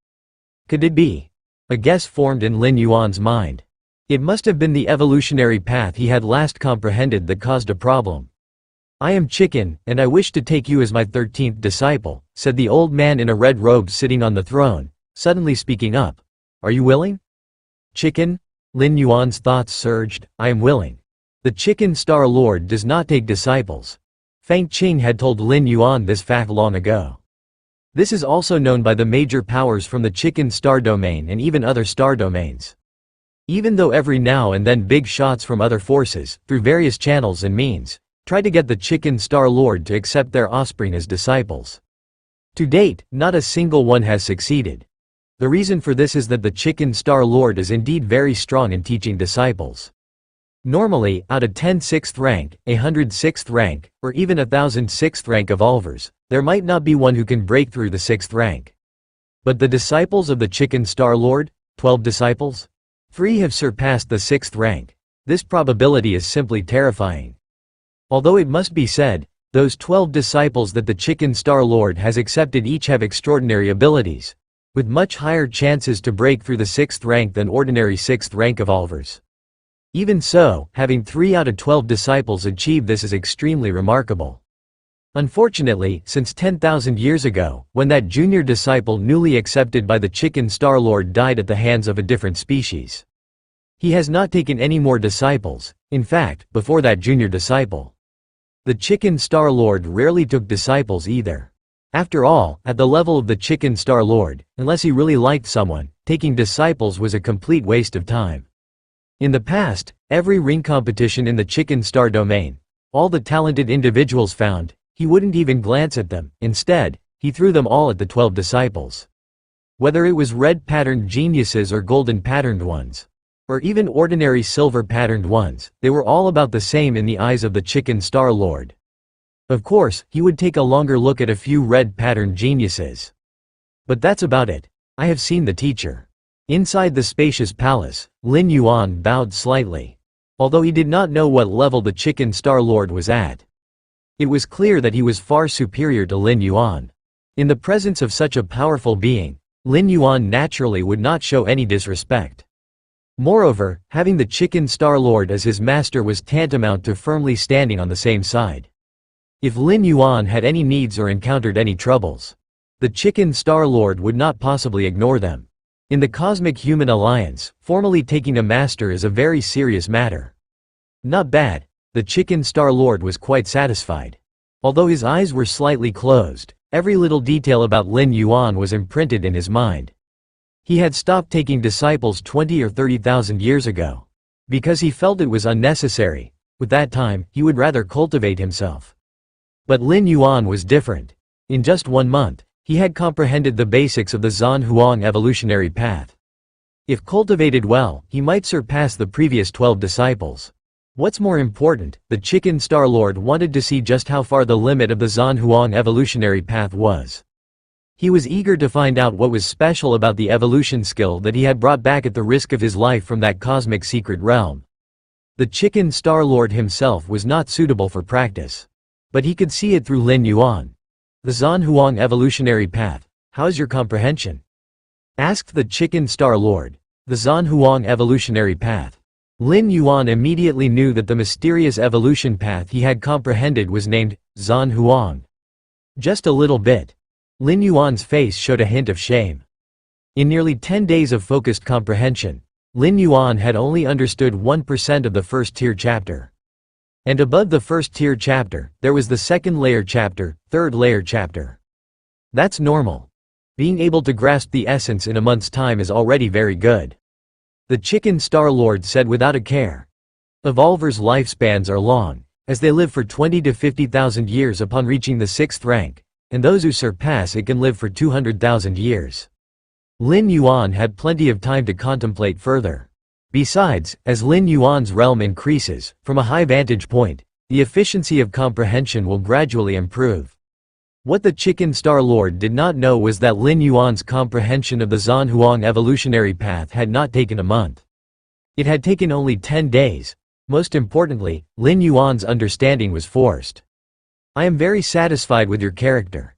Could it be? A guess formed in Lin Yuan's mind. It must have been the evolutionary path he had last comprehended that caused a problem. I am Chicken, and I wish to take you as my 13th disciple, said the old man in a red robe sitting on the throne, suddenly speaking up. Are you willing? Chicken? Lin Yuan's thoughts surged. I am willing. The Chicken Star Lord does not take disciples. Fang Qing had told Lin Yuan this fact long ago. This is also known by the major powers from the Chicken Star domain and even other star domains. Even though every now and then big shots from other forces, through various channels and means, try to get the Chicken Star Lord to accept their offspring as disciples. To date, not a single one has succeeded. The reason for this is that the Chicken Star Lord is indeed very strong in teaching disciples. Normally, out of 10 6th rank, 100 6th rank, or even 1,000 6th rank evolvers, there might not be one who can break through the 6th rank. But the disciples of the Chicken Star Lord, 12 disciples? 3 have surpassed the 6th rank. This probability is simply terrifying. Although it must be said, those 12 disciples that the Chicken Star Lord has accepted each have extraordinary abilities, with much higher chances to break through the 6th rank than ordinary 6th rank evolvers. Even so, having 3 out of 12 disciples achieve this is extremely remarkable. Unfortunately, since 10,000 years ago, when that junior disciple newly accepted by the Chicken Star Lord died at the hands of a different species, he has not taken any more disciples. In fact, before that junior disciple, the Chicken Star Lord rarely took disciples either. After all, at the level of the Chicken Star Lord, unless he really liked someone, taking disciples was a complete waste of time. In the past, every ring competition in the Chicken Star domain, all the talented individuals found, he wouldn't even glance at them. Instead, he threw them all at the 12 disciples. Whether it was red-patterned geniuses or golden-patterned ones. or even ordinary silver-patterned ones, they were all about the same in the eyes of the Chicken Star Lord. Of course, he would take a longer look at a few red-patterned geniuses. But that's about it. I have seen the teacher. Inside the spacious palace, Lin Yuan bowed slightly. Although he did not know what level the Chicken Star Lord was at. It was clear that he was far superior to Lin Yuan. In the presence of such a powerful being, Lin Yuan naturally would not show any disrespect. Moreover, having the Chicken Star Lord as his master was tantamount to firmly standing on the same side. If Lin Yuan had any needs or encountered any troubles, the Chicken Star Lord would not possibly ignore them. In the Cosmic Human Alliance, formally taking a master is a very serious matter. Not bad, the Chicken Star Lord was quite satisfied. Although his eyes were slightly closed, every little detail about Lin Yuan was imprinted in his mind. He had stopped taking disciples 20 or 30,000 years ago. Because he felt it was unnecessary. With that time, he would rather cultivate himself. But Lin Yuan was different. In just 1 month, he had comprehended the basics of the Zhan Huang evolutionary path. If cultivated well, he might surpass the previous 12 disciples. What's more important, the Chicken Star Lord wanted to see just how far the limit of the Zhan Huang evolutionary path was. He was eager to find out what was special about the evolution skill that he had brought back at the risk of his life from that cosmic secret realm. The Chicken Star Lord himself was not suitable for practice. But he could see it through Lin Yuan. The Zhan Huang evolutionary path, how's your comprehension? Asked the Chicken Star Lord. The Zhan Huang evolutionary path. Lin Yuan immediately knew that the mysterious evolution path he had comprehended was named Zhan Huang. Just a little bit. Lin Yuan's face showed a hint of shame. In nearly 10 days of focused comprehension, Lin Yuan had only understood 1% of the first-tier chapter. And above the first-tier chapter, there was the second-layer chapter, third-layer chapter. That's normal. Being able to grasp the essence in a month's time is already very good. The Chicken Star Lord said without a care. Evolvers' lifespans are long, as they live for 20 to 50,000 years upon reaching the 6th rank, and those who surpass it can live for 200,000 years. Lin Yuan had plenty of time to contemplate further. Besides, as Lin Yuan's realm increases, from a high vantage point, the efficiency of comprehension will gradually improve. What the Chicken Star Lord did not know was that Lin Yuan's comprehension of the Zhan Huang evolutionary path had not taken a month. It had taken only 10 days. Most importantly, Lin Yuan's understanding was forced. I am very satisfied with your character.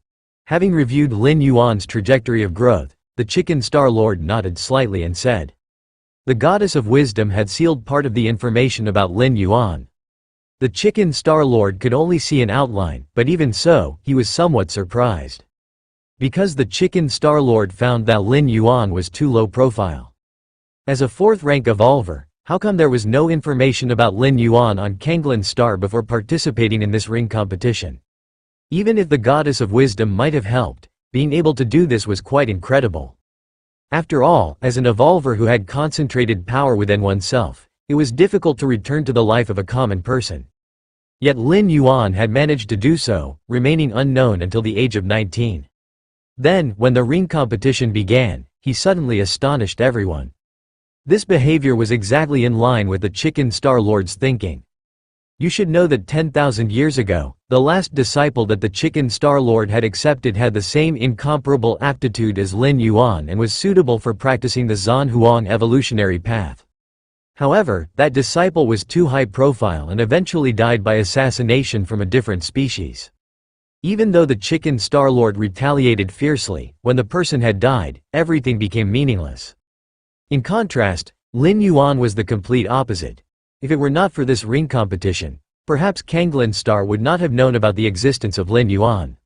Having reviewed Lin Yuan's trajectory of growth, the Chicken Star Lord nodded slightly and said. The Goddess of Wisdom had sealed part of the information about Lin Yuan. The Chicken Star Lord could only see an outline, but even so, he was somewhat surprised. Because the Chicken Star Lord found that Lin Yuan was too low profile. As a 4th-rank evolver, how come there was no information about Lin Yuan on Kanglin's star before participating in this ring competition? Even if the Goddess of Wisdom might have helped, being able to do this was quite incredible. After all, as an evolver who had concentrated power within oneself, it was difficult to return to the life of a common person. Yet Lin Yuan had managed to do so, remaining unknown until the age of 19. Then, when the ring competition began, he suddenly astonished everyone. This behavior was exactly in line with the Chicken Star Lord's thinking. You should know that 10,000 years ago, the last disciple that the Chicken Star Lord had accepted had the same incomparable aptitude as Lin Yuan and was suitable for practicing the Zhan Huang evolutionary path. However, that disciple was too high profile and eventually died by assassination from a different species. Even though the Chicken Star Lord retaliated fiercely, when the person had died, everything became meaningless. In contrast, Lin Yuan was the complete opposite. If it were not for this ring competition, perhaps Kanglin's star would not have known about the existence of Lin Yuan.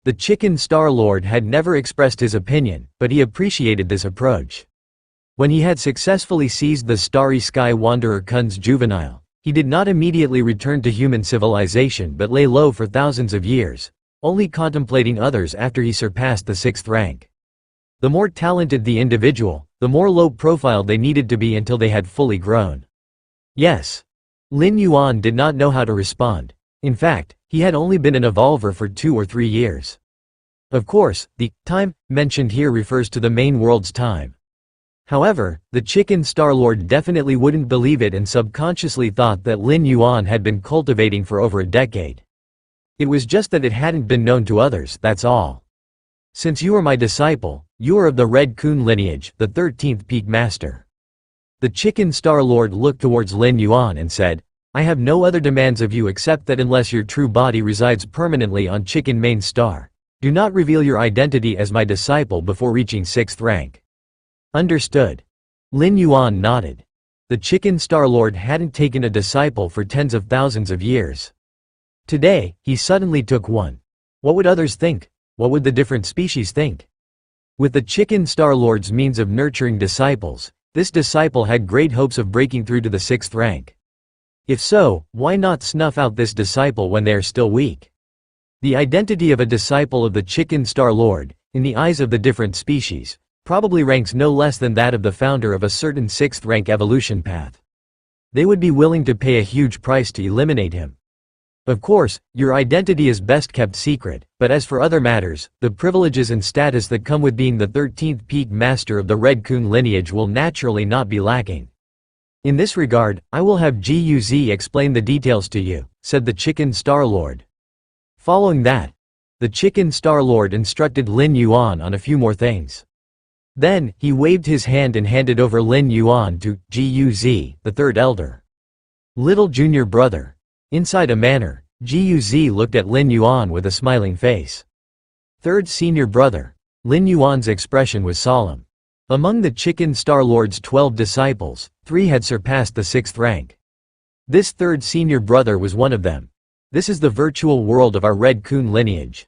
The Chicken Star Lord had never expressed his opinion, but he appreciated this approach. When he had successfully seized the Starry Sky Wanderer Kun's juvenile, he did not immediately return to human civilization but lay low for thousands of years, only contemplating others after he surpassed the 6th rank. The more talented the individual, the more low-profile they needed to be until they had fully grown. Yes. Lin Yuan did not know how to respond. In fact, he had only been an evolver for 2 or 3 years. Of course, the time mentioned here refers to the main world's time. However, the Chicken Star-Lord definitely wouldn't believe it and subconsciously thought that Lin Yuan had been cultivating for over a decade. It was just that it hadn't been known to others, that's all. Since you are my disciple, you are of the Red Kun lineage, the 13th peak master. The Chicken Star-Lord looked towards Lin Yuan and said, I have no other demands of you except that unless your true body resides permanently on Chicken Main Star, do not reveal your identity as my disciple before reaching 6th rank. Understood. Lin Yuan nodded. The Chicken Star-Lord hadn't taken a disciple for tens of thousands of years. Today, he suddenly took one. What would others think? What would the different species think? With the Chicken Star-Lord's means of nurturing disciples, this disciple had great hopes of breaking through to the 6th rank. If so, why not snuff out this disciple when they are still weak? The identity of a disciple of the Chicken Star-Lord, in the eyes of the different species, probably ranks no less than that of the founder of a certain 6th rank evolution path. They would be willing to pay a huge price to eliminate him. Of course, your identity is best kept secret, but as for other matters, the privileges and status that come with being the 13th peak master of the Red Kun lineage will naturally not be lacking. In this regard, I will have Guz explain the details to you, said the Chicken Star-Lord. Following that, the Chicken Star-Lord instructed Lin Yuan on a few more things. Then, he waved his hand and handed over Lin Yuan to Guz, the third elder. Little junior brother. Inside a manner, Guz looked at Lin Yuan with a smiling face. Third senior brother. Lin Yuan's expression was solemn. Among the Chicken Star-Lord's 12 disciples, 3 had surpassed the 6th rank. This third senior brother was one of them. This is the virtual world of our Red Kun lineage.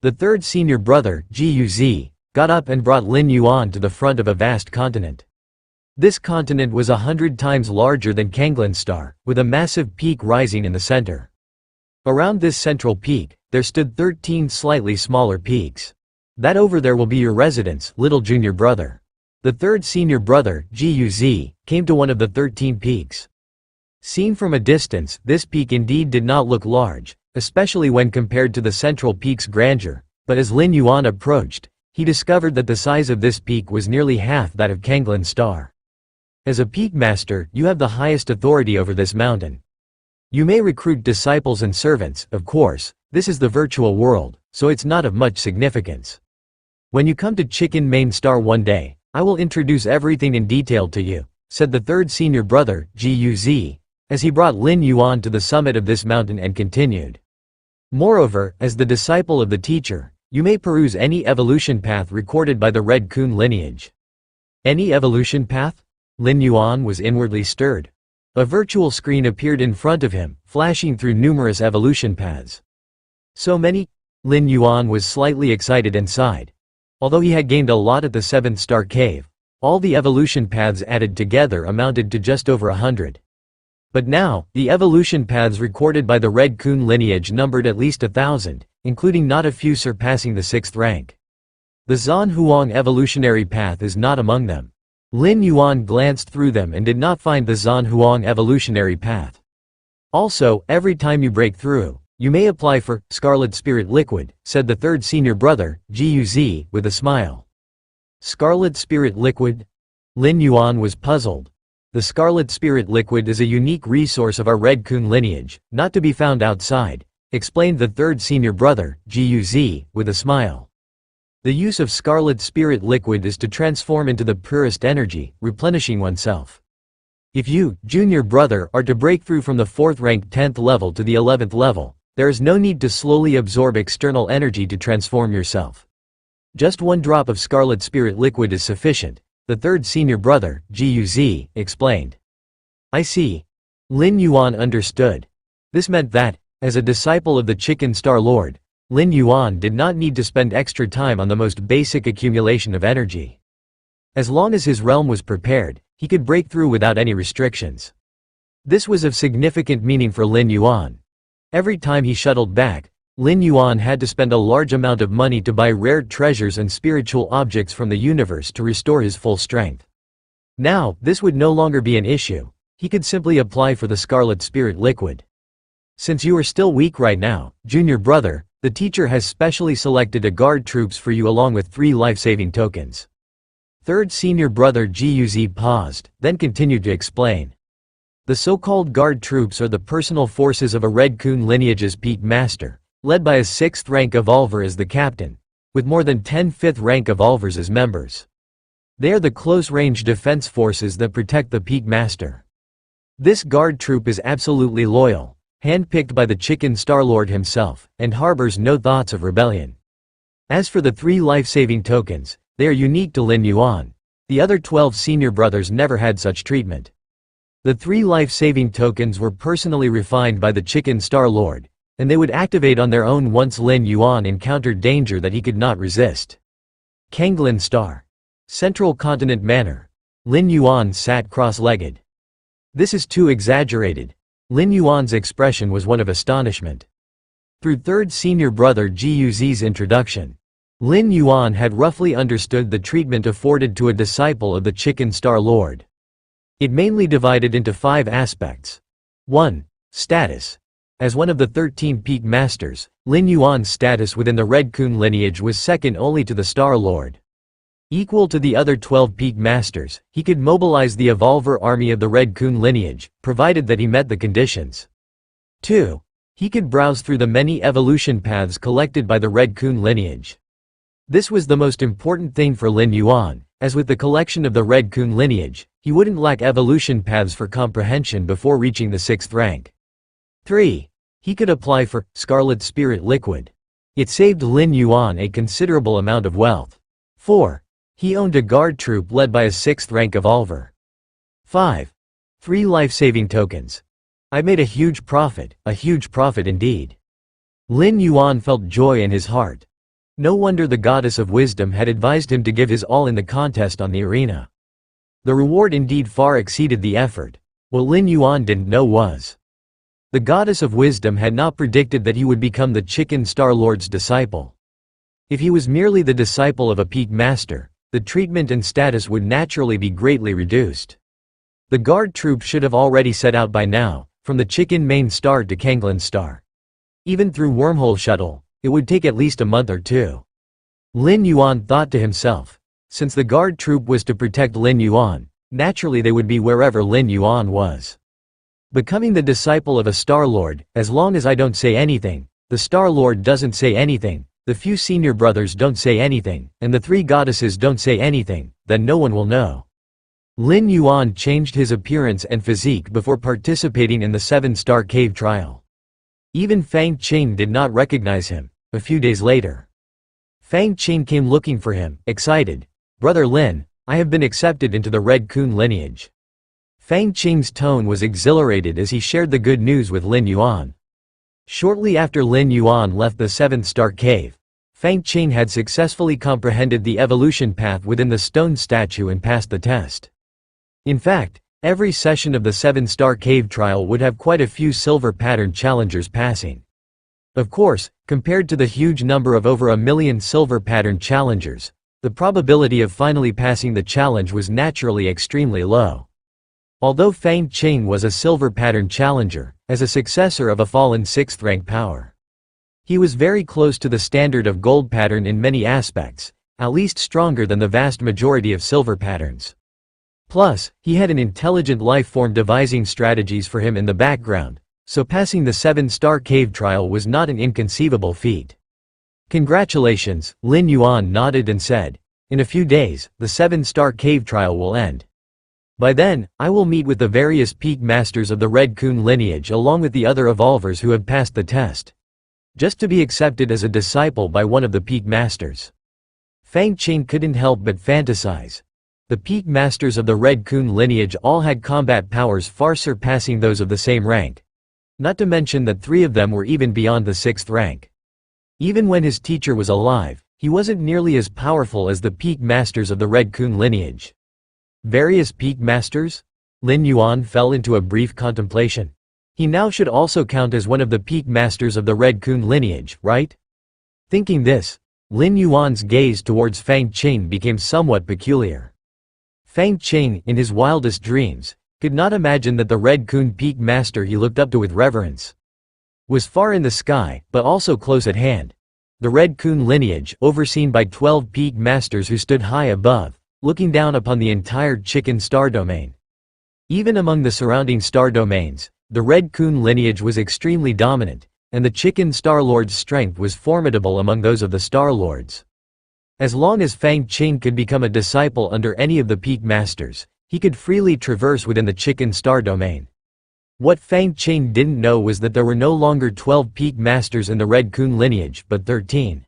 The third senior brother, Guz, got up and brought Lin Yuan to the front of a vast continent. This continent was 100 times larger than Kanglin Star, with a massive peak rising in the center. Around this central peak, there stood 13 slightly smaller peaks. That over there will be your residence, little junior brother. The third senior brother, Guz, came to one of the 13 peaks. Seen from a distance, this peak indeed did not look large, especially when compared to the central peak's grandeur, but as Lin Yuan approached, he discovered that the size of this peak was nearly half that of Kanglin Star. As a peak master, you have the highest authority over this mountain. You may recruit disciples and servants, of course, this is the virtual world, so it's not of much significance. When you come to Chicken Main Star one day, I will introduce everything in detail to you, said the third senior brother, Guz, as he brought Lin Yuan to the summit of this mountain and continued. Moreover, as the disciple of the teacher, you may peruse any evolution path recorded by the Red Kun lineage. Any evolution path? Lin Yuan was inwardly stirred. A virtual screen appeared in front of him, flashing through numerous evolution paths. So many? Lin Yuan was slightly excited and sighed. Although he had gained a lot at the 7th star cave, all the evolution paths added together amounted to just over 100. But now, the evolution paths recorded by the Red Kun lineage numbered at least 1,000, including not a few surpassing the 6th rank. The Zhan Huang evolutionary path is not among them. Lin Yuan glanced through them and did not find the Zhan Huang evolutionary path. Also, every time you break through, you may apply for Scarlet Spirit Liquid, said the third senior brother, Guz, with a smile. Scarlet Spirit Liquid? Lin Yuan was puzzled. The Scarlet Spirit Liquid is a unique resource of our Red Kun lineage, not to be found outside, explained the third senior brother, Guz, with a smile. The use of Scarlet Spirit Liquid is to transform into the purest energy, replenishing oneself. If you, junior brother, are to break through from the 4th rank 10th level to the 11th level, there is no need to slowly absorb external energy to transform yourself. Just one drop of Scarlet Spirit Liquid is sufficient, the third senior brother, Guz, explained. I see. Lin Yuan understood. This meant that, as a disciple of the Chicken Star-Lord, Lin Yuan did not need to spend extra time on the most basic accumulation of energy. As long as his realm was prepared, he could break through without any restrictions. This was of significant meaning for Lin Yuan. Every time he shuttled back, Lin Yuan had to spend a large amount of money to buy rare treasures and spiritual objects from the universe to restore his full strength. Now, this would no longer be an issue. He could simply apply for the Scarlet Spirit Liquid. Since you are still weak right now, junior brother, the teacher has specially selected a guard troops for you along with 3 life-saving tokens. Third senior brother Guz paused, then continued to explain. The so-called guard troops are the personal forces of a Red Khun lineage's peak master, led by a 6th rank evolver as the captain, with more than 10 5th rank evolvers as members. They are the close-range defense forces that protect the peak master. This guard troop is absolutely loyal, handpicked by the Chicken Star-Lord himself, and harbors no thoughts of rebellion. As for the 3 life-saving tokens, they are unique to Lin Yuan. The other 12 senior brothers never had such treatment. The 3 life-saving tokens were personally refined by the Chicken Star-Lord, and they would activate on their own once Lin Yuan encountered danger that he could not resist. Kanglin Star. Central Continent Manor. Lin Yuan sat cross-legged. This is too exaggerated. Lin Yuan's expression was one of astonishment. Through third senior brother Guz's introduction, Lin Yuan had roughly understood the treatment afforded to a disciple of the Chicken Star-Lord. It mainly divided into 5 aspects. 1. Status. As one of the 13 peak masters, Lin Yuan's status within the Red Khun lineage was second only to the Star-Lord. Equal to the other 12 peak masters, he could mobilize the evolver army of the Red Khun lineage, provided that he met the conditions. 2. He could browse through the many evolution paths collected by the Red Khun lineage. This was the most important thing for Lin Yuan, as with the collection of the Red Khun lineage, he wouldn't lack evolution paths for comprehension before reaching the 6th rank. 3. He could apply for Scarlet Spirit Liquid. It saved Lin Yuan a considerable amount of wealth. 4. He owned a guard troop led by a 6th rank evolver. 5. 3 life-saving tokens. I made a huge profit indeed. Lin Yuan felt joy in his heart. No wonder the goddess of wisdom had advised him to give his all in the contest on the arena. The reward indeed far exceeded the effort. What Lin Yuan didn't know was, the goddess of wisdom had not predicted that he would become the Chicken Star-Lord's disciple. If he was merely the disciple of a peak master, the treatment and status would naturally be greatly reduced. The guard troop should have already set out by now, from the Chicken Main Star to Kanglin Star. Even through wormhole shuttle, it would take at least a month or 2. Lin Yuan thought to himself, since the guard troop was to protect Lin Yuan, naturally they would be wherever Lin Yuan was. Becoming the disciple of a Star-Lord, as long as I don't say anything, the Star-Lord doesn't say anything, the few senior brothers don't say anything, and the 3 goddesses don't say anything, then no one will know. Lin Yuan changed his appearance and physique before participating in the 7-star cave trial. Even Fang Qing did not recognize him. A few days later, Fang Qing came looking for him, excited. Brother Lin, I have been accepted into the Red Khun lineage. Fang Qing's tone was exhilarated as he shared the good news with Lin Yuan. Shortly after Lin Yuan left the 7th-star cave, Fang Qing had successfully comprehended the evolution path within the stone statue and passed the test. In fact, every session of the 7-star cave trial would have quite a few silver pattern challengers passing. Of course, compared to the huge number of over 1 million silver pattern challengers, the probability of finally passing the challenge was naturally extremely low. Although Fang Qing was a silver pattern challenger, as a successor of a fallen 6th rank power, he was very close to the standard of gold pattern in many aspects, at least stronger than the vast majority of silver patterns. Plus, he had an intelligent life form devising strategies for him in the background, so passing the 7-star cave trial was not an inconceivable feat. Congratulations, Lin Yuan nodded and said. In a few days, the 7-star cave trial will end. By then, I will meet with the various peak masters of the Red Khun lineage along with the other evolvers who have passed the test, just to be accepted as a disciple by one of the peak masters. Fang Qing couldn't help but fantasize. The peak masters of the Red Khun lineage all had combat powers far surpassing those of the same rank. Not to mention that 3 of them were even beyond the 6th rank. Even when his teacher was alive, he wasn't nearly as powerful as the peak masters of the Red Khun lineage. Various peak masters? Lin Yuan fell into a brief contemplation. He now should also count as one of the peak masters of the Red Khun lineage, right? Thinking this, Lin Yuan's gaze towards Fang Qing became somewhat peculiar. Fang Qing, in his wildest dreams, could not imagine that the Red Khun peak master he looked up to with reverence was far in the sky, but also close at hand. The Red Khun lineage, overseen by 12 peak masters who stood high above, looking down upon the entire Chicken star domain. Even among the surrounding star domains, the Red Coon lineage was extremely dominant, and the Chicken Star Lord's strength was formidable among those of the Star Lords. As long as Fang Qing could become a disciple under any of the Peak Masters, he could freely traverse within the Chicken Star domain. What Fang Qing didn't know was that there were no longer 12 Peak Masters in the Red Coon lineage but 13.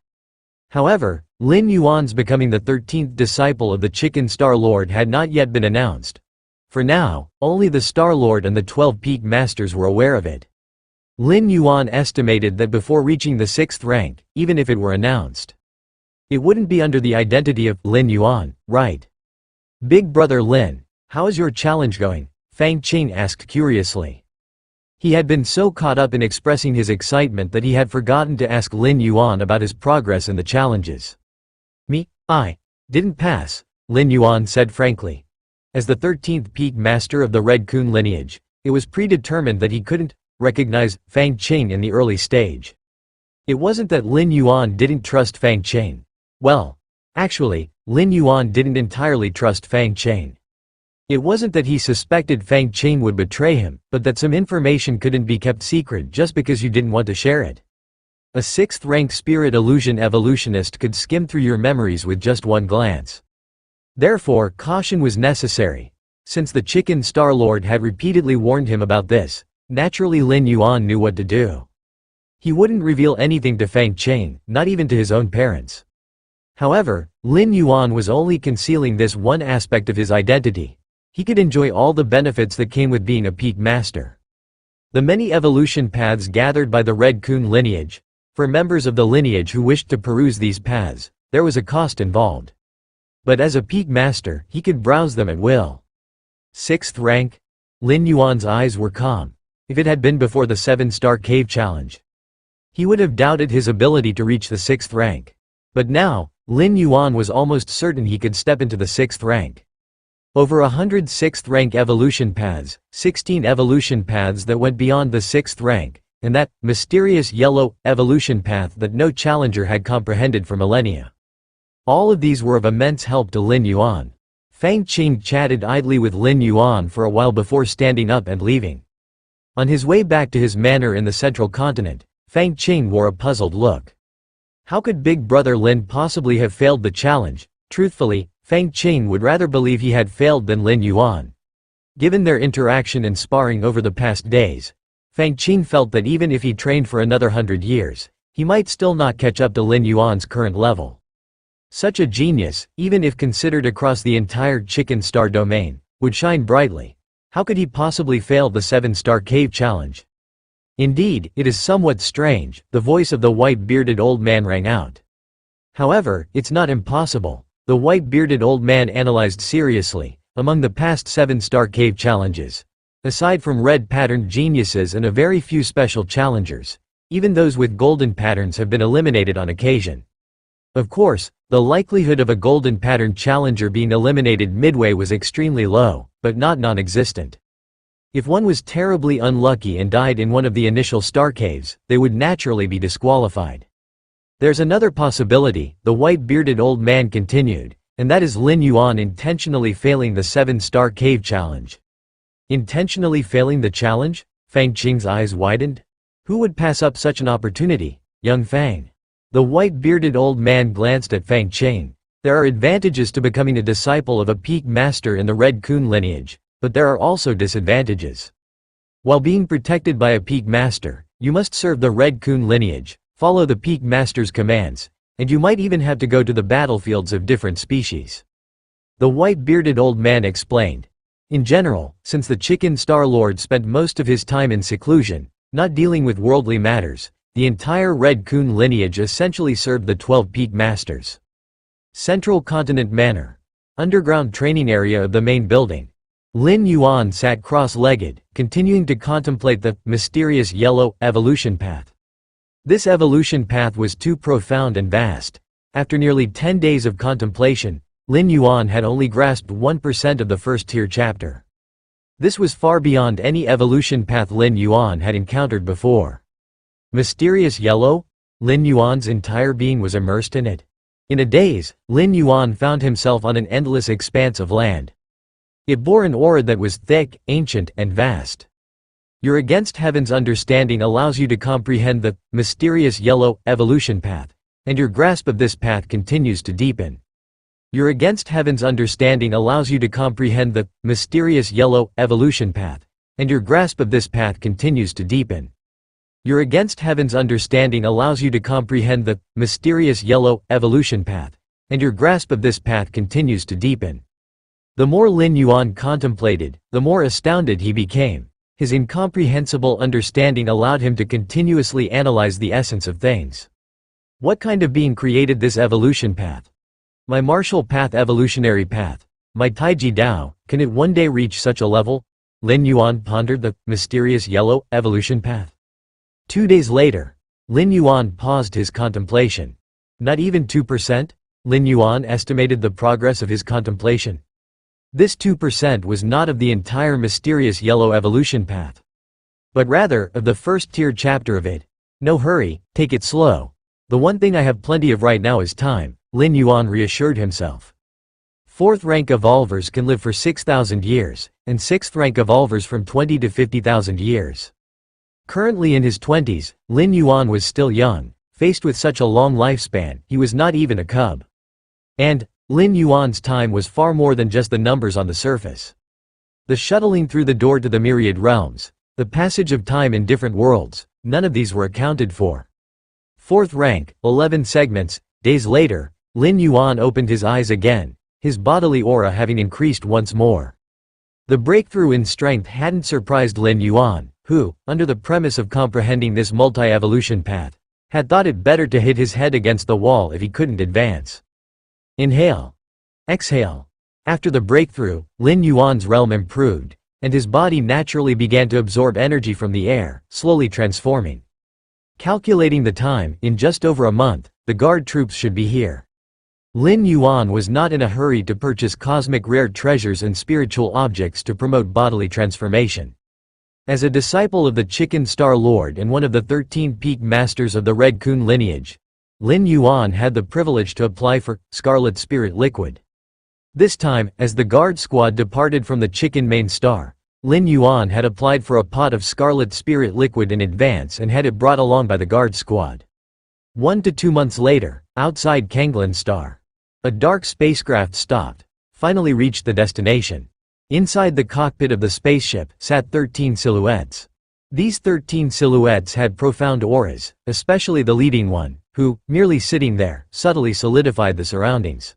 However, Lin Yuan's becoming the 13th disciple of the Chicken Star Lord had not yet been announced. For now, only the Star Lord and the 12 Peak Masters were aware of it. Lin Yuan estimated that before reaching the 6th rank, even if it were announced, it wouldn't be under the identity of Lin Yuan, right? "Big brother Lin, how is your challenge going?" Fang Qing asked curiously. He had been so caught up in expressing his excitement that he had forgotten to ask Lin Yuan about his progress in the challenges. I didn't pass," Lin Yuan said frankly. As the 13th Peak Master of the Red Coon lineage, it was predetermined that he couldn't recognize Fang Qing in the early stage. It wasn't that Lin Yuan didn't trust Fang Qing. Well, actually, Lin Yuan didn't entirely trust Fang Qing. It wasn't that he suspected Fang Qing would betray him, but that some information couldn't be kept secret just because you didn't want to share it. A 6th-rank spirit illusion evolutionist could skim through your memories with just one glance. Therefore, caution was necessary. Since the Chicken Star Lord had repeatedly warned him about this, naturally Lin Yuan knew what to do. He wouldn't reveal anything to Fang Qing, not even to his own parents. However, Lin Yuan was only concealing this one aspect of his identity. He could enjoy all the benefits that came with being a Peak Master. The many evolution paths gathered by the Red Coon lineage. For members of the lineage who wished to peruse these paths, there was a cost involved. But as a Peak Master, he could browse them at will. 6th rank? Lin Yuan's eyes were calm. If it had been before the 7-star cave challenge, he would have doubted his ability to reach the 6th rank. But now, Lin Yuan was almost certain he could step into the 6th rank. Over 100 6th-rank evolution paths, 16 evolution paths that went beyond the 6th rank, and that mysterious yellow evolution path that no challenger had comprehended for millennia. All of these were of immense help to Lin Yuan. Fang Qing chatted idly with Lin Yuan for a while before standing up and leaving. On his way back to his manor in the central continent, Fang Qing wore a puzzled look. How could Big Brother Lin possibly have failed the challenge? Truthfully, Fang Qing would rather believe he had failed than Lin Yuan. Given their interaction and sparring over the past days, Fang Qing felt that even if he trained for another 100 years, he might still not catch up to Lin Yuan's current level. Such a genius, even if considered across the entire Chicken Star domain, would shine brightly. How could he possibly fail the 7-star cave challenge? Indeed, it is somewhat strange, the voice of the white-bearded old man rang out. However, it's not impossible. The white-bearded old man analyzed seriously. Among the past 7-star cave challenges, aside from red-patterned geniuses and a very few special challengers, even those with golden patterns have been eliminated on occasion. Of course, the likelihood of a golden pattern challenger being eliminated midway was extremely low, but not non-existent. If one was terribly unlucky and died in one of the initial star caves, they would naturally be disqualified. There's another possibility, the white-bearded old man continued, and that is Lin Yuan intentionally failing the 7-star cave challenge. Intentionally failing the challenge? Fang Qing's eyes widened. Who would pass up such an opportunity? Young Fang. The white-bearded old man glanced at Fang Qing. There are advantages to becoming a disciple of a Peak Master in the Red Coon lineage, but there are also disadvantages. While being protected by a Peak Master, you must serve the Red Coon lineage, follow the Peak Master's commands, and you might even have to go to the battlefields of different species. The white-bearded old man explained. In general, since the Chicken Star Lord spent most of his time in seclusion, not dealing with worldly matters, the entire Red Coon lineage essentially served the 12 Peak Masters. Central Continent Manor. Underground training area of the main building. Lin Yuan sat cross-legged, continuing to contemplate the mysterious yellow evolution path. This evolution path was too profound and vast. After nearly 10 days of contemplation, Lin Yuan had only grasped 1% of the first-tier chapter. This was far beyond any evolution path Lin Yuan had encountered before. Mysterious yellow? Lin Yuan's entire being was immersed in it. In a daze, Lin Yuan found himself on an endless expanse of land. It bore an aura that was thick, ancient, and vast. Your against heaven's understanding allows you to comprehend the mysterious yellow evolution path, and your grasp of this path continues to deepen. Your against heaven's understanding allows you to comprehend the mysterious yellow evolution path, and your grasp of this path continues to deepen. Your against heaven's understanding allows you to comprehend the mysterious yellow evolution path, and your grasp of this path continues to deepen. The more Lin Yuan contemplated, the more astounded he became. His incomprehensible understanding allowed him to continuously analyze the essence of things. What kind of being created this evolution path? My martial path, evolutionary path. My Taiji Dao, can it one day reach such a level? Lin Yuan pondered the mysterious yellow evolution path. 2 days later, Lin Yuan paused his contemplation. Not even 2%? Lin Yuan estimated the progress of his contemplation. This 2% was not of the entire mysterious yellow evolution path, but rather of the first-tier chapter of it. No hurry, take it slow. The one thing I have plenty of right now is time, Lin Yuan reassured himself. 4th rank evolvers can live for 6,000 years, and 6th rank evolvers from 20 to 50,000 years. Currently in his 20s, Lin Yuan was still young. Faced with such a long lifespan, he was not even a cub. And Lin Yuan's time was far more than just the numbers on the surface. The shuttling through the door to the myriad realms, the passage of time in different worlds, none of these were accounted for. 4th rank, 11 segments. Days later, Lin Yuan opened his eyes again, his bodily aura having increased once more. The breakthrough in strength hadn't surprised Lin Yuan, who, under the premise of comprehending this multi-evolution path, had thought it better to hit his head against the wall if he couldn't advance. Inhale. Exhale. After the breakthrough, Lin Yuan's realm improved, and his body naturally began to absorb energy from the air, slowly transforming. Calculating the time, in just over a month, the guard troops should be here. Lin Yuan was not in a hurry to purchase cosmic rare treasures and spiritual objects to promote bodily transformation. As a disciple of the Chicken Star Lord and one of the 13 peak masters of the Red Kun lineage, Lin Yuan had the privilege to apply for Scarlet Spirit Liquid. This time, as the guard squad departed from the Chicken Main Star, Lin Yuan had applied for a pot of Scarlet Spirit Liquid in advance and had it brought along by the guard squad. 1 to 2 months later, outside Kanglan Star, a dark spacecraft stopped, finally reached the destination. Inside the cockpit of the spaceship sat 13 silhouettes. These 13 silhouettes had profound auras, especially the leading one, who, merely sitting there, subtly solidified the surroundings.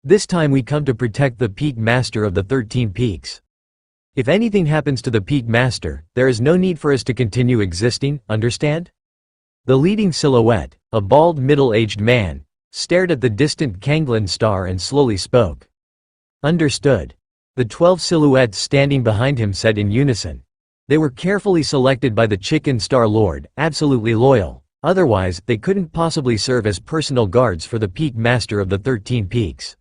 This time we come to protect the peak master of the 13 peaks. If anything happens to the peak master, there is no need for us to continue existing, understand? The leading silhouette, a bald middle-aged man, stared at the distant Kanglan Star and slowly spoke. Understood. The 12 silhouettes standing behind him said in unison. They were carefully selected by the Chicken Star Lord, absolutely loyal. Otherwise, they couldn't possibly serve as personal guards for the peak master of the 13 peaks.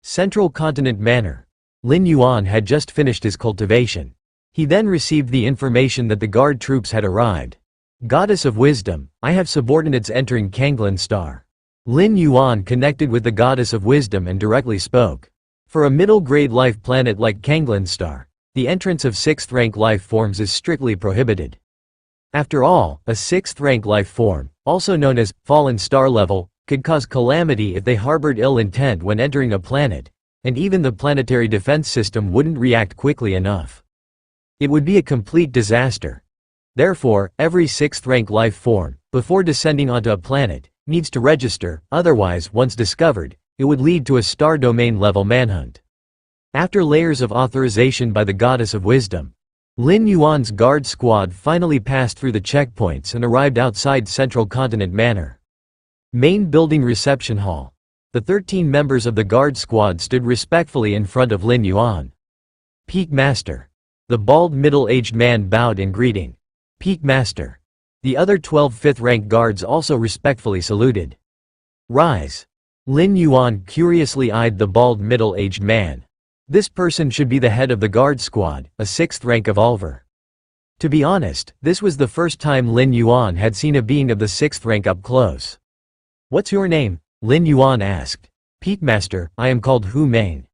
Central Continent Manor. Lin Yuan had just finished his cultivation. He then received the information that the guard troops had arrived. Goddess of Wisdom, I have subordinates entering Kanglan Star. Lin Yuan connected with the Goddess of Wisdom and directly spoke. For a middle-grade life planet like Kanglan Star, the entrance of 6th-rank life forms is strictly prohibited. After all, a 6th-rank life form, also known as fallen star level, could cause calamity if they harbored ill intent when entering a planet, and even the planetary defense system wouldn't react quickly enough. It would be a complete disaster. Therefore, every 6th-rank life form, before descending onto a planet, needs to register, otherwise, once discovered, it would lead to a star domain level manhunt. After layers of authorization by the Goddess of Wisdom, Lin Yuan's guard squad finally passed through the checkpoints and arrived outside Central Continent Manor. Main building reception hall. The 13 members of the guard squad stood respectfully in front of Lin Yuan. Peak Master. The bald middle-aged man bowed in greeting. Peak Master. The other 12 5th-rank guards also respectfully saluted. Rise. Lin Yuan curiously eyed the bald middle-aged man. This person should be the head of the guard squad, a 6th-rank evolver. To be honest, this was the first time Lin Yuan had seen a being of the 6th rank up close. What's your name? Lin Yuan asked. "Peak Master, I am called Hu Meng."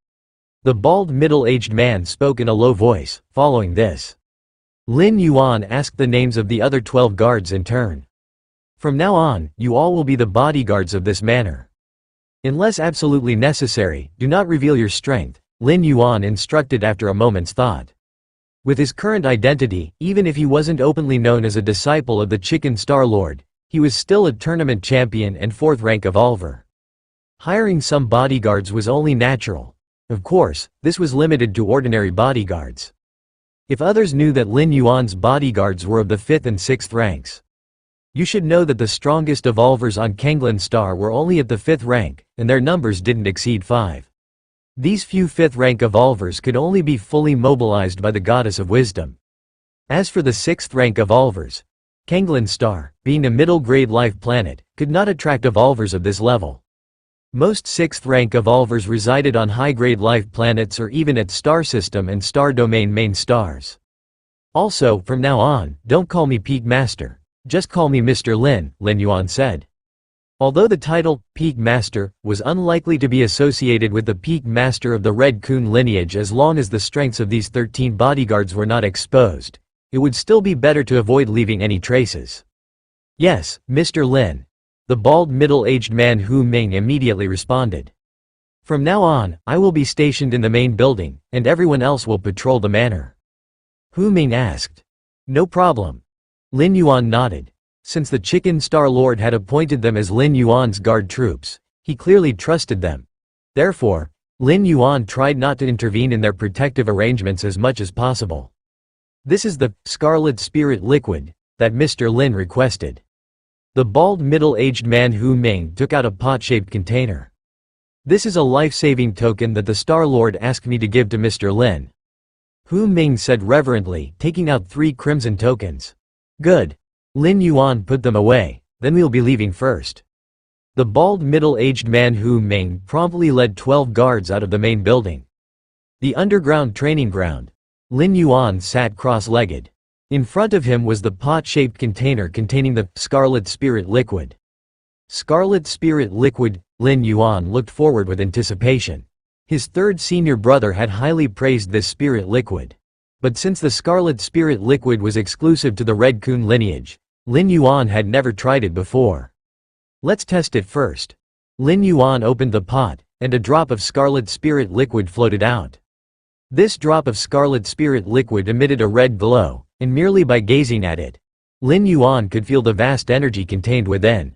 The bald middle-aged man spoke in a low voice. Following this, Lin Yuan asked the names of the other 12 guards in turn. "From now on, you all will be the bodyguards of this manor. Unless absolutely necessary, do not reveal your strength," Lin Yuan instructed after a moment's thought. With his current identity, even if he wasn't openly known as a disciple of the Chicken Star Lord, he was still a tournament champion and 4th rank evolver. Hiring some bodyguards was only natural. Of course, this was limited to ordinary bodyguards. If others knew that Lin Yuan's bodyguards were of the 5th and 6th ranks. You should know that the strongest evolvers on Kanglin Star were only at the 5th rank, and their numbers didn't exceed 5. These few 5th rank evolvers could only be fully mobilized by the Goddess of Wisdom. As for the 6th rank evolvers, Kanglin Star, being a middle-grade life planet, could not attract evolvers of this level. Most 6th rank evolvers resided on high-grade life planets or even at star system and star domain main stars. Also, from now on, don't call me Peak Master. Just call me Mr. Lin, Lin Yuan said. Although the title, Peak Master, was unlikely to be associated with the Peak Master of the Red Kun lineage as long as the strengths of these 13 bodyguards were not exposed, it would still be better to avoid leaving any traces. "Yes, Mr. Lin." The bald middle-aged man Hu Meng immediately responded. "From now on, I will be stationed in the main building, and everyone else will patrol the manor." Hu Meng asked. "No problem." Lin Yuan nodded. Since the Chicken Star Lord had appointed them as Lin Yuan's guard troops, he clearly trusted them. Therefore, Lin Yuan tried not to intervene in their protective arrangements as much as possible. "This is the Scarlet Spirit Liquid that Mr. Lin requested." The bald middle-aged man Hu Meng took out a pot-shaped container. "This is a life-saving token that the Star Lord asked me to give to Mr. Lin." Hu Meng said reverently, taking out 3 crimson tokens. "Good." Lin Yuan put them away. "Then we'll be leaving first." The bald middle-aged man Hu Meng promptly led 12 guards out of the main building. The underground training ground. Lin Yuan sat cross-legged. In front of him was the pot-shaped container containing the Scarlet Spirit Liquid. Scarlet Spirit Liquid, Lin Yuan looked forward with anticipation. His 3rd senior brother had highly praised this spirit liquid. But since the Scarlet Spirit Liquid was exclusive to the Red Kun lineage, Lin Yuan had never tried it before. "Let's test it first." Lin Yuan opened the pot, and a drop of Scarlet Spirit Liquid floated out. This drop of Scarlet Spirit Liquid emitted a red glow, and merely by gazing at it, Lin Yuan could feel the vast energy contained within.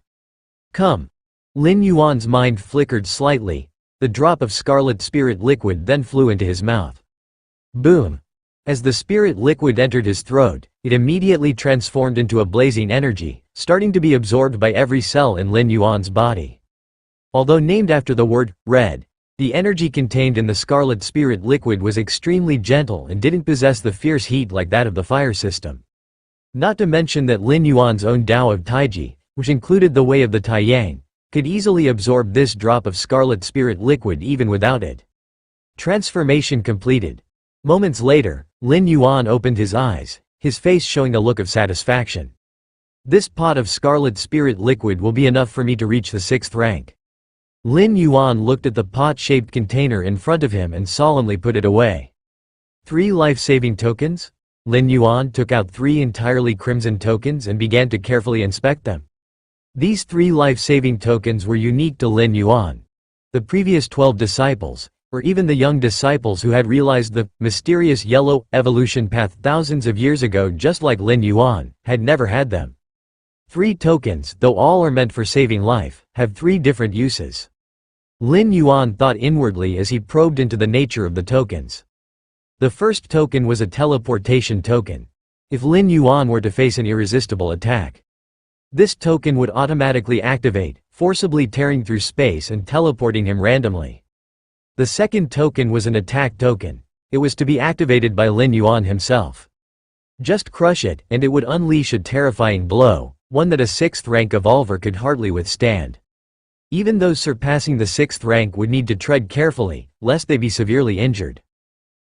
"Come." Lin Yuan's mind flickered slightly. The drop of Scarlet Spirit Liquid then flew into his mouth. Boom! As the spirit liquid entered his throat, it immediately transformed into a blazing energy, starting to be absorbed by every cell in Lin Yuan's body. Although named after the word red, the energy contained in the Scarlet Spirit Liquid was extremely gentle and didn't possess the fierce heat like that of the fire system. Not to mention that Lin Yuan's own Tao of Taiji, which included the Way of the Taiyang, could easily absorb this drop of Scarlet Spirit Liquid even without it. Transformation completed. Moments later, Lin Yuan opened his eyes, his face showing a look of satisfaction. "This pot of Scarlet Spirit Liquid will be enough for me to reach the 6th rank." Lin Yuan looked at the pot-shaped container in front of him and solemnly put it away. 3 life-saving tokens? Lin Yuan took out 3 entirely crimson tokens and began to carefully inspect them. These 3 life-saving tokens were unique to Lin Yuan. The previous 12 disciples, or even the young disciples who had realized the mysterious yellow evolution path thousands of years ago just like Lin Yuan, had never had them. 3 tokens, though all are meant for saving life, have 3 different uses. Lin Yuan thought inwardly as he probed into the nature of the tokens. The first token was a teleportation token. If Lin Yuan were to face an irresistible attack, this token would automatically activate, forcibly tearing through space and teleporting him randomly. The second token was an attack token. It was to be activated by Lin Yuan himself. Just crush it, and it would unleash a terrifying blow, one that a 6th rank evolver could hardly withstand. Even those surpassing the 6th rank would need to tread carefully, lest they be severely injured.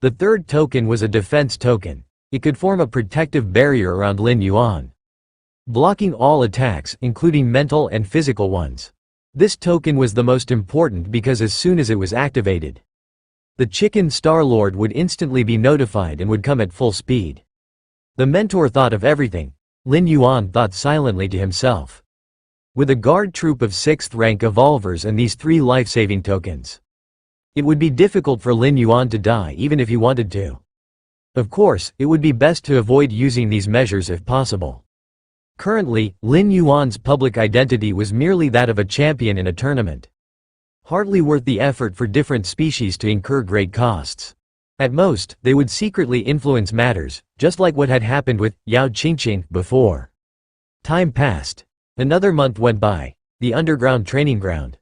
The third token was a defense token. It could form a protective barrier around Lin Yuan, blocking all attacks, including mental and physical ones. This token was the most important because as soon as it was activated, the chicken Star-Lord would instantly be notified and would come at full speed. The mentor thought of everything. Lin Yuan thought silently to himself. With a guard troop of 6th rank evolvers and these 3 life-saving tokens, it would be difficult for Lin Yuan to die even if he wanted to. Of course, it would be best to avoid using these measures if possible. Currently, Lin Yuan's public identity was merely that of a champion in a tournament. Hardly worth the effort for different species to incur great costs. At most, they would secretly influence matters, just like what had happened with Yao Qingqing before. Time passed. Another month went by. The underground training ground.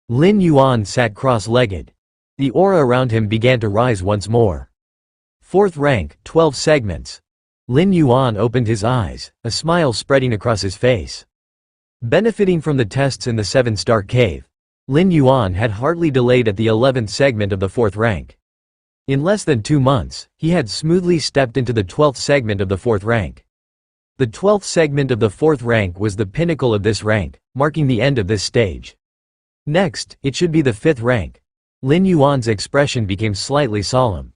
Lin Yuan sat cross-legged. The aura around him began to rise once more. 4th rank, 12 segments. Lin Yuan opened his eyes, a smile spreading across his face. Benefiting from the tests in the 7-star cave, Lin Yuan had hardly delayed at the 11th segment of the 4th rank. In less than 2 months, he had smoothly stepped into the 12th segment of the 4th rank. The 12th segment of the 4th rank was the pinnacle of this rank, marking the end of this stage. Next, it should be the 5th rank. Lin Yuan's expression became slightly solemn.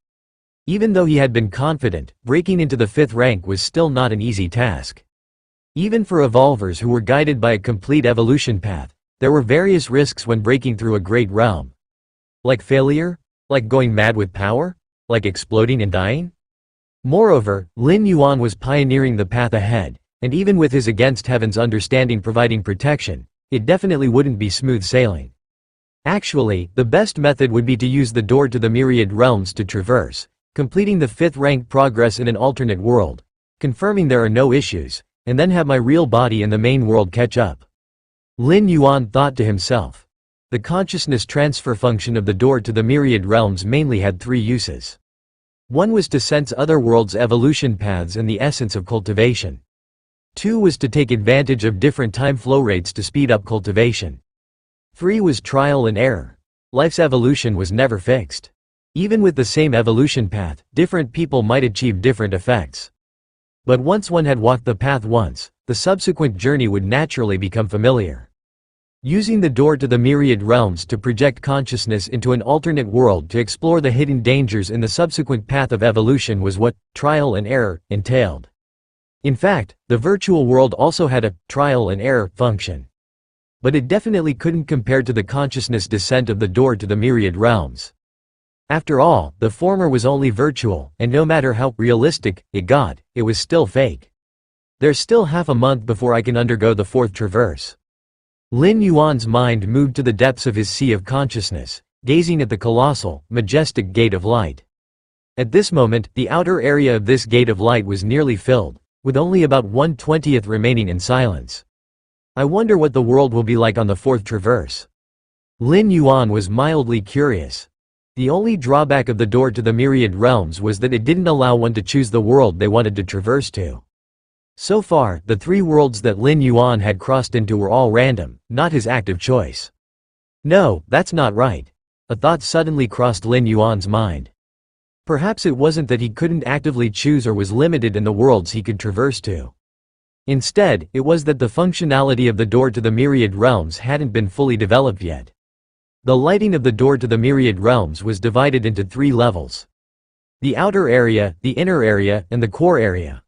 Even though he had been confident, breaking into the 5th rank was still not an easy task. Even for evolvers who were guided by a complete evolution path, there were various risks when breaking through a great realm. Like failure? Like going mad with power? Like exploding and dying? Moreover, Lin Yuan was pioneering the path ahead, and even with his against heaven's understanding providing protection, it definitely wouldn't be smooth sailing. Actually, the best method would be to use the door to the myriad realms to traverse, completing the 5th rank progress in an alternate world, confirming there are no issues, and then have my real body in the main world catch up. Lin Yuan thought to himself. The consciousness transfer function of the door to the myriad realms mainly had 3 uses. One was to sense other worlds' evolution paths and the essence of cultivation. 2 was to take advantage of different time flow rates to speed up cultivation. 3 was trial and error. Life's evolution was never fixed. Even with the same evolution path, different people might achieve different effects. But once one had walked the path once, the subsequent journey would naturally become familiar. Using the door to the myriad realms to project consciousness into an alternate world to explore the hidden dangers in the subsequent path of evolution was what trial and error entailed. In fact, the virtual world also had a trial and error function. But it definitely couldn't compare to the consciousness descent of the door to the myriad realms. After all, the former was only virtual, and no matter how realistic it got, it was still fake. There's still half a month before I can undergo the 4th traverse. Lin Yuan's mind moved to the depths of his sea of consciousness, gazing at the colossal, majestic gate of light. At this moment, the outer area of this gate of light was nearly filled, with only about 1/20th remaining in silence. I wonder what the world will be like on the 4th traverse. Lin Yuan was mildly curious. The only drawback of the door to the myriad realms was that it didn't allow one to choose the world they wanted to traverse to. So far, the 3 worlds that Lin Yuan had crossed into were all random, not his active choice. No, that's not right. A thought suddenly crossed Lin Yuan's mind. Perhaps it wasn't that he couldn't actively choose or was limited in the worlds he could traverse to. Instead, it was that the functionality of the door to the myriad realms hadn't been fully developed yet. The lighting of the door to the myriad realms was divided into 3 levels. The outer area, the inner area, and the core area.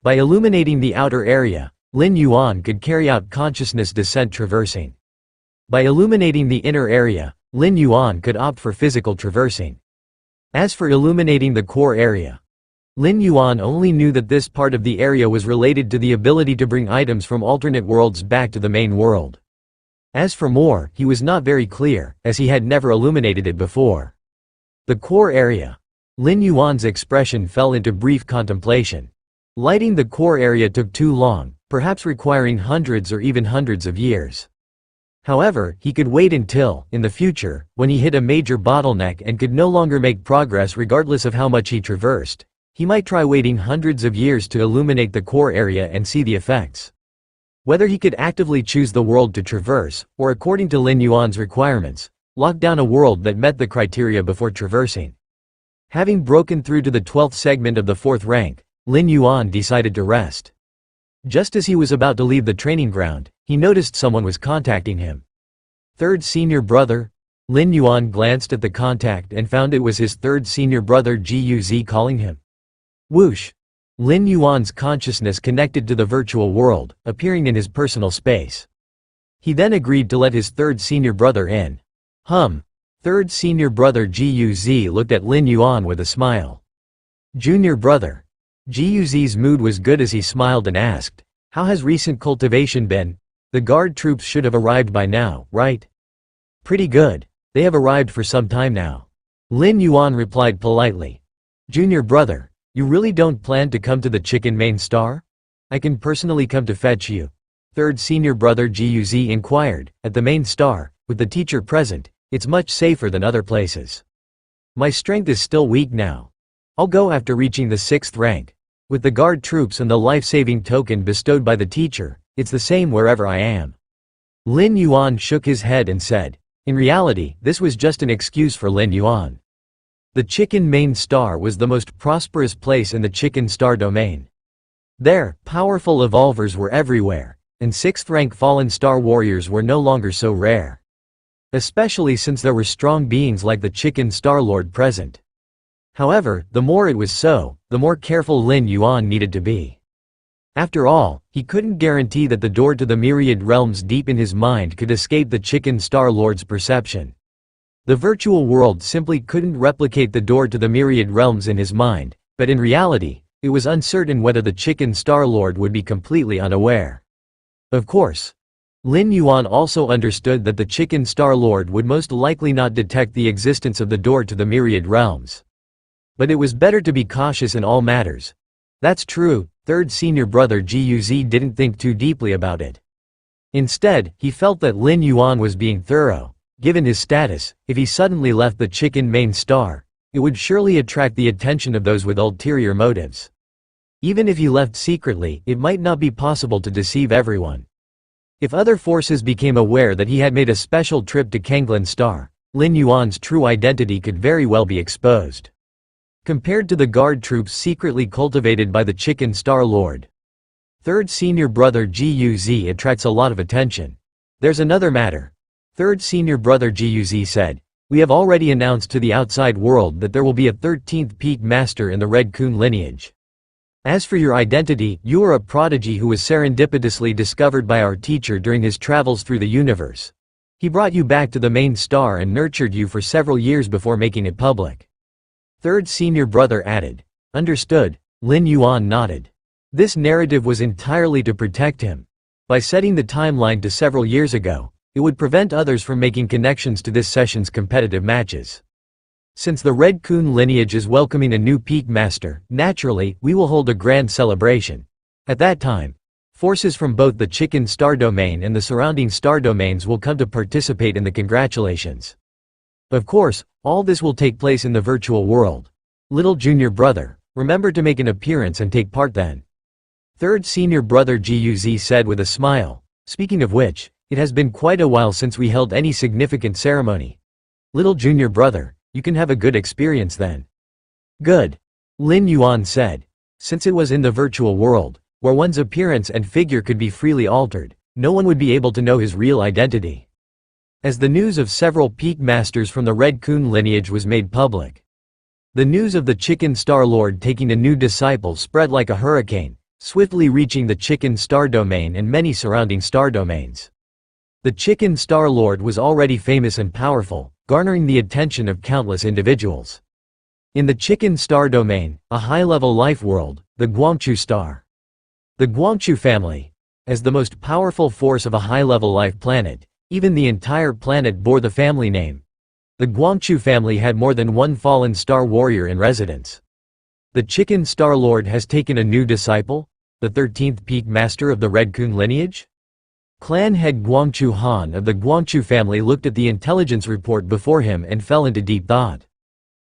By illuminating the outer area, Lin Yuan could carry out consciousness descent traversing. By illuminating the inner area, Lin Yuan could opt for physical traversing. As for illuminating the core area, Lin Yuan only knew that this part of the area was related to the ability to bring items from alternate worlds back to the main world. As for more, he was not very clear, as he had never illuminated it before. The core area. Lin Yuan's expression fell into brief contemplation. Lighting the core area took too long, perhaps requiring hundreds or even hundreds of years. However, he could wait until, in the future, when he hit a major bottleneck and could no longer make progress regardless of how much he traversed, he might try waiting hundreds of years to illuminate the core area and see the effects. Whether he could actively choose the world to traverse, or according to Lin Yuan's requirements, lock down a world that met the criteria before traversing. Having broken through to the 12th segment of the 4th rank, Lin Yuan decided to rest. Just as he was about to leave the training ground, he noticed someone was contacting him. Third senior brother? Lin Yuan glanced at the contact and found it was his third senior brother Guz calling him. Whoosh! Lin Yuan's consciousness connected to the virtual world, appearing in his personal space. He then agreed to let his third senior brother in. Third senior brother Guz looked at Lin Yuan with a smile. Junior brother. Guz's mood was good as he smiled and asked, "How has recent cultivation been? The guard troops should have arrived by now, right?" "Pretty good. They have arrived for some time now." Lin Yuan replied politely. "Junior brother, you really don't plan to come to the Chicken Main Star? I can personally come to fetch you." Third senior brother Guz inquired. "At the main star, with the teacher present, it's much safer than other places. My strength is still weak now. I'll go after reaching the 6th rank. With the guard troops and the life-saving token bestowed by the teacher, it's the same wherever I am." Lin Yuan shook his head and said. In reality, this was just an excuse for Lin Yuan. The Chicken Main Star was the most prosperous place in the Chicken Star domain. There, powerful evolvers were everywhere, and 6th rank fallen star warriors were no longer so rare. Especially since there were strong beings like the Chicken Star Lord present. However, the more it was so, the more careful Lin Yuan needed to be. After all, he couldn't guarantee that the door to the myriad realms deep in his mind could escape the Chicken Star Lord's perception. The virtual world simply couldn't replicate the door to the myriad realms in his mind, but in reality, it was uncertain whether the Chicken Star Lord would be completely unaware. Of course, Lin Yuan also understood that the Chicken Star Lord would most likely not detect the existence of the door to the myriad realms. But it was better to be cautious in all matters. That's true, third senior brother Guz didn't think too deeply about it. Instead, he felt that Lin Yuan was being thorough. Given his status, if he suddenly left the Chicken Main Star, it would surely attract the attention of those with ulterior motives. Even if he left secretly, it might not be possible to deceive everyone. If other forces became aware that he had made a special trip to Kanglin Star, Lin Yuan's true identity could very well be exposed. Compared to the guard troops secretly cultivated by the Chicken Star Lord, third senior brother Guz attracts a lot of attention. There's another matter. Third senior brother Guz said, "We have already announced to the outside world that there will be a 13th peak master in the Red Kun lineage. As for your identity, you are a prodigy who was serendipitously discovered by our teacher during his travels through the universe. He brought you back to the main star and nurtured you for several years before making it public." Third senior brother added. Understood. Lin Yuan nodded. This narrative was entirely to protect him. By setting the timeline to several years ago, it would prevent others from making connections to this session's competitive matches. Since the Red Kun lineage is welcoming a new peak master, naturally, we will hold a grand celebration. At that time, forces from both the Chicken Star domain and the surrounding star domains will come to participate in the congratulations. Of course, all this will take place in the virtual world. Little junior brother, remember to make an appearance and take part then. Third senior brother Guz said with a smile. Speaking of which, it has been quite a while since we held any significant ceremony. Little junior brother, you can have a good experience then. Good. Lin Yuan said. Since it was in the virtual world, where one's appearance and figure could be freely altered, no one would be able to know his real identity. As the news of several peak masters from the Red Kun lineage was made public, the news of the Chicken Star Lord taking a new disciple spread like a hurricane, swiftly reaching the Chicken Star domain and many surrounding star domains. The Chicken Star Lord was already famous and powerful, garnering the attention of countless individuals. In the Chicken Star domain, a high-level life world, the Guangchu Star. The Guangchu family, as the most powerful force of a high-level life planet, even the entire planet bore the family name. The Guangchu family had more than one fallen star warrior in residence. The Chicken Star Lord has taken a new disciple, the 13th peak master of the Red Kun lineage? Clan head Guangchu Han of the Guangchu family looked at the intelligence report before him and fell into deep thought.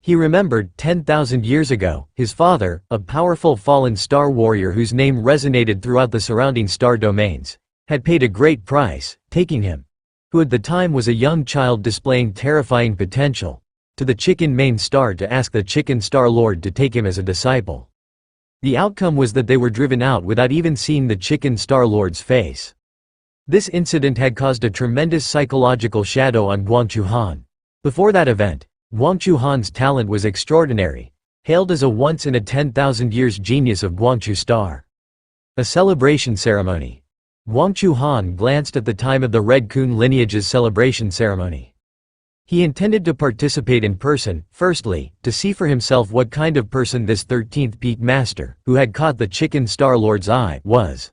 He remembered, 10,000 years ago, his father, a powerful fallen star warrior whose name resonated throughout the surrounding star domains, had paid a great price, taking him, who at the time was a young child displaying terrifying potential, to the Chicken Main Star to ask the Chicken Star Lord to take him as a disciple. The outcome was that they were driven out without even seeing the Chicken Star Lord's face. This incident had caused a tremendous psychological shadow on Guangzhou Han. Before that event, Guangzhou Han's talent was extraordinary, hailed as a once-in-a-10,000-years genius of Guangzhou Star. A celebration ceremony. Guangzhou Han glanced at the time of the Red Kun lineage's celebration ceremony. He intended to participate in person, firstly, to see for himself what kind of person this 13th peak master, who had caught the Chicken Star Lord's eye, was.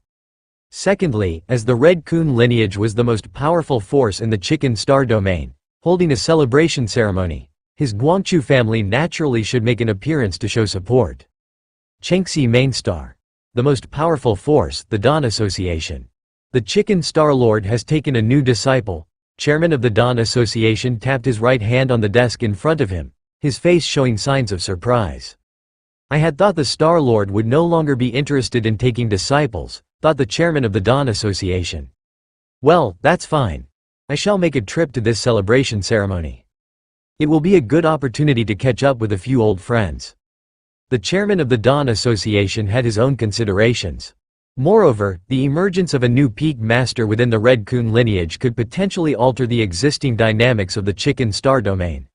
Secondly, as the Red Kun lineage was the most powerful force in the Chicken Star domain, holding a celebration ceremony, his Guangzhou family naturally should make an appearance to show support. Chengxi Main Star. The most powerful force, the Dawn Association. The Chicken Star Lord has taken a new disciple. Chairman of the Dawn Association tapped his right hand on the desk in front of him, his face showing signs of surprise. I had thought the Star Lord would no longer be interested in taking disciples, thought the chairman of the Dawn Association. Well, that's fine. I shall make a trip to this celebration ceremony. It will be a good opportunity to catch up with a few old friends. The chairman of the Dawn Association had his own considerations. Moreover, the emergence of a new peak master within the Red Kun lineage could potentially alter the existing dynamics of the Chicken Star domain.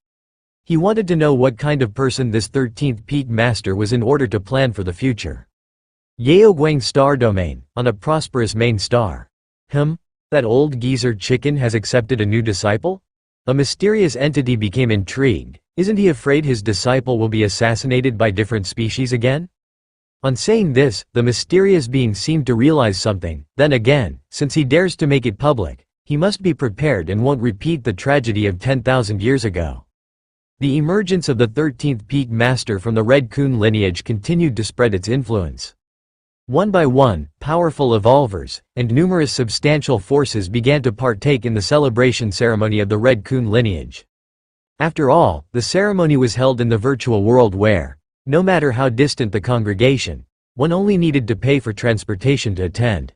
He wanted to know what kind of person this 13th peak master was in order to plan for the future. Yaoguang Star domain, on a prosperous main star. That old geezer chicken has accepted a new disciple? A mysterious entity became intrigued. Isn't he afraid his disciple will be assassinated by different species again? On saying this, the mysterious being seemed to realize something. Then again, since he dares to make it public, he must be prepared and won't repeat the tragedy of 10,000 years ago. The emergence of the 13th peak master from the Red Kun lineage continued to spread its influence. One by one, powerful evolvers, and numerous substantial forces began to partake in the celebration ceremony of the Red Kun lineage. After all, the ceremony was held in the virtual world where, no matter how distant the congregation, one only needed to pay for transportation to attend.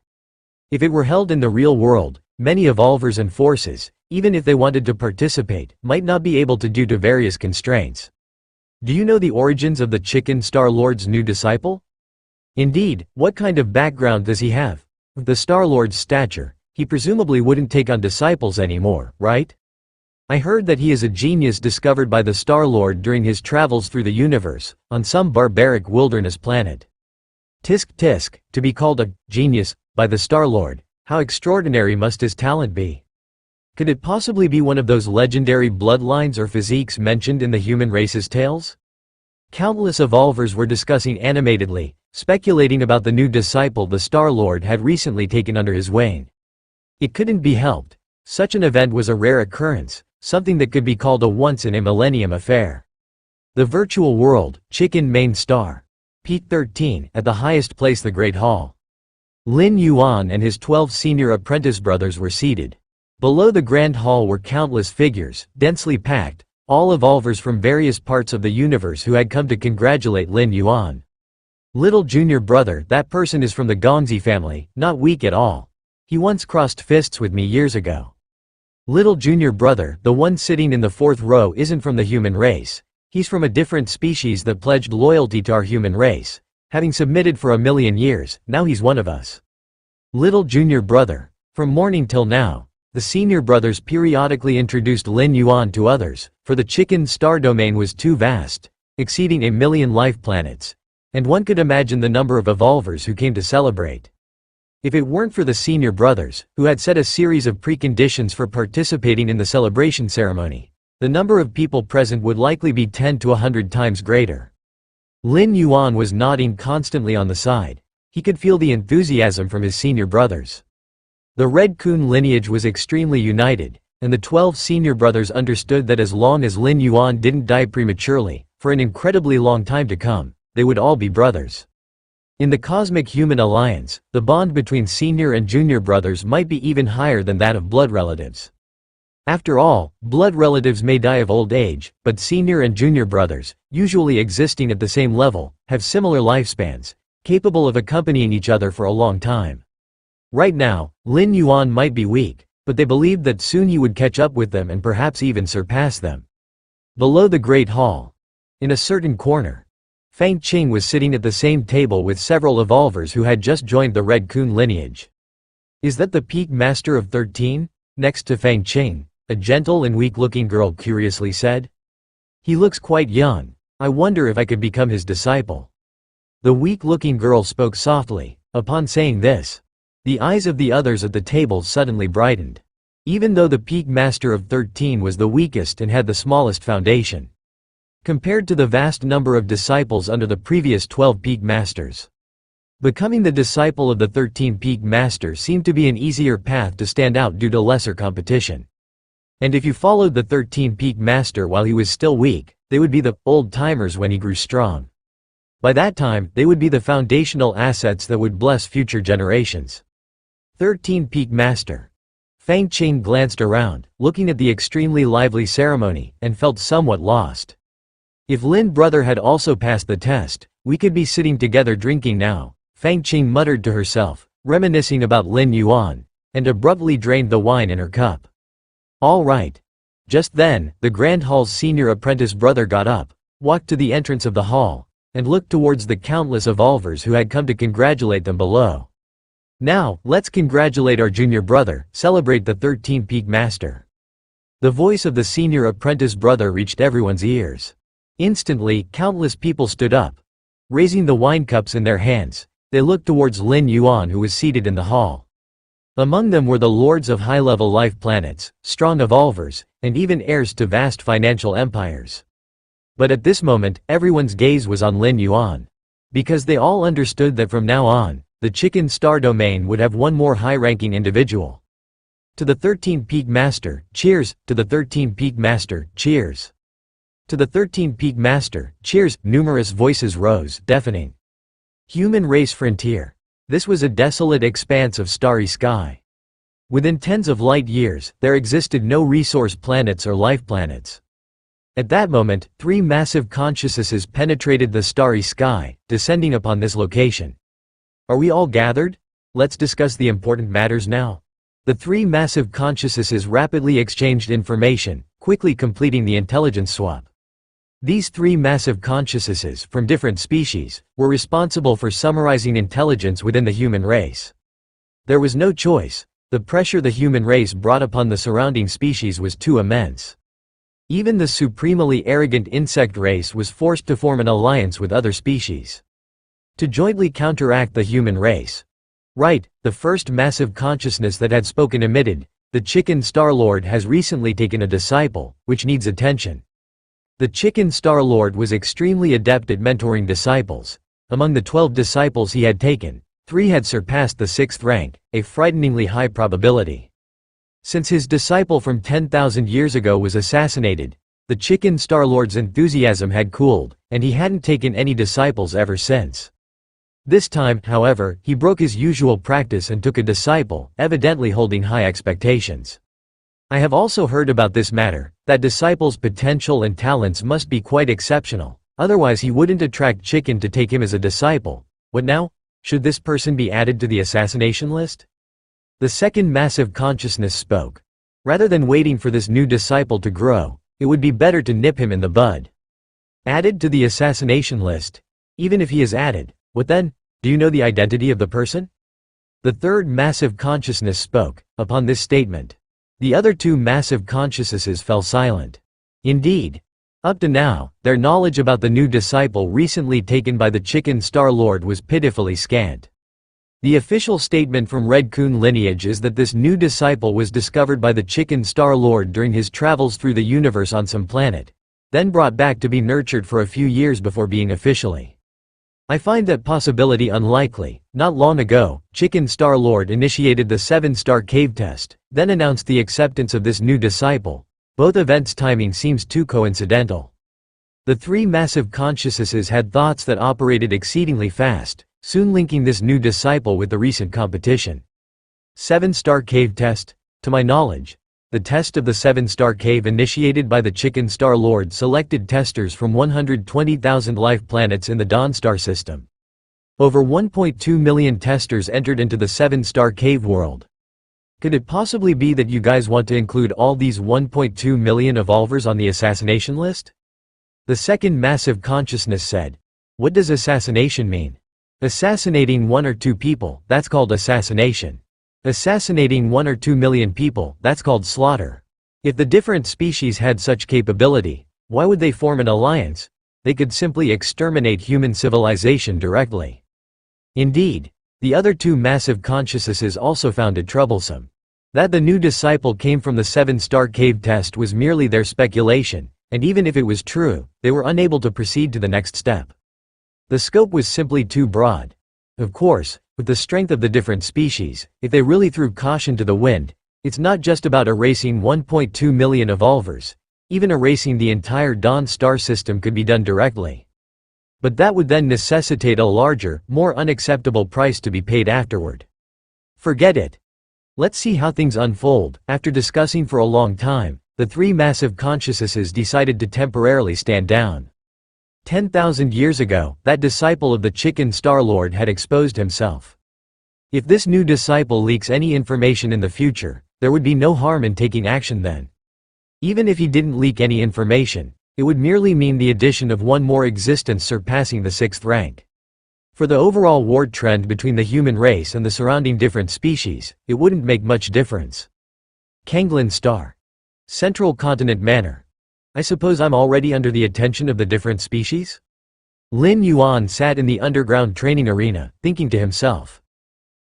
If it were held in the real world, many evolvers and forces, even if they wanted to participate, might not be able to due to various constraints. Do you know the origins of the Chicken Star Lord's new disciple? Indeed, what kind of background does he have? With the Star Lord's stature, he presumably wouldn't take on disciples anymore, right? I heard that he is a genius discovered by the Star Lord during his travels through the universe, on some barbaric wilderness planet. Tisk tisk, to be called a genius by the Star Lord, how extraordinary must his talent be? Could it possibly be one of those legendary bloodlines or physiques mentioned in the human race's tales? Countless evolvers were discussing animatedly, speculating about the new disciple the Star Lord had recently taken under his wing. It couldn't be helped. Such an event was a rare occurrence, something that could be called a once-in-a-millennium affair. The virtual world, Chicken Main Star. Peak 13, at the highest place, the Great Hall. Lin Yuan and his 12 senior apprentice brothers were seated. Below the Grand Hall were countless figures, densely packed, all evolvers from various parts of the universe who had come to congratulate Lin Yuan. Little junior brother, that person is from the Gongzi family, not weak at all. He once crossed fists with me years ago. Little junior brother, the one sitting in the fourth row, isn't from the human race. He's from a different species that pledged loyalty to our human race. Having submitted for 1,000,000 years, now he's one of us. Little junior brother. From morning till now, the senior brothers periodically introduced Lin Yuan to others, for the Chicken Star domain was too vast, exceeding 1,000,000 life planets. And one could imagine the number of evolvers who came to celebrate. If it weren't for the senior brothers, who had set a series of preconditions for participating in the celebration ceremony, the number of people present would likely be 10 to 100 times greater. Lin Yuan was nodding constantly on the side. He could feel the enthusiasm from his senior brothers. The Red Kun lineage was extremely united, and the 12 senior brothers understood that as long as Lin Yuan didn't die prematurely, for an incredibly long time to come, they would all be brothers. In the cosmic human alliance, the bond between senior and junior brothers might be even higher than that of blood relatives. After all, blood relatives may die of old age, but senior and junior brothers, usually existing at the same level, have similar lifespans, capable of accompanying each other for a long time. Right now, Lin Yuan might be weak, but they believed that soon he would catch up with them and perhaps even surpass them. Below the Great Hall, in a certain corner, Fang Qing was sitting at the same table with several evolvers who had just joined the Red Kun lineage. Is that the peak master of 13? Next to Fang Qing, a gentle and weak-looking girl curiously said. He looks quite young. I wonder if I could become his disciple. The weak-looking girl spoke softly. Upon saying this, the eyes of the others at the table suddenly brightened. Even though the peak master of 13 was the weakest and had the smallest foundation, compared to the vast number of disciples under the previous 12 peak masters, becoming the disciple of the 13 peak master seemed to be an easier path to stand out due to lesser competition. And if you followed the 13 peak master while he was still weak, they would be the old-timers when he grew strong. By that time, they would be the foundational assets that would bless future generations. 13 peak master. Fang Qing glanced around, looking at the extremely lively ceremony, and felt somewhat lost. If Lin brother had also passed the test, we could be sitting together drinking now, Fang Qing muttered to herself, reminiscing about Lin Yuan, and abruptly drained the wine in her cup. All right. Just then, the Grand Hall's senior apprentice brother got up, walked to the entrance of the hall, and looked towards the countless evolvers who had come to congratulate them below. Now, let's congratulate our junior brother, celebrate the 13 peak master. The voice of the senior apprentice brother reached everyone's ears. Instantly, countless people stood up. Raising the wine cups in their hands, they looked towards Lin Yuan who was seated in the hall. Among them were the lords of high-level life planets, strong evolvers, and even heirs to vast financial empires. But at this moment, everyone's gaze was on Lin Yuan. Because they all understood that from now on, the Chicken Star domain would have one more high-ranking individual. To the 13 peak master, cheers! To the 13 peak master, cheers! To the 13 peak master, cheers! Numerous voices rose, deafening. Human race frontier. This was a desolate expanse of starry sky. Within tens of light years, there existed no resource planets or life planets. At that moment, 3 massive consciousnesses penetrated the starry sky, descending upon this location. Are we all gathered? Let's discuss the important matters now. The 3 massive consciousnesses rapidly exchanged information, quickly completing the intelligence swap. These 3 massive consciousnesses, from different species, were responsible for summarizing intelligence within the human race. There was no choice. The pressure the human race brought upon the surrounding species was too immense. Even the supremely arrogant insect race was forced to form an alliance with other species to jointly counteract the human race. Right, the first massive consciousness that had spoken emitted, the Chicken Star Lord has recently taken a disciple, which needs attention. The Chicken Star Lord was extremely adept at mentoring disciples. Among the 12 disciples he had taken, 3 had surpassed the 6th rank, a frighteningly high probability. Since his disciple from 10,000 years ago was assassinated, the Chicken Star Lord's enthusiasm had cooled, and he hadn't taken any disciples ever since. This time, however, he broke his usual practice and took a disciple, evidently holding high expectations. I have also heard about this matter, that disciples' potential and talents must be quite exceptional, otherwise he wouldn't attract Chicken to take him as a disciple. What now? Should this person be added to the assassination list? The second massive consciousness spoke. Rather than waiting for this new disciple to grow, it would be better to nip him in the bud. Added to the assassination list? Even if he is added, what then? Do you know the identity of the person? The third massive consciousness spoke. Upon this statement, the other 2 massive consciousnesses fell silent. Indeed, up to now, their knowledge about the new disciple recently taken by the Chicken Star Lord was pitifully scant. The official statement from Red Coon lineage is that this new disciple was discovered by the Chicken Star Lord during his travels through the universe on some planet, then brought back to be nurtured for a few years before being officially. I find that possibility unlikely. Not long ago, Chicken Star Lord initiated the 7-star cave test, then announced the acceptance of this new disciple. Both events' timing seems too coincidental. The 3 massive consciousnesses had thoughts that operated exceedingly fast, soon linking this new disciple with the recent competition. 7-star cave test? To my knowledge, the test of the 7-star cave initiated by the Chicken Star Lord selected testers from 120,000 life planets in the Dawn star system. Over 1.2 million testers entered into the 7-star cave world. Could it possibly be that you guys want to include all these 1.2 million evolvers on the assassination list? The second massive consciousness said. What does assassination mean? Assassinating 1 or 2 people, that's called assassination. Assassinating 1 or 2 million people, that's called slaughter. If the different species had such capability, why would they form an alliance? They could simply exterminate human civilization directly. Indeed, the other two massive consciousnesses also found it troublesome. That the new disciple came from the 7-star cave test was merely their speculation, and even if it was true, they were unable to proceed to the next step. The scope was simply too broad. Of course, with the strength of the different species, if they really threw caution to the wind, it's not just about erasing 1.2 million evolvers. Even erasing the entire Dawn star system could be done directly. But that would then necessitate a larger, more unacceptable price to be paid afterward. Forget it. Let's see how things unfold. After discussing for a long time, the three massive consciousnesses decided to temporarily stand down. 10,000 years ago, that disciple of the Chicken Star Lord had exposed himself. If this new disciple leaks any information in the future, there would be no harm in taking action then. Even if he didn't leak any information, it would merely mean the addition of one more existence surpassing the 6th rank. For the overall war trend between the human race and the surrounding different species, it wouldn't make much difference. Kanglin Star. Central Continent Manor. I suppose I'm already under the attention of the different species? Lin Yuan sat in the underground training arena, thinking to himself.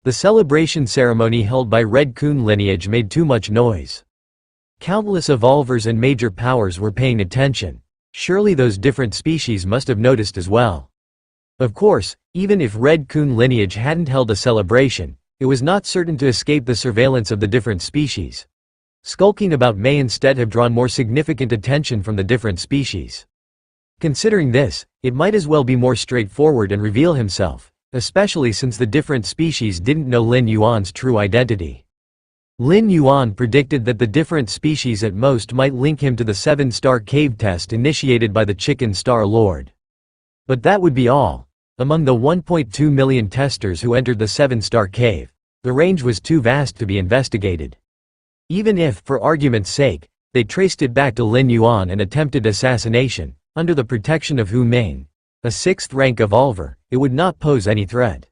The celebration ceremony held by Red Kun lineage made too much noise. Countless evolvers and major powers were paying attention. Surely those different species must have noticed as well. Of course, even if Red Kun lineage hadn't held a celebration, it was not certain to escape the surveillance of the different species. Skulking about may instead have drawn more significant attention from the different species. Considering this, it might as well be more straightforward and reveal himself, especially since the different species didn't know Lin Yuan's true identity. Lin Yuan predicted that the different species at most might link him to the 7-star cave test initiated by the Chicken Star Lord. But that would be all. Among the 1.2 million testers who entered the 7-star cave, the range was too vast to be investigated. Even if, for argument's sake, they traced it back to Lin Yuan and attempted assassination, under the protection of Hu Ming, a 6th rank evolver, it would not pose any threat.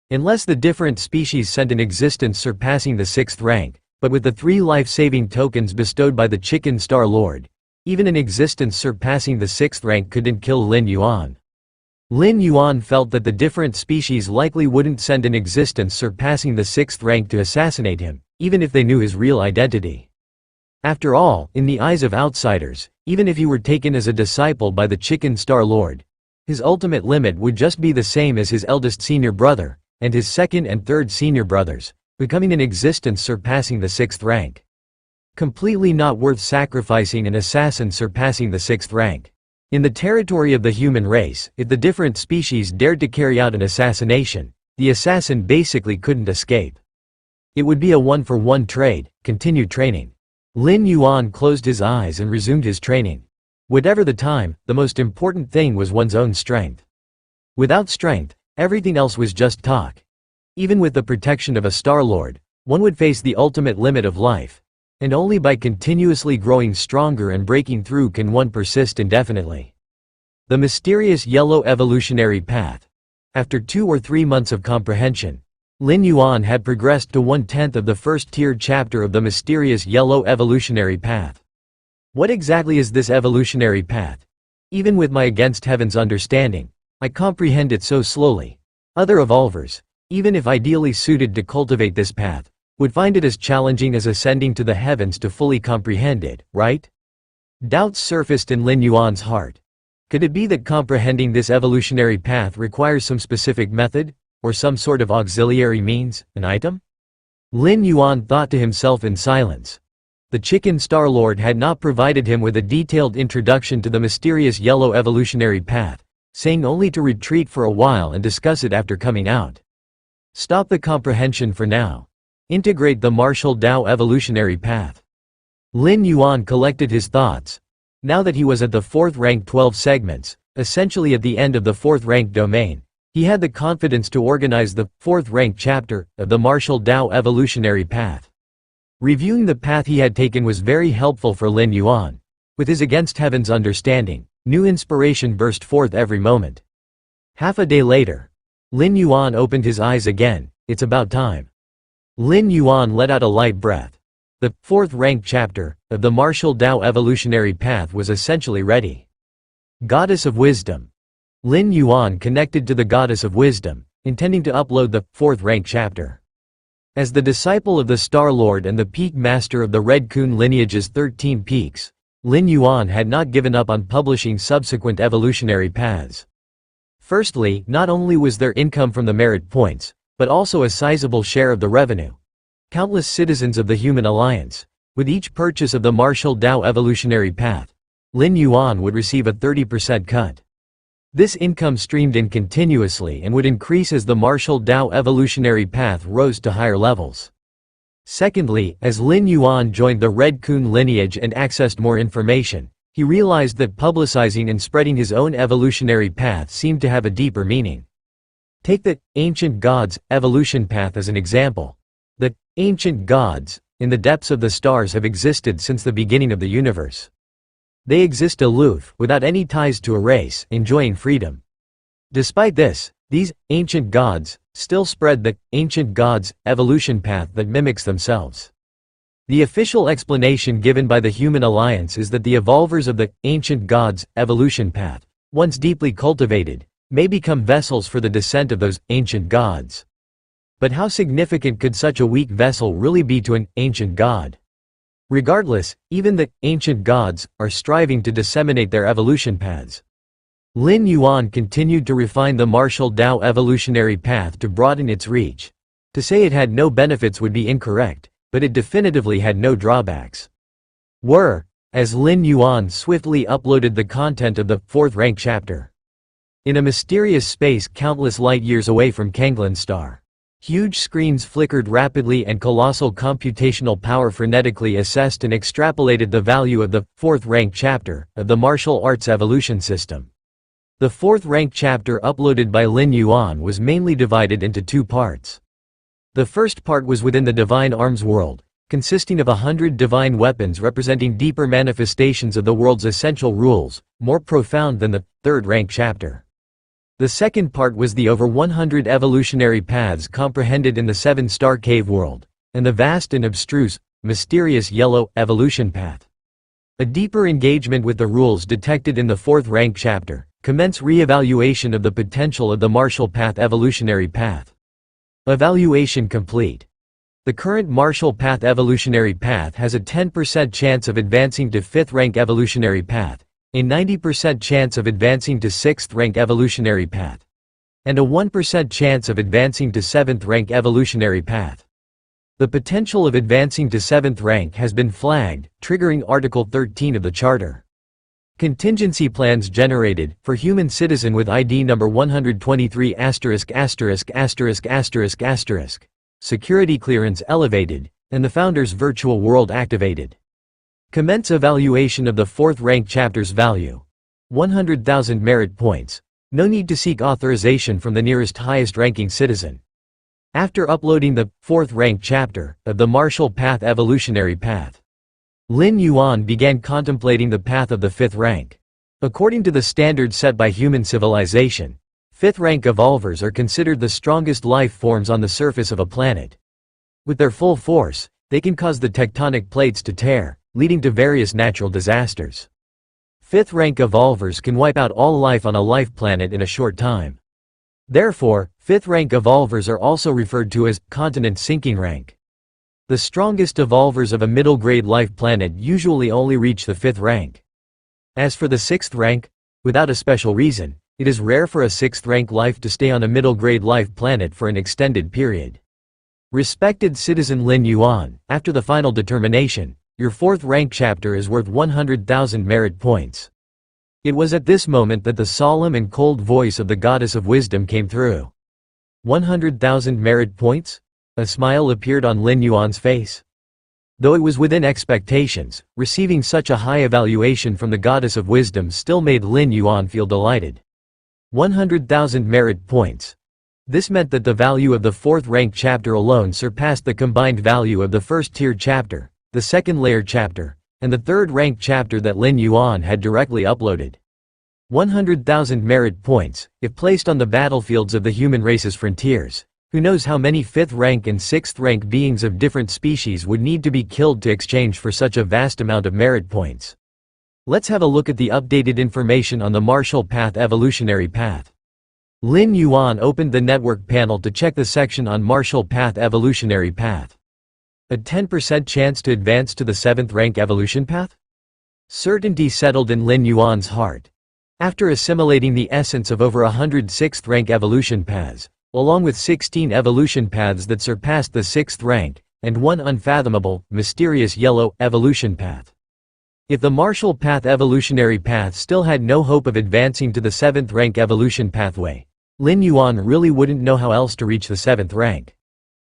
Unless the different species sent an existence surpassing the 6th rank, but with the 3 life-saving tokens bestowed by the Chicken Star Lord, even an existence surpassing the 6th rank couldn't kill Lin Yuan. Lin Yuan felt that the different species likely wouldn't send an existence surpassing the 6th rank to assassinate him, even if they knew his real identity. After all, in the eyes of outsiders, even if he were taken as a disciple by the Chicken Star Lord, his ultimate limit would just be the same as his eldest senior brother, and his second and third senior brothers, becoming an existence surpassing the 6th rank. Completely not worth sacrificing an assassin surpassing the 6th rank. In the territory of the human race, if the different species dared to carry out an assassination, the assassin basically couldn't escape. It would be a one-for-one trade. Continued training. Lin Yuan closed his eyes and resumed his training. Whatever the time, the most important thing was one's own strength. Without strength, everything else was just talk. Even with the protection of a Star Lord, one would face the ultimate limit of life. And only by continuously growing stronger and breaking through can one persist indefinitely. The mysterious yellow evolutionary path. After 2 or 3 months of comprehension, Lin Yuan had progressed to 1/10 of the first-tiered chapter of the mysterious yellow evolutionary path. What exactly is this evolutionary path? Even with my against heaven's understanding, I comprehend it so slowly. Other evolvers, even if ideally suited to cultivate this path, would find it as challenging as ascending to the heavens to fully comprehend it, right? Doubts surfaced in Lin Yuan's heart. Could it be that comprehending this evolutionary path requires some specific method, or some sort of auxiliary means, an item? Lin Yuan thought to himself in silence. The Chicken Star Lord had not provided him with a detailed introduction to the mysterious yellow evolutionary path, saying only to retreat for a while and discuss it after coming out. Stop the comprehension for now. Integrate the martial Tao evolutionary path. Lin Yuan collected his thoughts. Now that he was at the 4th rank 12 segments, essentially at the end of the 4th rank domain, he had the confidence to organize the 4th rank chapter of the martial Tao evolutionary path. Reviewing the path he had taken was very helpful for Lin Yuan. With his against heaven's understanding, new inspiration burst forth every moment. Half a day later, Lin Yuan opened his eyes again. It's about time. Lin Yuan let out a light breath. The fourth rank chapter of the martial Tao evolutionary path was essentially ready. Goddess of Wisdom. Lin Yuan connected to the Goddess of Wisdom, intending to upload the fourth rank chapter. As the disciple of the Star Lord and the peak master of the Red Kun lineage's 13 peaks, Lin Yuan had not given up on publishing subsequent evolutionary paths. Firstly, not only was there income from the merit points, but also a sizable share of the revenue. Countless citizens of the Human Alliance, with each purchase of the martial Tao evolutionary path, Lin Yuan would receive a 30% cut. This income streamed in continuously and would increase as the martial Tao evolutionary path rose to higher levels. Secondly, as Lin Yuan joined the Red Kun lineage and accessed more information, he realized that publicizing and spreading his own evolutionary path seemed to have a deeper meaning. Take the ancient gods evolution path as an example. The ancient gods, in the depths of the stars, have existed since the beginning of the universe. They exist aloof, without any ties to a race, enjoying freedom. Despite this, these ancient gods still spread the ancient gods evolution path that mimics themselves. The official explanation given by the Human Alliance is that the evolvers of the ancient gods evolution path, once deeply cultivated, may become vessels for the descent of those ancient gods. But how significant could such a weak vessel really be to an ancient god? Regardless, even the ancient gods are striving to disseminate their evolution paths. Lin Yuan continued to refine the martial Tao evolutionary path to broaden its reach. To say it had no benefits would be incorrect, but it definitively had no drawbacks. As Lin Yuan swiftly uploaded the content of the fourth rank chapter. In a mysterious space countless light years away from Kanglin's star. Huge screens flickered rapidly and colossal computational power frenetically assessed and extrapolated the value of the fourth rank chapter of the martial arts evolution system. The fourth rank chapter uploaded by Lin Yuan was mainly divided into two parts. The first part was within the divine arms world, consisting of 100 divine weapons representing deeper manifestations of the world's essential rules, more profound than the third rank chapter. The second part was the over 100 evolutionary paths comprehended in the 7-star cave world, and the vast and abstruse, mysterious yellow evolution path. A deeper engagement with the rules detected in the fourth rank chapter commence re-evaluation of the potential of the martial path evolutionary path. Evaluation complete. The current martial path evolutionary path has a 10% chance of advancing to 5th rank evolutionary path, a 90% chance of advancing to 6th rank evolutionary path, and a 1% chance of advancing to 7th rank evolutionary path. The potential of advancing to 7th rank has been flagged, triggering Article 13 of the Charter. Contingency plans generated for human citizen with ID number 123 *********. Security clearance elevated, and the founder's virtual world activated. Commence evaluation of the fourth rank chapter's value. 100,000 merit points. No need to seek authorization from the nearest highest ranking citizen. After uploading the fourth rank chapter of the martial path evolutionary path, Lin Yuan began contemplating the path of the 5th rank. According to the standards set by human civilization, 5th rank evolvers are considered the strongest life forms on the surface of a planet. With their full force, they can cause the tectonic plates to tear, leading to various natural disasters. 5th rank evolvers can wipe out all life on a life planet in a short time. Therefore, 5th rank evolvers are also referred to as continent sinking rank. The strongest evolvers of a middle-grade life planet usually only reach the 5th rank. As for the 6th rank, without a special reason, it is rare for a 6th rank life to stay on a middle-grade life planet for an extended period. Respected citizen Lin Yuan, after the final determination, your 4th rank chapter is worth 100,000 merit points. It was at this moment that the solemn and cold voice of the Goddess of Wisdom came through. 100,000 merit points? A smile appeared on Lin Yuan's face. Though it was within expectations, receiving such a high evaluation from the Goddess of Wisdom still made Lin Yuan feel delighted. 100,000 merit points. This meant that the value of the 4th rank chapter alone surpassed the combined value of the 1st-tier chapter, the 2nd-layer chapter, and the 3rd-rank chapter that Lin Yuan had directly uploaded. 100,000 merit points, if placed on the battlefields of the human race's frontiers, Who knows how many 5th rank and 6th rank beings of different species would need to be killed to exchange for such a vast amount of merit points. Let's have a look at the updated information on the Marshall Path evolutionary path. Lin Yuan opened the network panel to check the section on Marshall Path evolutionary path. A 10% chance to advance to the 7th rank evolution path? Certainty settled in Lin Yuan's heart. After assimilating the essence of over 100 6th rank evolution paths, along with 16 evolution paths that surpassed the 6th rank, and one unfathomable, mysterious yellow evolution path. If the Marshall Path evolutionary path still had no hope of advancing to the 7th rank evolution pathway, Lin Yuan really wouldn't know how else to reach the 7th rank.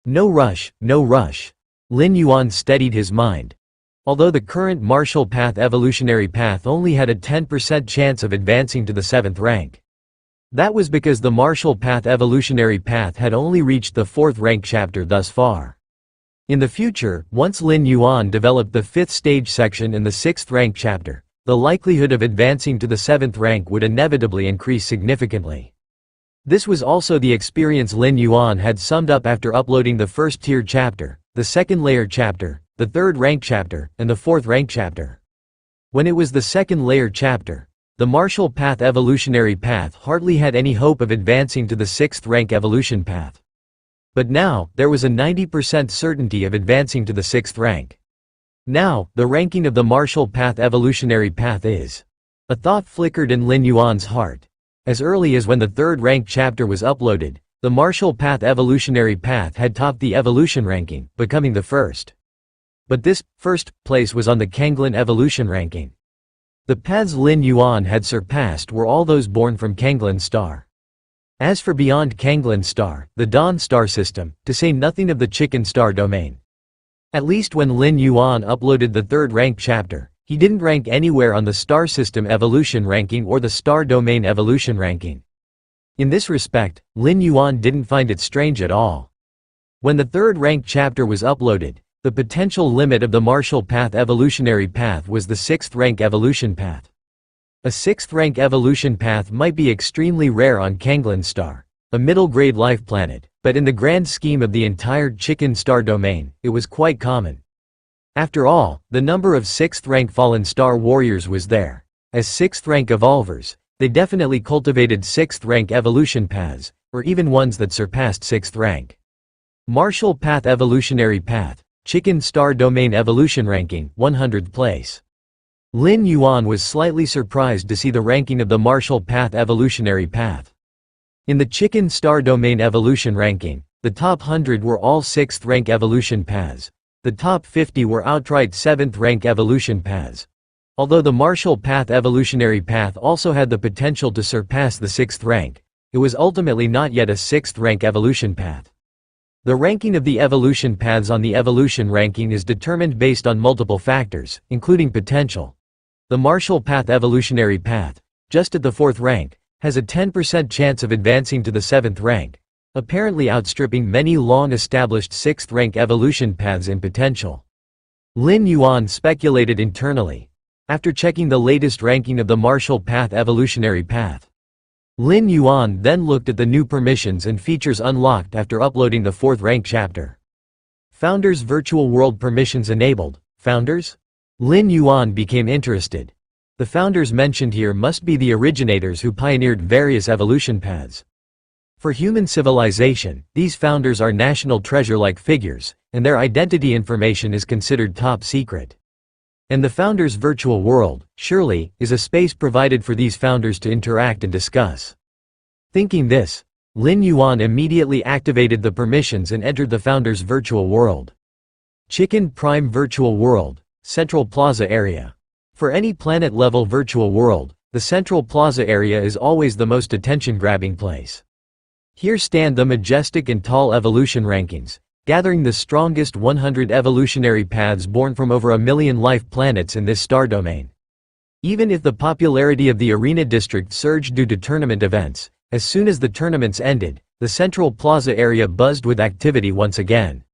No rush, no rush. Lin Yuan steadied his mind. Although the current Marshall Path evolutionary path only had a 10% chance of advancing to the 7th rank. That was because the Marshall Path evolutionary path had only reached the 4th rank chapter thus far. In the future, once Lin Yuan developed the 5th stage section in the 6th rank chapter, the likelihood of advancing to the 7th rank would inevitably increase significantly. This was also the experience Lin Yuan had summed up after uploading the 1st tier chapter, the 2nd layer chapter, the 3rd rank chapter, and the 4th rank chapter. When it was the 2nd layer chapter, the Marshall Path evolutionary path hardly had any hope of advancing to the 6th rank evolution path. But now, there was a 90% certainty of advancing to the 6th rank. Now, the ranking of the Marshall Path evolutionary path is. A thought flickered in Lin Yuan's heart. As early as when the 3rd rank chapter was uploaded, the Marshall Path evolutionary path had topped the evolution ranking, becoming the first. But this first place was on the Kanglin evolution ranking. The paths Lin Yuan had surpassed were all those born from Kanglin star. As for beyond Kanglin star, the Dawn star system, to say nothing of the Chicken star domain. At least when Lin Yuan uploaded the 3rd rank chapter, he didn't rank anywhere on the star system evolution ranking or the star domain evolution ranking. In this respect, Lin Yuan didn't find it strange at all. When the 3rd rank chapter was uploaded, the potential limit of the Marshall Path evolutionary path was the 6th rank evolution path. A 6th rank evolution path might be extremely rare on Kanglin star, a middle-grade life planet, but in the grand scheme of the entire Chicken star domain, it was quite common. After all, the number of 6th rank fallen star warriors was there. As 6th rank evolvers, they definitely cultivated 6th rank evolution paths, or even ones that surpassed 6th rank. Marshall Path evolutionary path. Chicken star domain evolution ranking, 100th place. Lin Yuan was slightly surprised to see the ranking of the Marshall Path evolutionary path. In the Chicken star domain evolution ranking, the top 100 were all 6th rank evolution paths. The top 50 were outright 7th rank evolution paths. Although the Marshall Path evolutionary path also had the potential to surpass the 6th rank, it was ultimately not yet a 6th rank evolution path. The ranking of the evolution paths on the evolution ranking is determined based on multiple factors, including potential. The Marshall Path evolutionary path, just at the 4th rank, has a 10% chance of advancing to the 7th rank, apparently outstripping many long-established 6th rank evolution paths in potential. Lin Yuan speculated internally. After checking the latest ranking of the Marshall Path evolutionary path, Lin Yuan then looked at the new permissions and features unlocked after uploading the 4th rank chapter. Founders Virtual World Permissions enabled. Founders? Lin Yuan became interested. The founders mentioned here must be the originators who pioneered various evolution paths. For human civilization, these founders are national treasure-like figures, and their identity information is considered top secret. And the founders' virtual world, surely, is a space provided for these founders to interact and discuss. Thinking this, Lin Yuan immediately activated the permissions and entered the founders' virtual world. Chicken Prime Virtual World, Central Plaza Area. For any planet-level virtual world, the Central Plaza area is always the most attention-grabbing place. Here stand the majestic and tall evolution rankings, gathering the strongest 100 evolutionary paths born from over 1 million life planets in this star domain. Even if the popularity of the arena district surged due to tournament events, as soon as the tournaments ended, the Central Plaza area buzzed with activity once again.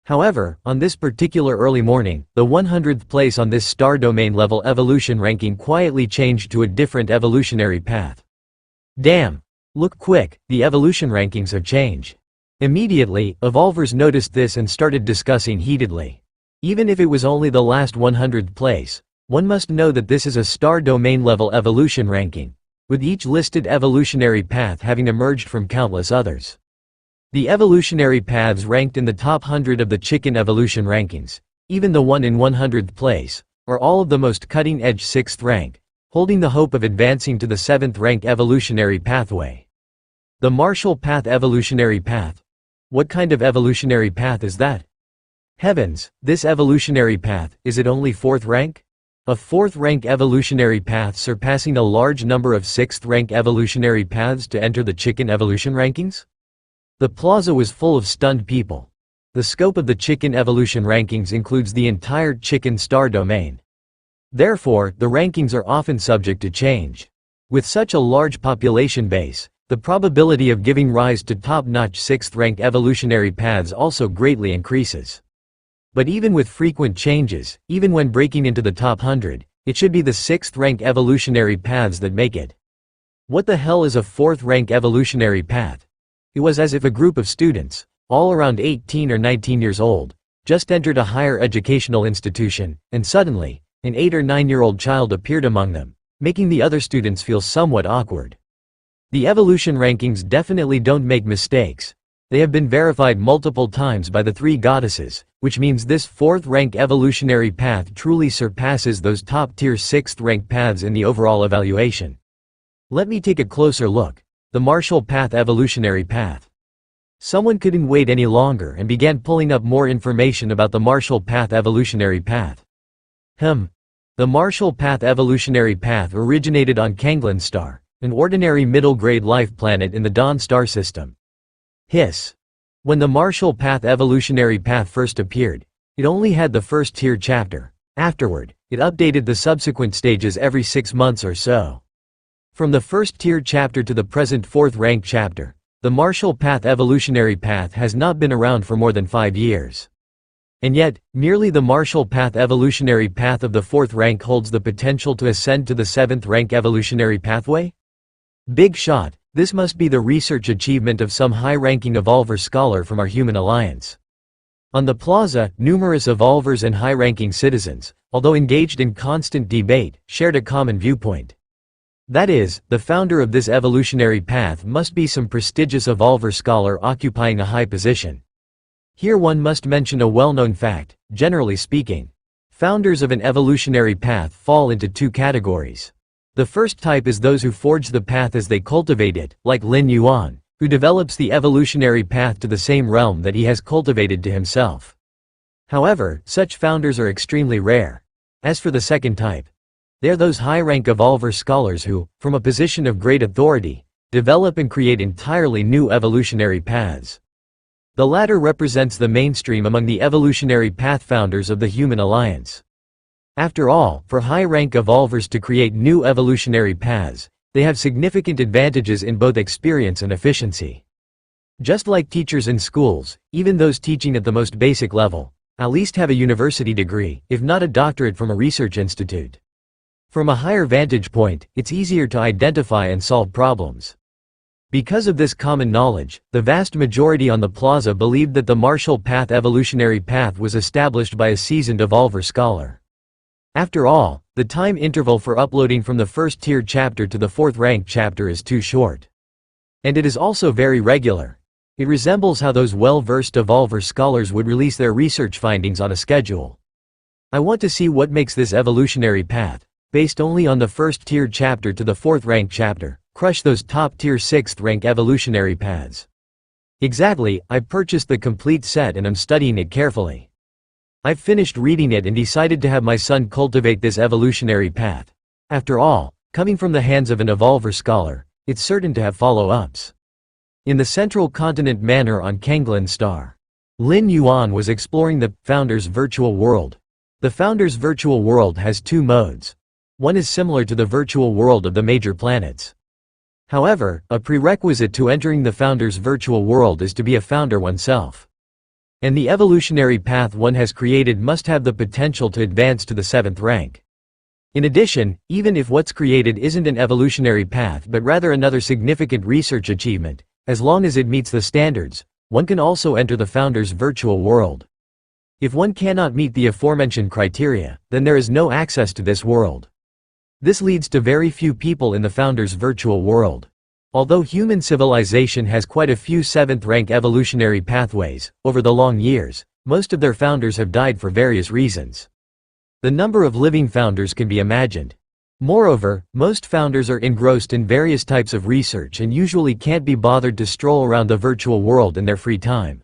However, on this particular early morning, the 100th place on this star domain level evolution ranking quietly changed to a different evolutionary path. Damn! Look quick, the evolution rankings have changed. Immediately, evolvers noticed this and started discussing heatedly. Even if it was only the last 100th place, one must know that this is a star domain level evolution ranking, with each listed evolutionary path having emerged from countless others. The evolutionary paths ranked in the top 100 of the chicken evolution rankings, even the one in 100th place, are all of the most cutting-edge 6th rank, holding the hope of advancing to the 7th rank evolutionary pathway. The Marshall Path evolutionary path. What kind of evolutionary path is that? Heavens, this evolutionary path, is it only 4th rank? A 4th rank evolutionary path surpassing a large number of 6th rank evolutionary paths to enter the chicken evolution rankings? The plaza was full of stunned people. The scope of the chicken evolution rankings includes the entire chicken star domain. Therefore, the rankings are often subject to change. With such a large population base, the probability of giving rise to top-notch 6th rank evolutionary paths also greatly increases. But even with frequent changes, even when breaking into the top 100, it should be the 6th rank evolutionary paths that make it. What the hell is a 4th rank evolutionary path? It was as if a group of students, all around 18 or 19 years old, just entered a higher educational institution, and suddenly, an 8 or 9-year-old child appeared among them, making the other students feel somewhat awkward. The evolution rankings definitely don't make mistakes. They have been verified multiple times by the 3 goddesses, which means this 4th rank evolutionary path truly surpasses those top-tier 6th rank paths in the overall evaluation. Let me take a closer look. The Marshall Path evolutionary path. Someone couldn't wait any longer and began pulling up more information about the Marshall Path evolutionary path. The Marshall Path evolutionary path originated on Kanglin star, an ordinary middle-grade life planet in the Dawn star system. When the Marshall Path evolutionary path first appeared, it only had the first tier chapter. Afterward, it updated the subsequent stages every 6 months or so. From the first tier chapter to the present 4th rank chapter, the Marshall Path evolutionary path has not been around for more than 5 years. And yet, merely the Marshall Path evolutionary path of the 4th rank holds the potential to ascend to the 7th rank evolutionary pathway? Big shot, this must be the research achievement of some high-ranking evolver scholar from our human alliance. On the plaza, numerous evolvers and high-ranking citizens, although engaged in constant debate, shared a common viewpoint. That is, the founder of this evolutionary path must be some prestigious evolver scholar occupying a high position. Here one must mention a well-known fact. Generally speaking, founders of an evolutionary path fall into 2 categories. The first type is those who forge the path as they cultivate it, like Lin Yuan, who develops the evolutionary path to the same realm that he has cultivated to himself. However, such founders are extremely rare. As for the second type, they are those high-rank evolver scholars who, from a position of great authority, develop and create entirely new evolutionary paths. The latter represents the mainstream among the evolutionary path founders of the human alliance. After all, for high-rank evolvers to create new evolutionary paths, they have significant advantages in both experience and efficiency. Just like teachers in schools, even those teaching at the most basic level, at least have a university degree, if not a doctorate from a research institute. From a higher vantage point, it's easier to identify and solve problems. Because of this common knowledge, the vast majority on the plaza believed that the Marshall Path evolutionary path was established by a seasoned evolver scholar. After all, the time interval for uploading from the first tier chapter to the 4th rank chapter is too short. And it is also very regular. It resembles how those well-versed evolver scholars would release their research findings on a schedule. I want to see what makes this evolutionary path, based only on the first tier chapter to the 4th rank chapter, crush those top tier 6th rank evolutionary paths. Exactly, I purchased the complete set and I'm studying it carefully. I've finished reading it and decided to have my son cultivate this evolutionary path. After all, coming from the hands of an evolver scholar, it's certain to have follow-ups. In the central continent manor on Kanglin star, Lin Yuan was exploring the Founder's virtual world. The Founder's virtual world has 2 modes. One is similar to the virtual world of the major planets. However, a prerequisite to entering the Founder's virtual world is to be a founder oneself. And the evolutionary path one has created must have the potential to advance to the 7th rank. In addition, even if what's created isn't an evolutionary path but rather another significant research achievement, as long as it meets the standards, one can also enter the founder's virtual world. If one cannot meet the aforementioned criteria, then there is no access to this world. This leads to very few people in the founder's virtual world. Although human civilization has quite a few 7th-rank evolutionary pathways, over the long years, most of their founders have died for various reasons. The number of living founders can be imagined. Moreover, most founders are engrossed in various types of research and usually can't be bothered to stroll around the virtual world in their free time.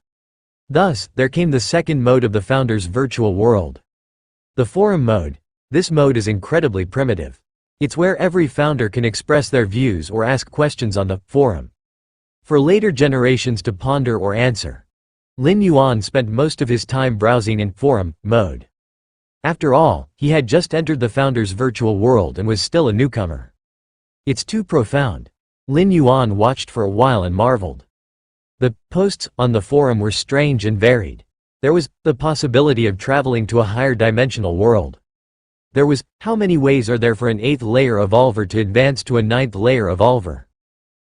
Thus, there came the second mode of the founder's virtual world. The forum mode. This mode is incredibly primitive. It's where every founder can express their views or ask questions on the forum for later generations to ponder or answer. Lin Yuan spent most of his time browsing in forum mode. After all, he had just entered the founder's virtual world and was still a newcomer. It's too profound. Lin Yuan watched for a while and marveled. The posts on the forum were strange and varied. There was the possibility of traveling to a higher dimensional world. There was, how many ways are there for an 8th layer evolver to advance to a 9th layer evolver?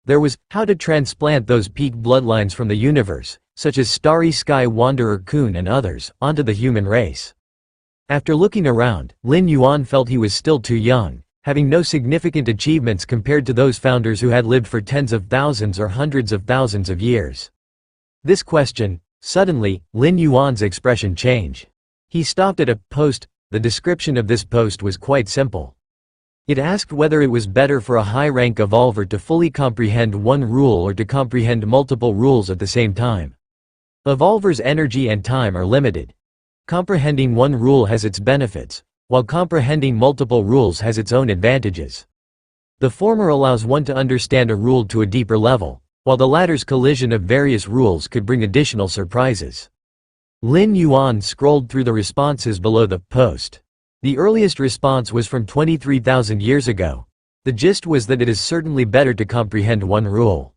There was, how to transplant those peak bloodlines from the universe, such as Starry Sky Wanderer Kun and others, onto the human race. After looking around, Lin Yuan felt he was still too young, having no significant achievements compared to those founders who had lived for tens of thousands or hundreds of thousands of years. This question, suddenly, Lin Yuan's expression changed. He stopped at a post. The description of this post was quite simple. It asked whether it was better for a high-rank evolver to fully comprehend one rule or to comprehend multiple rules at the same time. Evolvers' energy and time are limited. Comprehending one rule has its benefits, while comprehending multiple rules has its own advantages. The former allows one to understand a rule to a deeper level, while the latter's collision of various rules could bring additional surprises. Lin Yuan scrolled through the responses below the post. The earliest response was from 23,000 years ago. The gist was that it is certainly better to comprehend one rule.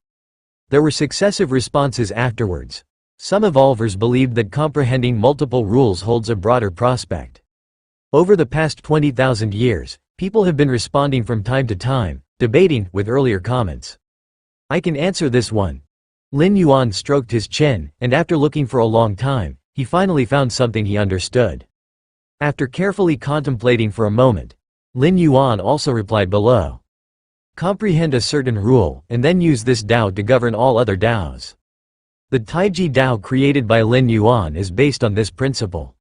There were successive responses afterwards. Some evolvers believed that comprehending multiple rules holds a broader prospect. Over the past 20,000 years, people have been responding from time to time, debating with earlier comments. I can answer this one. Lin Yuan stroked his chin, and after looking for a long time, he finally found something he understood. After carefully contemplating for a moment, Lin Yuan also replied below. Comprehend a certain rule, and then use this Tao to govern all other Taos. The Taiji Tao created by Lin Yuan is based on this principle.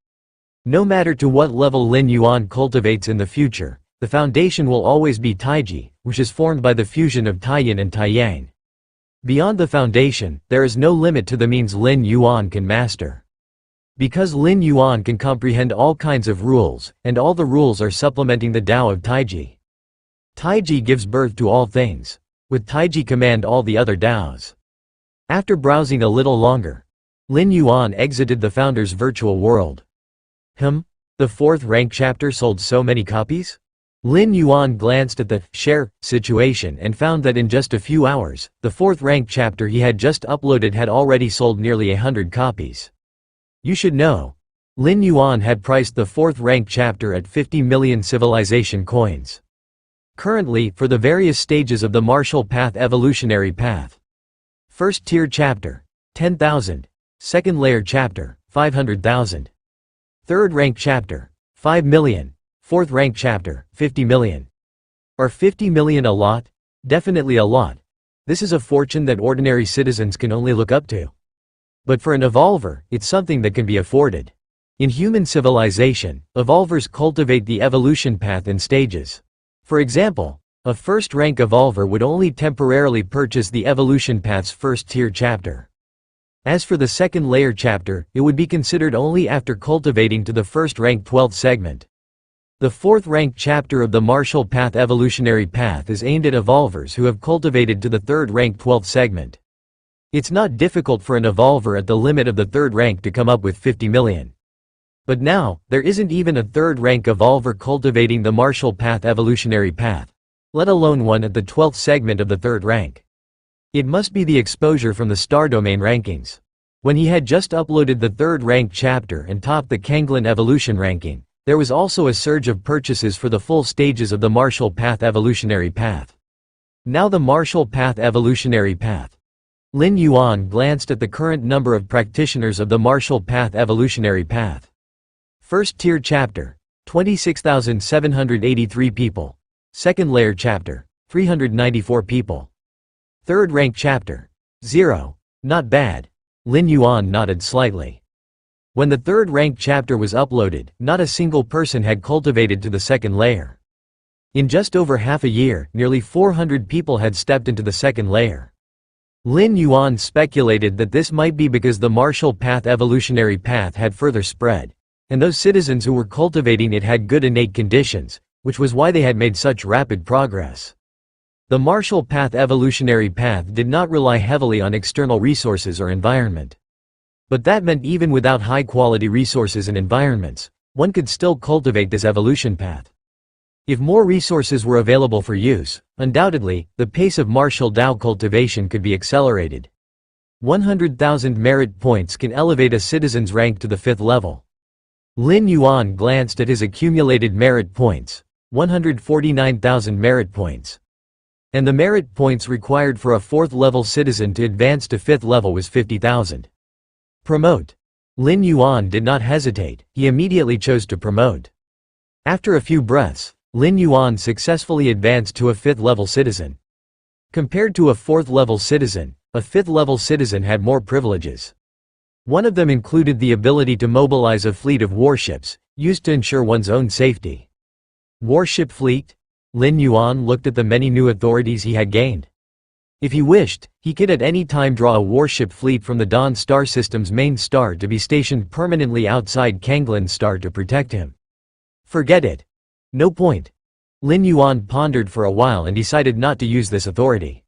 No matter to what level Lin Yuan cultivates in the future, the foundation will always be Taiji, which is formed by the fusion of Taiyin and Taiyang. Beyond the foundation, there is no limit to the means Lin Yuan can master. Because Lin Yuan can comprehend all kinds of rules, and all the rules are supplementing the Tao of Taiji. Taiji gives birth to all things. With Taiji command all the other Taos. After browsing a little longer, Lin Yuan exited the founder's virtual world. The 4th rank chapter sold so many copies? Lin Yuan glanced at the share situation and found that in just a few hours, the 4th rank chapter he had just uploaded had already sold nearly 100 copies. You should know. Lin Yuan had priced the 4th rank chapter at 50 million civilization coins. Currently, for the various stages of the martial path evolutionary path. First tier chapter, 10,000. Second layer chapter, 500,000. Third rank chapter, 5 million. Fourth rank chapter, 50 million. Are 50 million a lot? Definitely a lot. This is a fortune that ordinary citizens can only look up to. But for an evolver, it's something that can be afforded. In human civilization, evolvers cultivate the evolution path in stages. For example, a first-rank evolver would only temporarily purchase the evolution path's first-tier chapter. As for the second-layer chapter, it would be considered only after cultivating to the first-rank 12th segment. The 4th-rank chapter of the martial path evolutionary path is aimed at evolvers who have cultivated to the 3rd-rank 12th segment. It's not difficult for an evolver at the limit of the 3rd rank to come up with 50 million. But now, there isn't even a 3rd-rank evolver cultivating the martial path evolutionary path, let alone one at the 12th segment of the 3rd rank. It must be the exposure from the star domain rankings. When he had just uploaded the 3rd rank chapter and topped the Kanglin evolution ranking, there was also a surge of purchases for the full stages of the martial path evolutionary path. Now the martial path evolutionary path. Lin Yuan glanced at the current number of practitioners of the martial path evolutionary path. First tier chapter, 26,783 people. Second layer chapter, 394 people. Third rank chapter, 0. Not bad. Lin Yuan nodded slightly. When the third rank chapter was uploaded, not a single person had cultivated to the second layer. In just over half a year, nearly 400 people had stepped into the second layer. Lin Yuan speculated that this might be because the martial path evolutionary path had further spread, and those citizens who were cultivating it had good innate conditions, which was why they had made such rapid progress. The martial path evolutionary path did not rely heavily on external resources or environment. But that meant even without high-quality resources and environments, one could still cultivate this evolution path. If more resources were available for use, undoubtedly, the pace of martial Dao cultivation could be accelerated. 100,000 merit points can elevate a citizen's rank to the 5th level. Lin Yuan glanced at his accumulated merit points, 149,000 merit points. And the merit points required for a 4th level citizen to advance to 5th level was 50,000. Promote. Lin Yuan did not hesitate, he immediately chose to promote. After a few breaths, Lin Yuan successfully advanced to a 5th level citizen. Compared to a 4th level citizen, a 5th level citizen had more privileges. One of them included the ability to mobilize a fleet of warships, used to ensure one's own safety. Warship fleet? Lin Yuan looked at the many new authorities he had gained. If he wished, he could at any time draw a warship fleet from the Dawn star system's main star to be stationed permanently outside Kanglin's star to protect him. Forget it. No point. Lin Yuan pondered for a while and decided not to use this authority.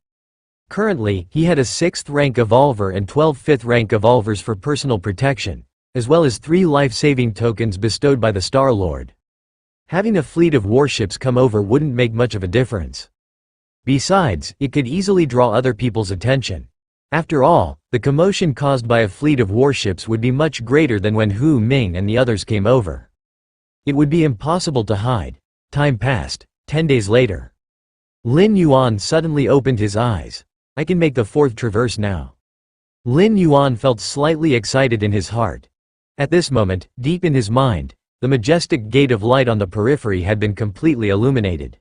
Currently, he had a 6th rank evolver and 12 5th rank evolvers for personal protection, as well as 3 life-saving tokens bestowed by the Star Lord. Having a fleet of warships come over wouldn't make much of a difference. Besides, it could easily draw other people's attention. After all, the commotion caused by a fleet of warships would be much greater than when Hu Ming and the others came over. It would be impossible to hide. Time passed. 10 days later. Lin Yuan suddenly opened his eyes. I can make the 4th traverse now. Lin Yuan felt slightly excited in his heart. At this moment, deep in his mind, the majestic gate of light on the periphery had been completely illuminated.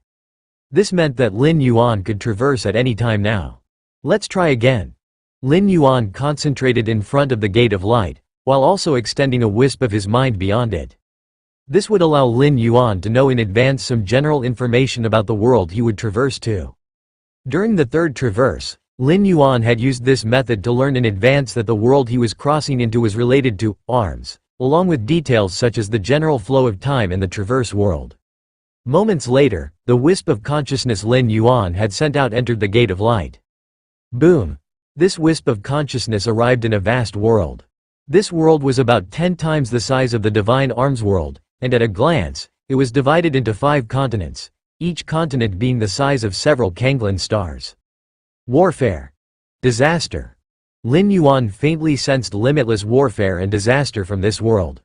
This meant that Lin Yuan could traverse at any time now. Let's try again. Lin Yuan concentrated in front of the gate of light, while also extending a wisp of his mind beyond it. This would allow Lin Yuan to know in advance some general information about the world he would traverse to. During the 3rd traverse, Lin Yuan had used this method to learn in advance that the world he was crossing into was related to arms, along with details such as the general flow of time in the traverse world. Moments later, the wisp of consciousness Lin Yuan had sent out entered the gate of light. Boom! This wisp of consciousness arrived in a vast world. This world was about 10 times the size of the divine arms world, and at a glance, it was divided into 5 continents, each continent being the size of several Kanglin stars. Warfare. Disaster. Lin Yuan faintly sensed limitless warfare and disaster from this world.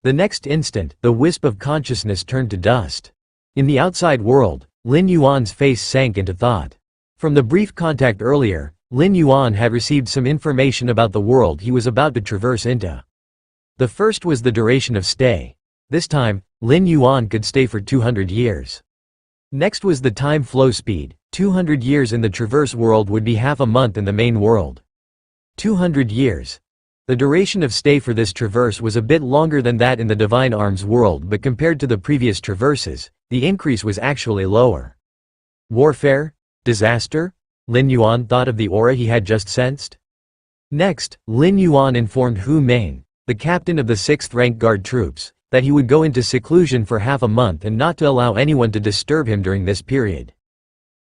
The next instant, the wisp of consciousness turned to dust. In the outside world, Lin Yuan's face sank into thought. From the brief contact earlier, Lin Yuan had received some information about the world he was about to traverse into. The first was the duration of stay. This time, Lin Yuan could stay for 200 years. Next was the time flow speed. 200 years in the traverse world would be half a month in the main world. 200 years. The duration of stay for this traverse was a bit longer than that in the Divine Arms world, but compared to the previous traverses, the increase was actually lower. Warfare? Disaster? Lin Yuan thought of the aura he had just sensed. Next, Lin Yuan informed Hu Ming, the captain of the 6th rank guard troops, that he would go into seclusion for half a month and not to allow anyone to disturb him during this period.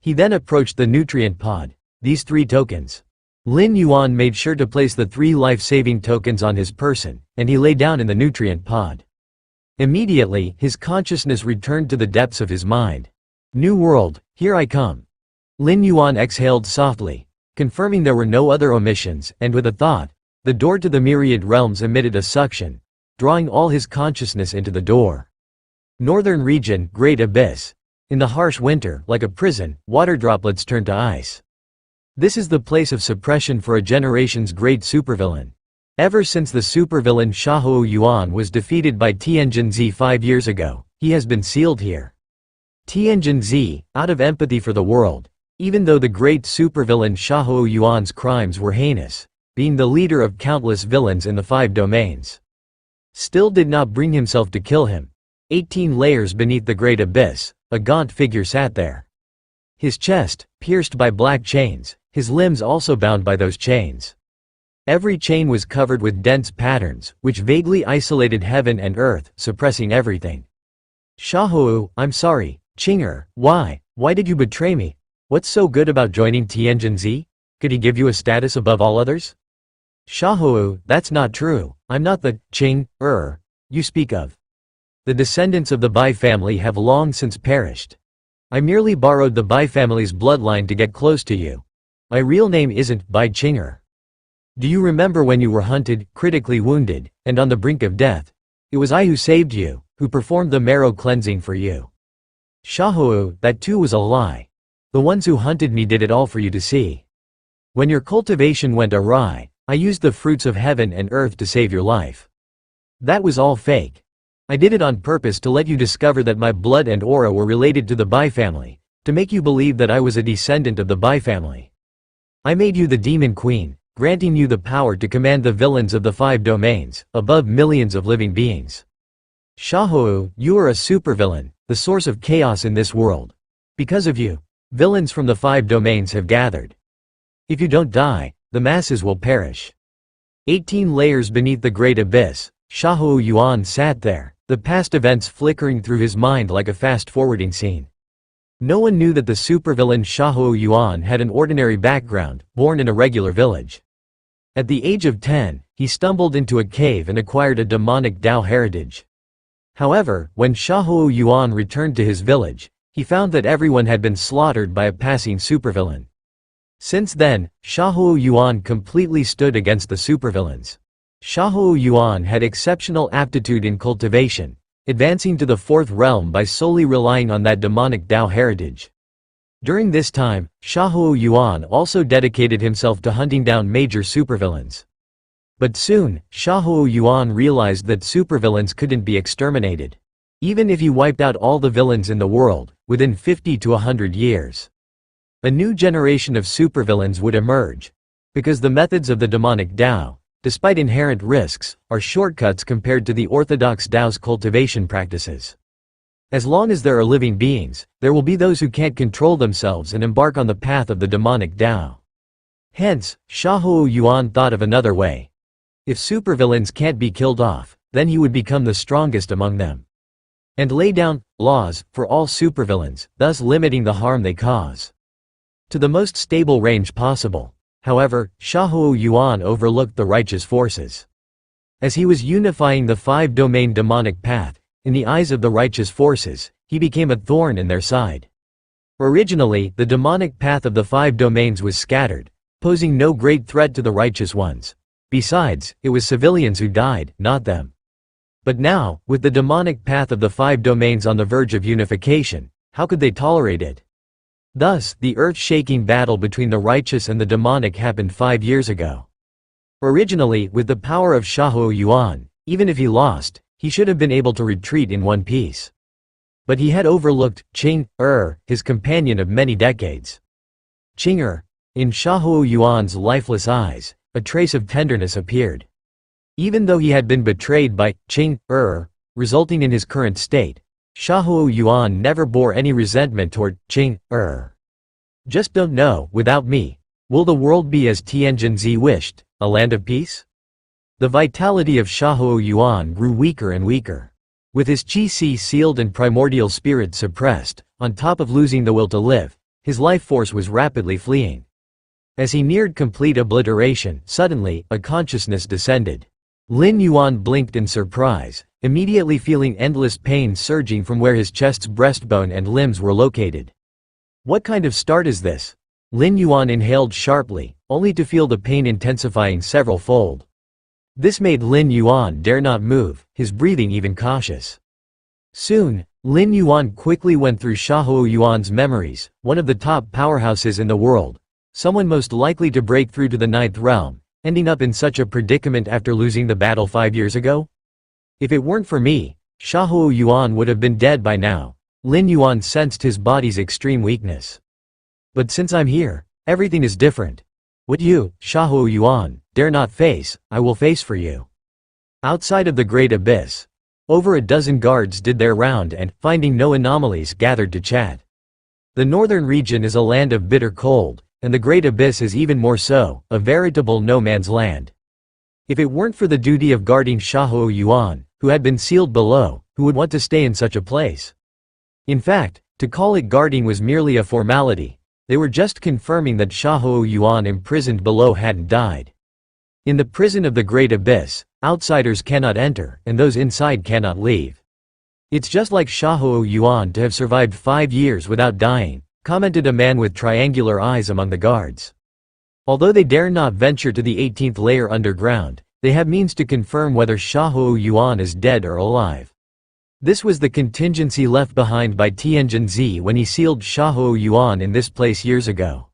He then approached the nutrient pod. These 3 tokens. Lin Yuan made sure to place the 3 life-saving tokens on his person, and he lay down in the nutrient pod. Immediately, his consciousness returned to the depths of his mind. New world, here I come. Lin Yuan exhaled softly, confirming there were no other omissions, and with a thought, the door to the myriad realms emitted a suction, drawing all his consciousness into the door. Northern region, Great Abyss. In the harsh winter, like a prison, water droplets turned to ice. This is the place of suppression for a generation's great supervillain. Ever since the supervillain Xiahou Yuan was defeated by Tianjin 5 years ago, he has been sealed here. Tianjin, out of empathy for the world, even though the great supervillain Xiahou Yuan's crimes were heinous, being the leader of countless villains in the 5 domains, still did not bring himself to kill him. 18 layers beneath the great abyss, a gaunt figure sat there. His chest, pierced by black chains, his limbs also bound by those chains. Every chain was covered with dense patterns, which vaguely isolated heaven and earth, suppressing everything. Xiahou, I'm sorry, Qing'er, why did you betray me? What's so good about joining Tianjin? Could he give you a status above all others? Xiahou, that's not true, I'm not the Qing'er you speak of. The descendants of the Bai family have long since perished. I merely borrowed the Bai family's bloodline to get close to you. My real name isn't Bai Qing'er. Do you remember when you were hunted, critically wounded, and on the brink of death? It was I who saved you, who performed the marrow cleansing for you. Xiahou, that too was a lie. The ones who hunted me did it all for you to see. When your cultivation went awry, I used the fruits of heaven and earth to save your life. That was all fake. I did it on purpose to let you discover that my blood and aura were related to the Bai family, to make you believe that I was a descendant of the Bai family. I made you the demon queen, granting you the power to command the villains of the 5 domains, above millions of living beings. Xiahou, you are a supervillain, the source of chaos in this world. Because of you, villains from the 5 domains have gathered. If you don't die, the masses will perish. 18 layers beneath the great abyss, Xiahou Yuan sat there, the past events flickering through his mind like a fast-forwarding scene. No one knew that the supervillain Xiahou Yuan had an ordinary background, born in a regular village. At the age of 10, he stumbled into a cave and acquired a demonic Dao heritage. However, when Xiahou Yuan returned to his village, he found that everyone had been slaughtered by a passing supervillain. Since then, Xiahou Yuan completely stood against the supervillains. Xiahou Yuan had exceptional aptitude in cultivation, advancing to the 4th realm by solely relying on that demonic Dao heritage. During this time, Xiahou Yuan also dedicated himself to hunting down major supervillains. But soon, Xiahou Yuan realized that supervillains couldn't be exterminated. Even if he wiped out all the villains in the world, within 50 to 100 years, a new generation of supervillains would emerge. Because the methods of the demonic Dao, despite inherent risks, are shortcuts compared to the orthodox Dao's cultivation practices. As long as there are living beings, there will be those who can't control themselves and embark on the path of the demonic Dao. Hence, Xiahou Yuan thought of another way. If supervillains can't be killed off, then he would become the strongest among them, and lay down laws for all supervillains, thus limiting the harm they cause to the most stable range possible. However, Xiahou Yuan overlooked the righteous forces. As he was unifying the 5-domain demonic path, in the eyes of the righteous forces, he became a thorn in their side. Originally, the demonic path of the 5 domains was scattered, posing no great threat to the righteous ones. Besides, it was civilians who died, not them. But now, with the demonic path of the 5 domains on the verge of unification, how could they tolerate it? Thus, the earth-shaking battle between the righteous and the demonic happened 5 years ago. Originally, with the power of Xiahou Yuan, even if he lost, he should have been able to retreat in one piece. But he had overlooked Qing'er, his companion of many decades. Qing'er. In Xiahou Yuan's lifeless eyes, a trace of tenderness appeared. Even though he had been betrayed by Qing'er, resulting in his current state, Xiahou Yuan never bore any resentment toward Qing'er. Just don't know, without me, will the world be as Tianjin wished, a land of peace? The vitality of Xiahou Yuan grew weaker and weaker. With his qi sealed and primordial spirit suppressed, on top of losing the will to live, his life force was rapidly fleeing. As he neared complete obliteration, suddenly, a consciousness descended. Lin Yuan blinked in surprise, immediately feeling endless pain surging from where his chest's breastbone and limbs were located. What kind of start is this? Lin Yuan inhaled sharply, only to feel the pain intensifying several-fold. This made Lin Yuan dare not move, his breathing even cautious. Soon, Lin Yuan quickly went through Xiahou Yuan's memories, one of the top powerhouses in the world, someone most likely to break through to the ninth realm, ending up in such a predicament after losing the battle 5 years ago? If it weren't for me, Xiahou Yuan would have been dead by now. Lin Yuan sensed his body's extreme weakness. But since I'm here, everything is different. What you, Xiahou Yuan, dare not face, I will face for you. Outside of the great abyss, over a dozen guards did their round and, finding no anomalies, gathered to chat. The northern region is a land of bitter cold, and the great abyss is even more so, a veritable no-man's land. If it weren't for the duty of guarding Xiahou Yuan, who had been sealed below, who would want to stay in such a place? In fact, to call it guarding was merely a formality. They were just confirming that Xiahou Yuan imprisoned below hadn't died. In the prison of the great abyss, outsiders cannot enter, and those inside cannot leave. It's just like Xiahou Yuan to have survived 5 years without dying, commented a man with triangular eyes among the guards. Although they dare not venture to the 18th layer underground, they have means to confirm whether Xiahou Yuan is dead or alive. This was the contingency left behind by Tianjin when he sealed Xiahou Yuan in this place years ago.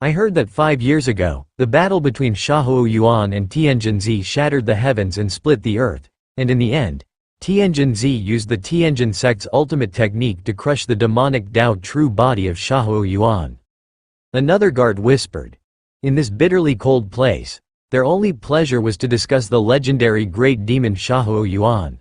I heard that 5 years ago, the battle between Xiahou Yuan and Tianjin shattered the heavens and split the earth, and in the end, Tianjin used the Tianjin sect's ultimate technique to crush the demonic Tao true body of Xiahou Yuan. Another guard whispered. In this bitterly cold place, their only pleasure was to discuss the legendary great demon Xiahou Yuan.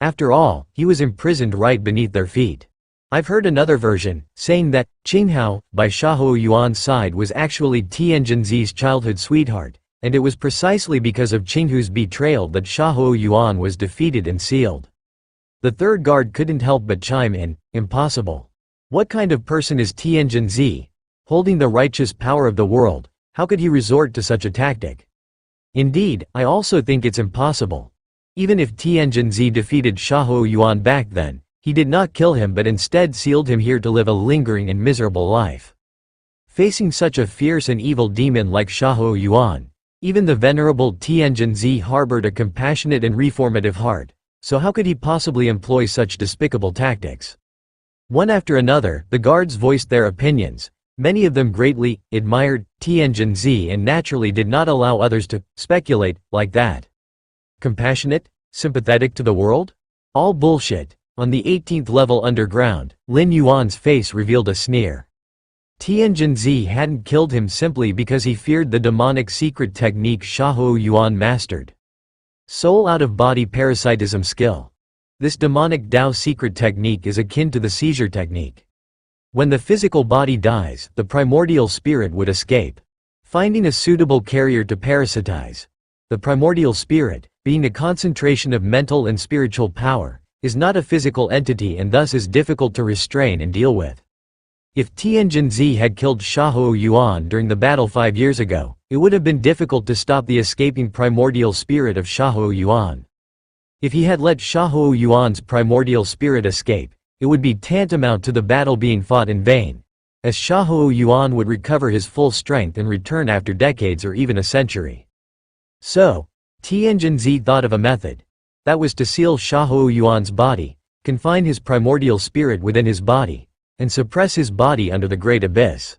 After all, he was imprisoned right beneath their feet. I've heard another version, saying that Qinghao, by Xiahou Yuan's side, was actually Tianjin's childhood sweetheart, and it was precisely because of Qinghu's betrayal that Xiahou Yuan was defeated and sealed. The third guard couldn't help but chime in, impossible. What kind of person is Tianjin? Holding the righteous power of the world, how could he resort to such a tactic? Indeed, I also think it's impossible. Even if Tianjin defeated Xiahou Yuan back then, he did not kill him but instead sealed him here to live a lingering and miserable life. Facing such a fierce and evil demon like Xiahou Yuan, even the venerable Tianjin harbored a compassionate and reformative heart, so how could he possibly employ such despicable tactics? One after another, the guards voiced their opinions. Many of them greatly admired Tianjin and naturally did not allow others to speculate like that. Compassionate? Sympathetic to the world? All bullshit. On the 18th level underground, Lin Yuan's face revealed a sneer. Tianjin hadn't killed him simply because he feared the demonic secret technique Xiahou Yuan mastered. Soul out-of-body parasitism skill. This demonic Tao secret technique is akin to the seizure technique. When the physical body dies, the primordial spirit would escape, finding a suitable carrier to parasitize. The primordial spirit, being a concentration of mental and spiritual power, is not a physical entity and thus is difficult to restrain and deal with. If Tianjin had killed Xiahou Yuan during the battle 5 years ago, it would have been difficult to stop the escaping primordial spirit of Xiahou Yuan. If he had let Xiahou Yuan's primordial spirit escape, it would be tantamount to the battle being fought in vain, as Xiahou Yuan would recover his full strength and return after decades or even a century. So, Tianjin thought of a method. That was to seal Xiahou Yuan's body, confine his primordial spirit within his body, and suppress his body under the great abyss.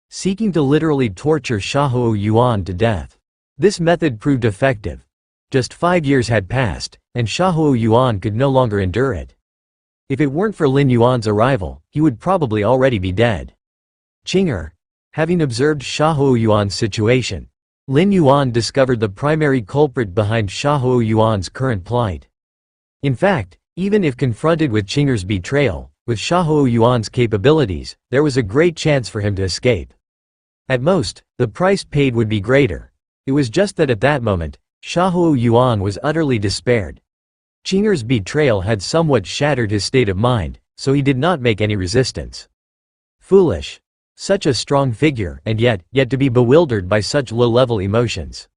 Seeking to literally torture Xiahou Yuan to death. This method proved effective. Just 5 years had passed, and Xiahou Yuan could no longer endure it. If it weren't for Lin Yuan's arrival, he would probably already be dead. Qing'er. Having observed Xiahou Yuan's situation, Lin Yuan discovered the primary culprit behind Xiahou Yuan's current plight. In fact, even if confronted with Qing'er's betrayal, with Xiahou Yuan's capabilities, there was a great chance for him to escape. At most, the price paid would be greater. It was just that at that moment, Xiahou Yuan was utterly despaired. Qing'er's betrayal had somewhat shattered his state of mind, so he did not make any resistance. Foolish. Such a strong figure, and yet to be bewildered by such low-level emotions.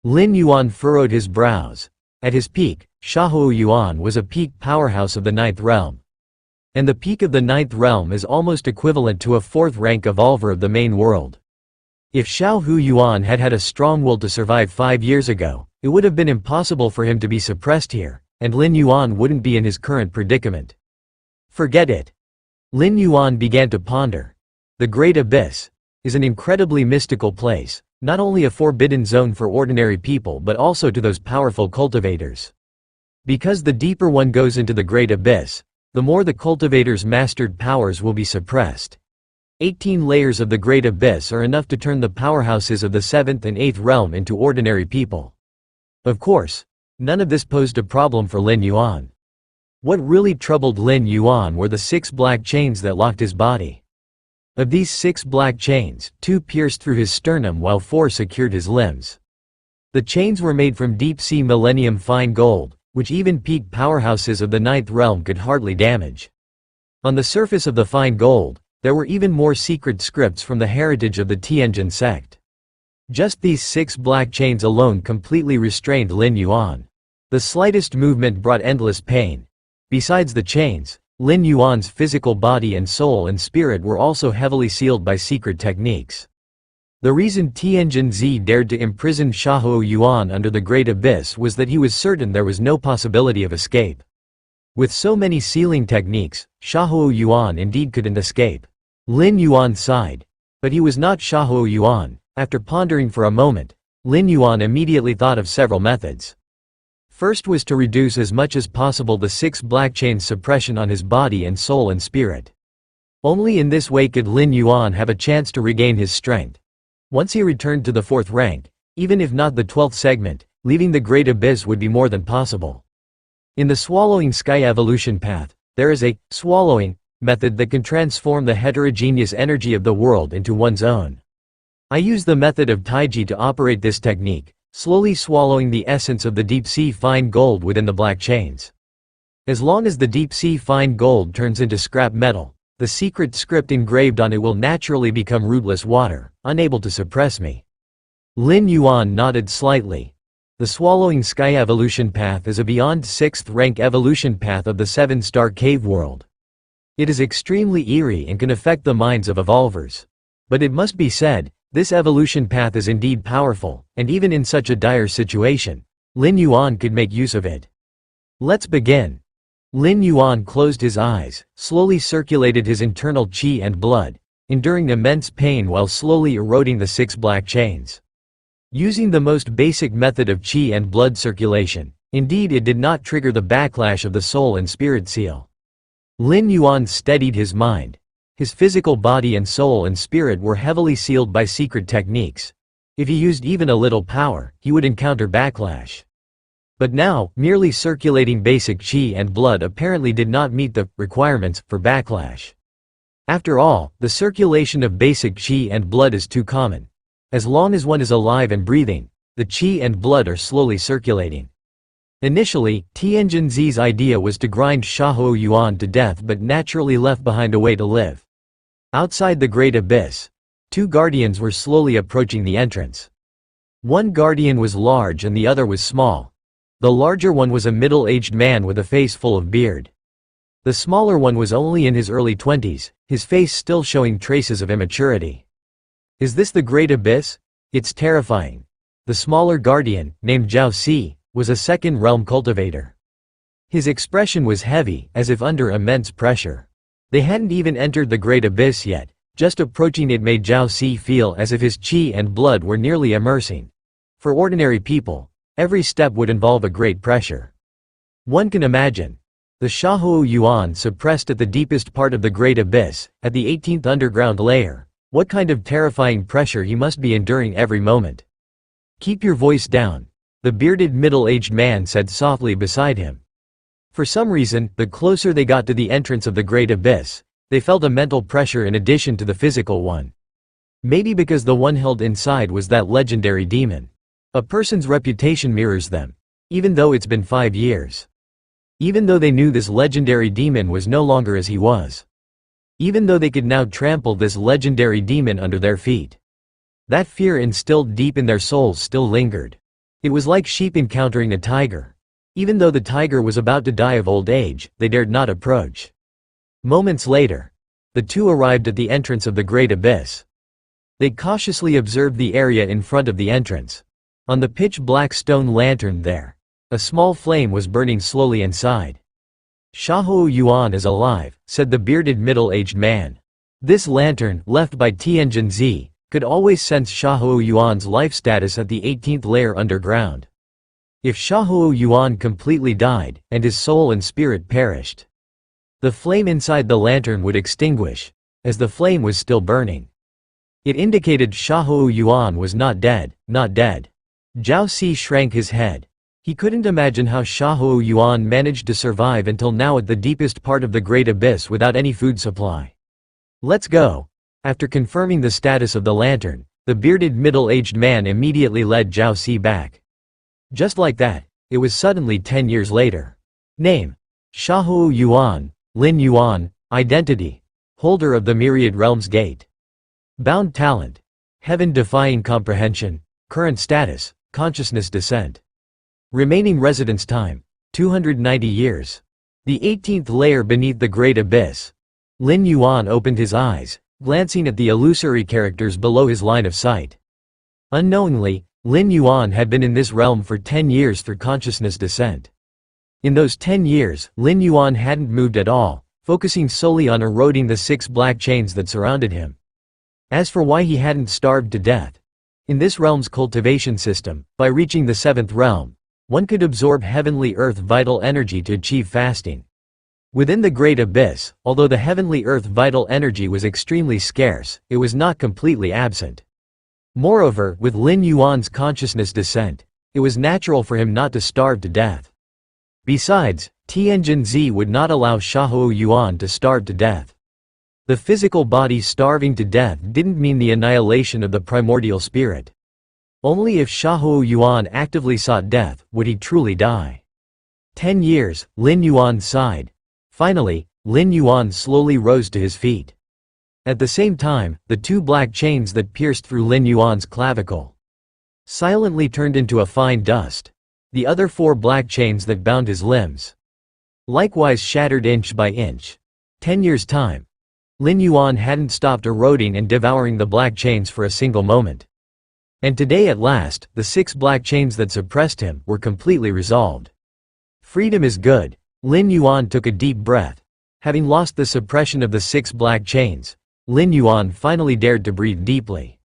Lin Yuan furrowed his brows. At his peak, Xiahou Yuan was a peak powerhouse of the 9th realm. And the peak of the 9th realm is almost equivalent to a 4th rank evolver of the main world. If Xiahou Yuan had had a strong will to survive 5 years ago, it would have been impossible for him to be suppressed here, and Lin Yuan wouldn't be in his current predicament. Forget it. Lin Yuan began to ponder. The great abyss. is an incredibly mystical place, not only a forbidden zone for ordinary people but also to those powerful cultivators. Because the deeper one goes into the great abyss, the more the cultivator's mastered powers will be suppressed. 18 layers of the great abyss are enough to turn the powerhouses of the 7th and 8th realm into ordinary people. Of course, none of this posed a problem for Lin Yuan. What really troubled Lin Yuan were the 6 black chains that locked his body. Of these 6 black chains, 2 pierced through his sternum while 4 secured his limbs. The chains were made from deep-sea millennium fine gold, which even peak powerhouses of the 9th realm could hardly damage. On the surface of the fine gold, there were even more secret scripts from the heritage of the Tianjin sect. Just these 6 black chains alone completely restrained Lin Yuan. The slightest movement brought endless pain. Besides the chains, Lin Yuan's physical body and soul and spirit were also heavily sealed by secret techniques. The reason Tianjin Zi dared to imprison Shahuo Yuan under the Great Abyss was that he was certain there was no possibility of escape. With so many sealing techniques, Shahuo Yuan indeed couldn't escape. Lin Yuan sighed. But he was not Shahuo Yuan. After pondering for a moment, Lin Yuan immediately thought of several methods. First was to reduce as much as possible the 6 black chains' suppression on his body and soul and spirit. Only in this way could Lin Yuan have a chance to regain his strength. Once he returned to the 4th rank, even if not the 12th segment, leaving the Great Abyss would be more than possible. In the Swallowing Sky evolution path, there is a swallowing method that can transform the heterogeneous energy of the world into one's own. I use the method of Taiji to operate this technique, slowly swallowing the essence of the deep-sea fine gold within the black chains. As long as the deep-sea fine gold turns into scrap metal, the secret script engraved on it will naturally become rootless water, unable to suppress me. Lin Yuan nodded slightly. The Swallowing Sky evolution path is a beyond 6th rank evolution path of the 7-star cave world. It is extremely eerie and can affect the minds of evolvers. But it must be said, this evolution path is indeed powerful, and even in such a dire situation, Lin Yuan could make use of it. Let's begin. Lin Yuan closed his eyes, slowly circulated his internal qi and blood, enduring immense pain while slowly eroding the 6 black chains. Using the most basic method of qi and blood circulation, indeed it did not trigger the backlash of the soul and spirit seal. Lin Yuan steadied his mind. His physical body and soul and spirit were heavily sealed by secret techniques. If he used even a little power, he would encounter backlash. But now, merely circulating basic qi and blood apparently did not meet the requirements for backlash. After all, the circulation of basic qi and blood is too common. As long as one is alive and breathing, the qi and blood are slowly circulating. Initially, Tianjin Zi's idea was to grind Shahuo Yuan to death but naturally left behind a way to live. Outside the Great Abyss, 2 guardians were slowly approaching the entrance. One guardian was large and the other was small. The larger one was a middle-aged man with a face full of beard. The smaller one was only in his early 20s, his face still showing traces of immaturity. Is this the Great Abyss? It's terrifying. The smaller guardian, named Zhao Si, was a 2nd realm cultivator. His expression was heavy, as if under immense pressure. They hadn't even entered the Great Abyss yet. Just approaching it made Zhao Si feel as if his qi and blood were nearly immersing. For ordinary people, every step would involve a great pressure. One can imagine. The Shahuo Yuan suppressed at the deepest part of the Great Abyss, at the 18th underground layer. What kind of terrifying pressure he must be enduring every moment. Keep your voice down, the bearded middle-aged man said softly beside him. For some reason, the closer they got to the entrance of the Great Abyss, they felt a mental pressure in addition to the physical one. Maybe because the one held inside was that legendary demon. A person's reputation mirrors them. Even though it's been 5 years. Even though they knew this legendary demon was no longer as he was. Even though they could now trample this legendary demon under their feet. That fear instilled deep in their souls still lingered. It was like sheep encountering a tiger. Even though the tiger was about to die of old age, they dared not approach. Moments later, the 2 arrived at the entrance of the Great Abyss. They cautiously observed the area in front of the entrance. On the pitch-black stone lantern there, a small flame was burning slowly inside. Shahuo Yuan is alive, said the bearded middle-aged man. This lantern, left by Tianjin Zi, could always sense Xiahou Yuan's life status at the 18th layer underground. If Xiahou Yuan completely died, and his soul and spirit perished, the flame inside the lantern would extinguish, as the flame was still burning. It indicated Xiahou Yuan was not dead, not dead. Zhao Si shrank his head. He couldn't imagine how Xiahou Yuan managed to survive until now at the deepest part of the Great Abyss without any food supply. Let's go. After confirming the status of the lantern, the bearded middle-aged man immediately led Zhao Si back. Just like that, it was suddenly 10 years later. Name: Xiahou Yuan, Lin Yuan. Identity: holder of the Myriad Realms Gate. Bound talent: heaven-defying comprehension. Current status: consciousness descent. Remaining residence time: 290 years. The 18th layer beneath the Great Abyss. Lin Yuan opened his eyes, glancing at the illusory characters below his line of sight. Unknowingly, Lin Yuan had been in this realm for 10 years through consciousness descent. In those 10 years, Lin Yuan hadn't moved at all, focusing solely on eroding the 6 black chains that surrounded him. As for why he hadn't starved to death, in this realm's cultivation system, by reaching the 7th realm, one could absorb heavenly earth vital energy to achieve fasting. Within the Great Abyss, although the heavenly earth vital energy was extremely scarce, it was not completely absent. Moreover, with Lin Yuan's consciousness descent, it was natural for him not to starve to death. Besides, Tianjin Zi would not allow Xiahou Yuan to starve to death. The physical body starving to death didn't mean the annihilation of the primordial spirit. Only if Xiahou Yuan actively sought death would he truly die. 10 years, Lin Yuan sighed. Finally, Lin Yuan slowly rose to his feet. At the same time, the 2 black chains that pierced through Lin Yuan's clavicle silently turned into a fine dust. The other 4 black chains that bound his limbs likewise shattered inch by inch. 10 years' time. Lin Yuan hadn't stopped eroding and devouring the black chains for a single moment. And today at last, the 6 black chains that suppressed him were completely resolved. Freedom is good. Lin Yuan took a deep breath. Having lost the suppression of the 6 black chains, Lin Yuan finally dared to breathe deeply.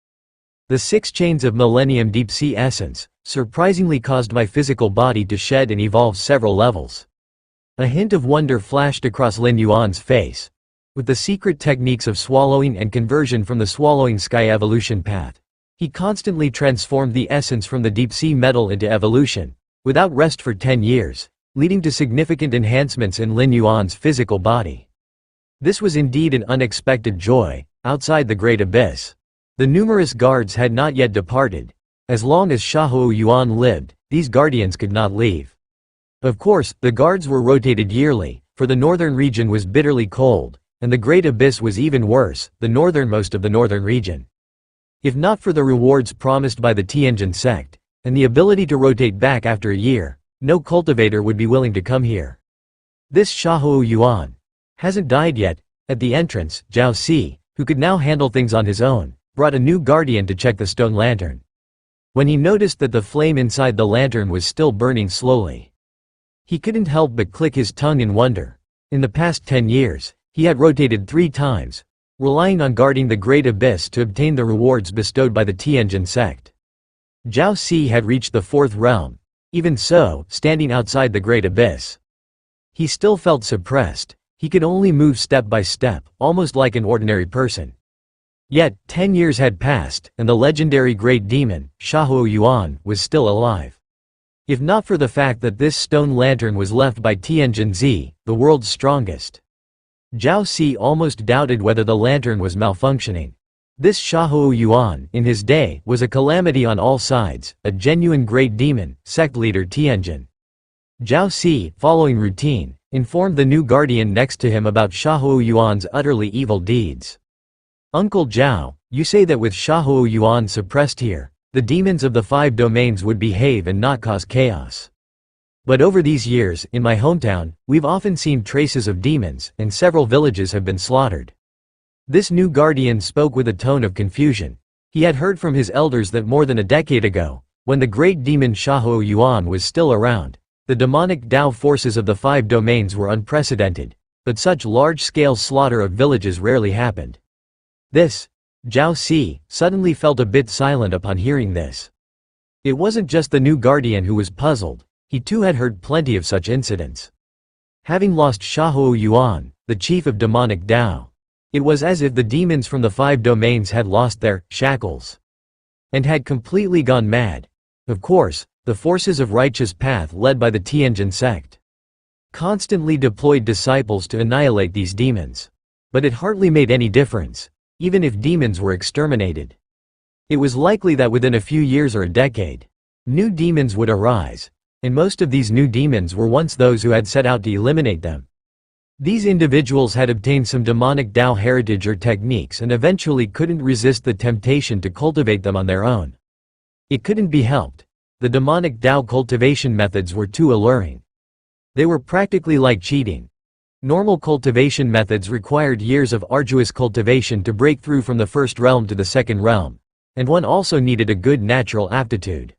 The 6 chains of Millennium Deep Sea Essence surprisingly caused my physical body to shed and evolve several levels. A hint of wonder flashed across Lin Yuan's face. With the secret techniques of swallowing and conversion from the swallowing sky evolution path, he constantly transformed the essence from the deep sea metal into evolution, without rest for 10 years, leading to significant enhancements in Lin Yuan's physical body. This was indeed an unexpected joy. Outside the Great Abyss, the numerous guards had not yet departed. As long as Xiahou Yuan lived, these guardians could not leave. Of course, the guards were rotated yearly, for the northern region was bitterly cold, and the Great Abyss was even worse, the northernmost of the northern region. If not for the rewards promised by the Tianjin sect, and the ability to rotate back after a year, no cultivator would be willing to come here. This Xiahou Yuan hasn't died yet. At the entrance, Zhao Si, who could now handle things on his own, brought a new guardian to check the stone lantern. When he noticed that the flame inside the lantern was still burning slowly, he couldn't help but click his tongue in wonder. In the past 10 years, he had rotated 3 times, relying on guarding the Great Abyss to obtain the rewards bestowed by the Tianjin sect. Zhao Si had reached the 4th realm. Even so, standing outside the Great Abyss, he still felt suppressed. He could only move step by step, almost like an ordinary person. Yet, 10 years had passed, and the legendary great demon, Xiahou Yuan, was still alive. If not for the fact that this stone lantern was left by Tianjin Zi, the world's strongest, Zhao Si almost doubted whether the lantern was malfunctioning. This Xiahou Yuan, in his day, was a calamity on all sides, a genuine great demon, sect leader Tianjin. Zhao Si, following routine, informed the new guardian next to him about Xiahou Yuan's utterly evil deeds. Uncle Zhao, you say that with Xiahou Yuan suppressed here, the demons of the 5 domains would behave and not cause chaos. But over these years, in my hometown, we've often seen traces of demons, and several villages have been slaughtered. This new guardian spoke with a tone of confusion. He had heard from his elders that more than a decade ago, when the great demon Xiahou Yuan was still around, the demonic Tao forces of the 5 domains were unprecedented, but such large-scale slaughter of villages rarely happened. This Zhao Si suddenly felt a bit silent upon hearing this. It wasn't just the new guardian who was puzzled, he too had heard plenty of such incidents. Having lost Shahuo Yuan, the chief of demonic Tao, it was as if the demons from the 5 domains had lost their shackles and had completely gone mad. Of course, the forces of righteous path led by the Tianjin sect constantly deployed disciples to annihilate these demons. But it hardly made any difference, even if demons were exterminated. It was likely that within a few years or a decade, new demons would arise, and most of these new demons were once those who had set out to eliminate them. These individuals had obtained some demonic Tao heritage or techniques and eventually couldn't resist the temptation to cultivate them on their own. It couldn't be helped. The demonic Tao cultivation methods were too alluring. They were practically like cheating. Normal cultivation methods required years of arduous cultivation to break through from the first realm to the second realm, and one also needed a good natural aptitude.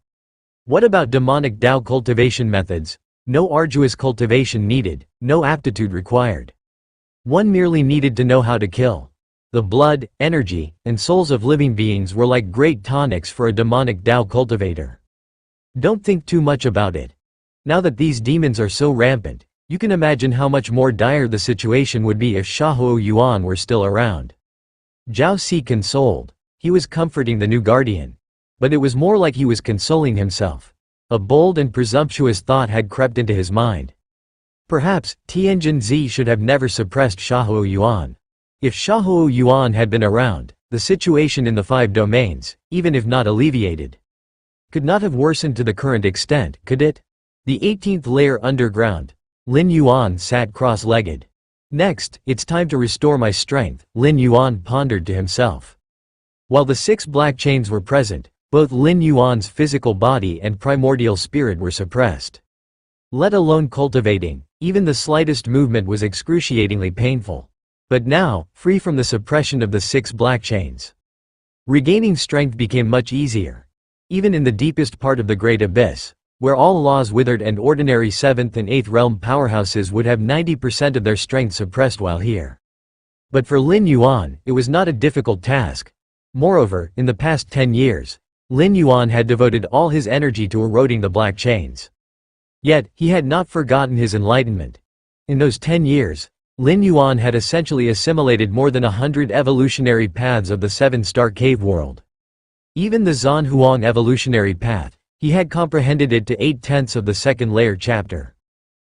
What about demonic Tao cultivation methods? No arduous cultivation needed, no aptitude required. One merely needed to know how to kill. The blood, energy, and souls of living beings were like great tonics for a demonic Tao cultivator. Don't think too much about it. Now that these demons are so rampant, you can imagine how much more dire the situation would be if Shahuo Yuan were still around. Zhao Si consoled. He was comforting the new guardian. But it was more like he was consoling himself. A bold and presumptuous thought had crept into his mind. Perhaps, Tianjin Zi should have never suppressed Shahuo Yuan. If Shahuo Yuan had been around, the situation in the 5 domains, even if not alleviated, could not have worsened to the current extent, could it? The 18th layer underground. Lin Yuan sat cross-legged. Next, it's time to restore my strength, Lin Yuan pondered to himself. While the 6 black chains were present, both Lin Yuan's physical body and primordial spirit were suppressed. Let alone cultivating, even the slightest movement was excruciatingly painful. But now, free from the suppression of the 6 black chains, regaining strength became much easier. Even in the deepest part of the Great Abyss, where all laws withered and ordinary 7th and 8th realm powerhouses would have 90% of their strength suppressed while here. But for Lin Yuan, it was not a difficult task. Moreover, in the past 10 years, Lin Yuan had devoted all his energy to eroding the black chains. Yet, he had not forgotten his enlightenment. In those 10 years, Lin Yuan had essentially assimilated more than 100 evolutionary paths of the 7-star cave world. Even the Zhan Huang evolutionary path, he had comprehended it to 8/10 of the 2nd layer chapter.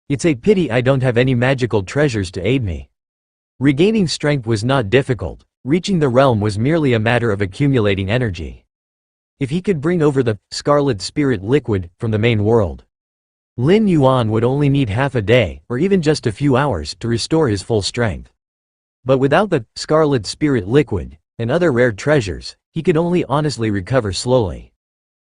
It's a pity I don't have any magical treasures to aid me. Regaining strength was not difficult, reaching the realm was merely a matter of accumulating energy. If he could bring over the scarlet spirit liquid from the main world, Lin Yuan would only need half a day, or even just a few hours, to restore his full strength. But without the scarlet spirit liquid, and other rare treasures, he could only honestly recover slowly.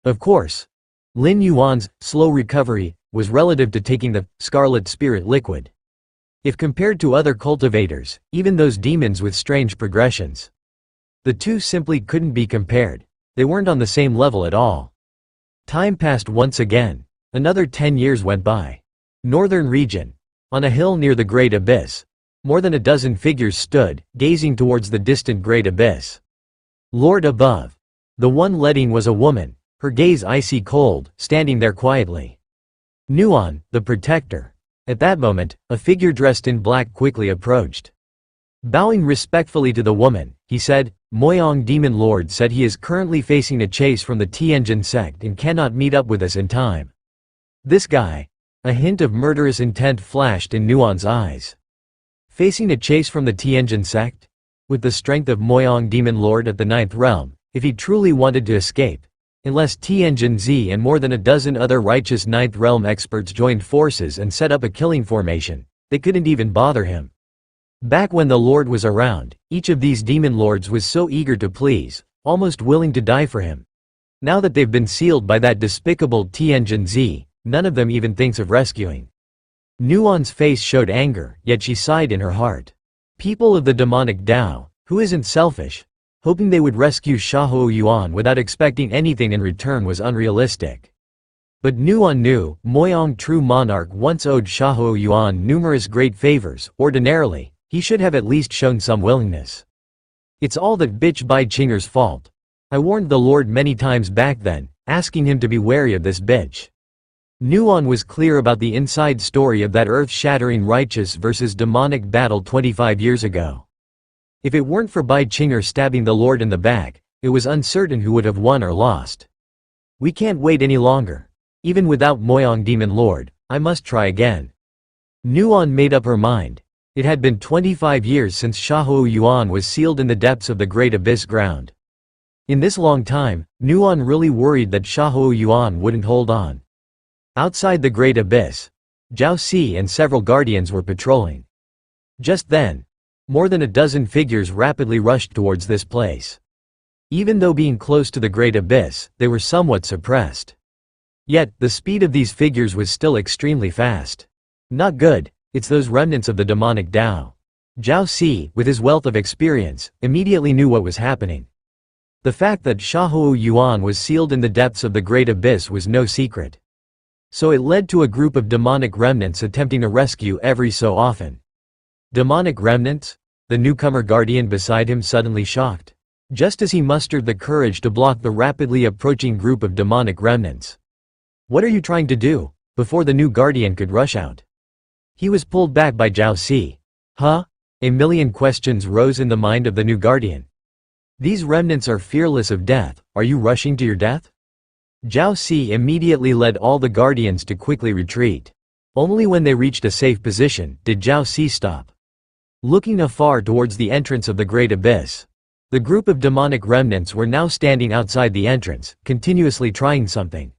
Of course, Lin Yuan's slow recovery was relative to taking the scarlet spirit liquid. If compared to other cultivators, even those demons with strange progressions, the two simply couldn't be compared. They weren't on the same level at all. Time passed once again. Another 10 years went by. Northern region. On a hill near the Great Abyss, more than a dozen figures stood, gazing towards the distant Great Abyss. Lord above. The one leading was a woman, her gaze icy cold, standing there quietly. Nuan, the protector. At that moment, a figure dressed in black quickly approached. Bowing respectfully to the woman, he said, Moyong Demon Lord said he is currently facing a chase from the Tianjin sect and cannot meet up with us in time. This guy. A hint of murderous intent flashed in Nuan's eyes. Facing a chase from the Tianjin sect? With the strength of Moyong Demon Lord at the 9th realm, if he truly wanted to escape, unless Tianjin Zi and more than a dozen other righteous 9th realm experts joined forces and set up a killing formation, they couldn't even bother him. Back when the Lord was around, each of these demon lords was so eager to please, almost willing to die for him. Now that they've been sealed by that despicable Tianjin Zi, none of them even thinks of rescuing. Nuan's face showed anger, yet she sighed in her heart. People of the demonic Tao, who isn't selfish, hoping they would rescue Shahuo Yuan without expecting anything in return was unrealistic. But Nuan knew, Moyong True Monarch once owed Shahuo Yuan numerous great favors. Ordinarily, he should have at least shown some willingness. It's all that bitch Bai Chinger's fault. I warned the Lord many times back then, asking him to be wary of this bitch. Nuon was clear about the inside story of that earth-shattering righteous versus demonic battle 25 years ago. If it weren't for Bai Chinger stabbing the Lord in the back, it was uncertain who would have won or lost. We can't wait any longer. Even without Moyong Demon Lord, I must try again. Nuon made up her mind. It had been 25 years since Shahou Yuan was sealed in the depths of the Great Abyss ground. In this long time, Nuon really worried that Shahou Yuan wouldn't hold on. Outside the Great Abyss, Zhao Si and several guardians were patrolling. Just then, more than a dozen figures rapidly rushed towards this place. Even though being close to the Great Abyss, they were somewhat suppressed. Yet, the speed of these figures was still extremely fast. Not good, it's those remnants of the demonic Tao. Zhao Si, with his wealth of experience, immediately knew what was happening. The fact that Shahou Yuan was sealed in the depths of the Great Abyss was no secret. So it led to a group of demonic remnants attempting to rescue every so often. Demonic remnants? The newcomer guardian beside him suddenly shocked. Just as he mustered the courage to block the rapidly approaching group of demonic remnants. What are you trying to do? Before the new guardian could rush out. He was pulled back by Zhao Si. Huh? A million questions rose in the mind of the new guardian. These remnants are fearless of death, are you rushing to your death? Zhao Si immediately led all the guardians to quickly retreat. Only when they reached a safe position did Zhao Si stop. Looking afar towards the entrance of the Great Abyss. The group of demonic remnants were now standing outside the entrance, continuously trying something.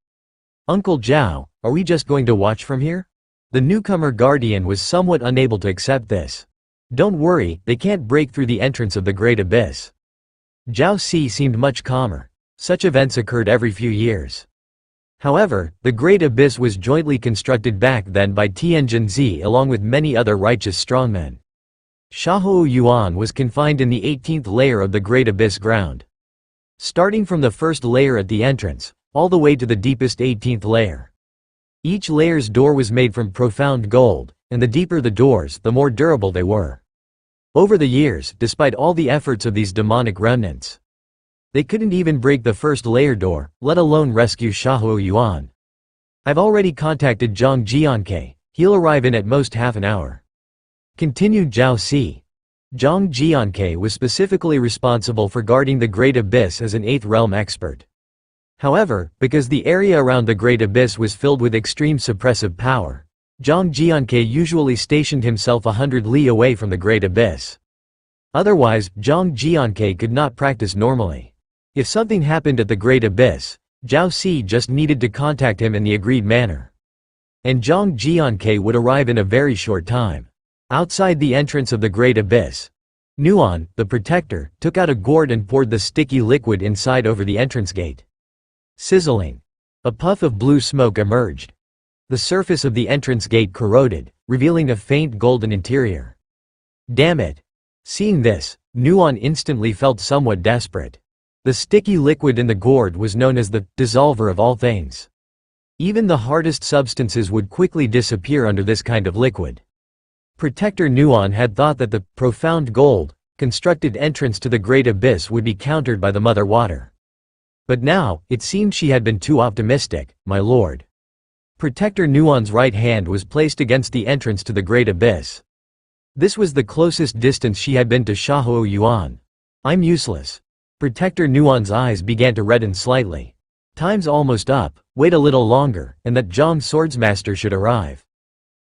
Uncle Zhao, are we just going to watch from here? The newcomer guardian was somewhat unable to accept this. Don't worry, they can't break through the entrance of the Great Abyss. Zhao Si seemed much calmer. Such events occurred every few years. However, the Great Abyss was jointly constructed back then by Tianjin along with many other righteous strongmen. Shahou Yuan was confined in the 18th layer of the Great Abyss ground. Starting from the first layer at the entrance, all the way to the deepest 18th layer. Each layer's door was made from profound gold, and the deeper the doors, the more durable they were. Over the years, despite all the efforts of these demonic remnants, they couldn't even break the first layer door, let alone rescue Shahou Yuan. I've already contacted Zhang Jianke, he'll arrive in at most half an hour. Continued Zhao Si. Zhang Jianke was specifically responsible for guarding the Great Abyss as an 8th realm expert. However, because the area around the Great Abyss was filled with extreme suppressive power, Zhang Jianke usually stationed himself 100 li away from the Great Abyss. Otherwise, Zhang Jianke could not practice normally. If something happened at the Great Abyss, Zhao Si just needed to contact him in the agreed manner. And Zhang Jianke would arrive in a very short time. Outside the entrance of the Great Abyss, Nuon, the protector, took out a gourd and poured the sticky liquid inside over the entrance gate. Sizzling. A puff of blue smoke emerged. The surface of the entrance gate corroded, revealing a faint golden interior. Damn it. Seeing this, Nuon instantly felt somewhat desperate. The sticky liquid in the gourd was known as the dissolver of all things. Even the hardest substances would quickly disappear under this kind of liquid. Protector Nuon had thought that the profound gold constructed entrance to the Great Abyss would be countered by the mother water. But now, it seemed she had been too optimistic, my lord. Protector Nuon's right hand was placed against the entrance to the Great Abyss. This was the closest distance she had been to Shahou Yuan. I'm useless. Protector Nuon's eyes began to redden slightly. Time's almost up, wait a little longer, and that Zhang Swordsmaster should arrive.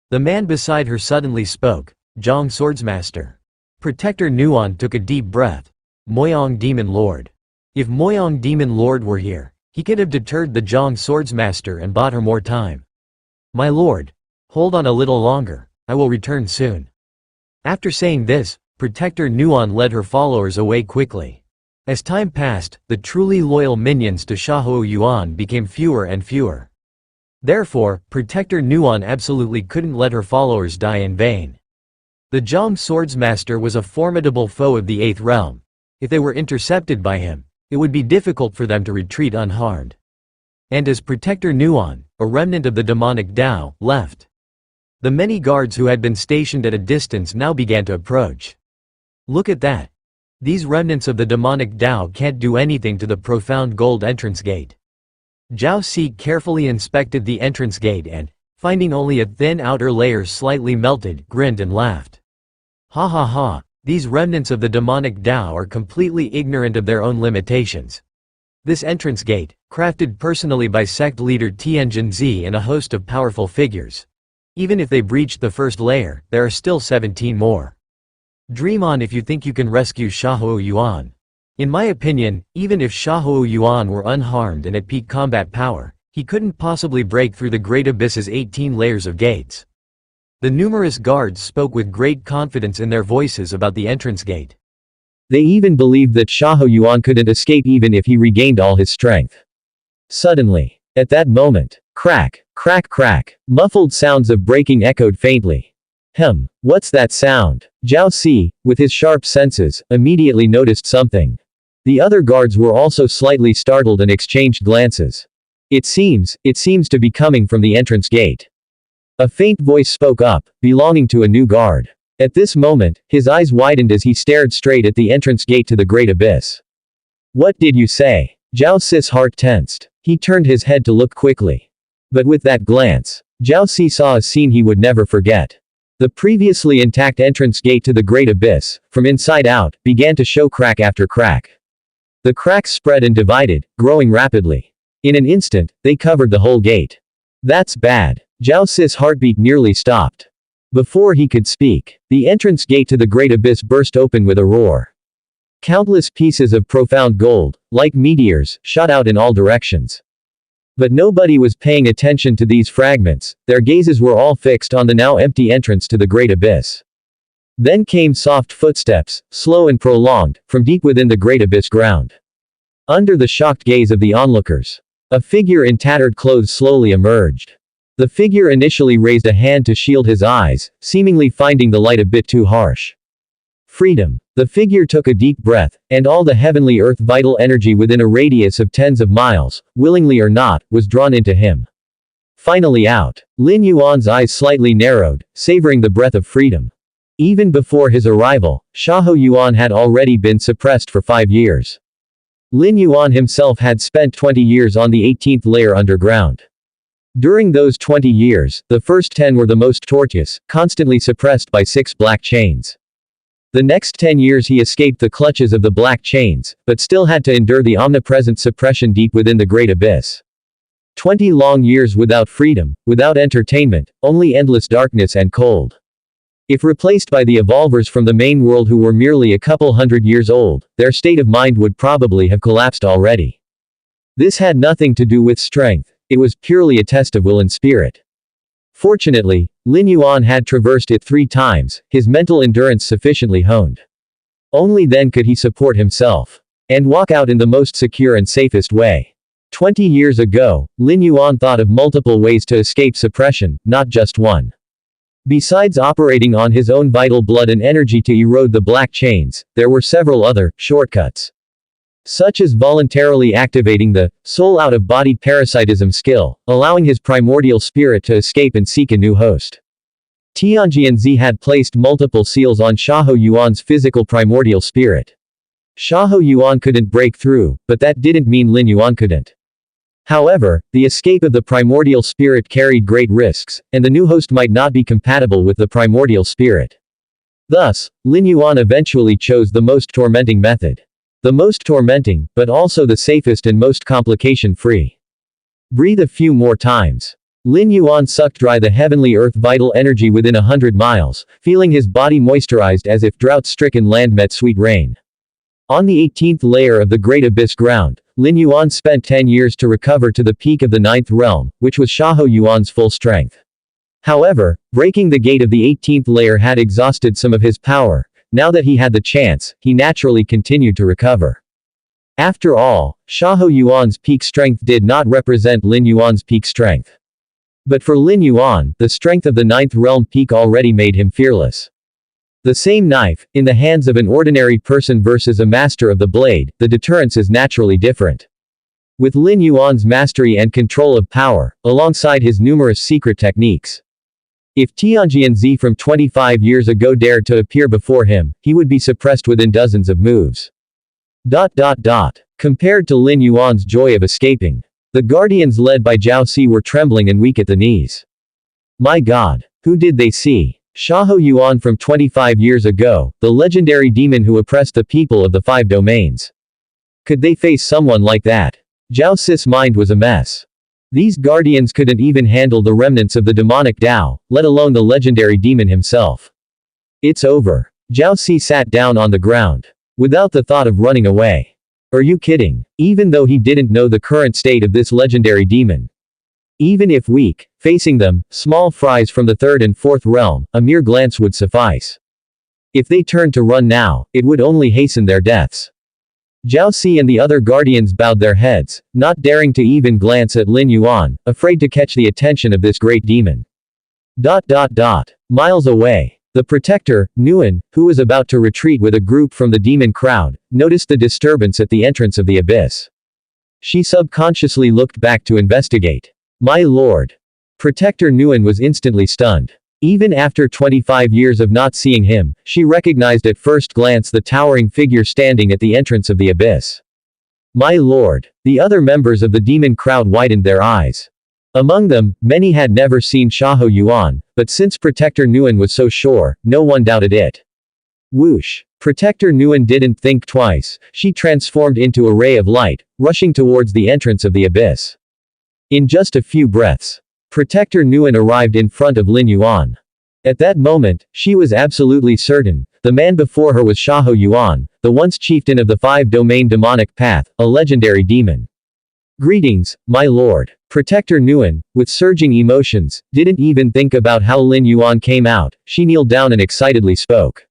The man beside her suddenly spoke, Zhang Swordsmaster. Protector Nuon took a deep breath. Moyong Demon Lord. If Moyong Demon Lord were here, he could have deterred the Zhang Swordsmaster and bought her more time. My lord. Hold on a little longer, I will return soon. After saying this, Protector Nuon led her followers away quickly. As time passed, the truly loyal minions to Shahou Yuan became fewer and fewer. Therefore, Protector Nuon absolutely couldn't let her followers die in vain. The Zhang Swordsmaster was a formidable foe of the 8th realm. If they were intercepted by him, it would be difficult for them to retreat unharmed. And as Protector Nuon, a remnant of the demonic Tao, left, the many guards who had been stationed at a distance now began to approach. Look at that. These remnants of the demonic Tao can't do anything to the profound gold entrance gate. Zhao Si carefully inspected the entrance gate and, finding only a thin outer layer slightly melted, grinned and laughed. Ha ha ha, these remnants of the demonic Tao are completely ignorant of their own limitations. This entrance gate, crafted personally by sect leader Tianjin Zi and a host of powerful figures. Even if they breached the first layer, there are still 17 more. Dream on if you think you can rescue Xiahou Yuan. In my opinion, even if Xiahou Yuan were unharmed and at peak combat power, he couldn't possibly break through the Great Abyss's 18 layers of gates. The numerous guards spoke with great confidence in their voices about the entrance gate. They even believed that Xiahou Yuan couldn't escape even if he regained all his strength. Suddenly, at that moment, crack, crack, crack, muffled sounds of breaking echoed faintly. What's that sound? Zhao Si, with his sharp senses, immediately noticed something. The other guards were also slightly startled and exchanged glances. It seems to be coming from the entrance gate. A faint voice spoke up, belonging to a new guard. At this moment, his eyes widened as he stared straight at the entrance gate to the Great Abyss. What did you say? Zhao Si's heart tensed. He turned his head to look quickly. But with that glance, Zhao Si saw a scene he would never forget. The previously intact entrance gate to the Great Abyss, from inside out, began to show crack after crack. The cracks spread and divided, growing rapidly. In an instant, they covered the whole gate. That's bad. Zhao Si's heartbeat nearly stopped. Before he could speak, the entrance gate to the Great Abyss burst open with a roar. Countless pieces of profound gold, like meteors, shot out in all directions. But nobody was paying attention to these fragments, their gazes were all fixed on the now empty entrance to the Great Abyss. Then came soft footsteps, slow and prolonged, from deep within the Great Abyss ground. Under the shocked gaze of the onlookers, a figure in tattered clothes slowly emerged. The figure initially raised a hand to shield his eyes, seemingly finding the light a bit too harsh. Freedom. The figure took a deep breath, and all the heavenly earth vital energy within a radius of tens of miles, willingly or not, was drawn into him. Finally out. Lin Yuan's eyes slightly narrowed, savoring the breath of freedom. Even before his arrival, Xiahou Yuan had already been suppressed for 5 years. Lin Yuan himself had spent 20 years on the 18th layer underground. During those 20 years, the first 10 were the most tortuous, constantly suppressed by 6 black chains. The next 10 years he escaped the clutches of the black chains, but still had to endure the omnipresent suppression deep within the Great Abyss. 20 long years without freedom, without entertainment, only endless darkness and cold. If replaced by the evolvers from the main world who were merely a couple hundred years old, their state of mind would probably have collapsed already. This had nothing to do with strength, it was purely a test of will and spirit. Fortunately, Lin Yuan had traversed it 3 times, his mental endurance sufficiently honed. Only then could he support himself. And walk out in the most secure and safest way. 20 years ago, Lin Yuan thought of multiple ways to escape suppression, not just one. Besides operating on his own vital blood and energy to erode the black chains, there were several other shortcuts. Such as voluntarily activating the soul out-of-body parasitism skill, allowing his primordial spirit to escape and seek a new host. Tianjin Zi had placed multiple seals on Xiahou Yuan's physical primordial spirit. Xiahou Yuan couldn't break through, but that didn't mean Lin Yuan couldn't. However, the escape of the primordial spirit carried great risks, and the new host might not be compatible with the primordial spirit. Thus, Lin Yuan eventually chose the most tormenting method. The most tormenting, but also the safest and most complication-free. Breathe a few more times. Lin Yuan sucked dry the heavenly earth vital energy within 100 miles, feeling his body moisturized as if drought-stricken land met sweet rain. On the 18th layer of the Great Abyss ground, Lin Yuan spent 10 years to recover to the peak of the 9th realm, which was Xiahou Yuan's full strength. However, breaking the gate of the 18th layer had exhausted some of his power. Now that he had the chance, he naturally continued to recover. After all, Xiahou Yuan's peak strength did not represent Lin Yuan's peak strength. But for Lin Yuan, the strength of the 9th realm peak already made him fearless. The same knife, in the hands of an ordinary person versus a master of the blade, the deterrence is naturally different. With Lin Yuan's mastery and control of power, alongside his numerous secret techniques, If Tianjianzi from 25 years ago dared to appear before him, he would be suppressed within dozens of moves. Compared to Lin Yuan's joy of escaping, the guardians led by Zhao Si were trembling and weak at the knees. My God! Who did they see? Xiahou Yuan from 25 years ago, the legendary demon who oppressed the people of the 5 domains. Could they face someone like that? Zhao Si's mind was a mess. These guardians couldn't even handle the remnants of the demonic Tao, let alone the legendary demon himself. It's over. Zhao Si sat down on the ground, without the thought of running away. Are you kidding? Even though he didn't know the current state of this legendary demon. Even if weak, facing them, small fries from the 3rd and 4th realm, a mere glance would suffice. If they turned to run now, it would only hasten their deaths. Zhao Si and the other guardians bowed their heads, not daring to even glance at Lin Yuan, afraid to catch the attention of this great demon. Miles away, the protector, Nguyen, who was about to retreat with a group from the demon crowd, noticed the disturbance at the entrance of the abyss. She subconsciously looked back to investigate. My lord! Protector Nguyen was instantly stunned. Even after 25 years of not seeing him, she recognized at first glance the towering figure standing at the entrance of the abyss. My lord! The other members of the demon crowd widened their eyes. Among them, many had never seen Xiahou Yuan, but since Protector Nguyen was so sure, no one doubted it. Whoosh! Protector Nguyen didn't think twice, she transformed into a ray of light, rushing towards the entrance of the abyss. In just a few breaths, Protector Nguyen arrived in front of Lin Yuan. At that moment, she was absolutely certain, the man before her was Xiahou Yuan, the once chieftain of the 5-domain demonic path, a legendary demon. Greetings, my lord. Protector Nguyen, with surging emotions, didn't even think about how Lin Yuan came out, she kneeled down and excitedly spoke.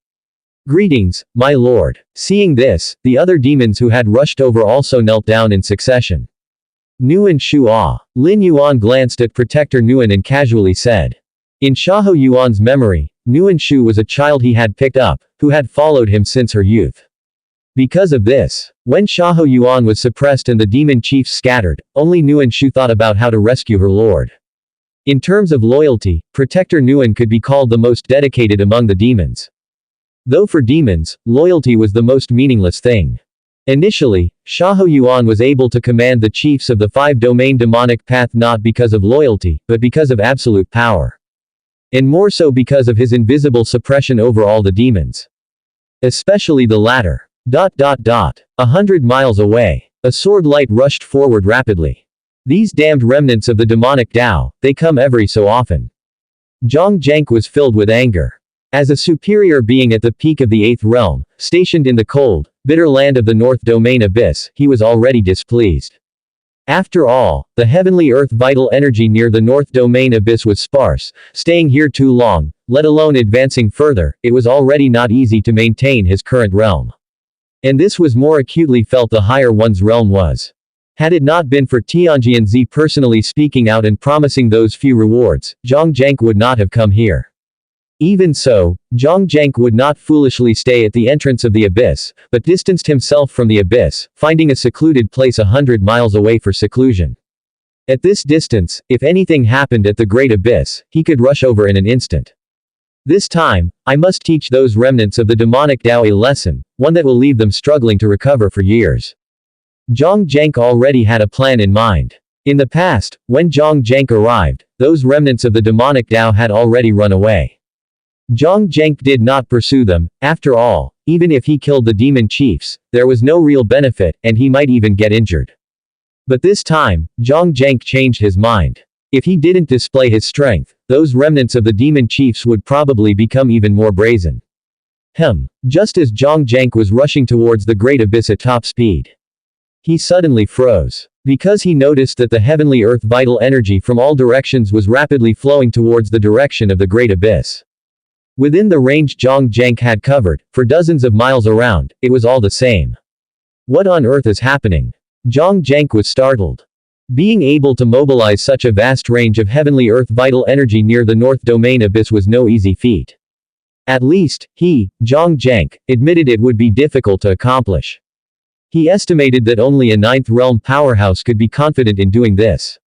Greetings, my lord. Seeing this, the other demons who had rushed over also knelt down in succession. Nguyen Shu Ah. Lin Yuan glanced at Protector Nguyen and casually said. In Xiahou Yuan's memory, Nguyen Shu was a child he had picked up, who had followed him since her youth. Because of this, when Xiahou Yuan was suppressed and the demon chiefs scattered, only Nguyen Shu thought about how to rescue her lord. In terms of loyalty, Protector Nguyen could be called the most dedicated among the demons. Though for demons, loyalty was the most meaningless thing. Initially, Xiahou Yuan was able to command the chiefs of the 5-domain demonic path not because of loyalty, but because of absolute power. And more so because of his invisible suppression over all the demons. Especially the latter. 100 miles away, a sword light rushed forward rapidly. These damned remnants of the demonic Tao, they come every so often. Zhang Zhank was filled with anger. As a superior being at the peak of the 8th realm, stationed in the cold, bitter land of the North Domain Abyss, he was already displeased. After all, the heavenly earth vital energy near the North Domain Abyss was sparse, staying here too long, let alone advancing further, it was already not easy to maintain his current realm. And this was more acutely felt the higher one's realm was. Had it not been for Tianjianzi personally speaking out and promising those few rewards, Zhang Zhank would not have come here. Even so, Zhang Zhank would not foolishly stay at the entrance of the abyss, but distanced himself from the abyss, finding a secluded place 100 miles away for seclusion. At this distance, if anything happened at the great abyss, he could rush over in an instant. This time, I must teach those remnants of the demonic Tao a lesson, one that will leave them struggling to recover for years. Zhang Zhank already had a plan in mind. In the past, when Zhang Zhank arrived, those remnants of the demonic Tao had already run away. Zhang Zhank did not pursue them. After all, even if he killed the demon chiefs, there was no real benefit, and he might even get injured. But this time, Zhang Zhank changed his mind. If he didn't display his strength, those remnants of the demon chiefs would probably become even more brazen. Just as Zhang Zhank was rushing towards the great abyss at top speed, he suddenly froze. Because he noticed that the heavenly earth vital energy from all directions was rapidly flowing towards the direction of the great abyss. Within the range Zhang Zhank had covered, for dozens of miles around, it was all the same. What on earth is happening? Zhang Zhank was startled. Being able to mobilize such a vast range of heavenly earth vital energy near the North Domain Abyss was no easy feat. At least, he, Zhang Zhank, admitted it would be difficult to accomplish. He estimated that only a 9th realm powerhouse could be confident in doing this.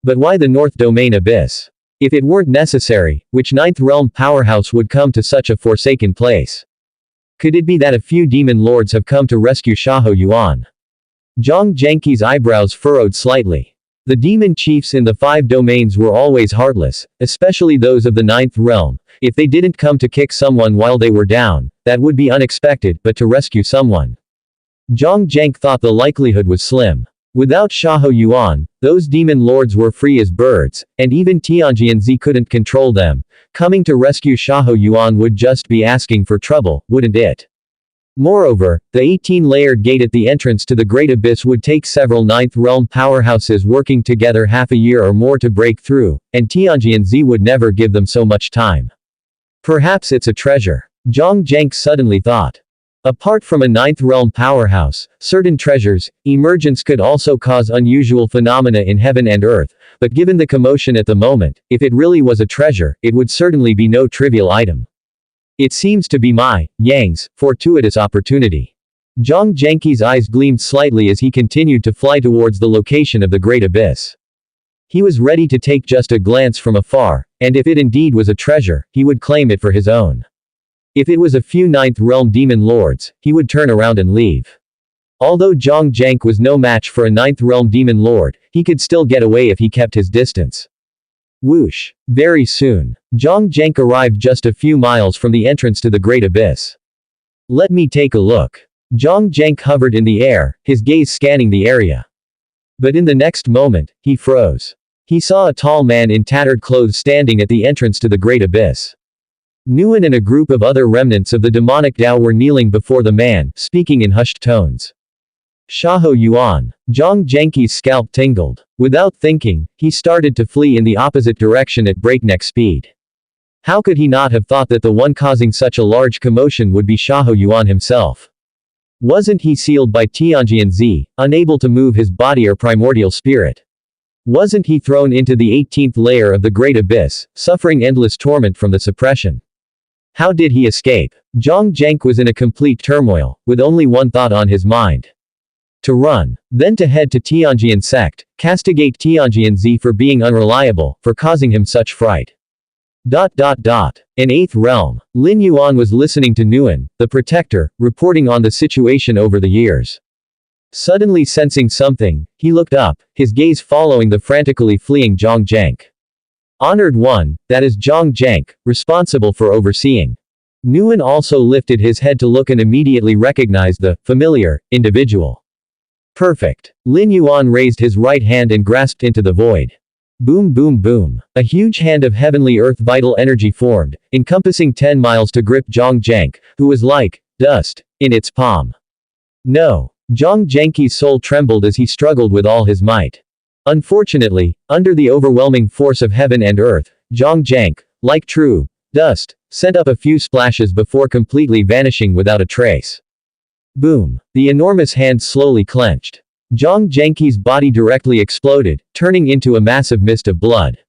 But why the North Domain Abyss? If it weren't necessary, which ninth realm powerhouse would come to such a forsaken place? Could it be that a few demon lords have come to rescue Xiahou Yuan? Zhang Zhengqi's eyebrows furrowed slightly. The demon chiefs in the 5 domains were always heartless, especially those of the 9th realm. If they didn't come to kick someone while they were down, that would be unexpected, but to rescue someone. Zhang Zheng thought the likelihood was slim. Without Xiahou Yuan, those demon lords were free as birds, and even Tianjianzi couldn't control them. Coming to rescue Xiahou Yuan would just be asking for trouble, wouldn't it? Moreover, the 18-layered gate at the entrance to the Great Abyss would take several 9th realm powerhouses working together half a year or more to break through, and Tianjianzi would never give them so much time. Perhaps it's a treasure. Zhang Zheng suddenly thought. Apart from a 9th realm powerhouse, certain treasures, emergence could also cause unusual phenomena in heaven and earth, but given the commotion at the moment, if it really was a treasure, it would certainly be no trivial item. It seems to be my, Yang's, fortuitous opportunity. Zhang Zhengqi's eyes gleamed slightly as he continued to fly towards the location of the Great Abyss. He was ready to take just a glance from afar, and if it indeed was a treasure, he would claim it for his own. If it was a few 9th realm demon lords, he would turn around and leave. Although Zhang Zheng was no match for a 9th realm demon lord, he could still get away if he kept his distance. Whoosh! Very soon, Zhang Zheng arrived just a few miles from the entrance to the Great Abyss. Let me take a look. Zhang Zheng hovered in the air, his gaze scanning the area. But in the next moment, he froze. He saw a tall man in tattered clothes standing at the entrance to the Great Abyss. Nguyen and a group of other remnants of the demonic Dao were kneeling before the man, speaking in hushed tones. Xiahou Yuan. Zhang Zhengqi's scalp tingled. Without thinking, he started to flee in the opposite direction at breakneck speed. How could he not have thought that the one causing such a large commotion would be Xiahou Yuan himself? Wasn't he sealed by Tianjianzi, unable to move his body or primordial spirit? Wasn't he thrown into the 18th layer of the Great Abyss, suffering endless torment from the suppression? How did he escape? Zhang Zheng was in a complete turmoil, with only one thought on his mind. To run. Then to head to Tianjian sect, castigate Tianjianzi for being unreliable, for causing him such fright. In 8th realm, Lin Yuan was listening to Nguyen, the protector, reporting on the situation over the years. Suddenly sensing something, he looked up, his gaze following the frantically fleeing Zhang Zheng. Honored one, that is Zhang Zheng, responsible for overseeing. Nguyen also lifted his head to look and immediately recognized the familiar individual. Perfect. Lin Yuan raised his right hand and grasped into the void. Boom boom boom. A huge hand of heavenly earth vital energy formed, encompassing 10 miles to grip Zhang Zheng, who was like dust in its palm. No. Zhang Zhengqi's soul trembled as he struggled with all his might. Unfortunately, under the overwhelming force of heaven and earth, Zhang Zheng, like true dust, sent up a few splashes before completely vanishing without a trace. Boom. The enormous hand slowly clenched. Zhang Zhengqi's body directly exploded, turning into a massive mist of blood.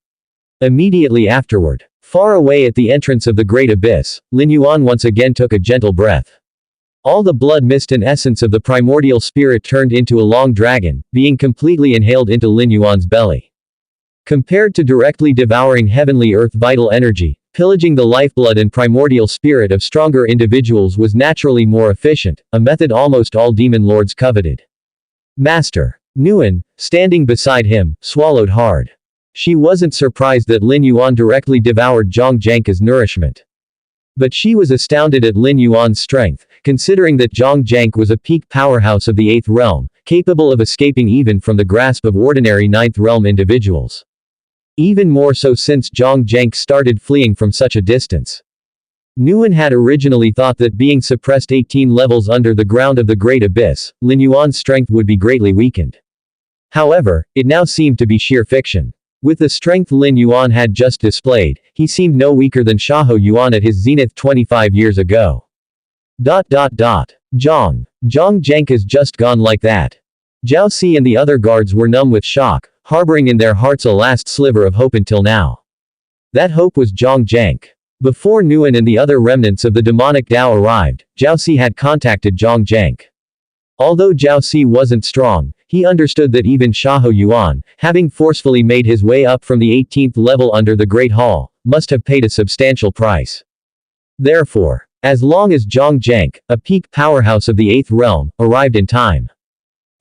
Immediately afterward, far away at the entrance of the Great Abyss, Lin Yuan once again took a gentle breath. All the blood mist and essence of the primordial spirit turned into a long dragon, being completely inhaled into Lin Yuan's belly. Compared to directly devouring heavenly earth vital energy, pillaging the lifeblood and primordial spirit of stronger individuals was naturally more efficient, a method almost all demon lords coveted. Master. Nguyen, standing beside him, swallowed hard. She wasn't surprised that Lin Yuan directly devoured Zhang Zheng's nourishment. But she was astounded at Lin Yuan's strength, considering that Zhang Zheng was a peak powerhouse of the 8th realm, capable of escaping even from the grasp of ordinary 9th realm individuals. Even more so since Zhang Zheng started fleeing from such a distance. Nguyen had originally thought that being suppressed 18 levels under the ground of the Great Abyss, Lin Yuan's strength would be greatly weakened. However, it now seemed to be sheer fiction. With the strength Lin Yuan had just displayed, he seemed no weaker than Xiahou Yuan at his zenith 25 years ago. Zhang Zheng is just gone like that. Zhao Si and the other guards were numb with shock, harboring in their hearts a last sliver of hope until now. That hope was Zhang Zheng. Before Nguyen and the other remnants of the demonic Dao arrived, Zhao Si had contacted Zhang Zheng. Although Zhao Si wasn't strong, He understood that even Xiahou Yuan, having forcefully made his way up from the 18th level under the Great Hall, must have paid a substantial price. Therefore, as long as Zhang Zhenk, a peak powerhouse of the 8th realm, arrived in time,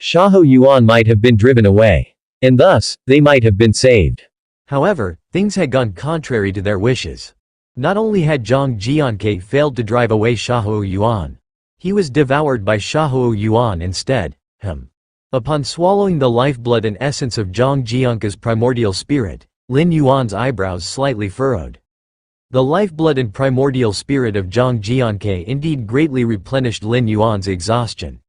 Xiahou Yuan might have been driven away. And thus, they might have been saved. However, things had gone contrary to their wishes. Not only had Zhang Jianke failed to drive away Xiahou Yuan, he was devoured by Xiahou Yuan instead. Upon swallowing the lifeblood and essence of Zhang Jianke's primordial spirit, Lin Yuan's eyebrows slightly furrowed. The lifeblood and primordial spirit of Zhang Jianke indeed greatly replenished Lin Yuan's exhaustion.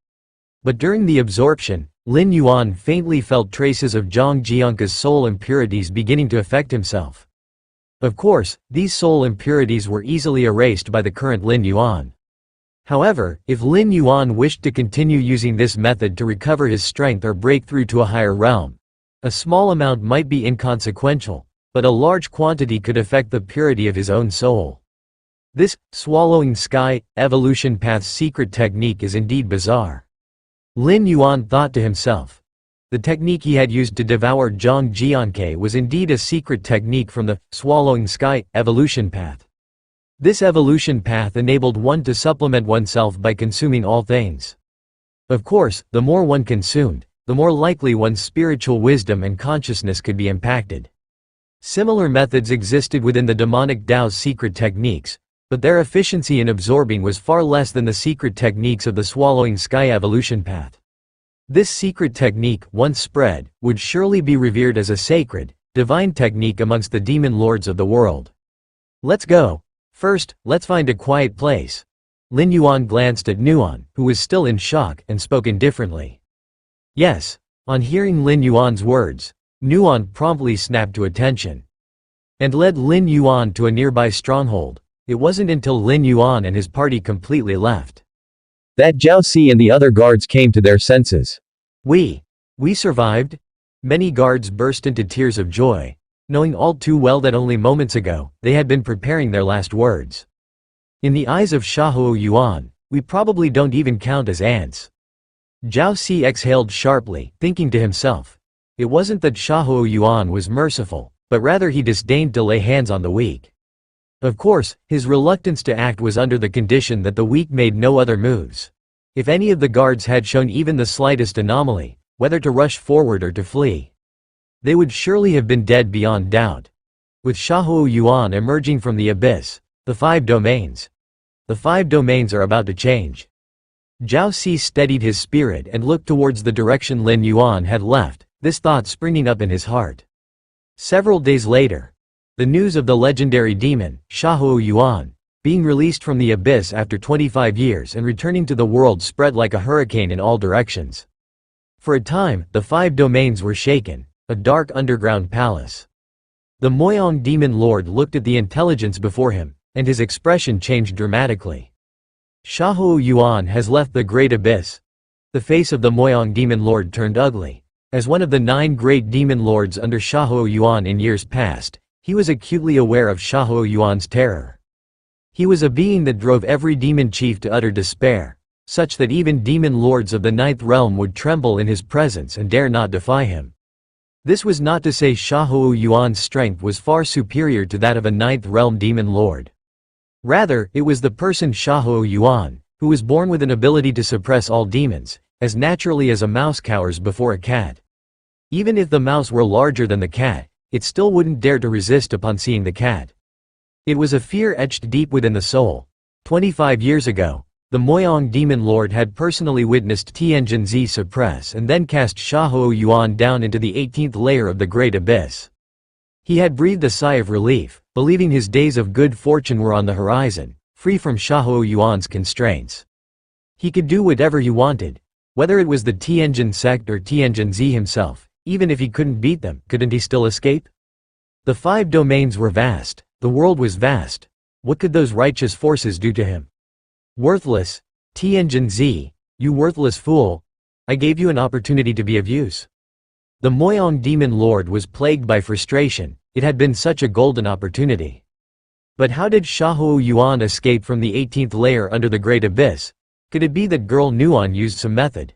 But during the absorption, Lin Yuan faintly felt traces of Zhang Jianke's soul impurities beginning to affect himself. Of course, these soul impurities were easily erased by the current Lin Yuan. However, if Lin Yuan wished to continue using this method to recover his strength or break through to a higher realm, a small amount might be inconsequential, but a large quantity could affect the purity of his own soul. This swallowing sky evolution path's secret technique is indeed bizarre. Lin Yuan thought to himself. The technique he had used to devour Zhang Jianke was indeed a secret technique from the swallowing sky evolution path. This evolution path enabled one to supplement oneself by consuming all things. Of course, the more one consumed, the more likely one's spiritual wisdom and consciousness could be impacted. Similar methods existed within the demonic Tao's secret techniques, but their efficiency in absorbing was far less than the secret techniques of the swallowing sky evolution path. This secret technique, once spread, would surely be revered as a sacred, divine technique amongst the demon lords of the world. Let's go. First, let's find a quiet place. Lin Yuan glanced at Nuan, who was still in shock, and spoke indifferently. Yes. On hearing Lin Yuan's words, Nuan promptly snapped to attention and led Lin Yuan to a nearby stronghold. It wasn't until Lin Yuan and his party completely left that Zhao Si and the other guards came to their senses. We survived? Many guards burst into tears of joy, knowing all too well that only moments ago, they had been preparing their last words. In the eyes of Xiahou Yuan, we probably don't even count as ants. Zhao Si exhaled sharply, thinking to himself. It wasn't that Xiahou Yuan was merciful, but rather he disdained to lay hands on the weak. Of course, his reluctance to act was under the condition that the weak made no other moves. If any of the guards had shown even the slightest anomaly, whether to rush forward or to flee, they would surely have been dead beyond doubt. With Xiahou Yuan emerging from the abyss, the five domains are about to change. Zhao Si steadied his spirit and looked towards the direction Lin Yuan had left, this thought springing up in his heart. Several days later, the news of the legendary demon, Xiahou Yuan, being released from the abyss after 25 years and returning to the world spread like a hurricane in all directions. For a time, the five domains were shaken. A dark underground palace. The Moyong demon lord looked at the intelligence before him, and his expression changed dramatically. Xiahou Yuan has left the great abyss. The face of the Moyong demon lord turned ugly. As one of the 9 great demon lords under Xiahou Yuan in years past, he was acutely aware of Xiahou Yuan's terror. He was a being that drove every demon chief to utter despair, such that even demon lords of the 9th realm would tremble in his presence and dare not defy him. This was not to say Xiahou Yuan's strength was far superior to that of a 9th realm demon lord. Rather, it was the person Xiahou Yuan, who was born with an ability to suppress all demons, as naturally as a mouse cowers before a cat. Even if the mouse were larger than the cat, it still wouldn't dare to resist upon seeing the cat. It was a fear etched deep within the soul. 25 years ago, the Moyong demon lord had personally witnessed Tianjin Zi suppress and then cast Xiahou Yuan down into the 18th layer of the great abyss. He had breathed a sigh of relief, believing his days of good fortune were on the horizon, free from Xiahou Yuan's constraints. He could do whatever he wanted. Whether it was the Tianjin sect or Tianjin Zi himself, even if he couldn't beat them, couldn't he still escape? The 5 domains were vast, the world was vast. What could those righteous forces do to him? Worthless, Tianjin Zi, you worthless fool. I gave you an opportunity to be of use. The Moyong demon lord was plagued by frustration, it had been such a golden opportunity. But how did Xiahou Yuan escape from the 18th layer under the great abyss? Could it be that girl Nuan used some method?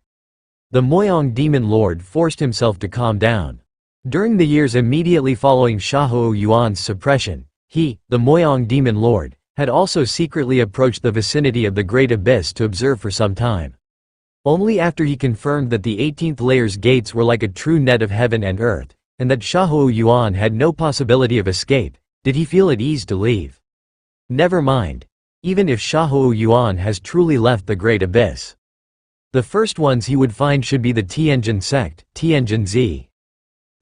The Moyong demon lord forced himself to calm down. During the years immediately following Shahou Yuan's suppression, he, the Moyong demon lord, had also secretly approached the vicinity of the Great Abyss to observe for some time. Only after he confirmed that the 18th layer's gates were like a true net of heaven and earth, and that Shahou Yuan had no possibility of escape, did he feel at ease to leave. Never mind. Even if Shahou Yuan has truly left the Great Abyss, the first ones he would find should be the Tianjin sect, Tianjin Z.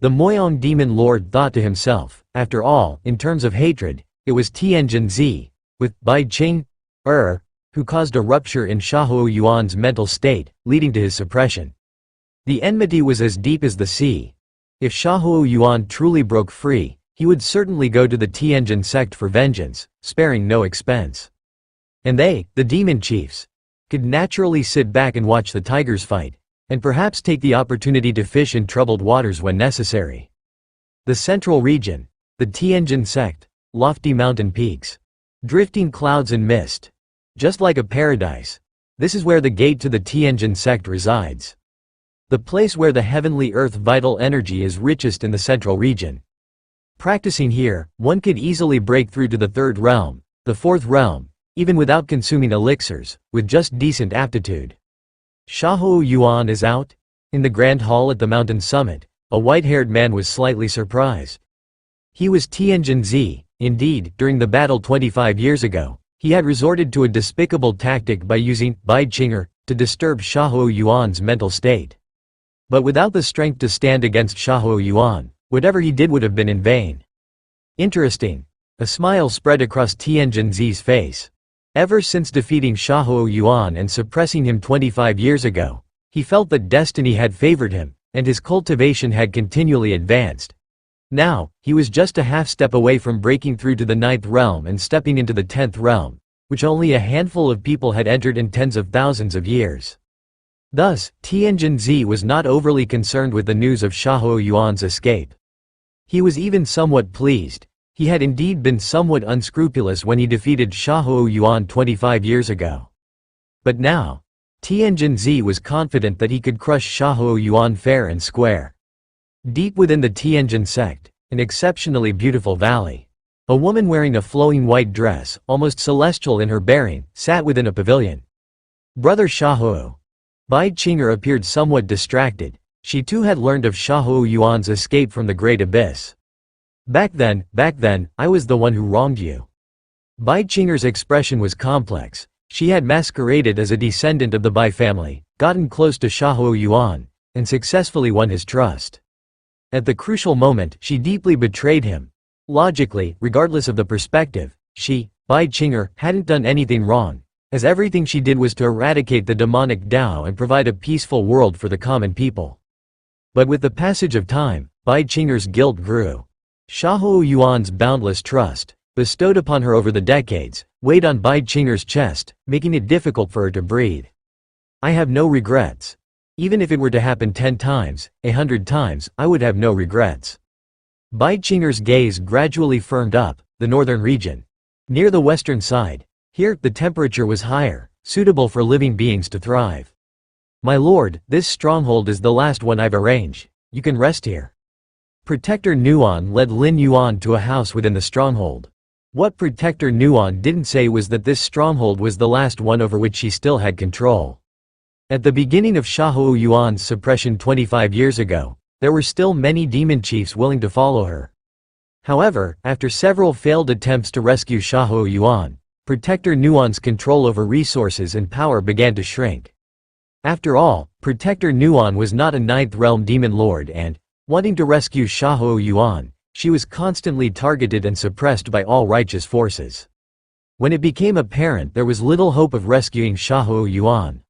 The Moyong demon lord thought to himself, after all, in terms of hatred, it was Tianjin Z, with Bai Qing, who caused a rupture in Shahou Yuan's mental state, leading to his suppression. The enmity was as deep as the sea. If Shahou Yuan truly broke free, he would certainly go to the Tianjin sect for vengeance, sparing no expense. And they, the demon chiefs, could naturally sit back and watch the tigers fight, and perhaps take the opportunity to fish in troubled waters when necessary. The central region, the Tianjin sect, lofty mountain peaks, drifting clouds and mist. Just like a paradise. This is where the gate to the Tianjin sect resides. The place where the heavenly earth vital energy is richest in the central region. Practicing here, one could easily break through to the third realm, the fourth realm, even without consuming elixirs, with just decent aptitude. Shahou Yuan is out? In the grand hall at the mountain summit, a white-haired man was slightly surprised. He was Tianjin Z. Indeed, during the battle 25 years ago, he had resorted to a despicable tactic by using Bai Qing to disturb Shahou Yuan's mental state. But without the strength to stand against Shahou Yuan, whatever he did would have been in vain. Interesting. A smile spread across Tianjin Z's face. Ever since defeating Shahou Yuan and suppressing him 25 years ago, he felt that destiny had favored him, and his cultivation had continually advanced. Now, he was just a half-step away from breaking through to the 9th realm and stepping into the 10th realm, which only a handful of people had entered in tens of thousands of years. Thus, Tianjin Z was not overly concerned with the news of Shahou Yuan's escape. He was even somewhat pleased. He had indeed been somewhat unscrupulous when he defeated Shahou Yuan 25 years ago. But now, Tianjin Z was confident that he could crush Shahou Yuan fair and square. Deep within the Tianjin sect, an exceptionally beautiful valley, a woman wearing a flowing white dress, almost celestial in her bearing, sat within a pavilion. Brother Shahou. Bai Qing appeared somewhat distracted. She too had learned of Shahou Yuan's escape from the Great Abyss. Back then, I was the one who wronged you. Bai Qing's expression was complex. She had masqueraded as a descendant of the Bai family, gotten close to Shahou Yuan, and successfully won his trust. At the crucial moment, she deeply betrayed him. Logically, regardless of the perspective, she, Bai Qing, hadn't done anything wrong, as everything she did was to eradicate the demonic Tao and provide a peaceful world for the common people. But with the passage of time, Bai Qing's guilt grew. Shahou Yuan's boundless trust, bestowed upon her over the decades, weighed on Bai Qing's chest, making it difficult for her to breathe. I have no regrets. Even if it were to happen 10 times, 100 times, I would have no regrets. Bai Qing's gaze gradually firmed up, the northern region. Near the western side. Here, the temperature was higher, suitable for living beings to thrive. My lord, this stronghold is the last one I've arranged. You can rest here. Protector Nuan led Lin Yuan to a house within the stronghold. What Protector Nuan didn't say was that this stronghold was the last one over which she still had control. At the beginning of Shahou Yuan's suppression 25 years ago, there were still many demon chiefs willing to follow her. However, after several failed attempts to rescue Shahou Yuan, Protector Nuan's control over resources and power began to shrink. After all, Protector Nuan was not a 9th realm demon lord and, wanting to rescue Shahou Yuan, she was constantly targeted and suppressed by all righteous forces. When it became apparent there was little hope of rescuing Shahou Yuan,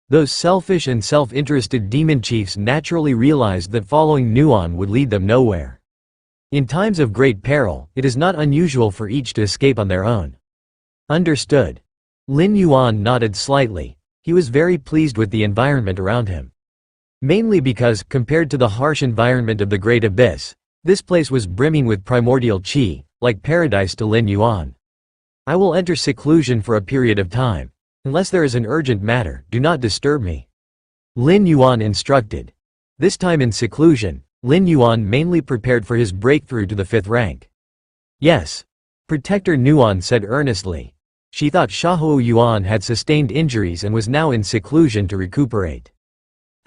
those selfish and self-interested demon chiefs naturally realized that following Nuan would lead them nowhere. In times of great peril, it is not unusual for each to escape on their own. Understood. Lin Yuan nodded slightly. He was very pleased with the environment around him. Mainly because, compared to the harsh environment of the Great Abyss, this place was brimming with primordial qi, like paradise to Lin Yuan. I will enter seclusion for a period of time. Unless there is an urgent matter, do not disturb me. Lin Yuan instructed. This time in seclusion, Lin Yuan mainly prepared for his breakthrough to the 5th rank. Yes. Protector Nuan said earnestly. She thought Xiahou Yuan had sustained injuries and was now in seclusion to recuperate.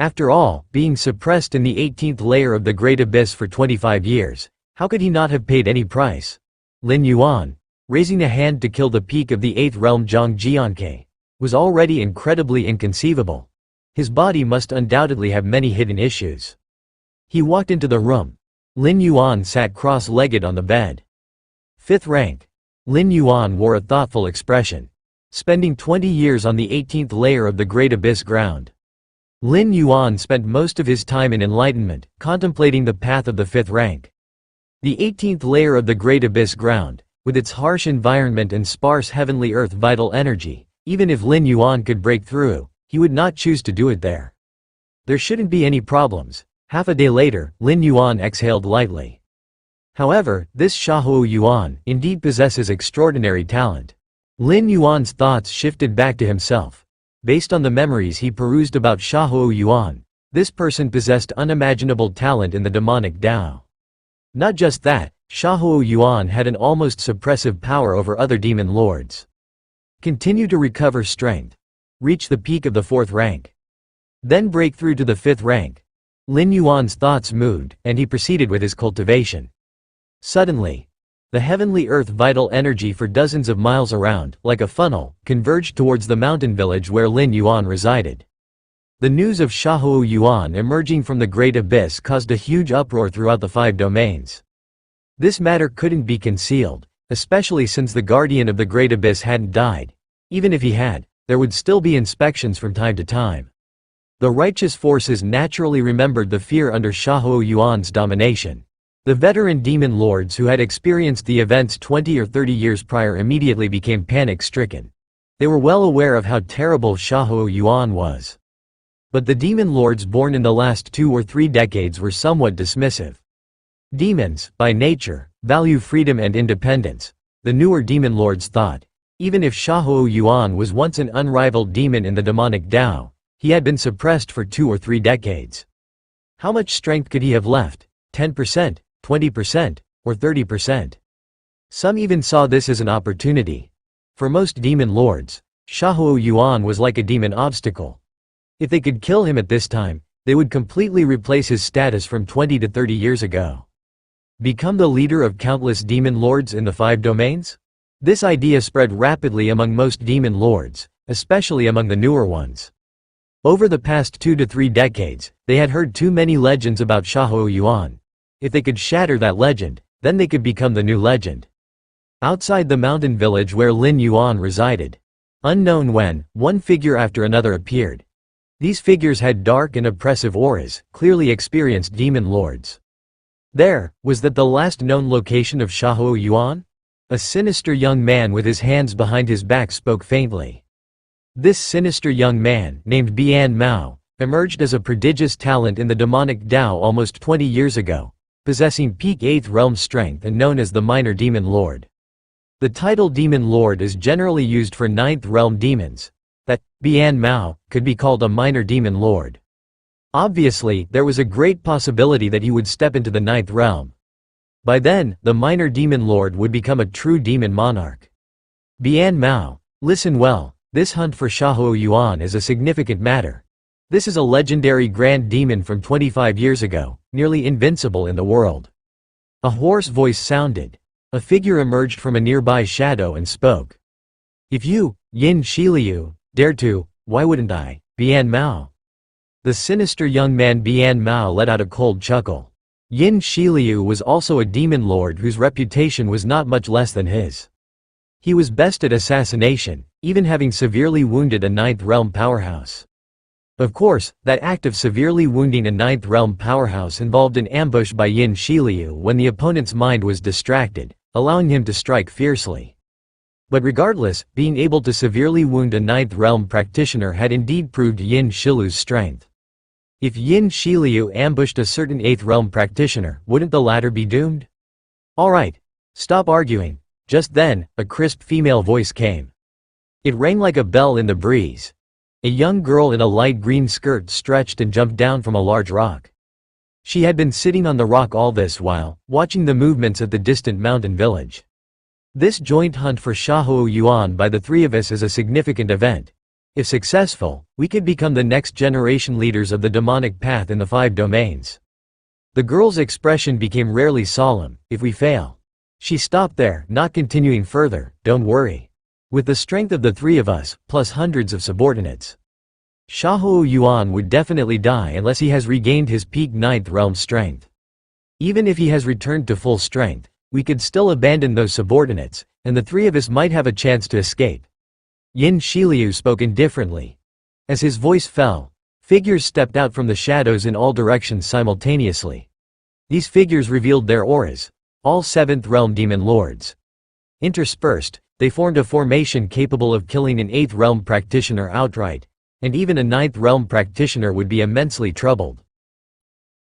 After all, being suppressed in the 18th layer of the Great Abyss for 25 years, how could he not have paid any price? Lin Yuan, raising a hand to kill the peak of the 8th realm Zhang Jianke, was already incredibly inconceivable. His body must undoubtedly have many hidden issues. He walked into the room. Lin Yuan sat cross-legged on the bed. 5th rank. Lin Yuan wore a thoughtful expression. Spending 20 years on the 18th layer of the Great Abyss ground. Lin Yuan spent most of his time in enlightenment, contemplating the path of the 5th rank. The 18th layer of the Great Abyss ground, with its harsh environment and sparse heavenly earth vital energy, even if Lin Yuan could break through, he would not choose to do it there. There shouldn't be any problems. Half a day later, Lin Yuan exhaled lightly. However, this Xiahou Yuan indeed possesses extraordinary talent. Lin Yuan's thoughts shifted back to himself. Based on the memories he perused about Xiahou Yuan, this person possessed unimaginable talent in the demonic Tao. Not just that, Xiahou Yuan had an almost suppressive power over other demon lords. Continue to recover strength. Reach the peak of the 4th rank. Then break through to the 5th rank. Lin Yuan's thoughts moved, and he proceeded with his cultivation. Suddenly, the heavenly earth vital energy for dozens of miles around, like a funnel, converged towards the mountain village where Lin Yuan resided. The news of Xiahou Yuan emerging from the Great Abyss caused a huge uproar throughout the 5 domains. This matter couldn't be concealed, especially since the guardian of the Great Abyss hadn't died. Even if he had, there would still be inspections from time to time. The righteous forces naturally remembered the fear under Xiahou Yuan's domination. The veteran demon lords who had experienced the events 20 or 30 years prior immediately became panic-stricken. They were well aware of how terrible Xiahou Yuan was. But the demon lords born in the last 2 or 3 decades were somewhat dismissive. Demons, by nature, value freedom and independence, the newer demon lords thought. Even if Xiahou Yuan was once an unrivaled demon in the demonic Tao, he had been suppressed for 2 or 3 decades. How much strength could he have left? 10%, 20%, or 30%? Some even saw this as an opportunity. For most demon lords, Xiahou Yuan was like a demon obstacle. If they could kill him at this time, they would completely replace his status from 20 to 30 years ago. Become the leader of countless demon lords in the 5 domains? This idea spread rapidly among most demon lords, especially among the newer ones. Over the past 2 to 3 decades, they had heard too many legends about Xiahou Yuan. If they could shatter that legend, then they could become the new legend. Outside the mountain village where Lin Yuan resided, unknown when, one figure after another appeared. These figures had dark and oppressive auras, clearly experienced demon lords. Was that the last known location of Xiahou Yuan? A sinister young man with his hands behind his back spoke faintly. This sinister young man, named Bian Mao, emerged as a prodigious talent in the demonic Tao almost 20 years ago, possessing peak 8th realm strength and known as the Minor Demon Lord. The title Demon Lord is generally used for 9th realm demons. That, Bian Mao, could be called a Minor Demon Lord. Obviously, there was a great possibility that he would step into the 9th realm. By then, the Minor Demon Lord would become a true demon monarch. Bian Mao, listen well, this hunt for Xiahou Yuan is a significant matter. This is a legendary grand demon from 25 years ago, nearly invincible in the world. A hoarse voice sounded. A figure emerged from a nearby shadow and spoke. If you, Yin Shiliu, dare to, why wouldn't I, Bian Mao? The sinister young man Bian Mao let out a cold chuckle. Yin Shiliu was also a demon lord whose reputation was not much less than his. He was best at assassination, even having severely wounded a 9th realm powerhouse. Of course, that act of severely wounding a 9th realm powerhouse involved an ambush by Yin Shiliu when the opponent's mind was distracted, allowing him to strike fiercely. But regardless, being able to severely wound a 9th realm practitioner had indeed proved Yin Shiliu's strength. If Yin Shiliu ambushed a certain 8th realm practitioner, wouldn't the latter be doomed? Alright. Stop arguing. Just then, a crisp female voice came. It rang like a bell in the breeze. A young girl in a light green skirt stretched and jumped down from a large rock. She had been sitting on the rock all this while, watching the movements at the distant mountain village. This joint hunt for Xiahou Yuan by the three of us is a significant event. If successful, we could become the next generation leaders of the demonic path in the 5 domains. The girl's expression became rarely solemn. If we fail. She stopped there, not continuing further. Don't worry. With the strength of the 3 of us, plus hundreds of subordinates, Xiahou Yuan would definitely die unless he has regained his peak 9th realm strength. Even if he has returned to full strength, we could still abandon those subordinates, and the 3 of us might have a chance to escape. Yin Shiliu spoke indifferently. As his voice fell, figures stepped out from the shadows in all directions simultaneously. These figures revealed their auras, all 7th realm demon lords. Interspersed, they formed a formation capable of killing an 8th realm practitioner outright, and even a 9th realm practitioner would be immensely troubled.